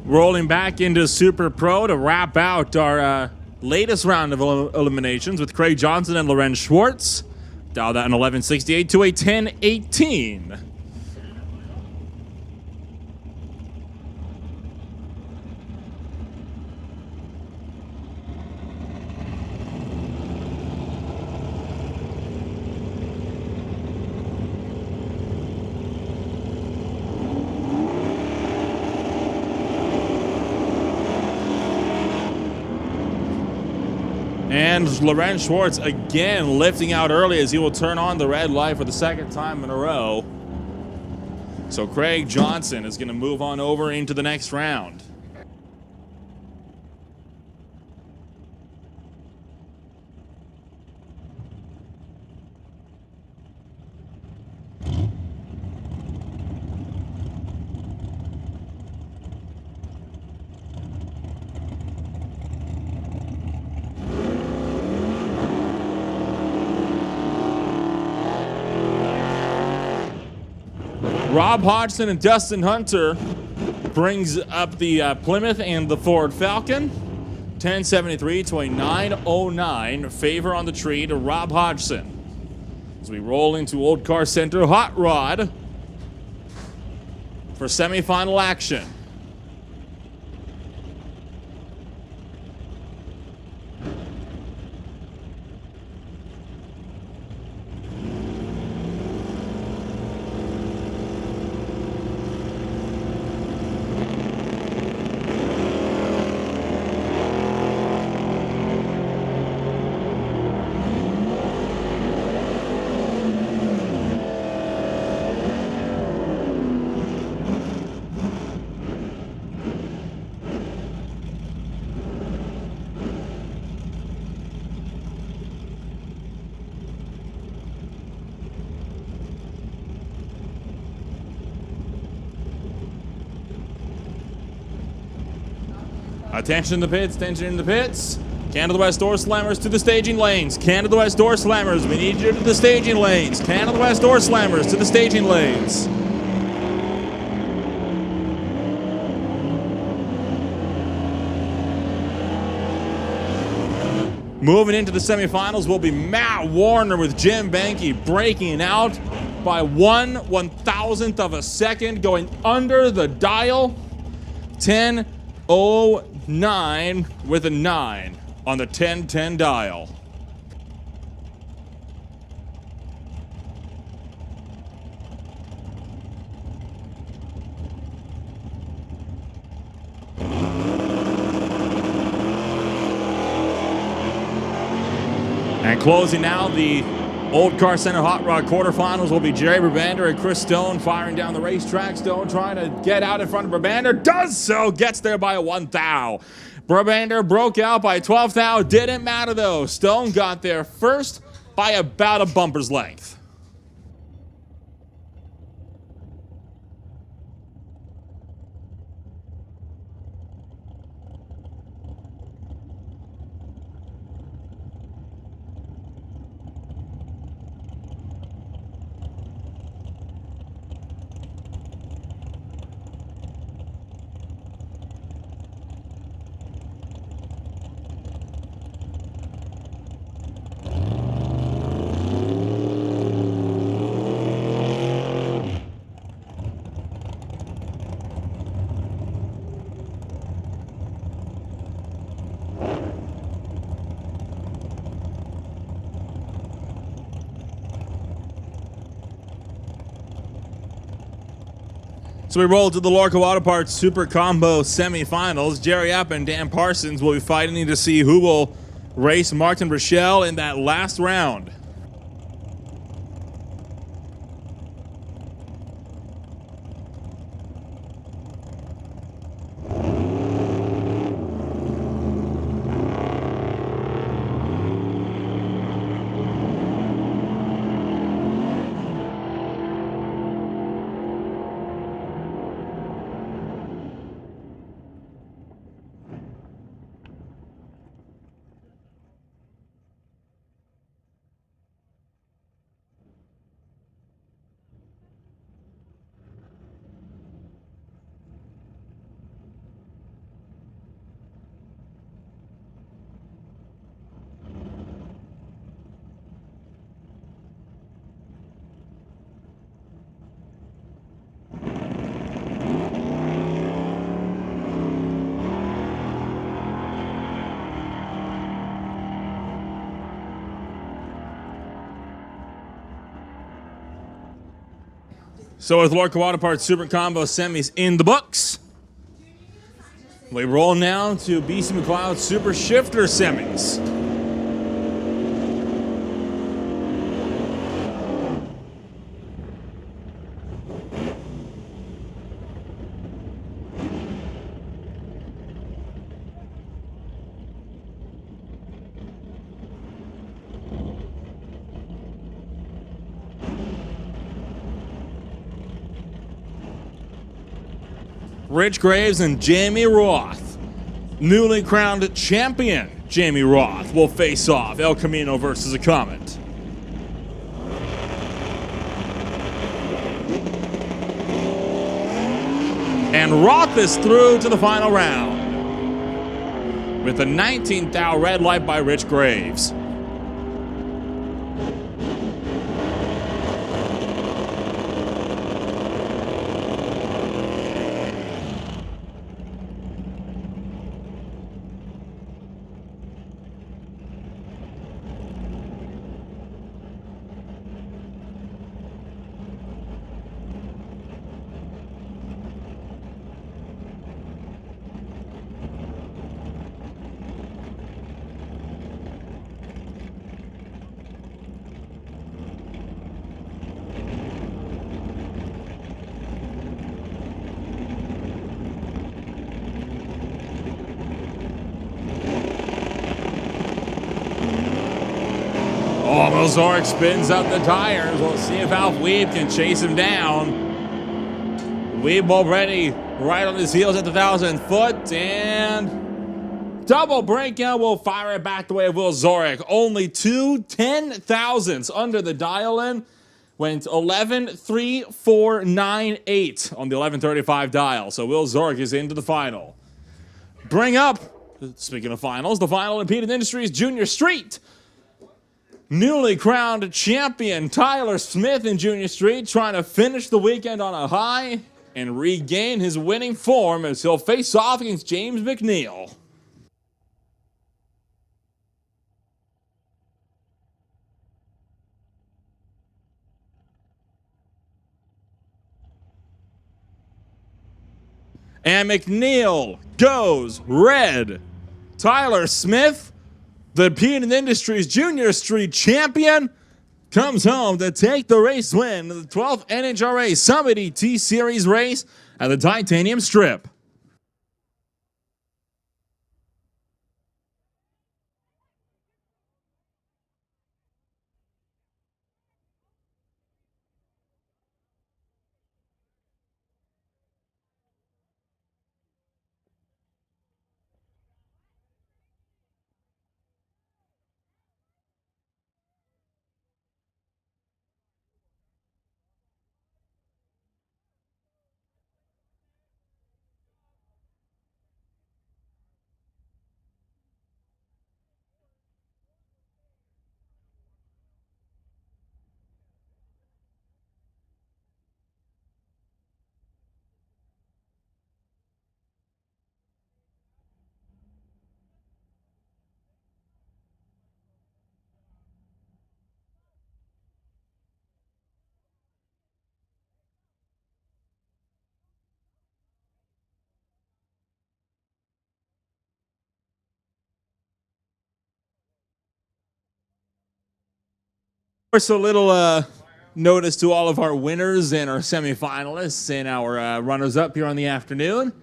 Rolling back into Super Pro to wrap out our latest round of eliminations with Craig Johnson and Lorenz Schwartz. Dial that in 1168 to a 1018. And Lorenz Schwartz again lifting out early as he will turn on the red light for the second time in a row. So Craig Johnson is going to move on over into the next round. Rob Hodgson and Dustin Hunter brings up the Plymouth and the Ford Falcon. 1073 to a 909. Favor on the tree to Rob Hodgson. As we roll into Old Car Center Hot Rod for semifinal action. Attention in the pits, attention in the pits. Canada West Doorslammers to the staging lanes. Canada West Doorslammers, we need you to the staging lanes. Canada West Doorslammers to the staging lanes. Moving into the semifinals will be Matt Warner with Jim Banky breaking out by 1/1000th of a second, going under the dial. 10:09 with a 9 on the 10:10 dial. And closing out the Old Car Center Hot Rod quarterfinals will be Jerry Brabander and Chris Stone firing down the racetrack. Stone trying to get out in front of Brabander. Does so. Gets there by a 1 thou. Brabander broke out by 12 thou. Didn't matter though. Stone got there first by about a bumper's length. So we roll to the Lordco Auto Parts Super Combo semifinals. Jerry App and Dan Parsons will be fighting to see who will race Martin Rochelle in that last round. So with Lordco Auto Parts Super Combo semis in the books, we roll now to BC McLeod Super Shifter semis. Rich Graves and Jamie Roth. Newly crowned champion Jamie Roth will face off. El Camino versus a Comet. And Roth is through to the final round with a 19th thou red light by Rich Graves. Zork spins up the tires. We'll see if Alf Weeb can chase him down. Weeb already right on his heels at the 1,000 foot, and double breakout will fire it back the way of Will Zork. Only 2 10,000ths under the dial-in. Went 11.3498 on the 11:35 dial. So Will Zork is into the final. Bring up Speaking of finals, the final in Peden Industries Junior Street. Newly crowned champion Tyler Smith in Junior Street trying to finish the weekend on a high and regain his winning form as he'll face off against James McNeil. And McNeil goes red. Tyler Smith, the Peden Industries Junior Street champion, comes home to take the race win in the 12th NHRA Summit ET Series race at the Titanium Strip. First, a little notice to all of our winners and our semifinalists and our runners-up here on the afternoon.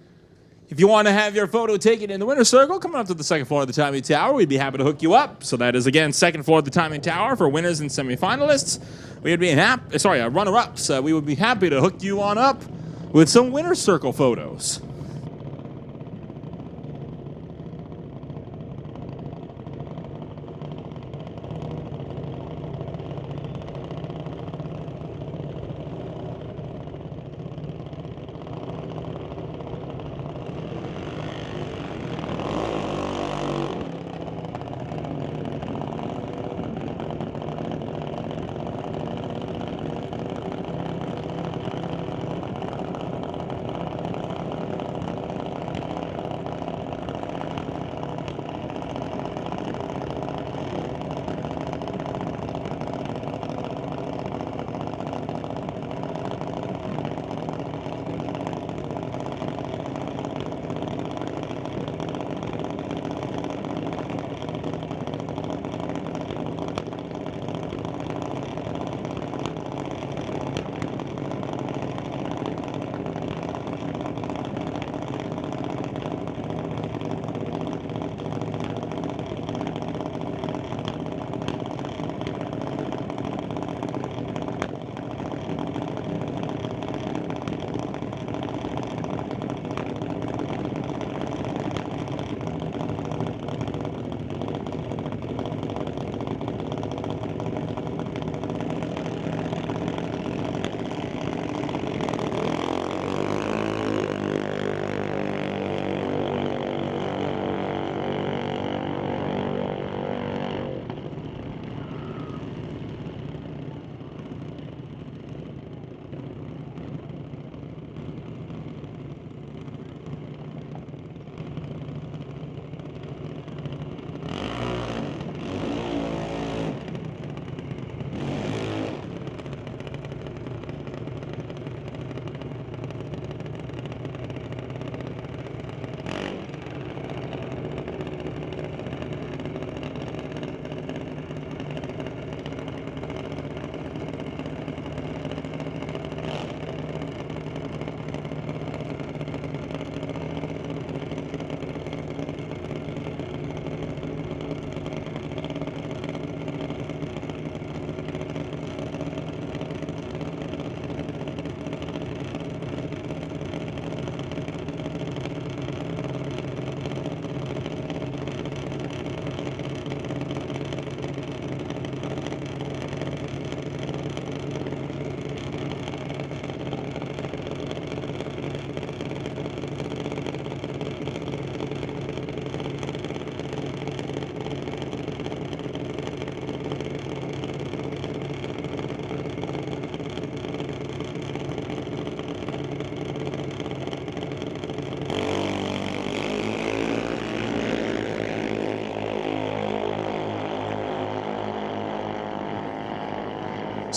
If you want to have your photo taken in the winner's circle, coming up to the second floor of the timing tower, we'd be happy to hook you up. So that is, again, second floor of the timing tower for winners and semifinalists. We would be runner-ups. We would be happy to hook you on up with some winner's circle photos.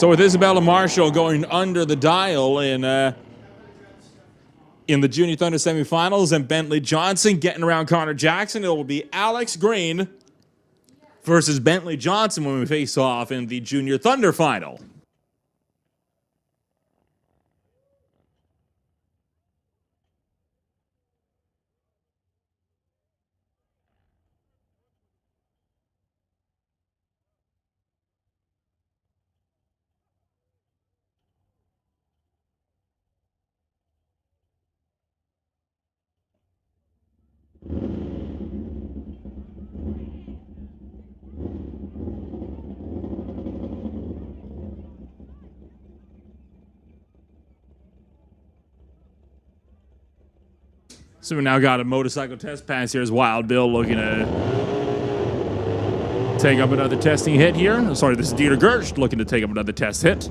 So with Isabella Marshall going under the dial in the Junior Thunder semifinals, and Bentley Johnson getting around Connor Jackson, it will be Alex Green versus Bentley Johnson when we face off in the Junior Thunder final. So we now got a motorcycle test pass here as Wild Bill looking to take up another testing hit here. Sorry, this is Dieter Gerst looking to take up another test hit.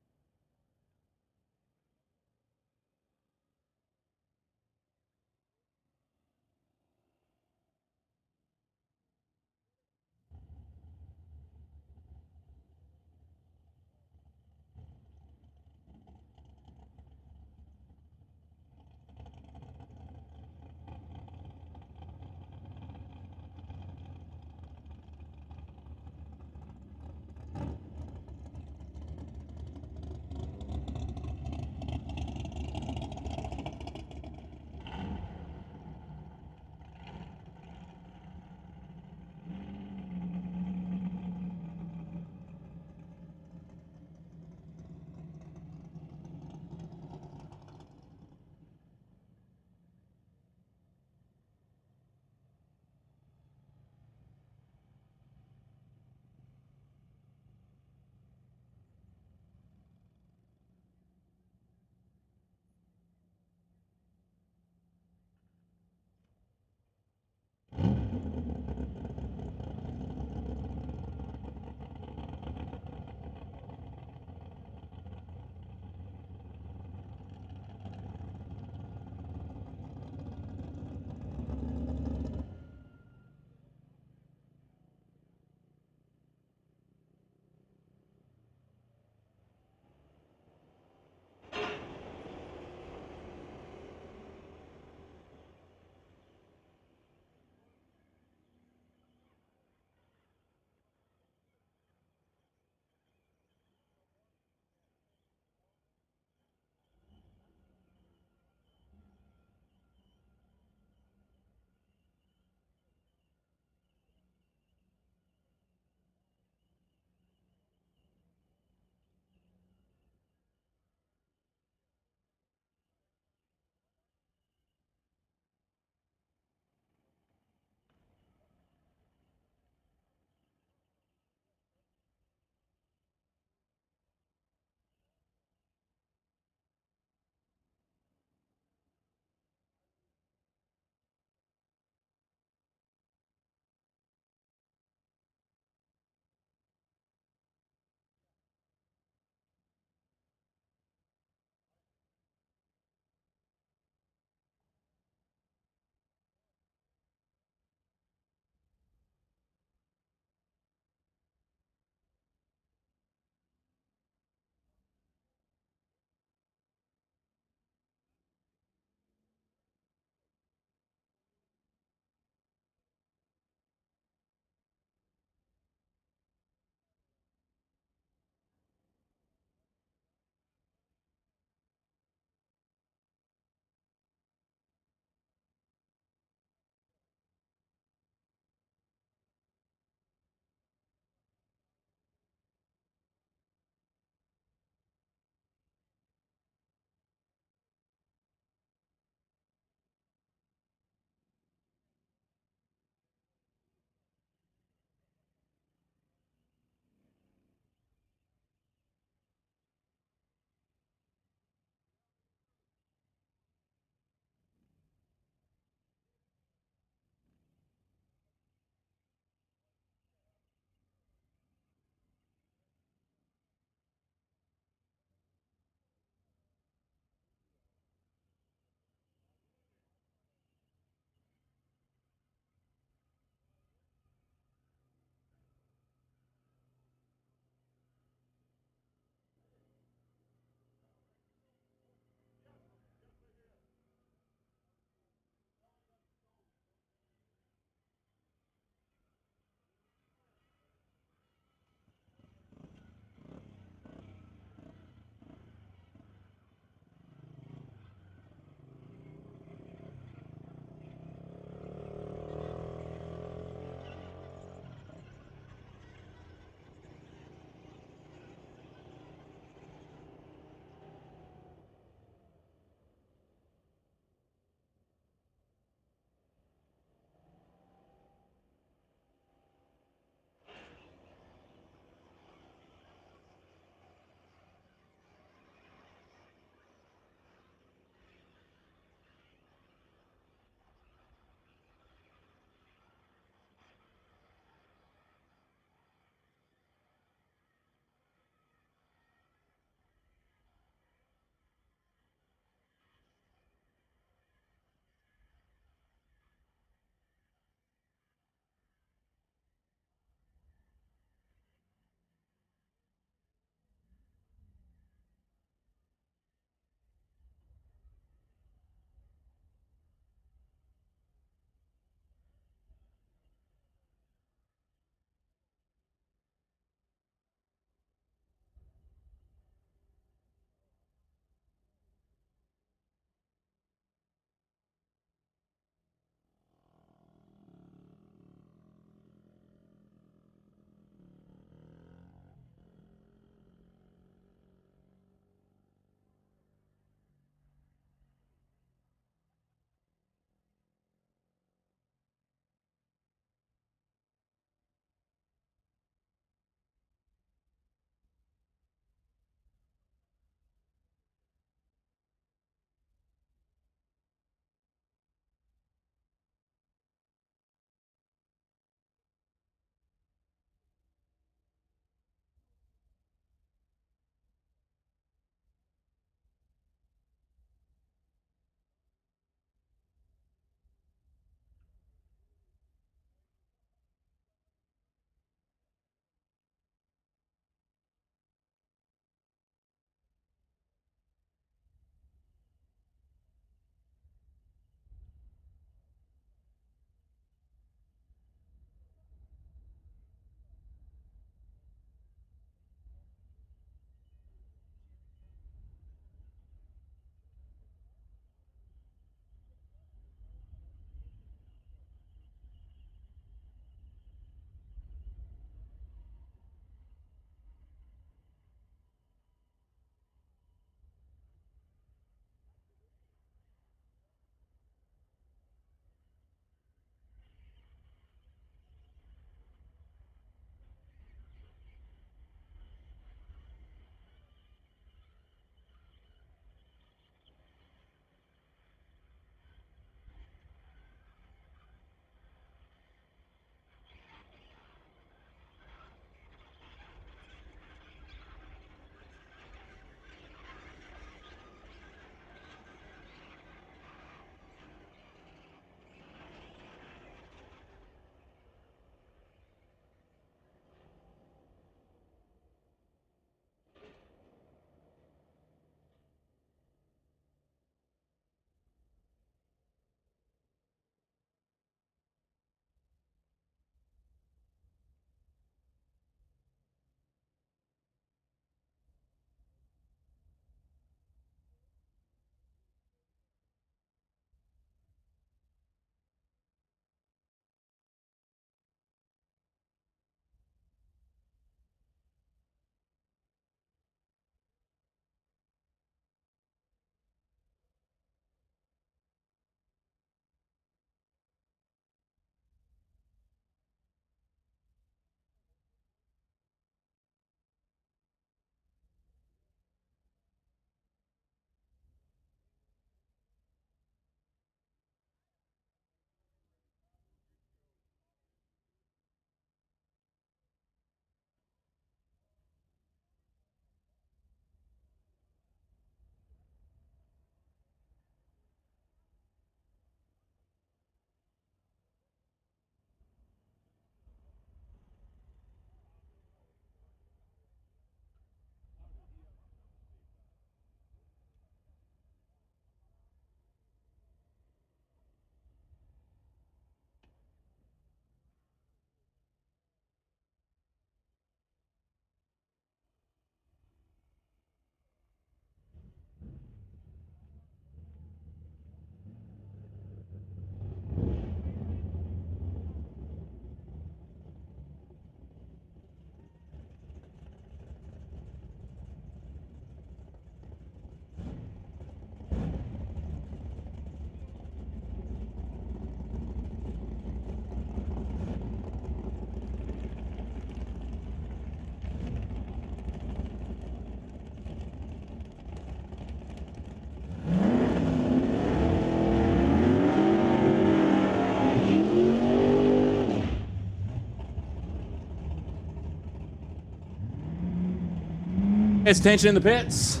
It's tension in the pits.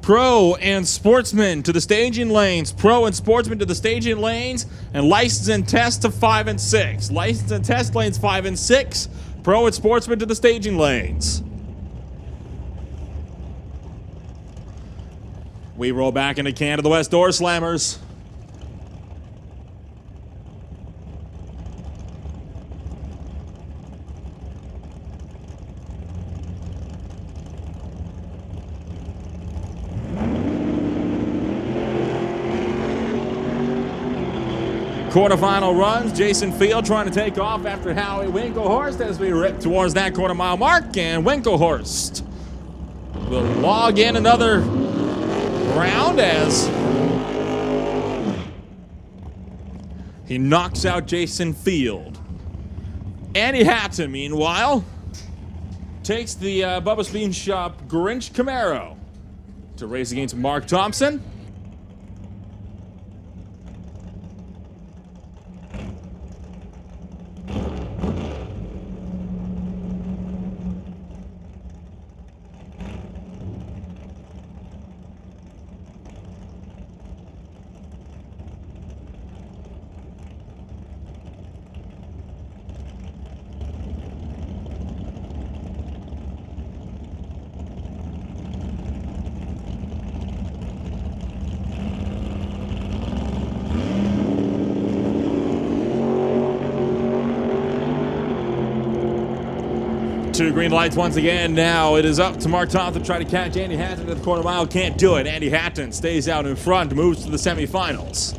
Pro and Sportsman to the staging lanes. Pro and Sportsman to the staging lanes. And license and test to 5 and 6. License and test lanes 5 and 6. Pro and Sportsman to the staging lanes. We roll back into Canada West Doorslammers. Quarterfinal runs, Jason Field trying to take off after Howie Winklehorst as we rip towards that quarter-mile mark, and Winklehorst will log in another round as he knocks out Jason Field. Andy Hatton, meanwhile, takes the Bubba Bean Shop Grinch Camaro to race against Mark Thompson. Two green lights once again. Now it is up to Mark Thompson to try to catch Andy Hatton at the quarter mile. Can't do it. Andy Hatton stays out in front, moves to the semifinals.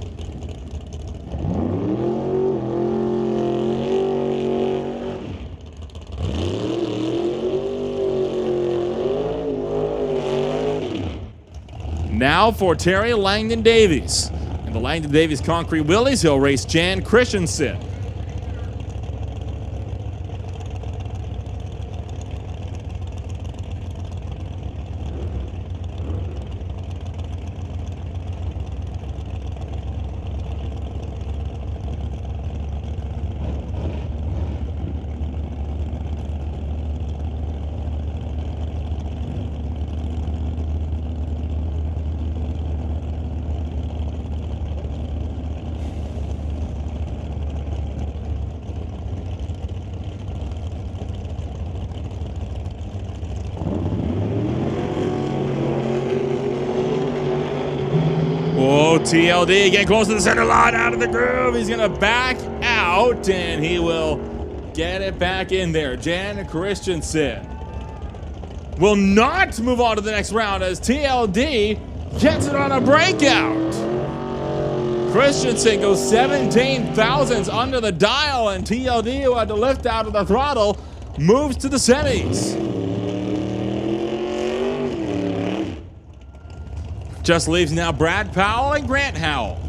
Now for Terry Langdon Davies. In the Langdon Davies Concrete Willies, he'll race Jan Christensen. Whoa, TLD getting close to the center line, out of the groove. He's going to back out, and he will get it back in there. Jan Christensen will not move on to the next round as TLD gets it on a breakout. Christensen goes 17 thousandths under the dial, and TLD, who had to lift out of the throttle, moves to the semis. Just leaves now Brad Powell and Grant Howell.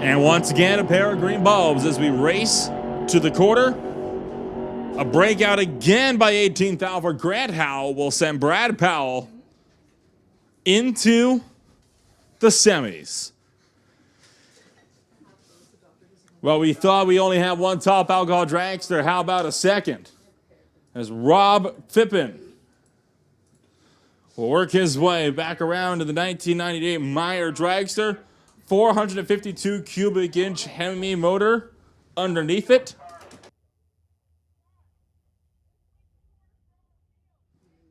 And once again, a pair of green bulbs as we race to the quarter. A breakout again by 18th out for Grant Howell will send Brad Powell into the semis. Well, we thought we only had one top alcohol dragster. How about a second? As Rob Phippen will work his way back around to the 1998 Meyer dragster. 452 cubic inch Hemi motor underneath it.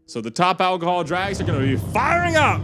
So the top alcohol drags are going to be firing up.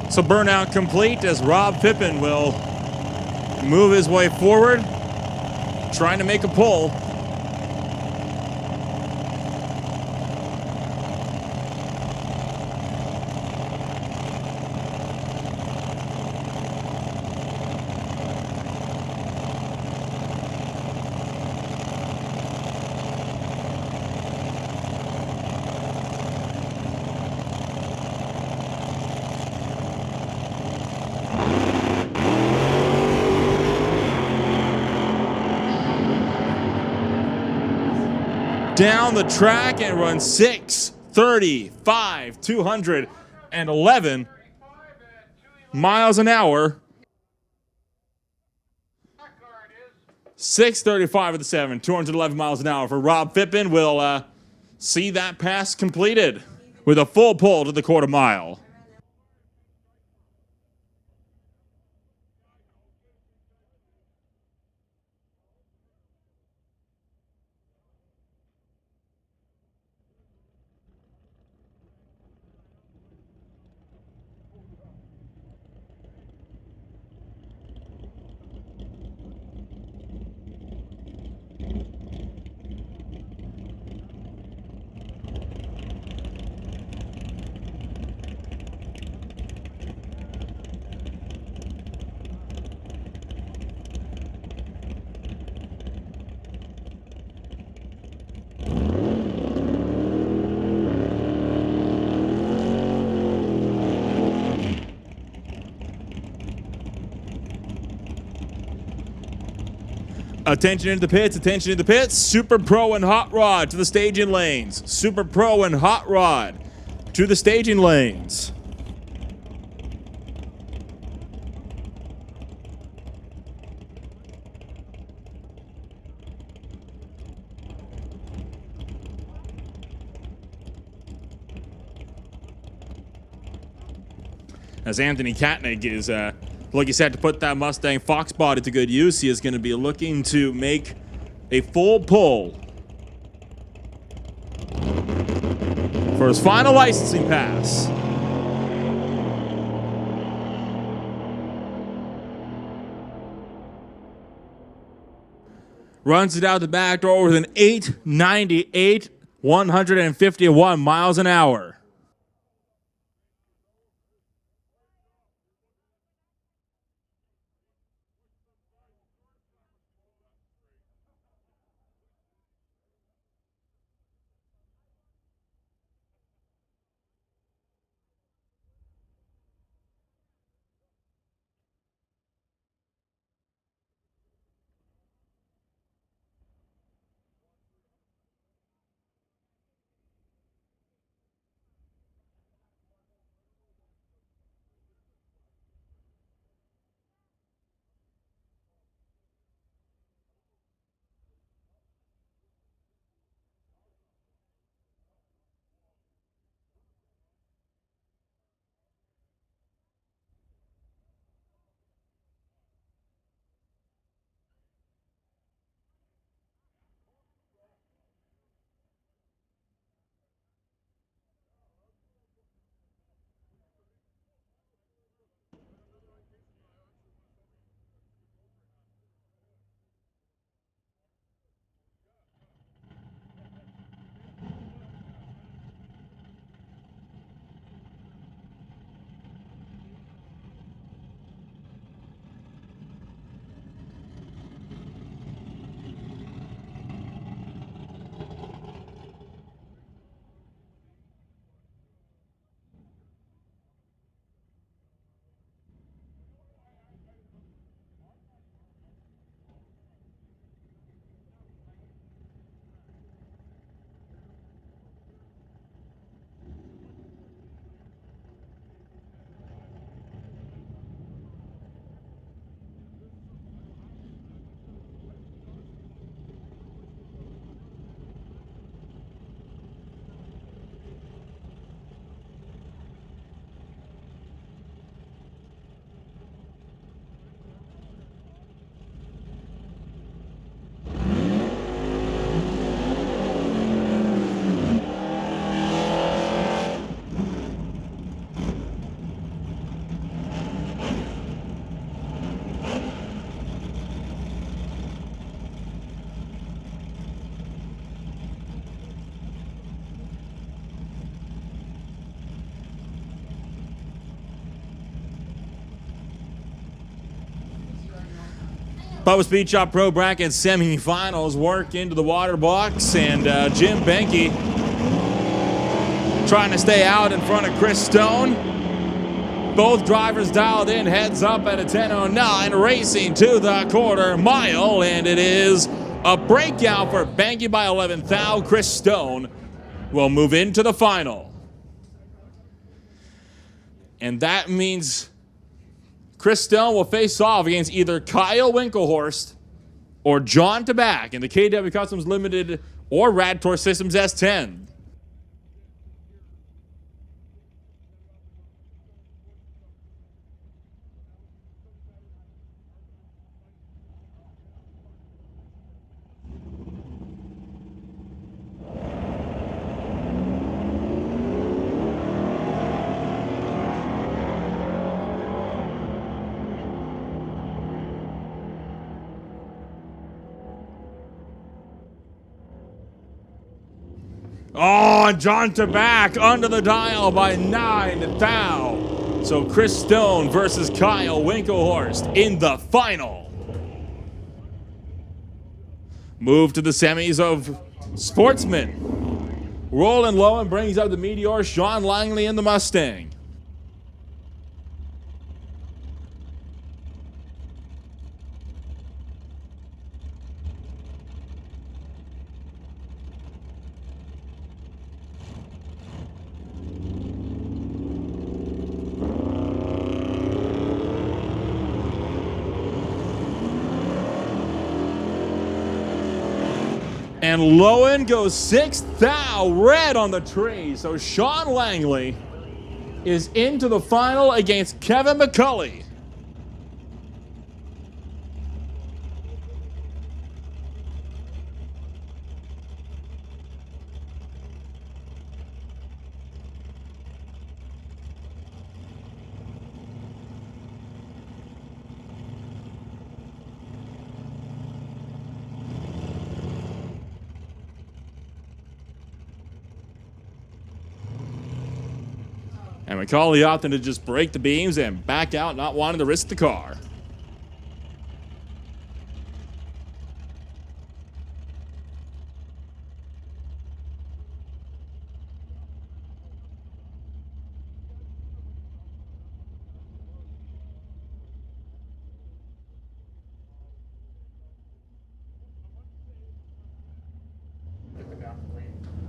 So burnout complete as Rob Pippen will move his way forward, trying to make a pull. Down the track and runs 6:35, 211 miles an hour. 6:35 at the 7, 211 miles an hour for Rob Pippen. Will see that pass completed with a full pull to the quarter mile. Attention in the pits, attention in the pits. Super Pro and Hot Rod to the staging lanes. Super Pro and Hot Rod to the staging lanes. As Anthony Katnick is looking set to put that Mustang Fox body to good use, he is going to be looking to make a full pull for his final licensing pass. Runs it out the back door with an 898, 151 miles an hour. Bubba Speed Shop Pro Bracket semifinals work into the water box, and Jim Benke trying to stay out in front of Chris Stone. Both drivers dialed in, heads up at a 10:09, racing to the quarter mile, and it is a breakout for Benke by 11 thou. Chris Stone will move into the final. And that means Chris Stone will face off against either Kyle Winkelhorst or John Tabak in the KW Customs Limited or Radtor Systems S10. Oh, and John Tabak under the dial by 9 thou. So Chris Stone versus Kyle Winkelhorst in the final. Move to the semis of Sportsman. Rolling low and brings up the Meteor, Sean Langley in the Mustang. And Lowen goes 6th thou, red on the tree. So Sean Langley is into the final against Kevin McCulley. And McCauley opting to just break the beams and back out, not wanting to risk the car.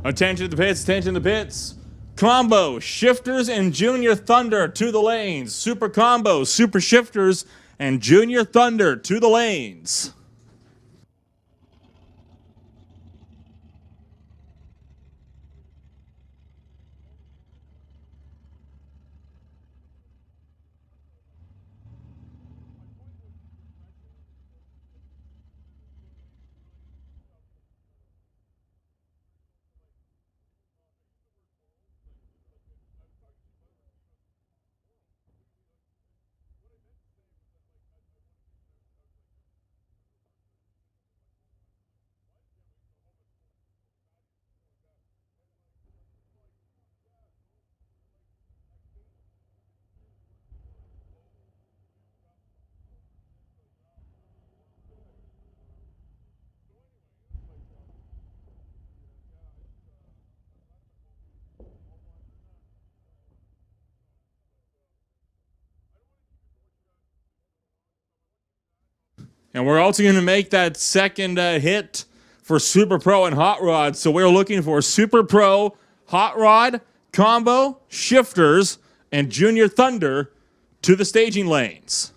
Attention to the pits, attention to the pits. Combo, shifters, and Junior Thunder to the lanes. Super combo, super shifters, and Junior Thunder to the lanes. And we're also going to make that second hit for Super Pro and Hot Rod. So we're looking for Super Pro, Hot Rod, Combo, Shifters, and Junior Thunder to the staging lanes.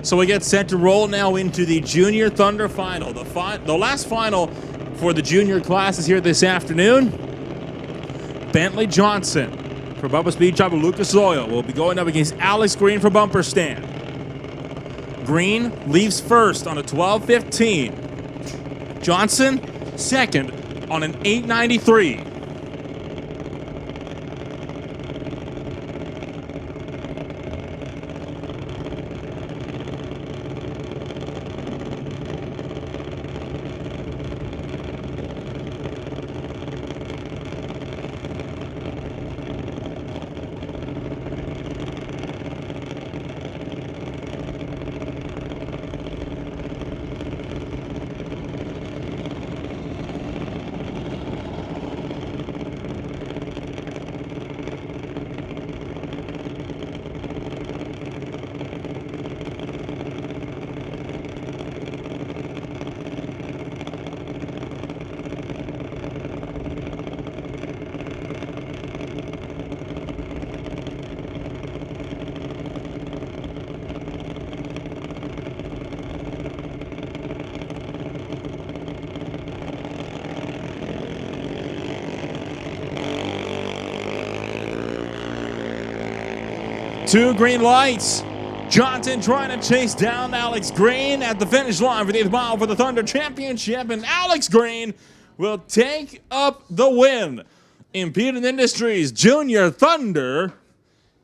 So we get set to roll now into the Junior Thunder Final. The last final for the junior classes here this afternoon. Bentley Johnson for Bubba Speed Chopper Lucas Oil will be going up against Alex Green for Bumper Stand. Green leaves first on a 12:15. Johnson second on an 8:93. Two green lights. Johnson trying to chase down Alex Green at the finish line for the 8th mile for the Thunder Championship, and Alex Green will take up the win in Peden Industries Junior Thunder,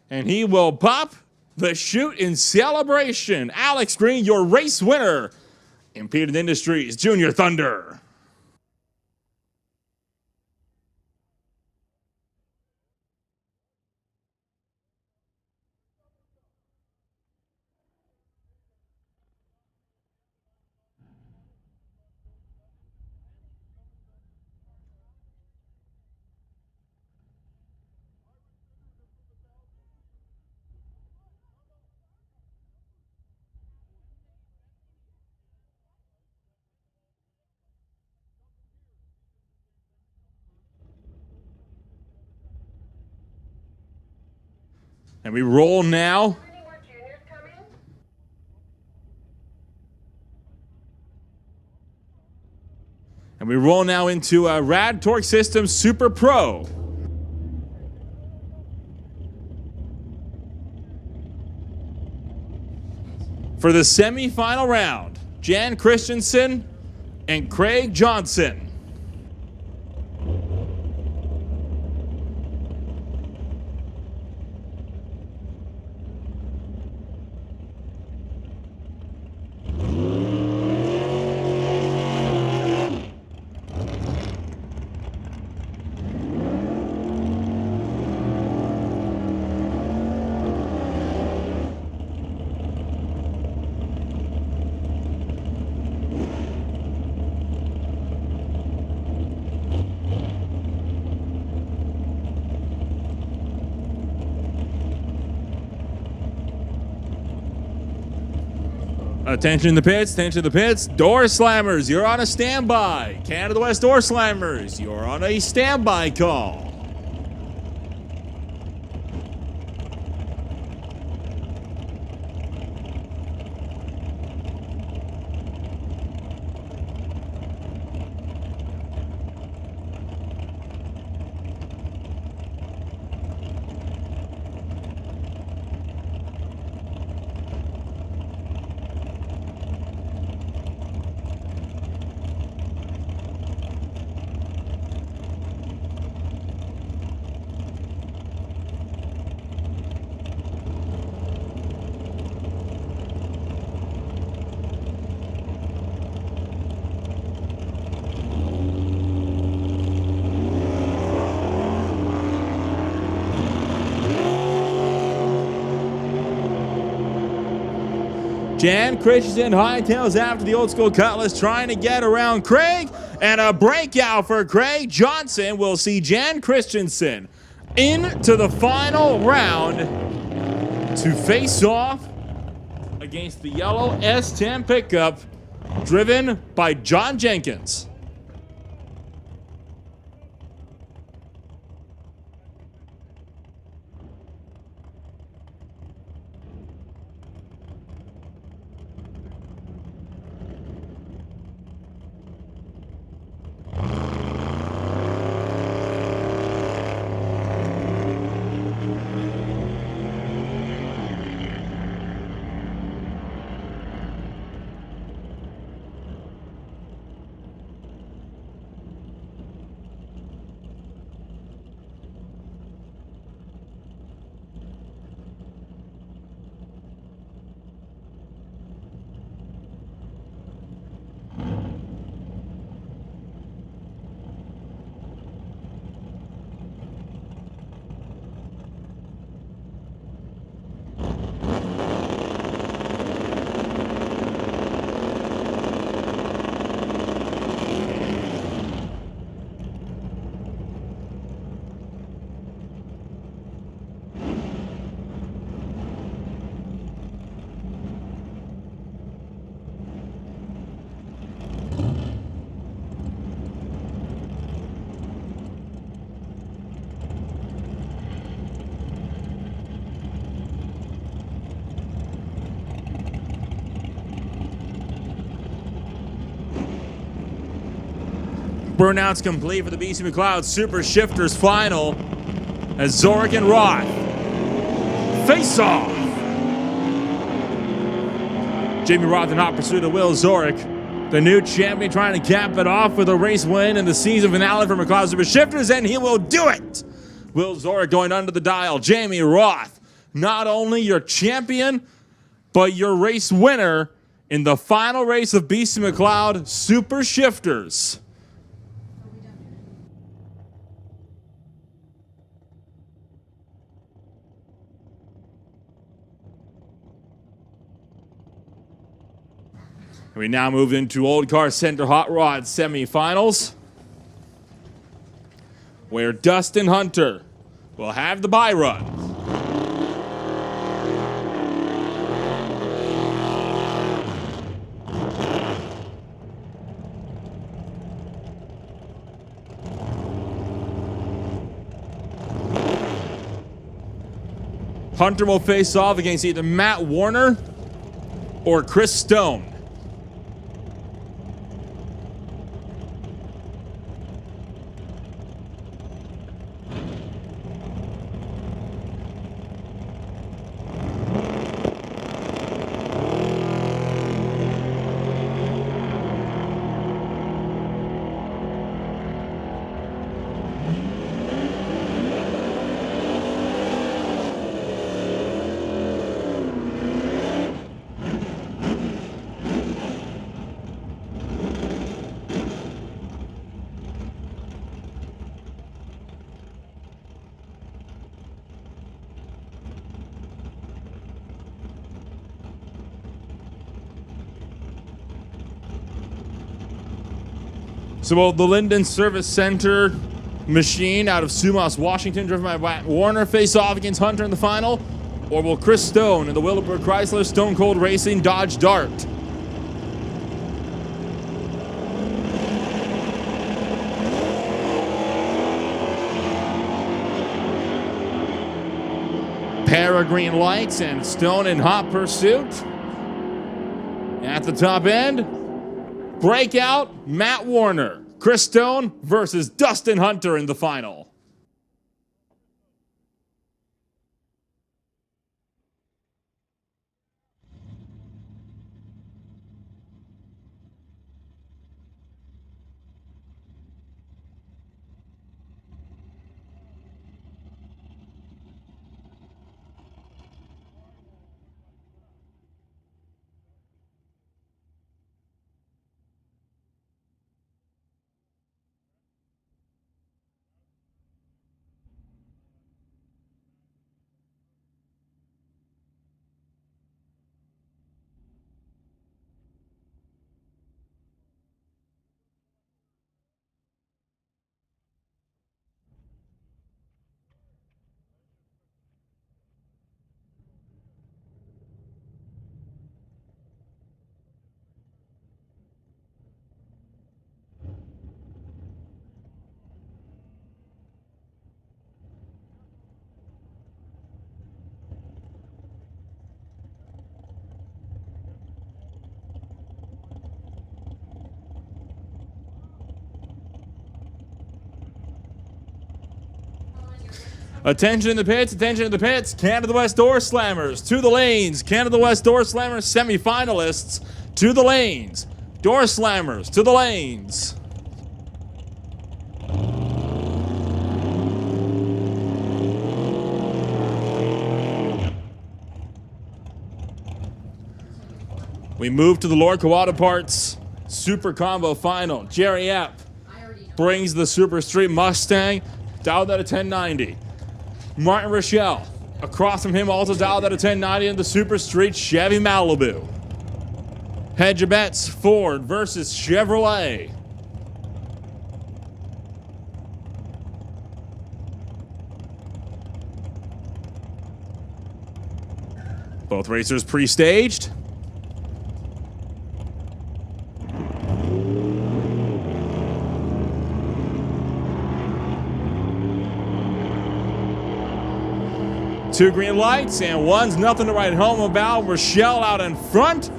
and he will pop the chute in celebration. Alex Green, your race winner in Peden Industries Junior Thunder. And we roll now. And we roll now into a Rad Torque Systems Super Pro. For the semi-final round, Jan Christensen and Craig Johnson. Attention in the pits, attention in the pits. Doorslammers, you're on a standby. Canada West Doorslammers, you're on a standby call. Jan Christensen hightails after the old school cutlass, trying to get around Craig, and a breakout for Craig Johnson. We'll see Jan Christensen into the final round to face off against the yellow S10 pickup driven by John Jenkins. Burnout's complete for the BC McLeod Super Shifters final as Zoric and Roth face off. Jamie Roth in hot pursuit of Will Zoric, the new champion, trying to cap it off with a race win in the season finale for McLeod Super Shifters, and he will do it. Will Zoric going under the dial. Jamie Roth, not only your champion, but your race winner in the final race of BC McLeod Super Shifters. We now move into Old Car Center Hot Rod semifinals, where Dustin Hunter will have the bye run. Hunter will face off against either Matt Warner or Chris Stone. So will the Linden Service Center machine out of Sumas, Washington, driven by Matt Warner, face off against Hunter in the final? Or will Chris Stone in the Willowbrook Chrysler Stone Cold Racing Dodge Dart? Pair of green lights and Stone in hot pursuit. At the top end, breakout Matt Warner. Chris Stone versus Dustin Hunter in the final. Attention in the pits, attention in the pits. Canada West Doorslammers to the lanes. Canada West Doorslammers semifinalists to the lanes. Doorslammers to the lanes. We move to the Lordco Auto Parts Super Combo Final. Jerry Epp brings the Super Street Mustang, dialed at a 1090. Martin Rochelle, across from him, also dialed at a 1090 in the Super Street Chevy Malibu. Hedge of bets, Ford versus Chevrolet. Both racers pre-staged. Two green lights and one's nothing to write home about. Rochelle out in front.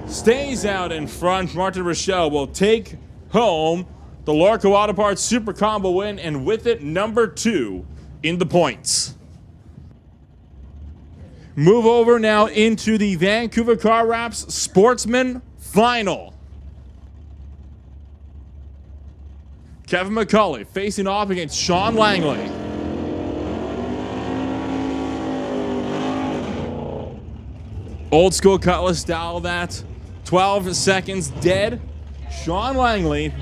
Stays out in front. Martin Rochelle will take home the Lordco Auto Parts Super Combo win, and with it, number 2 in the points. Move over now into the Vancouver Car Wraps Sportsman Final. Kevin McCauley facing off against Sean Langley. Old school cutlass style, that 12 seconds dead. Sean Langley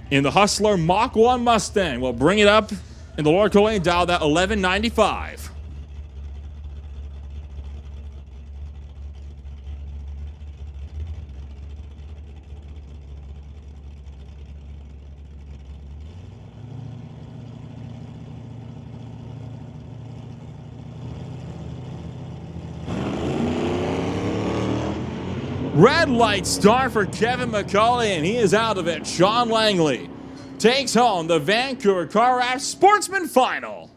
in the Hustler Mach 1 Mustang will bring it up in the Lordco lane, dial that 1195. Red light start for Kevin McCauley, and he is out of it. Sean Langley takes home the Vancouver Car Wraps Sportsman Final.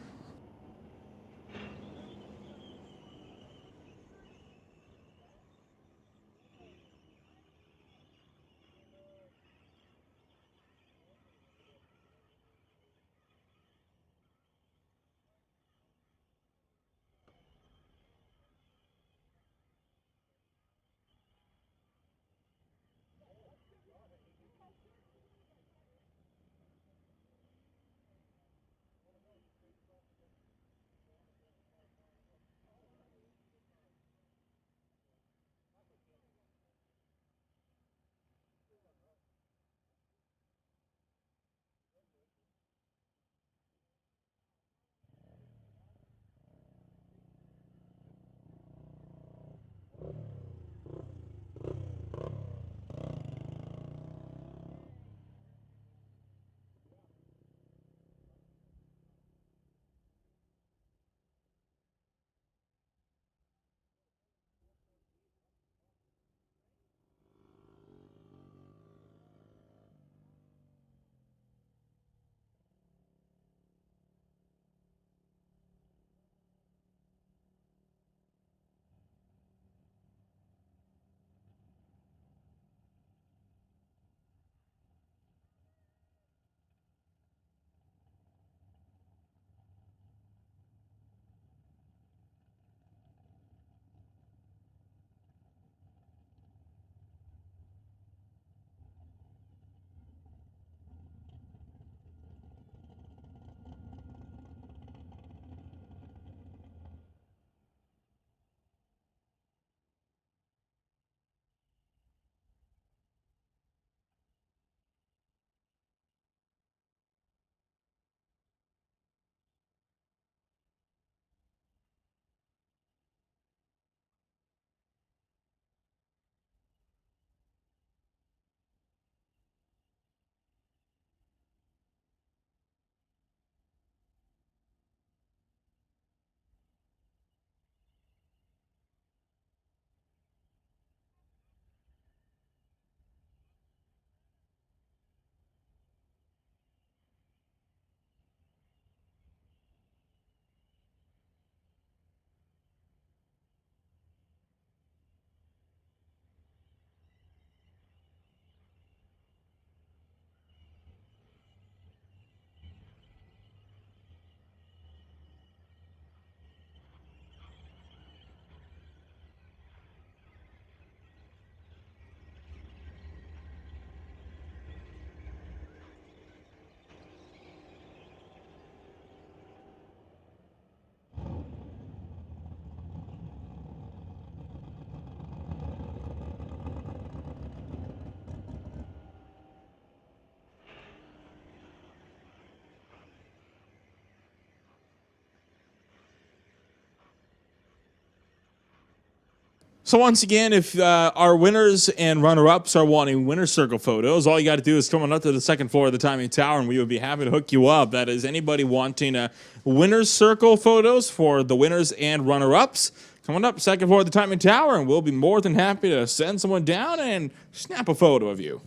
So once again, if our winners and runner-ups are wanting winner circle photos, all you got to do is come on up to the second floor of the timing tower, and we would be happy to hook you up. That is, anybody wanting winner's circle photos for the winners and runner-ups, come on up second floor of the timing tower, and we'll be more than happy to send someone down and snap a photo of you.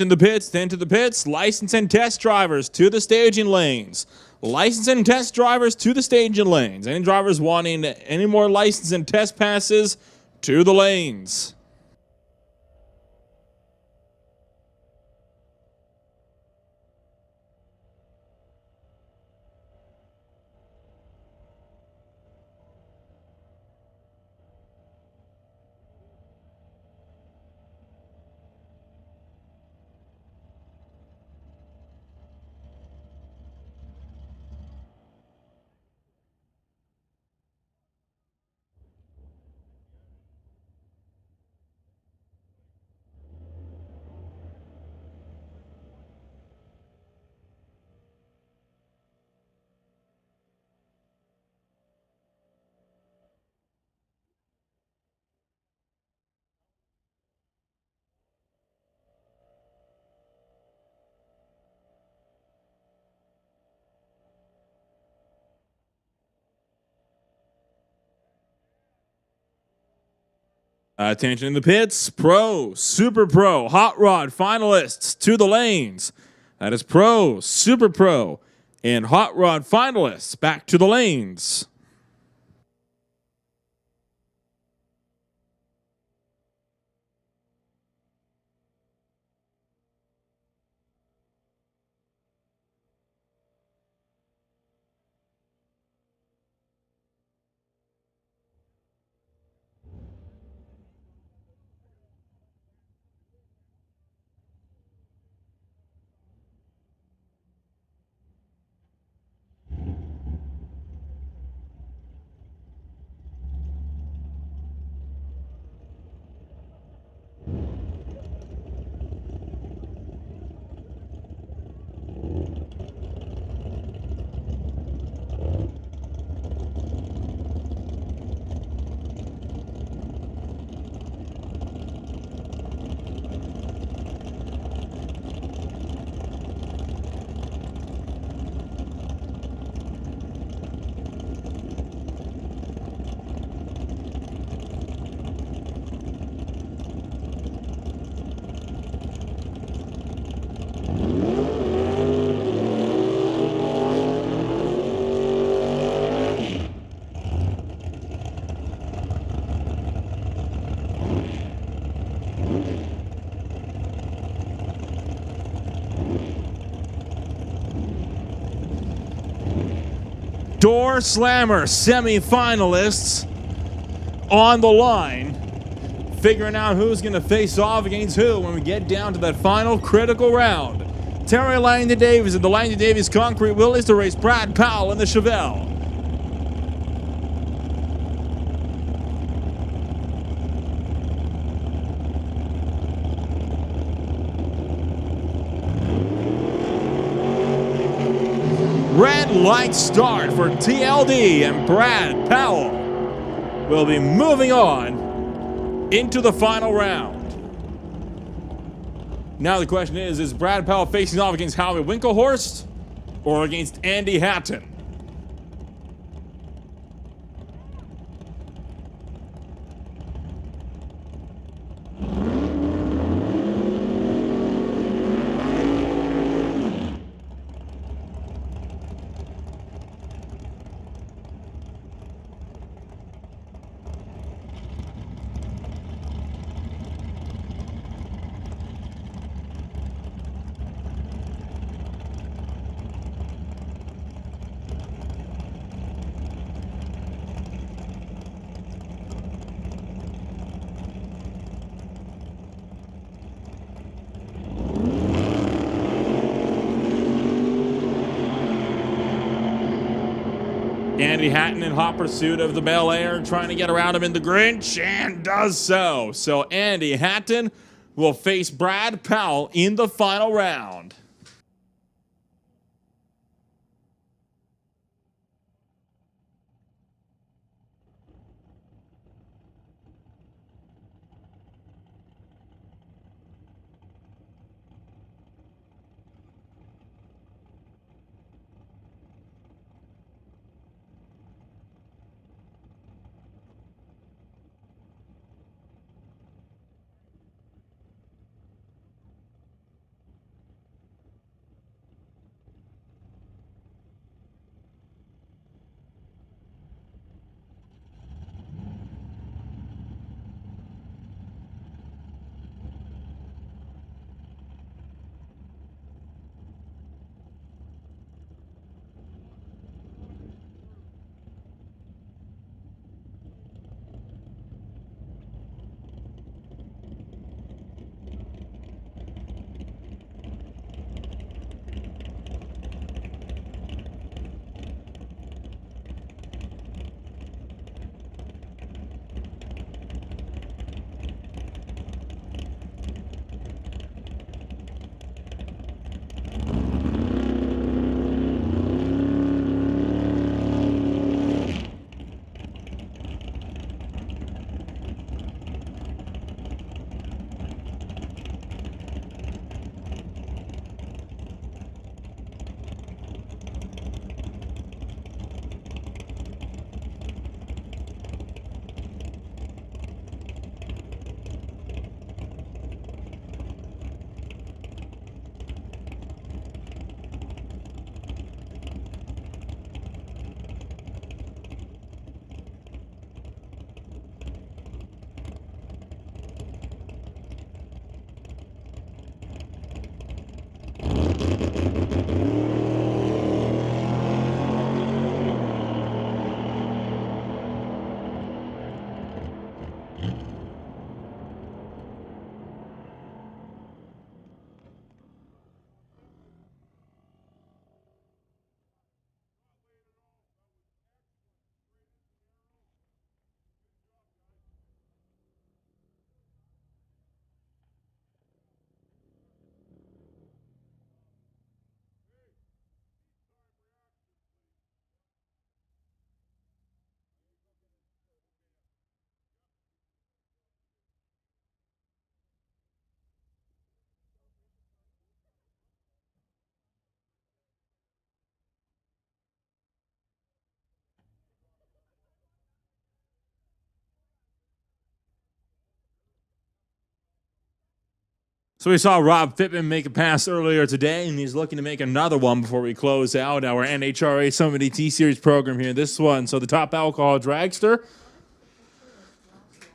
In the pits, then to the pits. License and test drivers to the staging lanes. License and test drivers to the staging lanes. Any drivers wanting any more license and test passes to the lanes. Attention in the pits. Pro, Super Pro, Hot Rod finalists to the lanes. That is Pro, Super Pro, and Hot Rod finalists back to the lanes. Doorslammers semi-finalists on the line, figuring out who's going to face off against who when we get down to that final critical round. Terry Langdon Davies in the Langdon Davies Concrete Willys to race Brad Powell in the Chevelle. Red light start for TLD, and Brad Powell will be moving on into the final round. Now the question is Brad Powell facing off against Howie Winkelhorst or against Andy Hatton? Andy Hatton in hot pursuit of the Bel Air, trying to get around him in the Grinch, and does so. So Andy Hatton will face Brad Powell in the final round. So we saw Rob Pittman make a pass earlier today, and he's looking to make another one before we close out our NHRA Summit ET Series program here. This one, so the top alcohol dragster,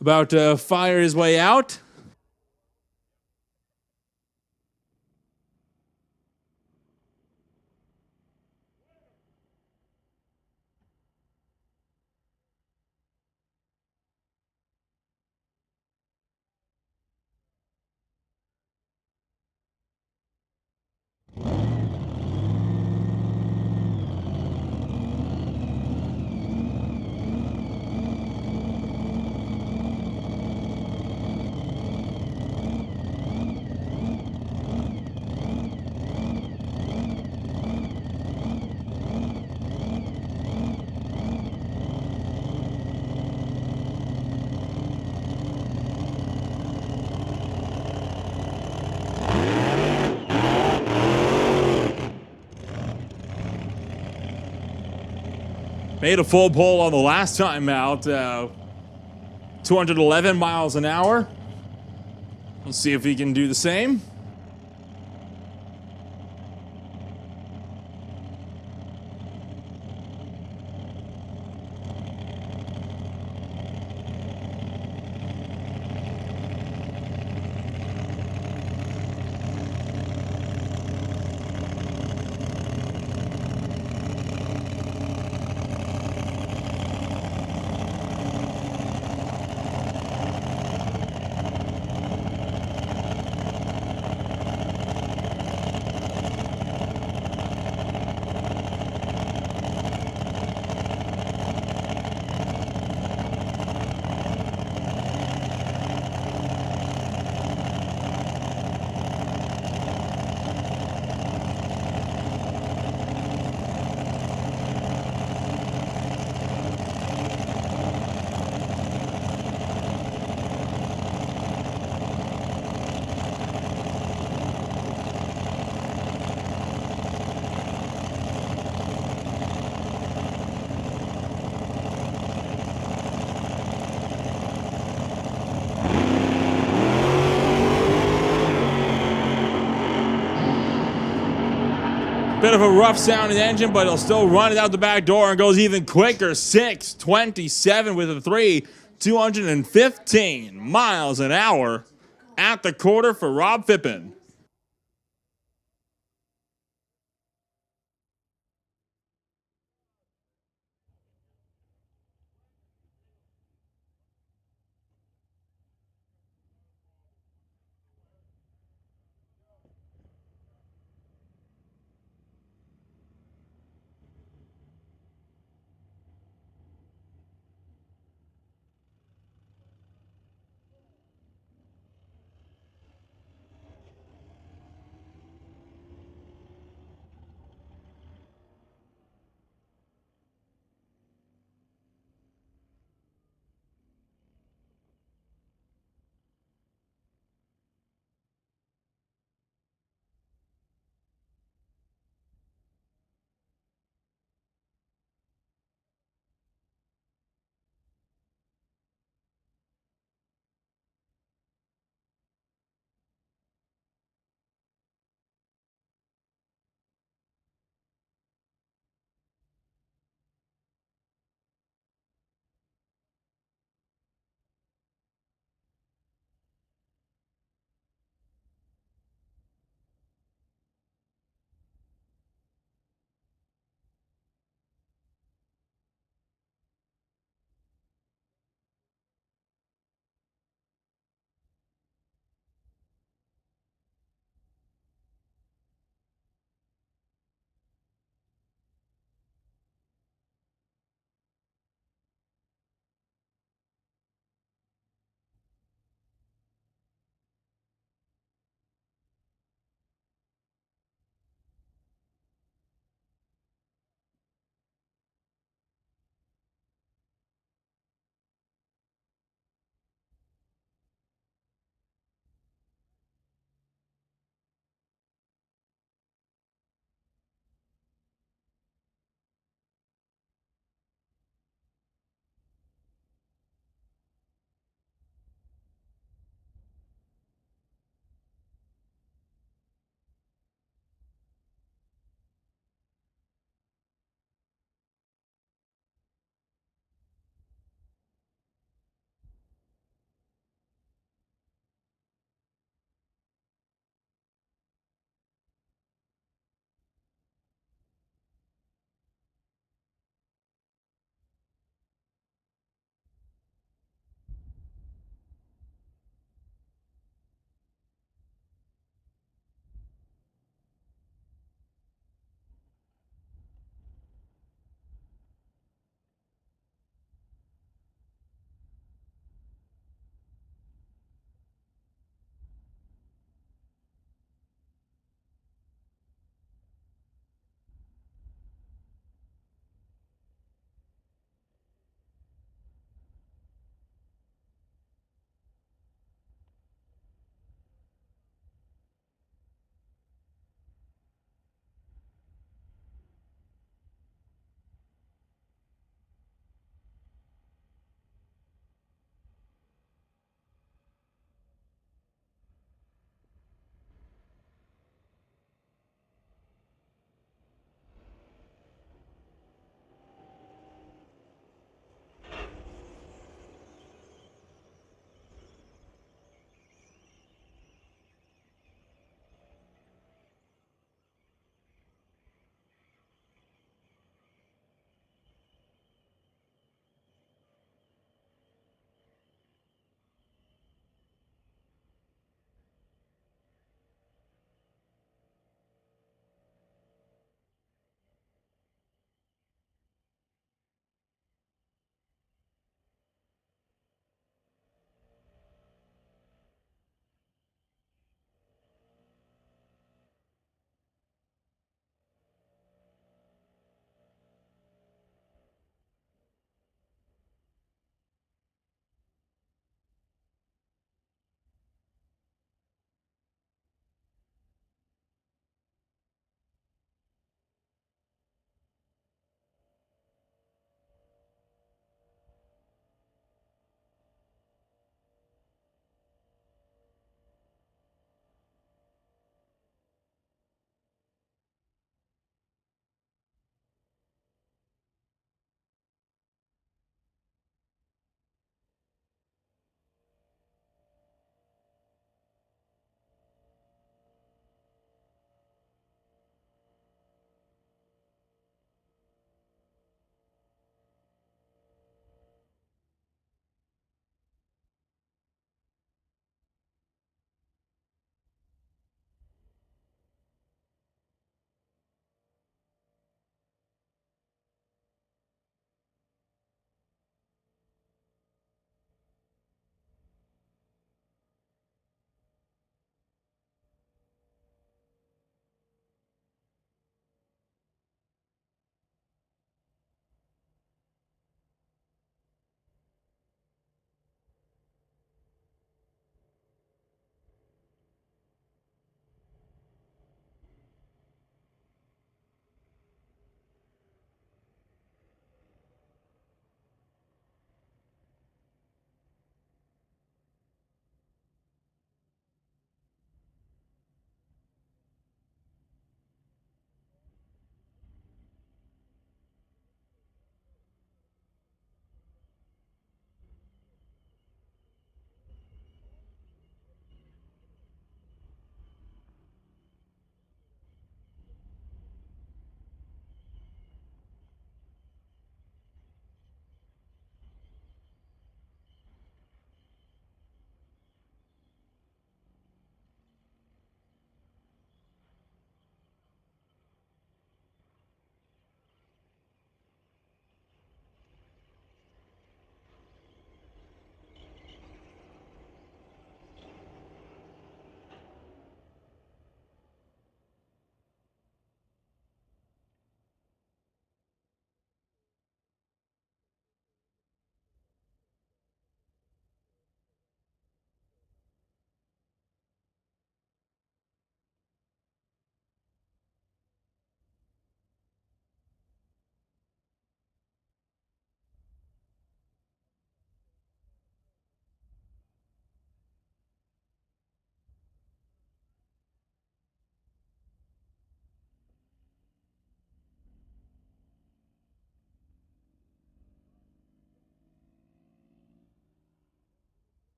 about to fire his way out. Made a full pull on the last time out, 211 miles an hour. Let's see if he can do the same. Bit of a rough sounding engine, but he'll still run it out the back door and goes even quicker. 6:27 with a 3, 215 miles an hour at the quarter for Rob Pittman.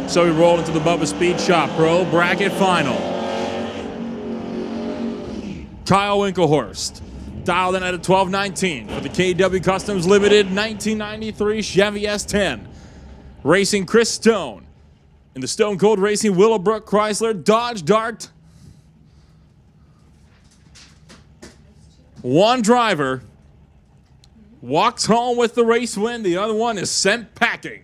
So we roll into the Bubba Speed Shop Pro Bracket Final. Kyle Winklehorst, dialed in at a 12.19 for the KW Customs Limited 1993 Chevy S10. Racing Chris Stone in the Stone Cold Racing Willowbrook Chrysler Dodge Dart. One driver walks home with the race win. The other one is sent packing.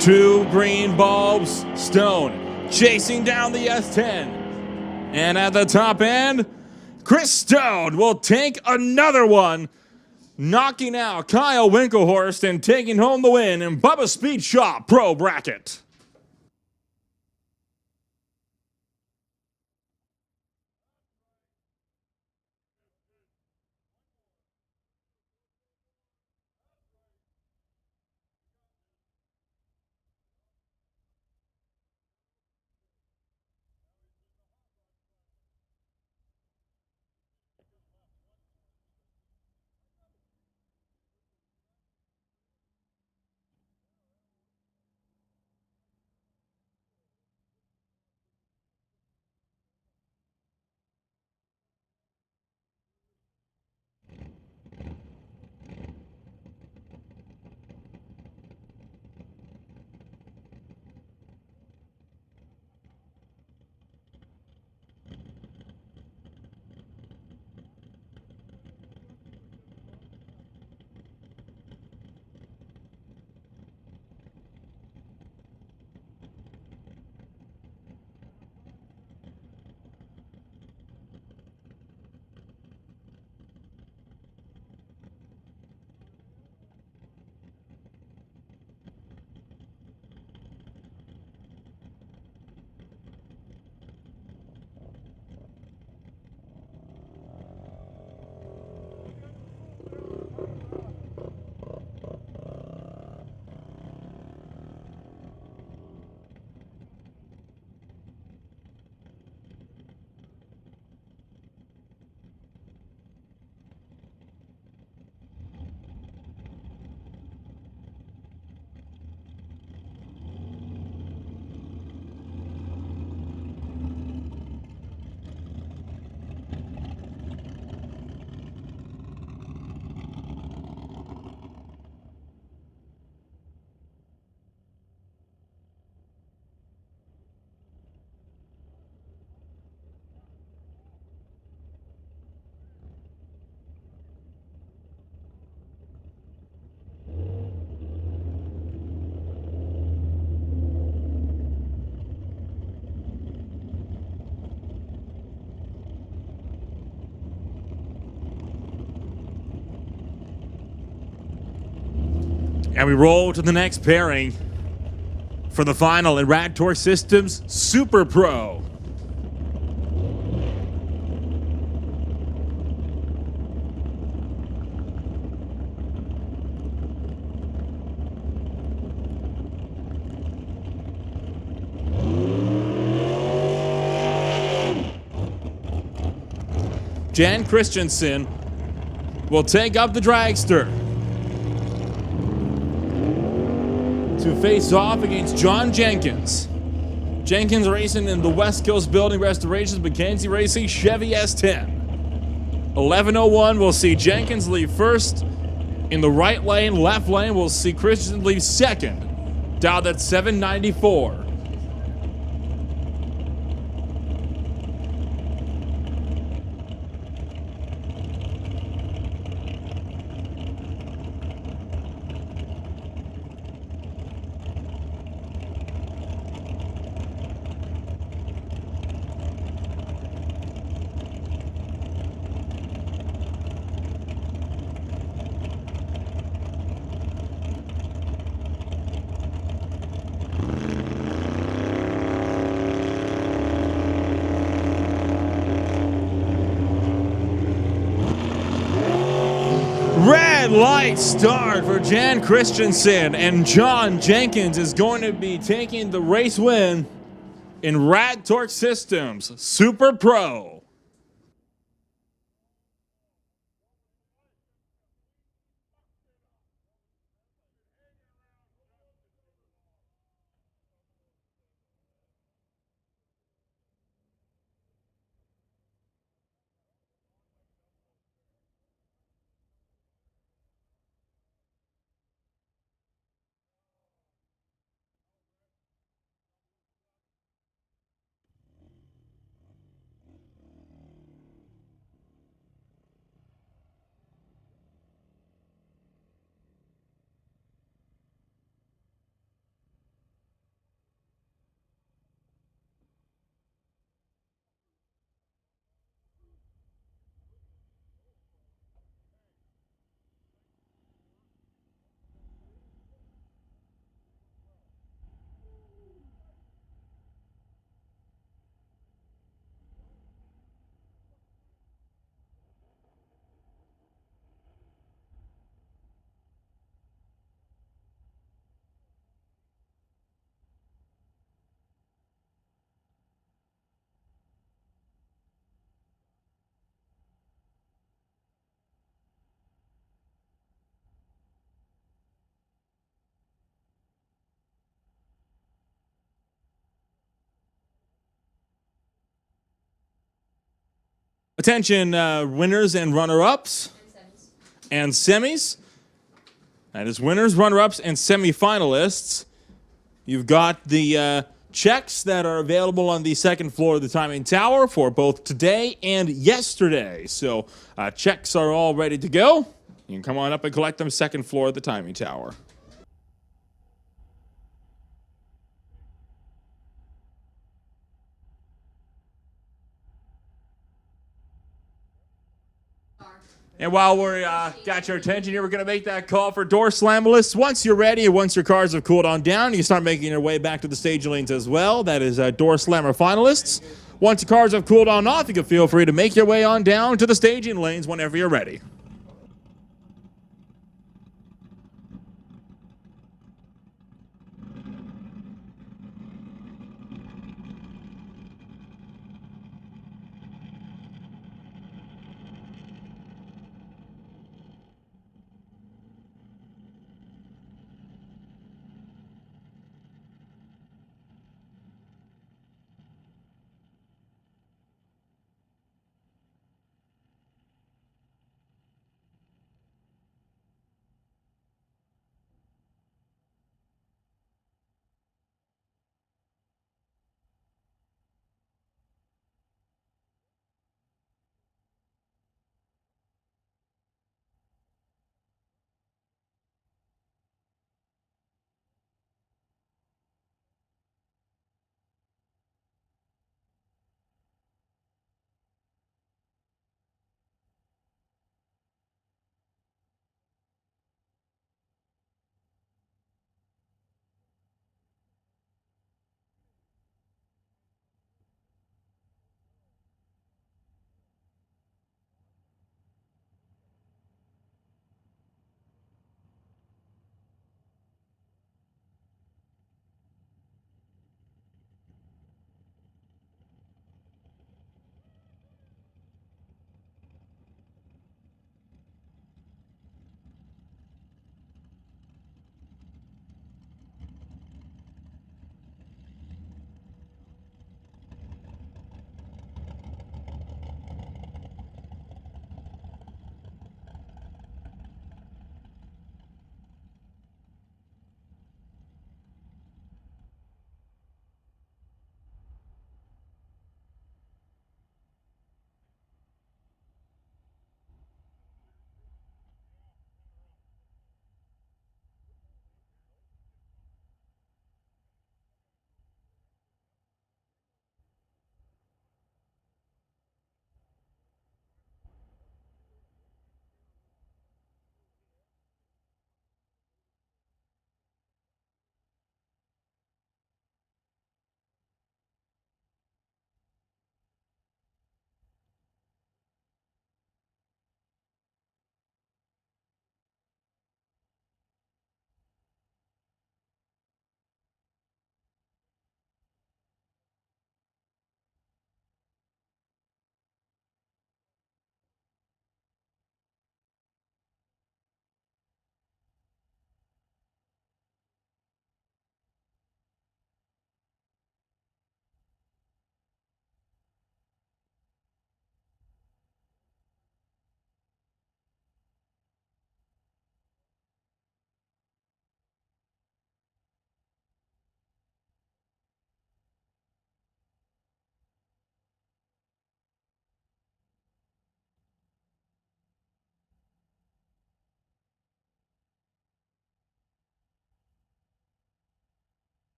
Two green bulbs, Stone chasing down the S10. And at the top end, Chris Stone will take another one, knocking out Kyle Winklehorst and taking home the win in Bubba Speed Shop Pro Bracket. And we roll to the next pairing for the final in Rad Torque Systems Super Pro. Jan Christensen will take up the dragster to face off against John Jenkins. Jenkins racing in the West Coast Building Restorations Mackenzie Racing Chevy S10. 11:01 we'll see Jenkins leave first. In the right lane, left lane, we'll see Christensen leave second. Dialed at 794. Red light start for Jan Christensen, and John Jenkins is going to be taking the race win in Rad Torque Systems Super Pro. Attention, winners and runner-ups and semis. That is winners, runner-ups, and semifinalists. You've got the checks that are available on the second floor of the timing tower for both today and yesterday. So checks are all ready to go. You can come on up and collect them second floor of the timing tower. And while we're got your attention here, we're going to make that call for Doorslammers. Once you're ready and once your cars have cooled on down, you can start making your way back to the stage lanes as well. That is Doorslammer finalists. Once the cars have cooled on off, you can feel free to make your way on down to the staging lanes whenever you're ready.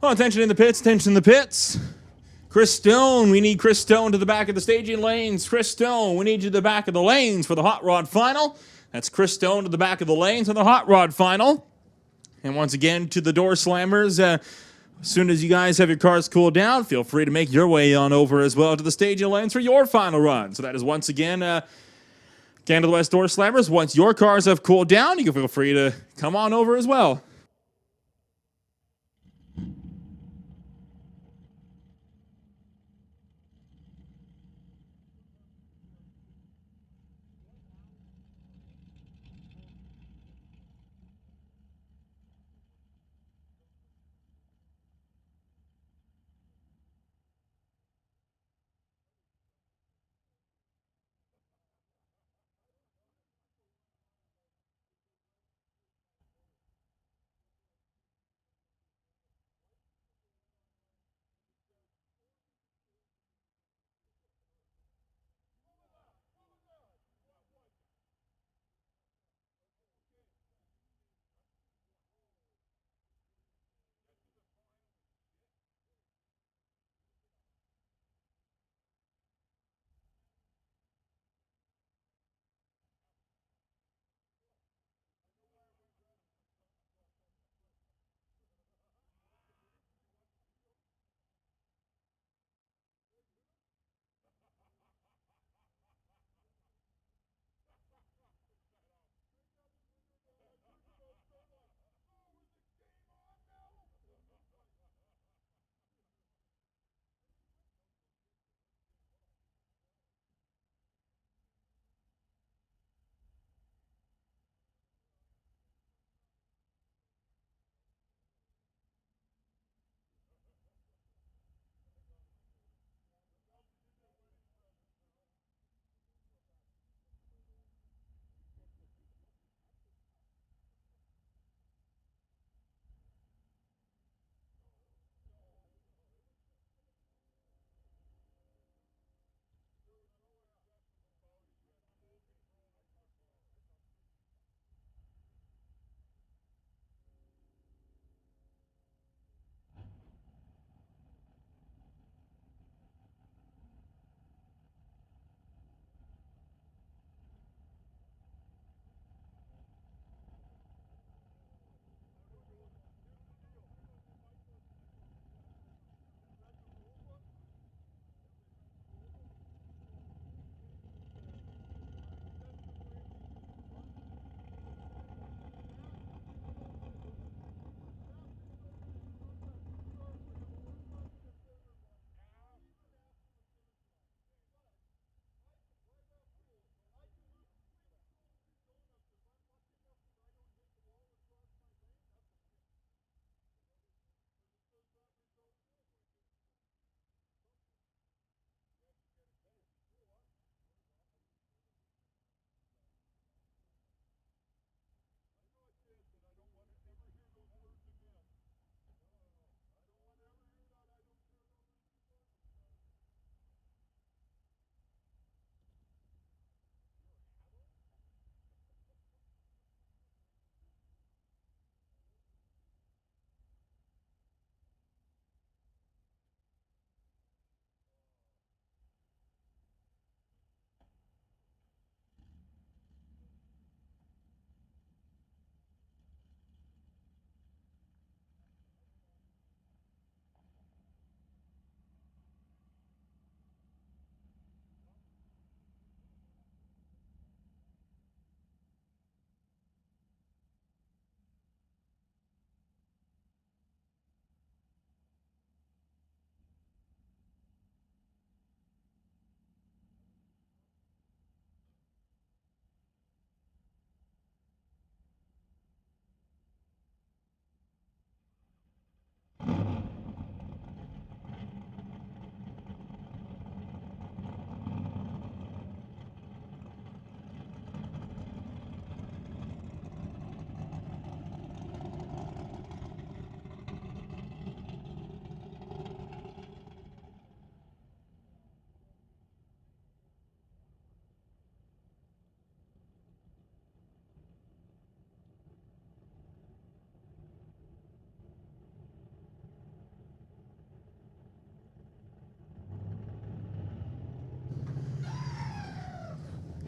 Oh, attention in the pits, attention in the pits. Chris Stone, we need Chris Stone to the back of the staging lanes. Chris Stone, we need you to the back of the lanes for the hot rod final. That's Chris Stone to the back of the lanes for the hot rod final. And once again, to the Doorslammers, as soon as you guys have your cars cooled down, feel free to make your way on over as well to the staging lanes for your final run. So that is once again, Canada West Doorslammers, once your cars have cooled down, you can feel free to come on over as well.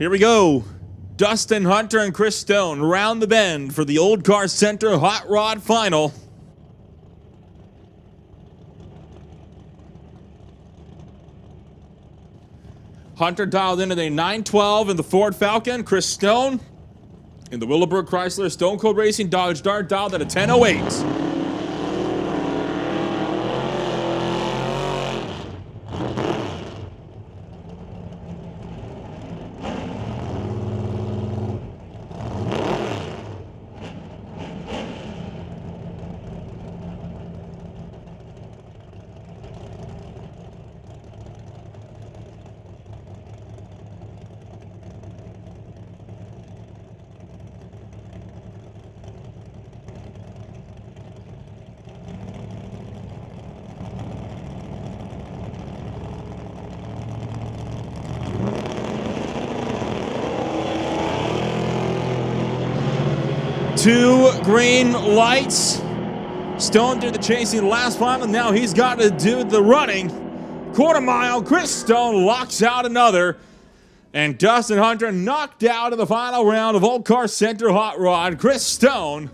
Here we go. Dustin Hunter and Chris Stone round the bend for the Old Car Center Hot Rod Final. Hunter dialed into the 912 in the Ford Falcon. Chris Stone in the Willowbrook Chrysler Stone Cold Racing Dodge Dart dialed at a 1008. Two green lights. Stone did the chasing last time, and now he's got to do the running. Quarter mile, Chris Stone locks out another. And Dustin Hunter knocked out in the final round of Old Car Center Hot Rod. Chris Stone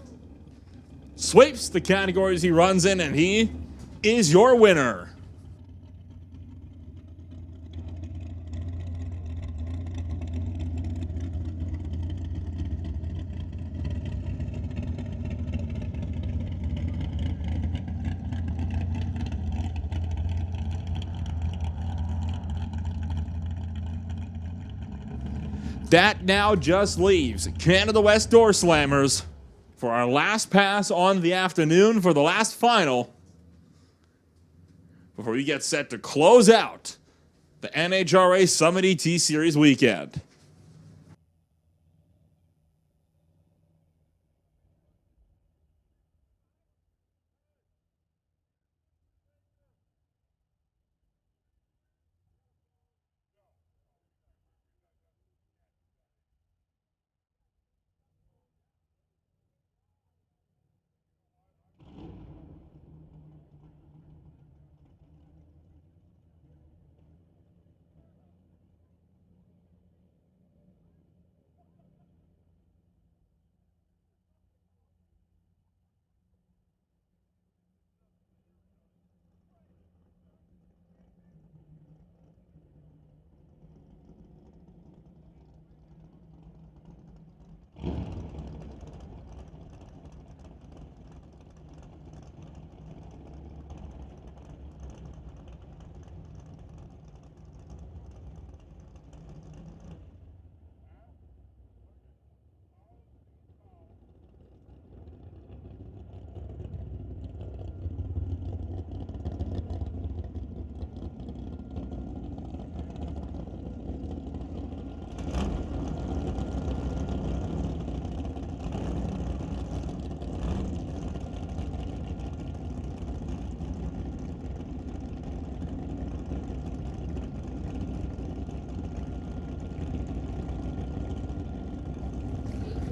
sweeps the categories he runs in, and he is your winner. That now just leaves Canada West Doorslammers for our last pass on the afternoon for the last final before we get set to close out the NHRA Summit ET Series weekend.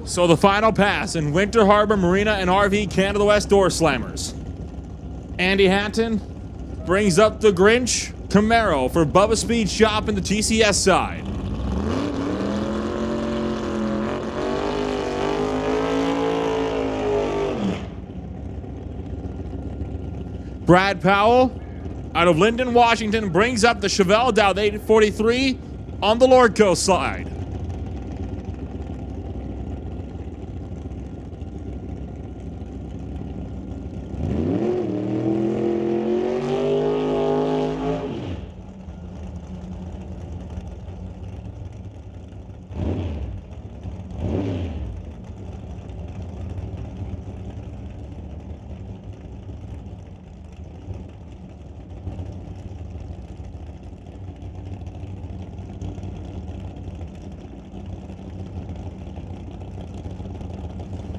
So the final pass in Winter Harbor Marina and RV Canada West Doorslammers. Andy Hatton brings up the Grinch Camaro for Bubba Speed Shop in the TCS side. Brad Powell out of Linden, Washington brings up the Chevelle Dowd 843 on the Lordco side.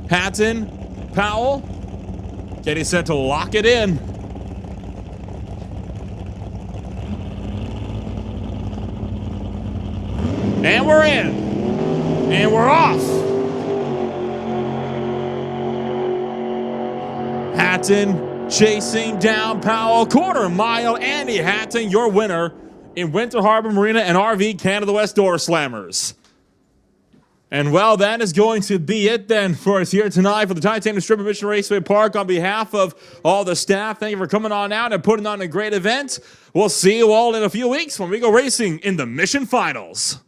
Hatton, Powell, getting set to lock it in. And we're in. And we're off. Hatton chasing down Powell. Quarter mile. Andy Hatton, your winner in Winter Harbor Marina and RV Canada West Doorslammers. And well, that is going to be it then for us here tonight for the Titanium Strip of Mission Raceway Park. On behalf of all the staff, thank you for coming on out and putting on a great event. We'll see you all in a few weeks when we go racing in the Mission Finals.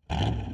Bye.